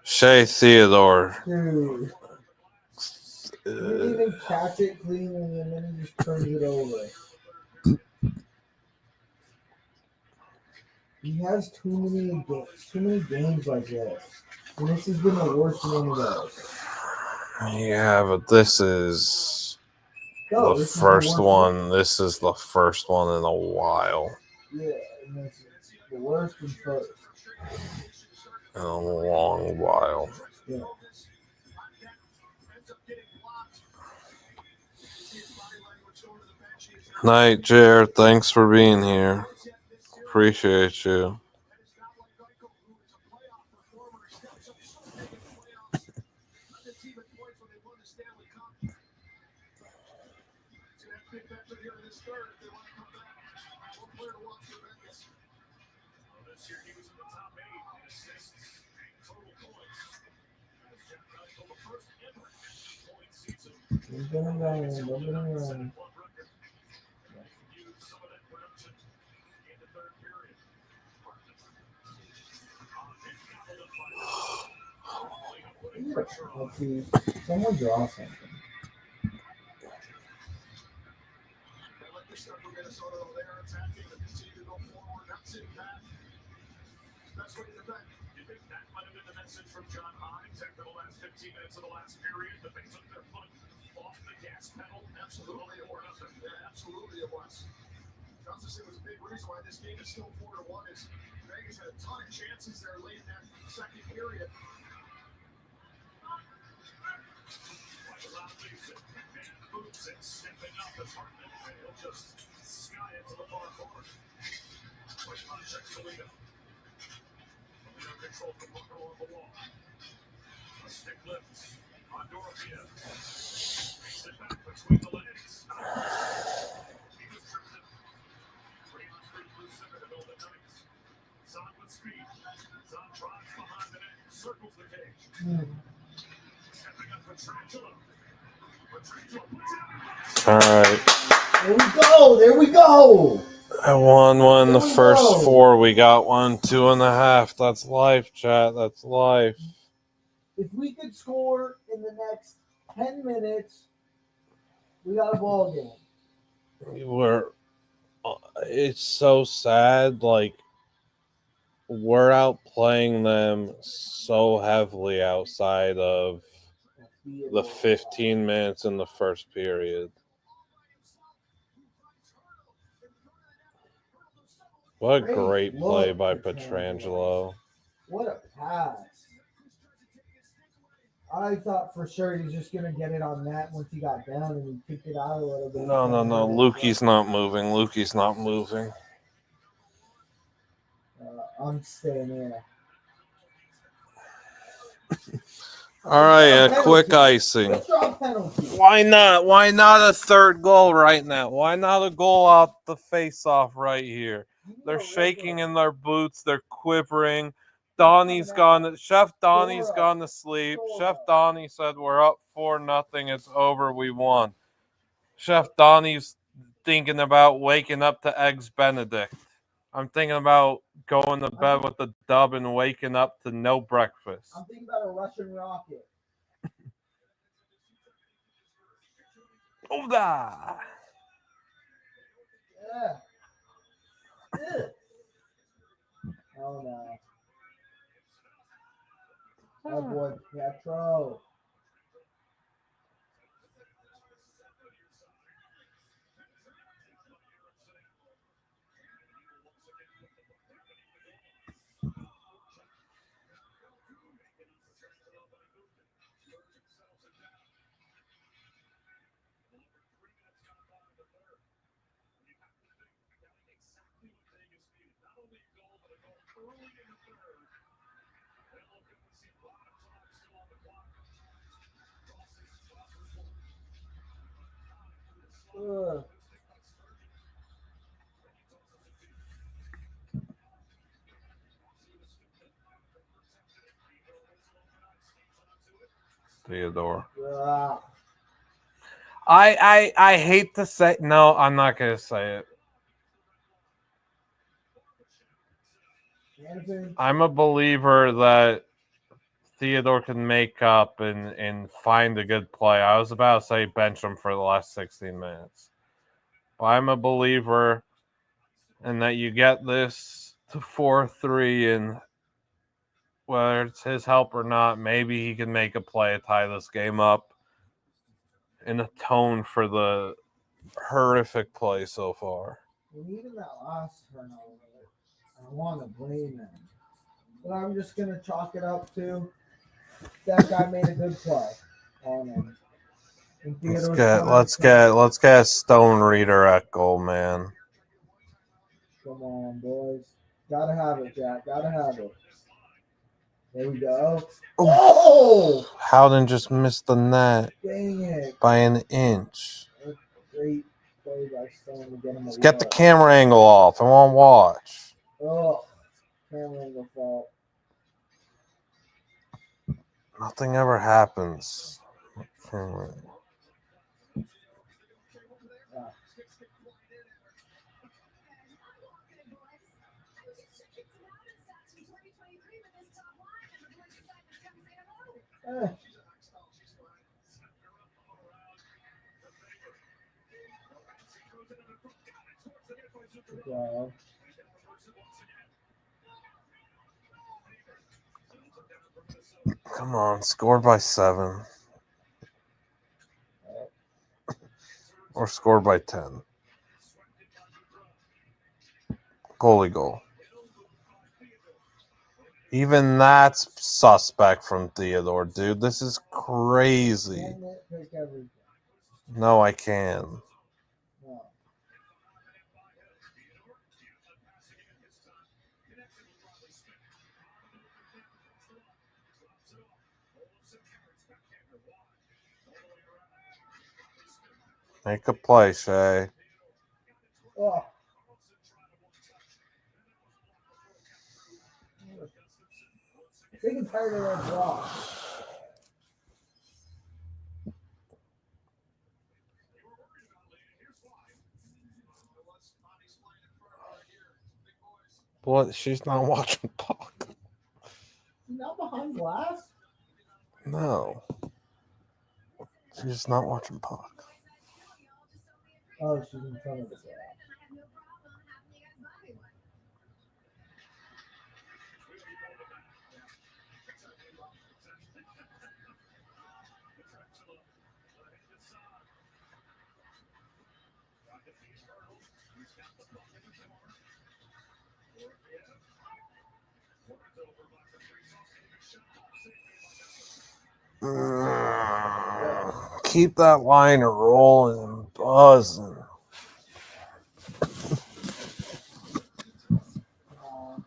Shea Theodore. Dude. He didn't even catch it cleanly and then he just turns it over. He has too many games like this. And this has been the worst one of those. Yeah, but this is the first one. This is the first one in a while. Yeah, and it's the worst and first. In a long while. Yeah. Night, Jared. Thanks for being here. Appreciate you. Let's see. Someone draw something. Absolutely it was. Justice, it was a big reason why this game is still 4-1 is Vegas had a ton of chances there late in that second period. All right. There we go. There we go. I won one the There we first go. 4. We got 1, 2.5. That's life, chat. That's life. If we could score in the next 10 minutes, we got a ball game. It's so sad. Like, we're outplaying them so heavily outside of the 15 minutes in the first period. What a great play by Pietrangelo. What a pass. I thought for sure he was just going to get it on net once he got down and he kicked it out a little bit. No. Lukey's not moving. Lukey's not moving. I'm staying here. All right, a quick icing. Why not? Why not a third goal right now? Why not a goal out the face-off right here? They're shaking in their boots. They're quivering. Donnie's gone. Chef Donnie's gone to sleep. Chef Donnie said, "We're up 4-0. It's over. We won." Chef Donnie's thinking about waking up to Eggs Benedict. I'm thinking about going to bed with the dub and waking up to no breakfast. I'm thinking about a Russian rocket. Oda! Yeah. Oh no. Oh boy, Petro. Theodore. I hate to say no, I'm not gonna say it. I'm a believer that Theodore can make up and find a good play. I was about to say bench him for the last 16 minutes. But I'm a believer in that you get this to 4-3 and whether it's his help or not, maybe he can make a play to tie this game up and atone for the horrific play so far. We needed that last turnover. I want to blame him. But I'm just going to chalk it up to that guy made a good play on him. Let's get a Stone Reader at goal, man. Come on, boys. Gotta have it, Jack. Gotta have it. There we go. Oh! Howden just missed the net. Dang it. By an inch. Great play by Stone to get him. Let's get the camera angle off. I want to watch. Oh, camera angle fault. Nothing ever happens. Camera. Wow. Come on, scored by 7. Or scored by 10. Goalie goal. Even that's suspect from Theodore, dude. This is crazy. No, I can. No. Make a play, Shay. Oh. Sick and tired of that draw. What? She's not watching Puck. Not behind glass. No. She's not watching Puck. Oh, she's in front of the glass. Keep that line rolling and buzzing.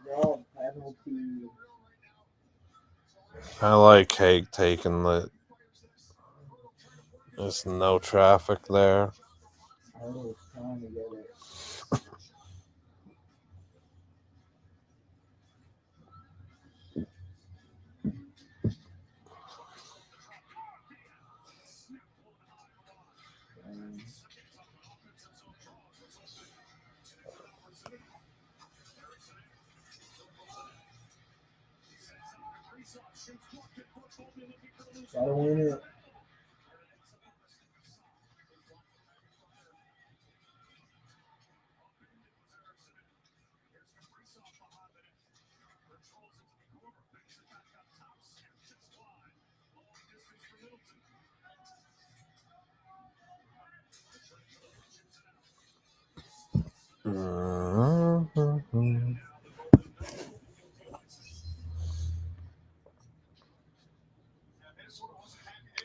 No, penalty. I like Haig taking the. There's no traffic there. I was trying to get it. Gotta win it.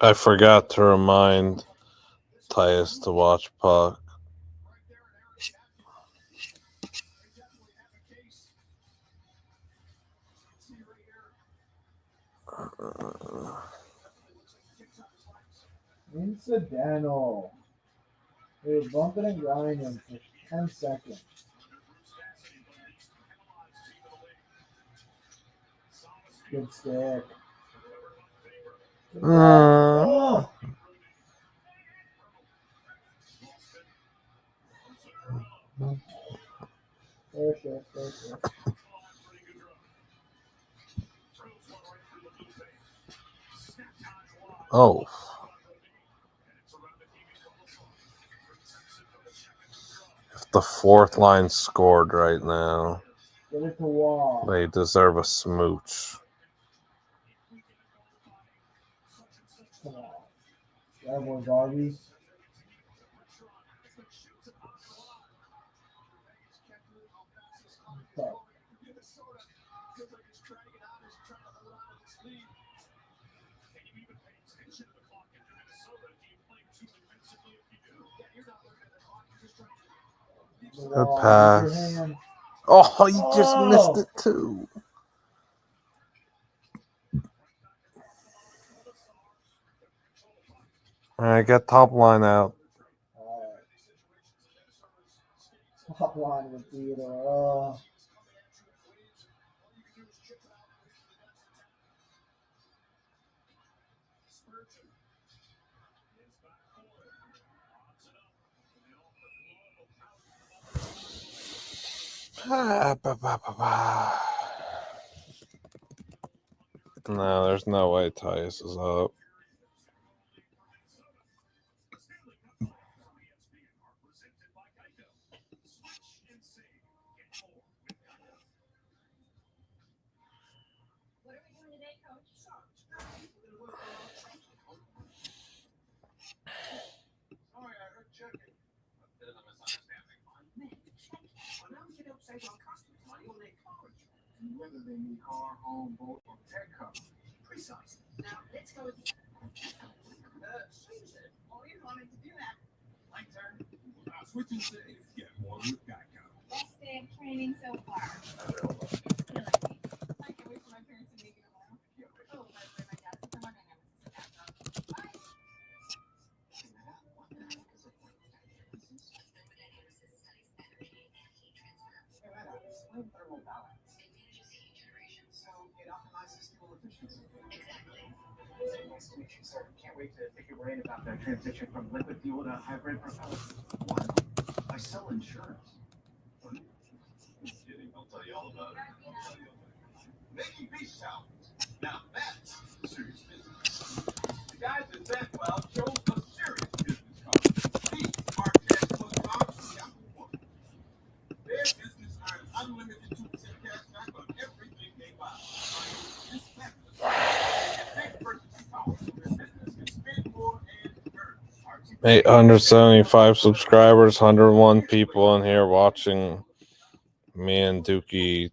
I forgot to remind Tyus to watch Puck. Incidental. They were bumping and grinding for 10 seconds. Good stick. Oh. Fair shit. Oh. If the fourth line scored right now, Get it to Wall. they deserve a smooch. Come on. That was Arby's. Okay. Good pass. Oh, you just missed it too. All right, get top line out. Top line with Theodore. No, there's no way Tyus is up. Whether they need car, home, boat, or pet coverage. Precisely. Now, let's go with Susan. Always wanted to do that. My turn. Switching cities. Get more with Geico. Best day of training so far. I can't wait for my parents to make it alone. Oh, by the way, my dad took my name. Thermal balance. It manages heat generation, so it optimizes fuel efficiency. Exactly. Nice to meet you, sir. Can't wait to pick your brain about that transition from liquid fuel to hybrid propellants. What? I sell insurance. $875 subscribers, 101 people in here watching me and Dookie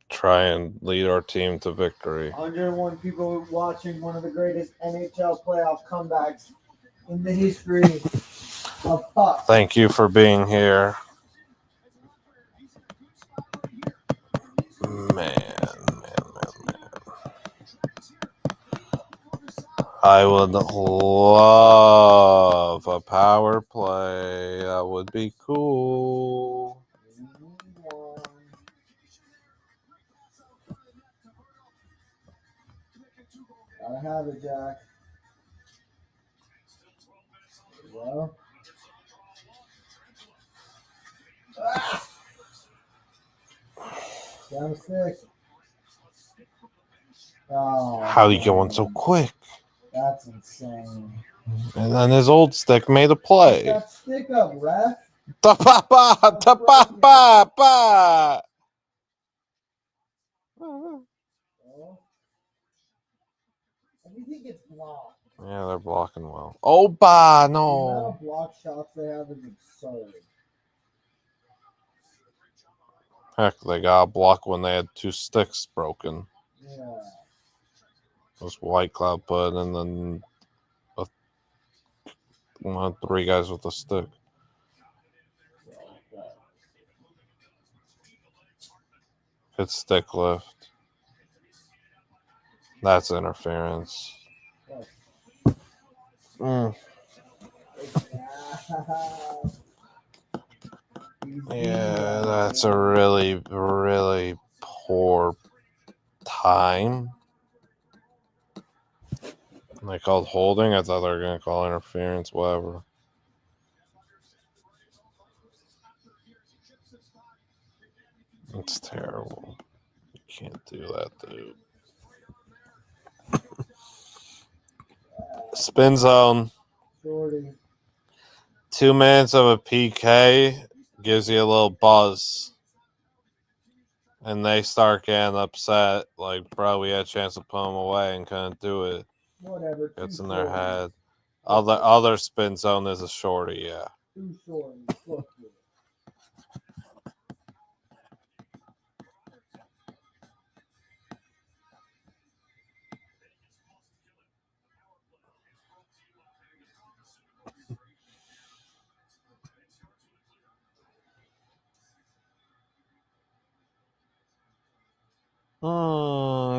try and lead our team to victory. 101 people watching one of the greatest NHL playoff comebacks in the history of puck. Thank you for being here. Man. I would love a power play. That would be cool. Gotta have it, Jack. Well. Down to 6. Oh, how are you going so quick? That's insane. And then his old stick made a play. Get that stick up, ref. Ta-pa-pa! Ta-pa-pa-pa! Everything gets blocked. Yeah, they're blocking well. Oh, bah, The amount no. of block shots they have is absurd. Heck, they got a block when they had 2 sticks broken. Yeah. This White Cloud put, and then 3 guys with a stick. Good stick lift. That's interference. Yeah, that's a really, really poor time. They called holding. I thought they were going to call interference, whatever. It's terrible. You can't do that, dude. Spin zone. 40. 2 minutes of a PK gives you a little buzz. And they start getting upset. Like, bro, we had a chance to put them away and couldn't do it. Whatever. Gets in their head. Other spin zone is a shorty, yeah. 2 shorties. Fuck you.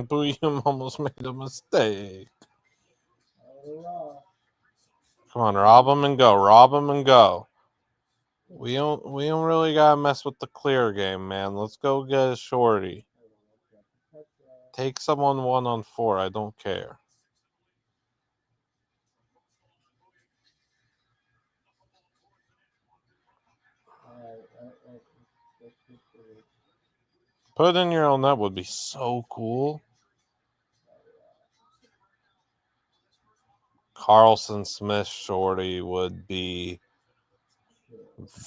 William almost made a mistake. Come on, rob him and go. Rob him and go. We don't really gotta mess with the clear game, man. Let's go get a shorty. Take someone 1-on-4. I don't care. Put in your own net would be so cool. Carlson Smith shorty would be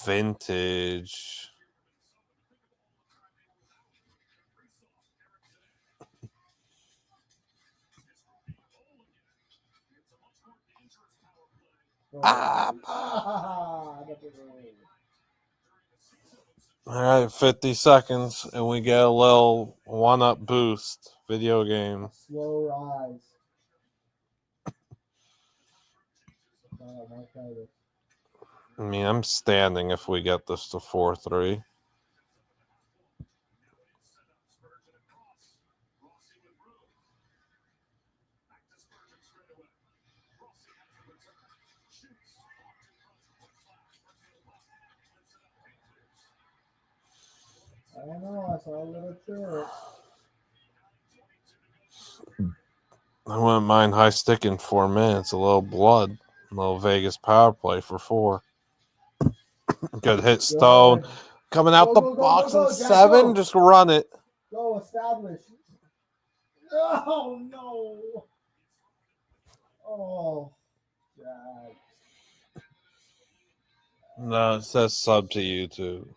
vintage. All right, 50 seconds, and we get a little 1-up boost. Video game. Slow rise. I mean, I'm standing if we get this to 4-3. I don't know. I saw a little chip. I wouldn't mind high stick in 4 minutes. A little blood. A little Vegas power play for 4. Good hit, Stone. coming out Go, the go, go, box go, in go, Jack, 7. go. Just run it. Go establish. Oh no. Oh, Jack. No, it says sub to YouTube.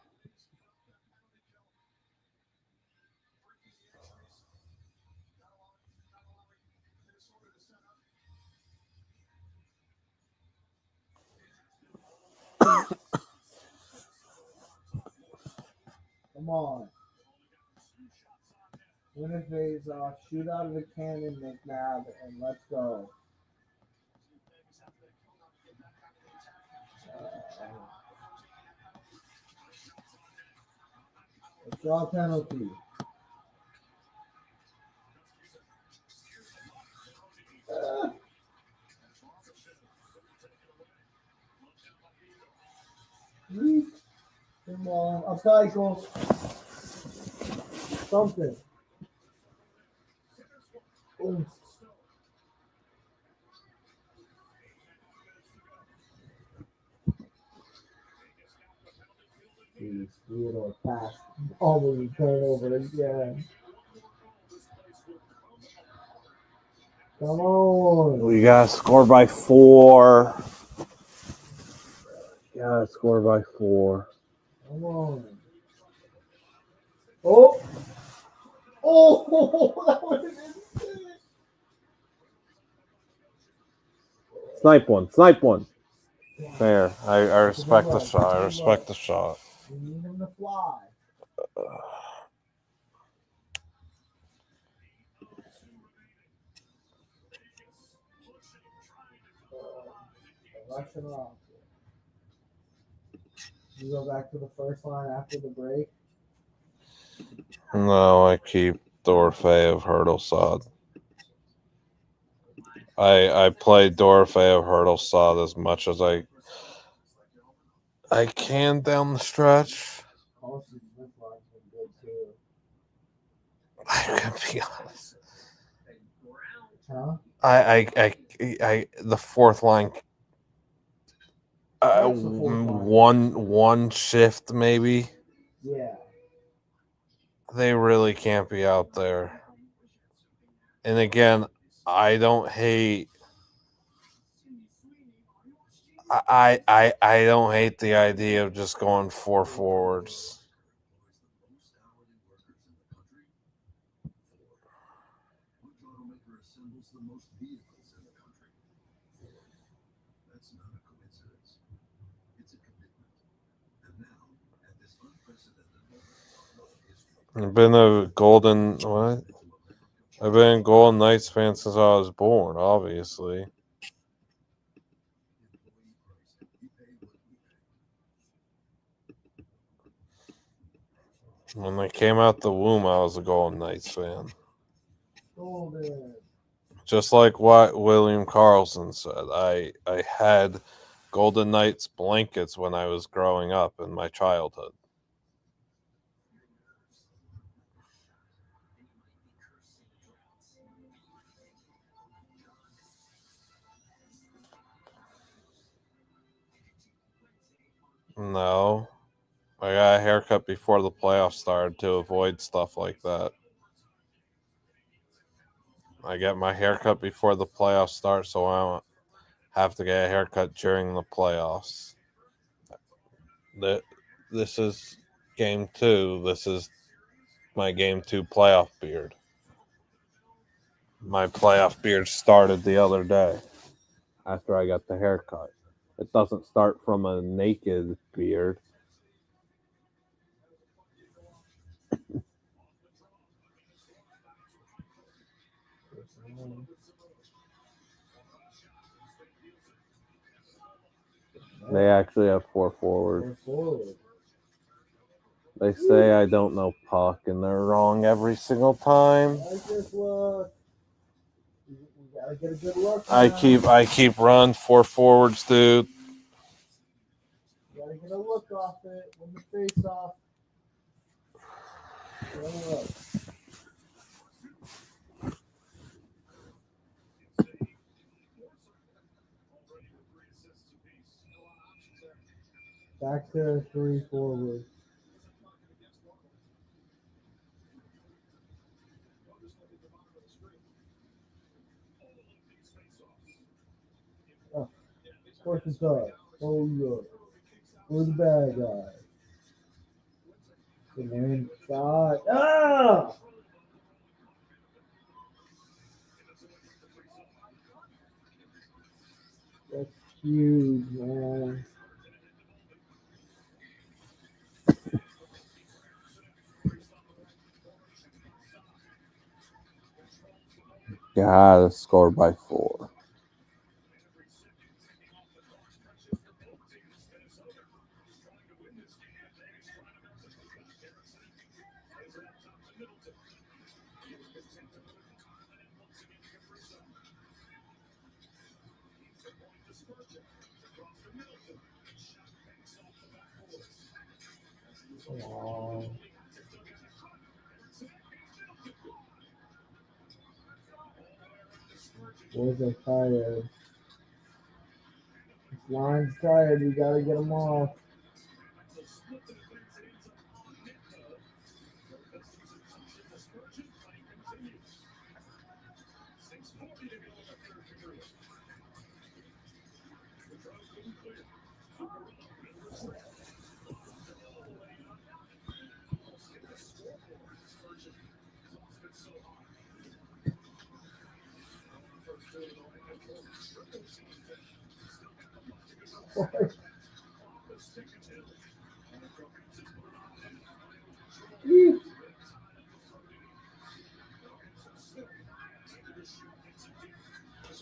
Come on. Win a phase off, shoot out of the cannon, McNabb, and let's go. Let's draw a penalty. Come on, a cycle. Something. Ooh. Jeez, Theodore pass. Almost turnover again. Come on. We gotta score by 4. Gotta score by 4. Come on. Oh. Oh, that would have been sick. Snipe one. Snipe one. Fair. I respect the shot. I respect the shot. We need him to fly. Rushing off. You go back to the first line after the break. No, I keep Dorfe of Hurdlesod. I play Dorfe of Hurdlesod as much as I can down the stretch. Carson Smith line's been good too. I can be honest. Huh? I the fourth line. What's the fourth line? One shift maybe. Yeah. They really can't be out there. And again, I don't hate. I don't hate the idea of just going 4 forwards. I've been a Golden what? I've been a Golden Knights fan since I was born, obviously. When they came out the womb, I was a Golden Knights fan. Golden. Just like what William Carlson said, I had Golden Knights blankets when I was growing up in my childhood. No. I got a haircut before the playoffs started to avoid stuff like that. I get my haircut before the playoffs start, so I don't have to get a haircut during the playoffs. This is game 2. This is my game 2 playoff beard. My playoff beard started the other day after I got the haircut. It doesn't start from a naked beard. They actually have 4 forwards. They say I don't know puck, and they're wrong every single time. Gotta get a good look. I keep running 4 forwards, dude. Gotta get a look off it. Win the face off. Back to 3 forward. course it's us. Oh, yeah. We're the bad guys. And they're inside. Ah! That's huge, man. Gotta score by 4. Wow. Boys are tired. This line's tired. We gotta get them off.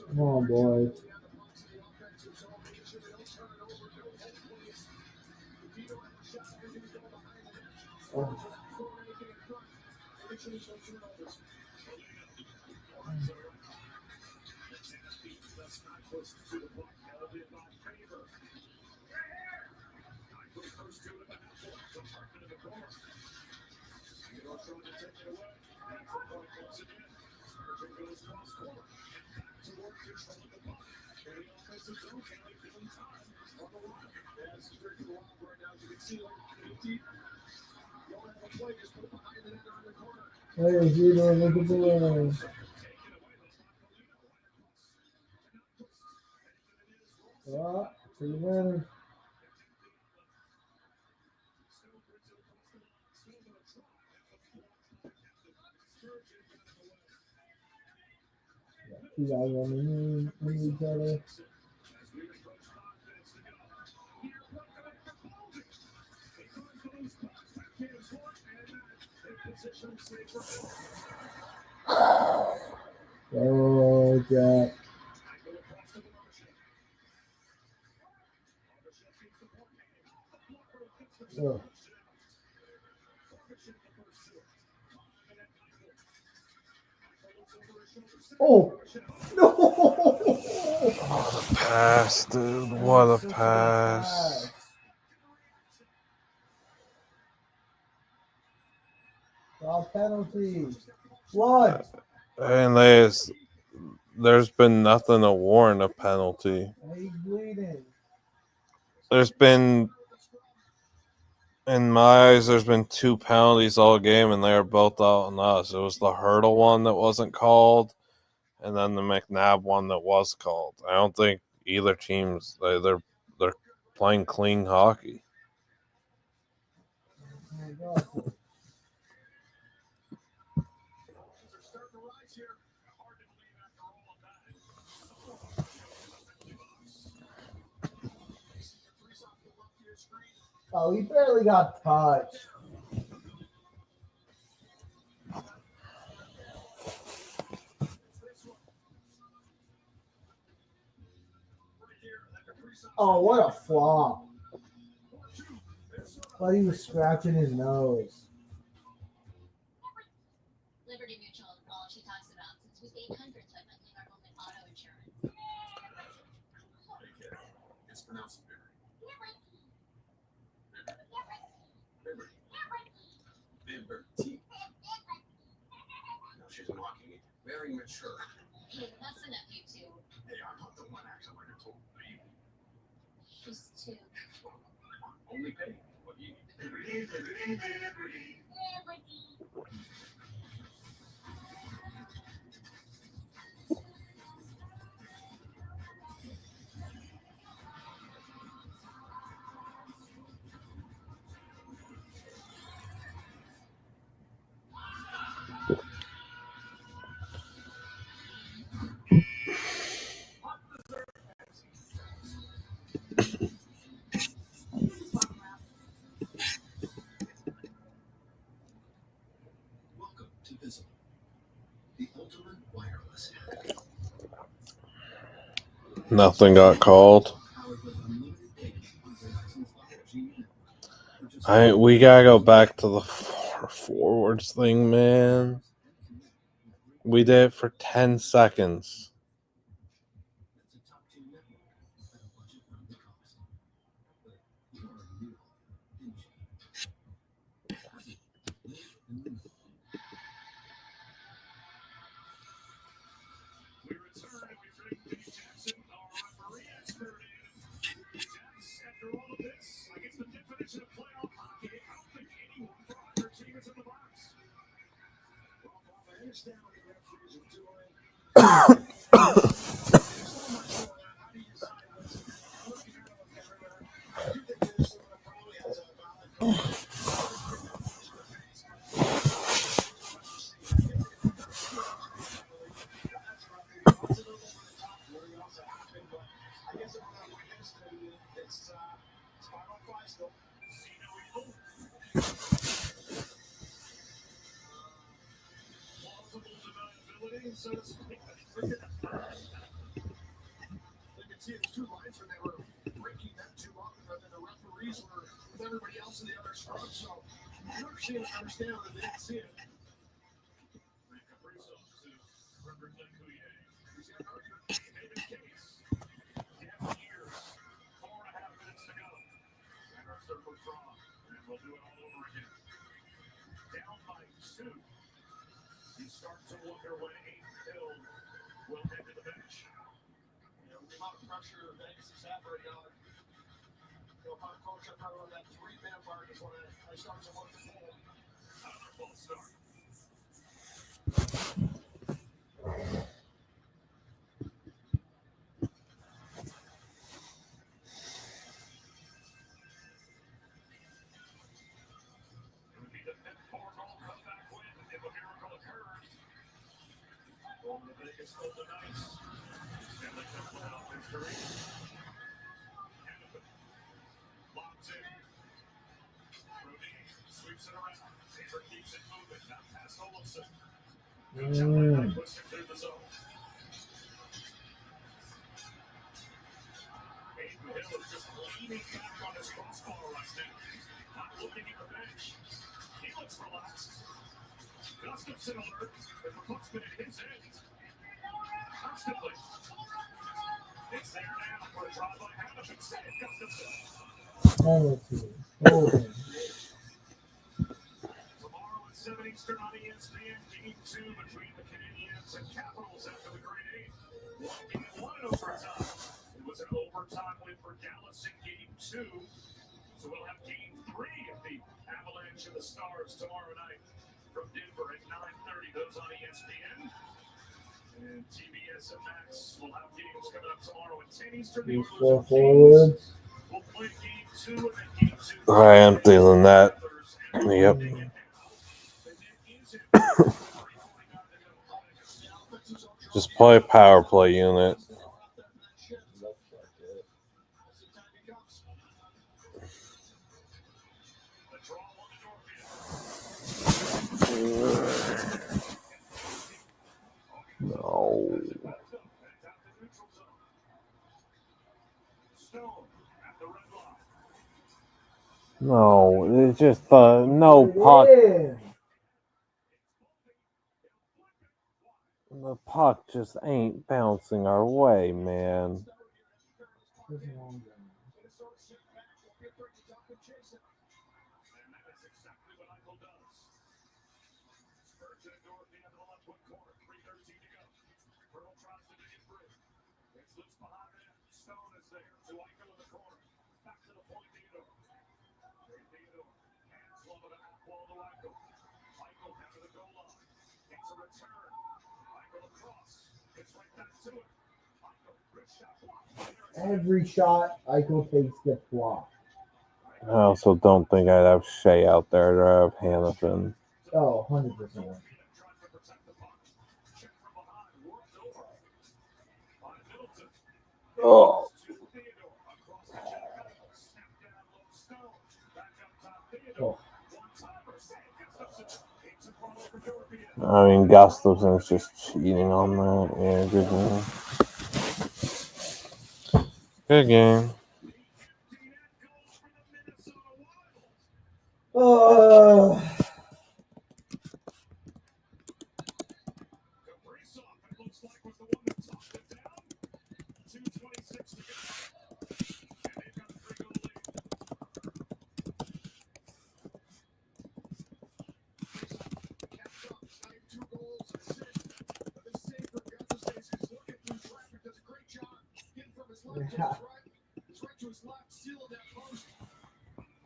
Come on, boys. Oh. Hey, Zeno, look at the winner. Ah, to the winner. You guys on each other. Oh, Jack. Oh. Oh, no! What a pass, dude. What a pass. Foul penalty. Blood. And there's been nothing to warrant a penalty. He's bleeding. There's been, in my eyes, there's been 2 penalties all game, and they were both out on us. It was the Hurdle one that wasn't called, and then the McNabb one that was called. I don't think either team's they're playing clean hockey. Oh, he barely got touched. Oh, what a flop. Thought he was scratching his nose. Liberty Mutual, all she talks about since we paid hundreds by bundling our home and auto insurance. It's pronounced Liberty. No, she's mocking me. Very mature. Hey, that's the nephew too. Hey, I'm not the one acting like a total baby. She's 2. Only pay what you need. Liberty. Nothing got called. We gotta go back to the forwards thing, man. We did it for 10 seconds. I am feeling that. Yep. Just play a power play unit. No. No, it's just no puck. The puck just ain't bouncing our way, man. Every shot Eichel takes gets blocked. I also don't think I'd have Shea out there to have Hannafin. Oh, 100%. Oh. Oh. I mean, Gustafson's just cheating on that. Yeah, good one. Good game. Oh.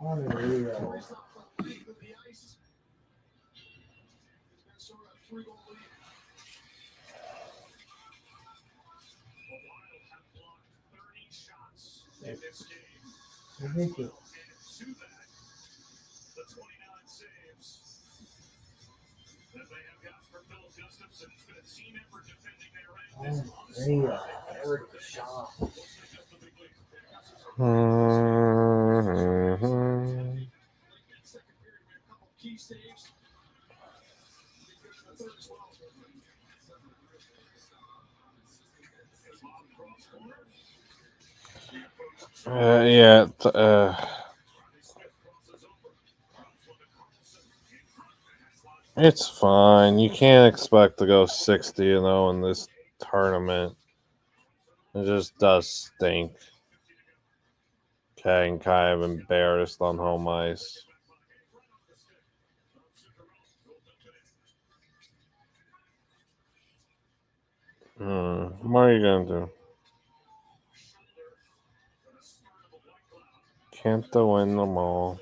Unreal. Ridiculous. Unreal. Every shot. Yeah. It's fine. You can't expect to go 60-0 in this tournament. It just does stink. Getting kind of embarrassed on home ice. What are you gonna do? Can't win them all.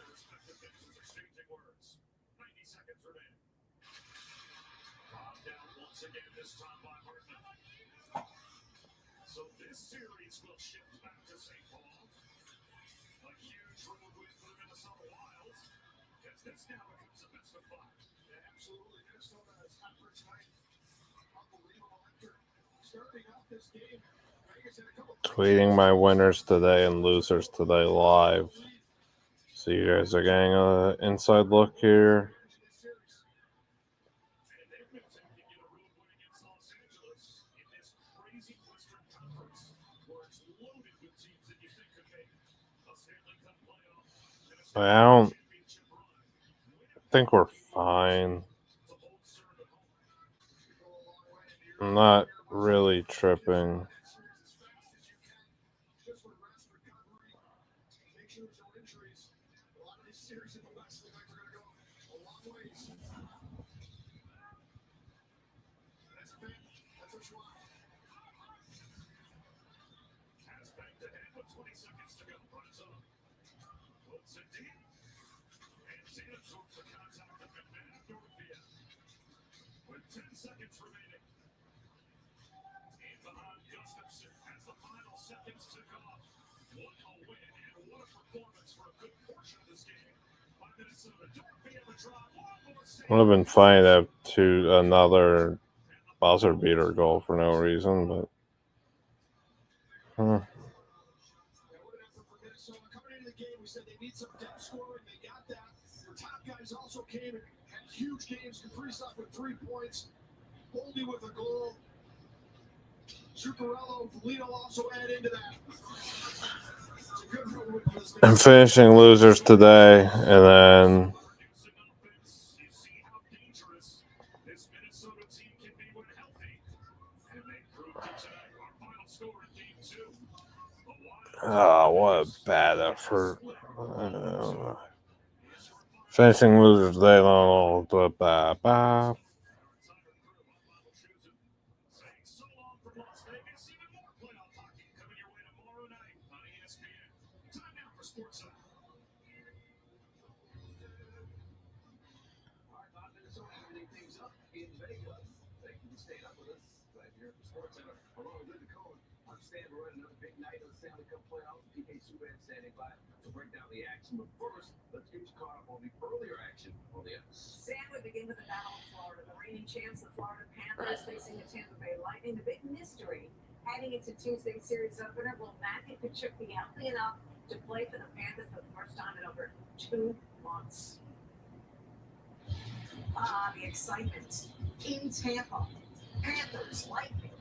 Tweeting my winners today and losers today live. So you guys are getting an inside look here. I don't think we're fine. I'm not really tripping. Would have been fine to have another buzzer beater goal for no reason, but. Also came and had huge games. Kaprizov with 3 points. Boldy with a goal. Zuccarello, Foligno also add into that. It's a good run with this. I'm finishing losers today, and then. Oh, what a bad effort. Finishing losers today, Sam would begin with the battle of Florida. The reigning champs, the Florida Panthers, facing the Tampa Bay Lightning. The big mystery heading into Tuesday's series opener, will Matthew Tkachuk be healthy enough to play for the Panthers for the first time in over 2 months? The excitement in Tampa. Panthers, Lightning,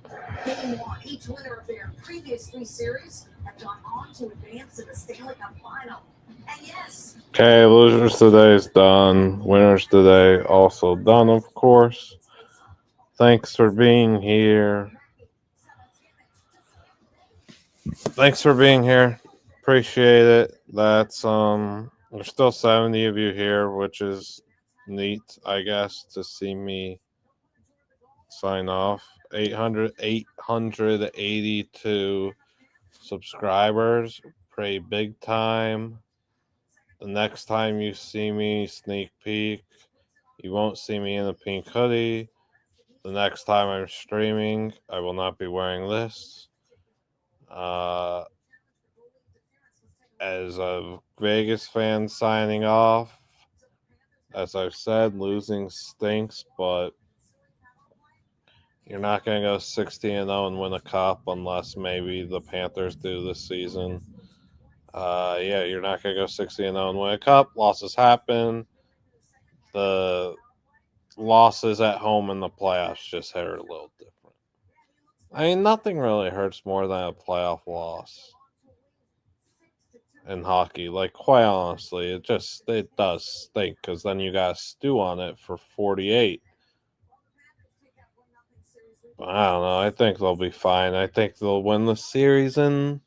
Game 1, each winner of their previous 3 series have gone on to advance to the Stanley Cup Final. And yes, Okay, losers today is done. Winners today also done, of course. Thanks for being here. Thanks for being here. Appreciate it. That's there's still 70 of you here, which is neat, I guess, to see me sign off. 882 subscribers. Pray big time. The next time you see me, sneak peek, you won't see me in a pink hoodie. The next time I'm streaming, I will not be wearing this. As a Vegas fan signing off, as I've said, losing stinks, but you're not going to go 16-0 and win a cup unless maybe the Panthers do this season. Yeah, you're not going to go 16-0 and win a cup. Losses happen. The losses at home in the playoffs just hurt a little different. I mean, nothing really hurts more than a playoff loss in hockey. Like, quite honestly, it does stink because then you got to stew on it for 48. I don't know. I think they'll be fine. I think they'll win the series in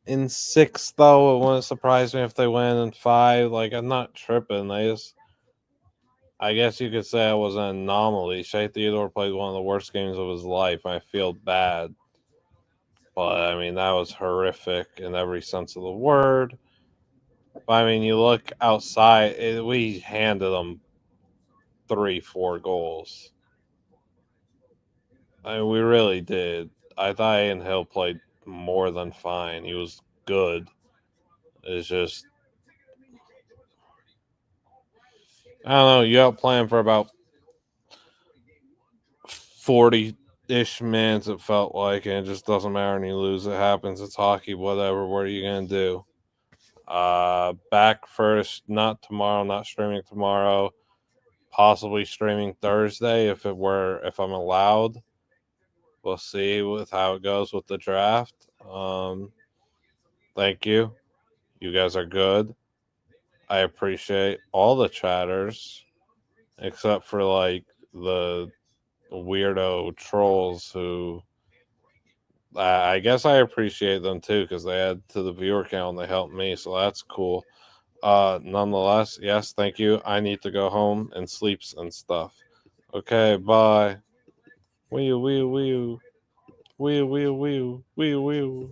6, though. It wouldn't surprise me if they win in 5. Like, I'm not tripping. I guess you could say I was an anomaly. Shea Theodore played one of the worst games of his life. I feel bad. But, I mean, that was horrific in every sense of the word. But, I mean, you look outside, we handed them 3-4 goals. I mean, we really did. I thought Ian Hill played more than fine. He was good. It's just, I don't know. You outplay him for about 40-ish minutes, it felt like, and it just doesn't matter when you lose. It happens. It's hockey, whatever. What are you going to do? Back first, not tomorrow, not streaming tomorrow. Possibly streaming Thursday if I'm allowed. We'll see with how it goes with the draft. Thank you. You guys are good. I appreciate all the chatters, except for like the weirdo trolls who I guess I appreciate them too because they add to the viewer count and they help me, so that's cool. Nonetheless, yes, thank you. I need to go home and sleeps and stuff. Okay, bye. Wee wee wee wee wee wee wee wee.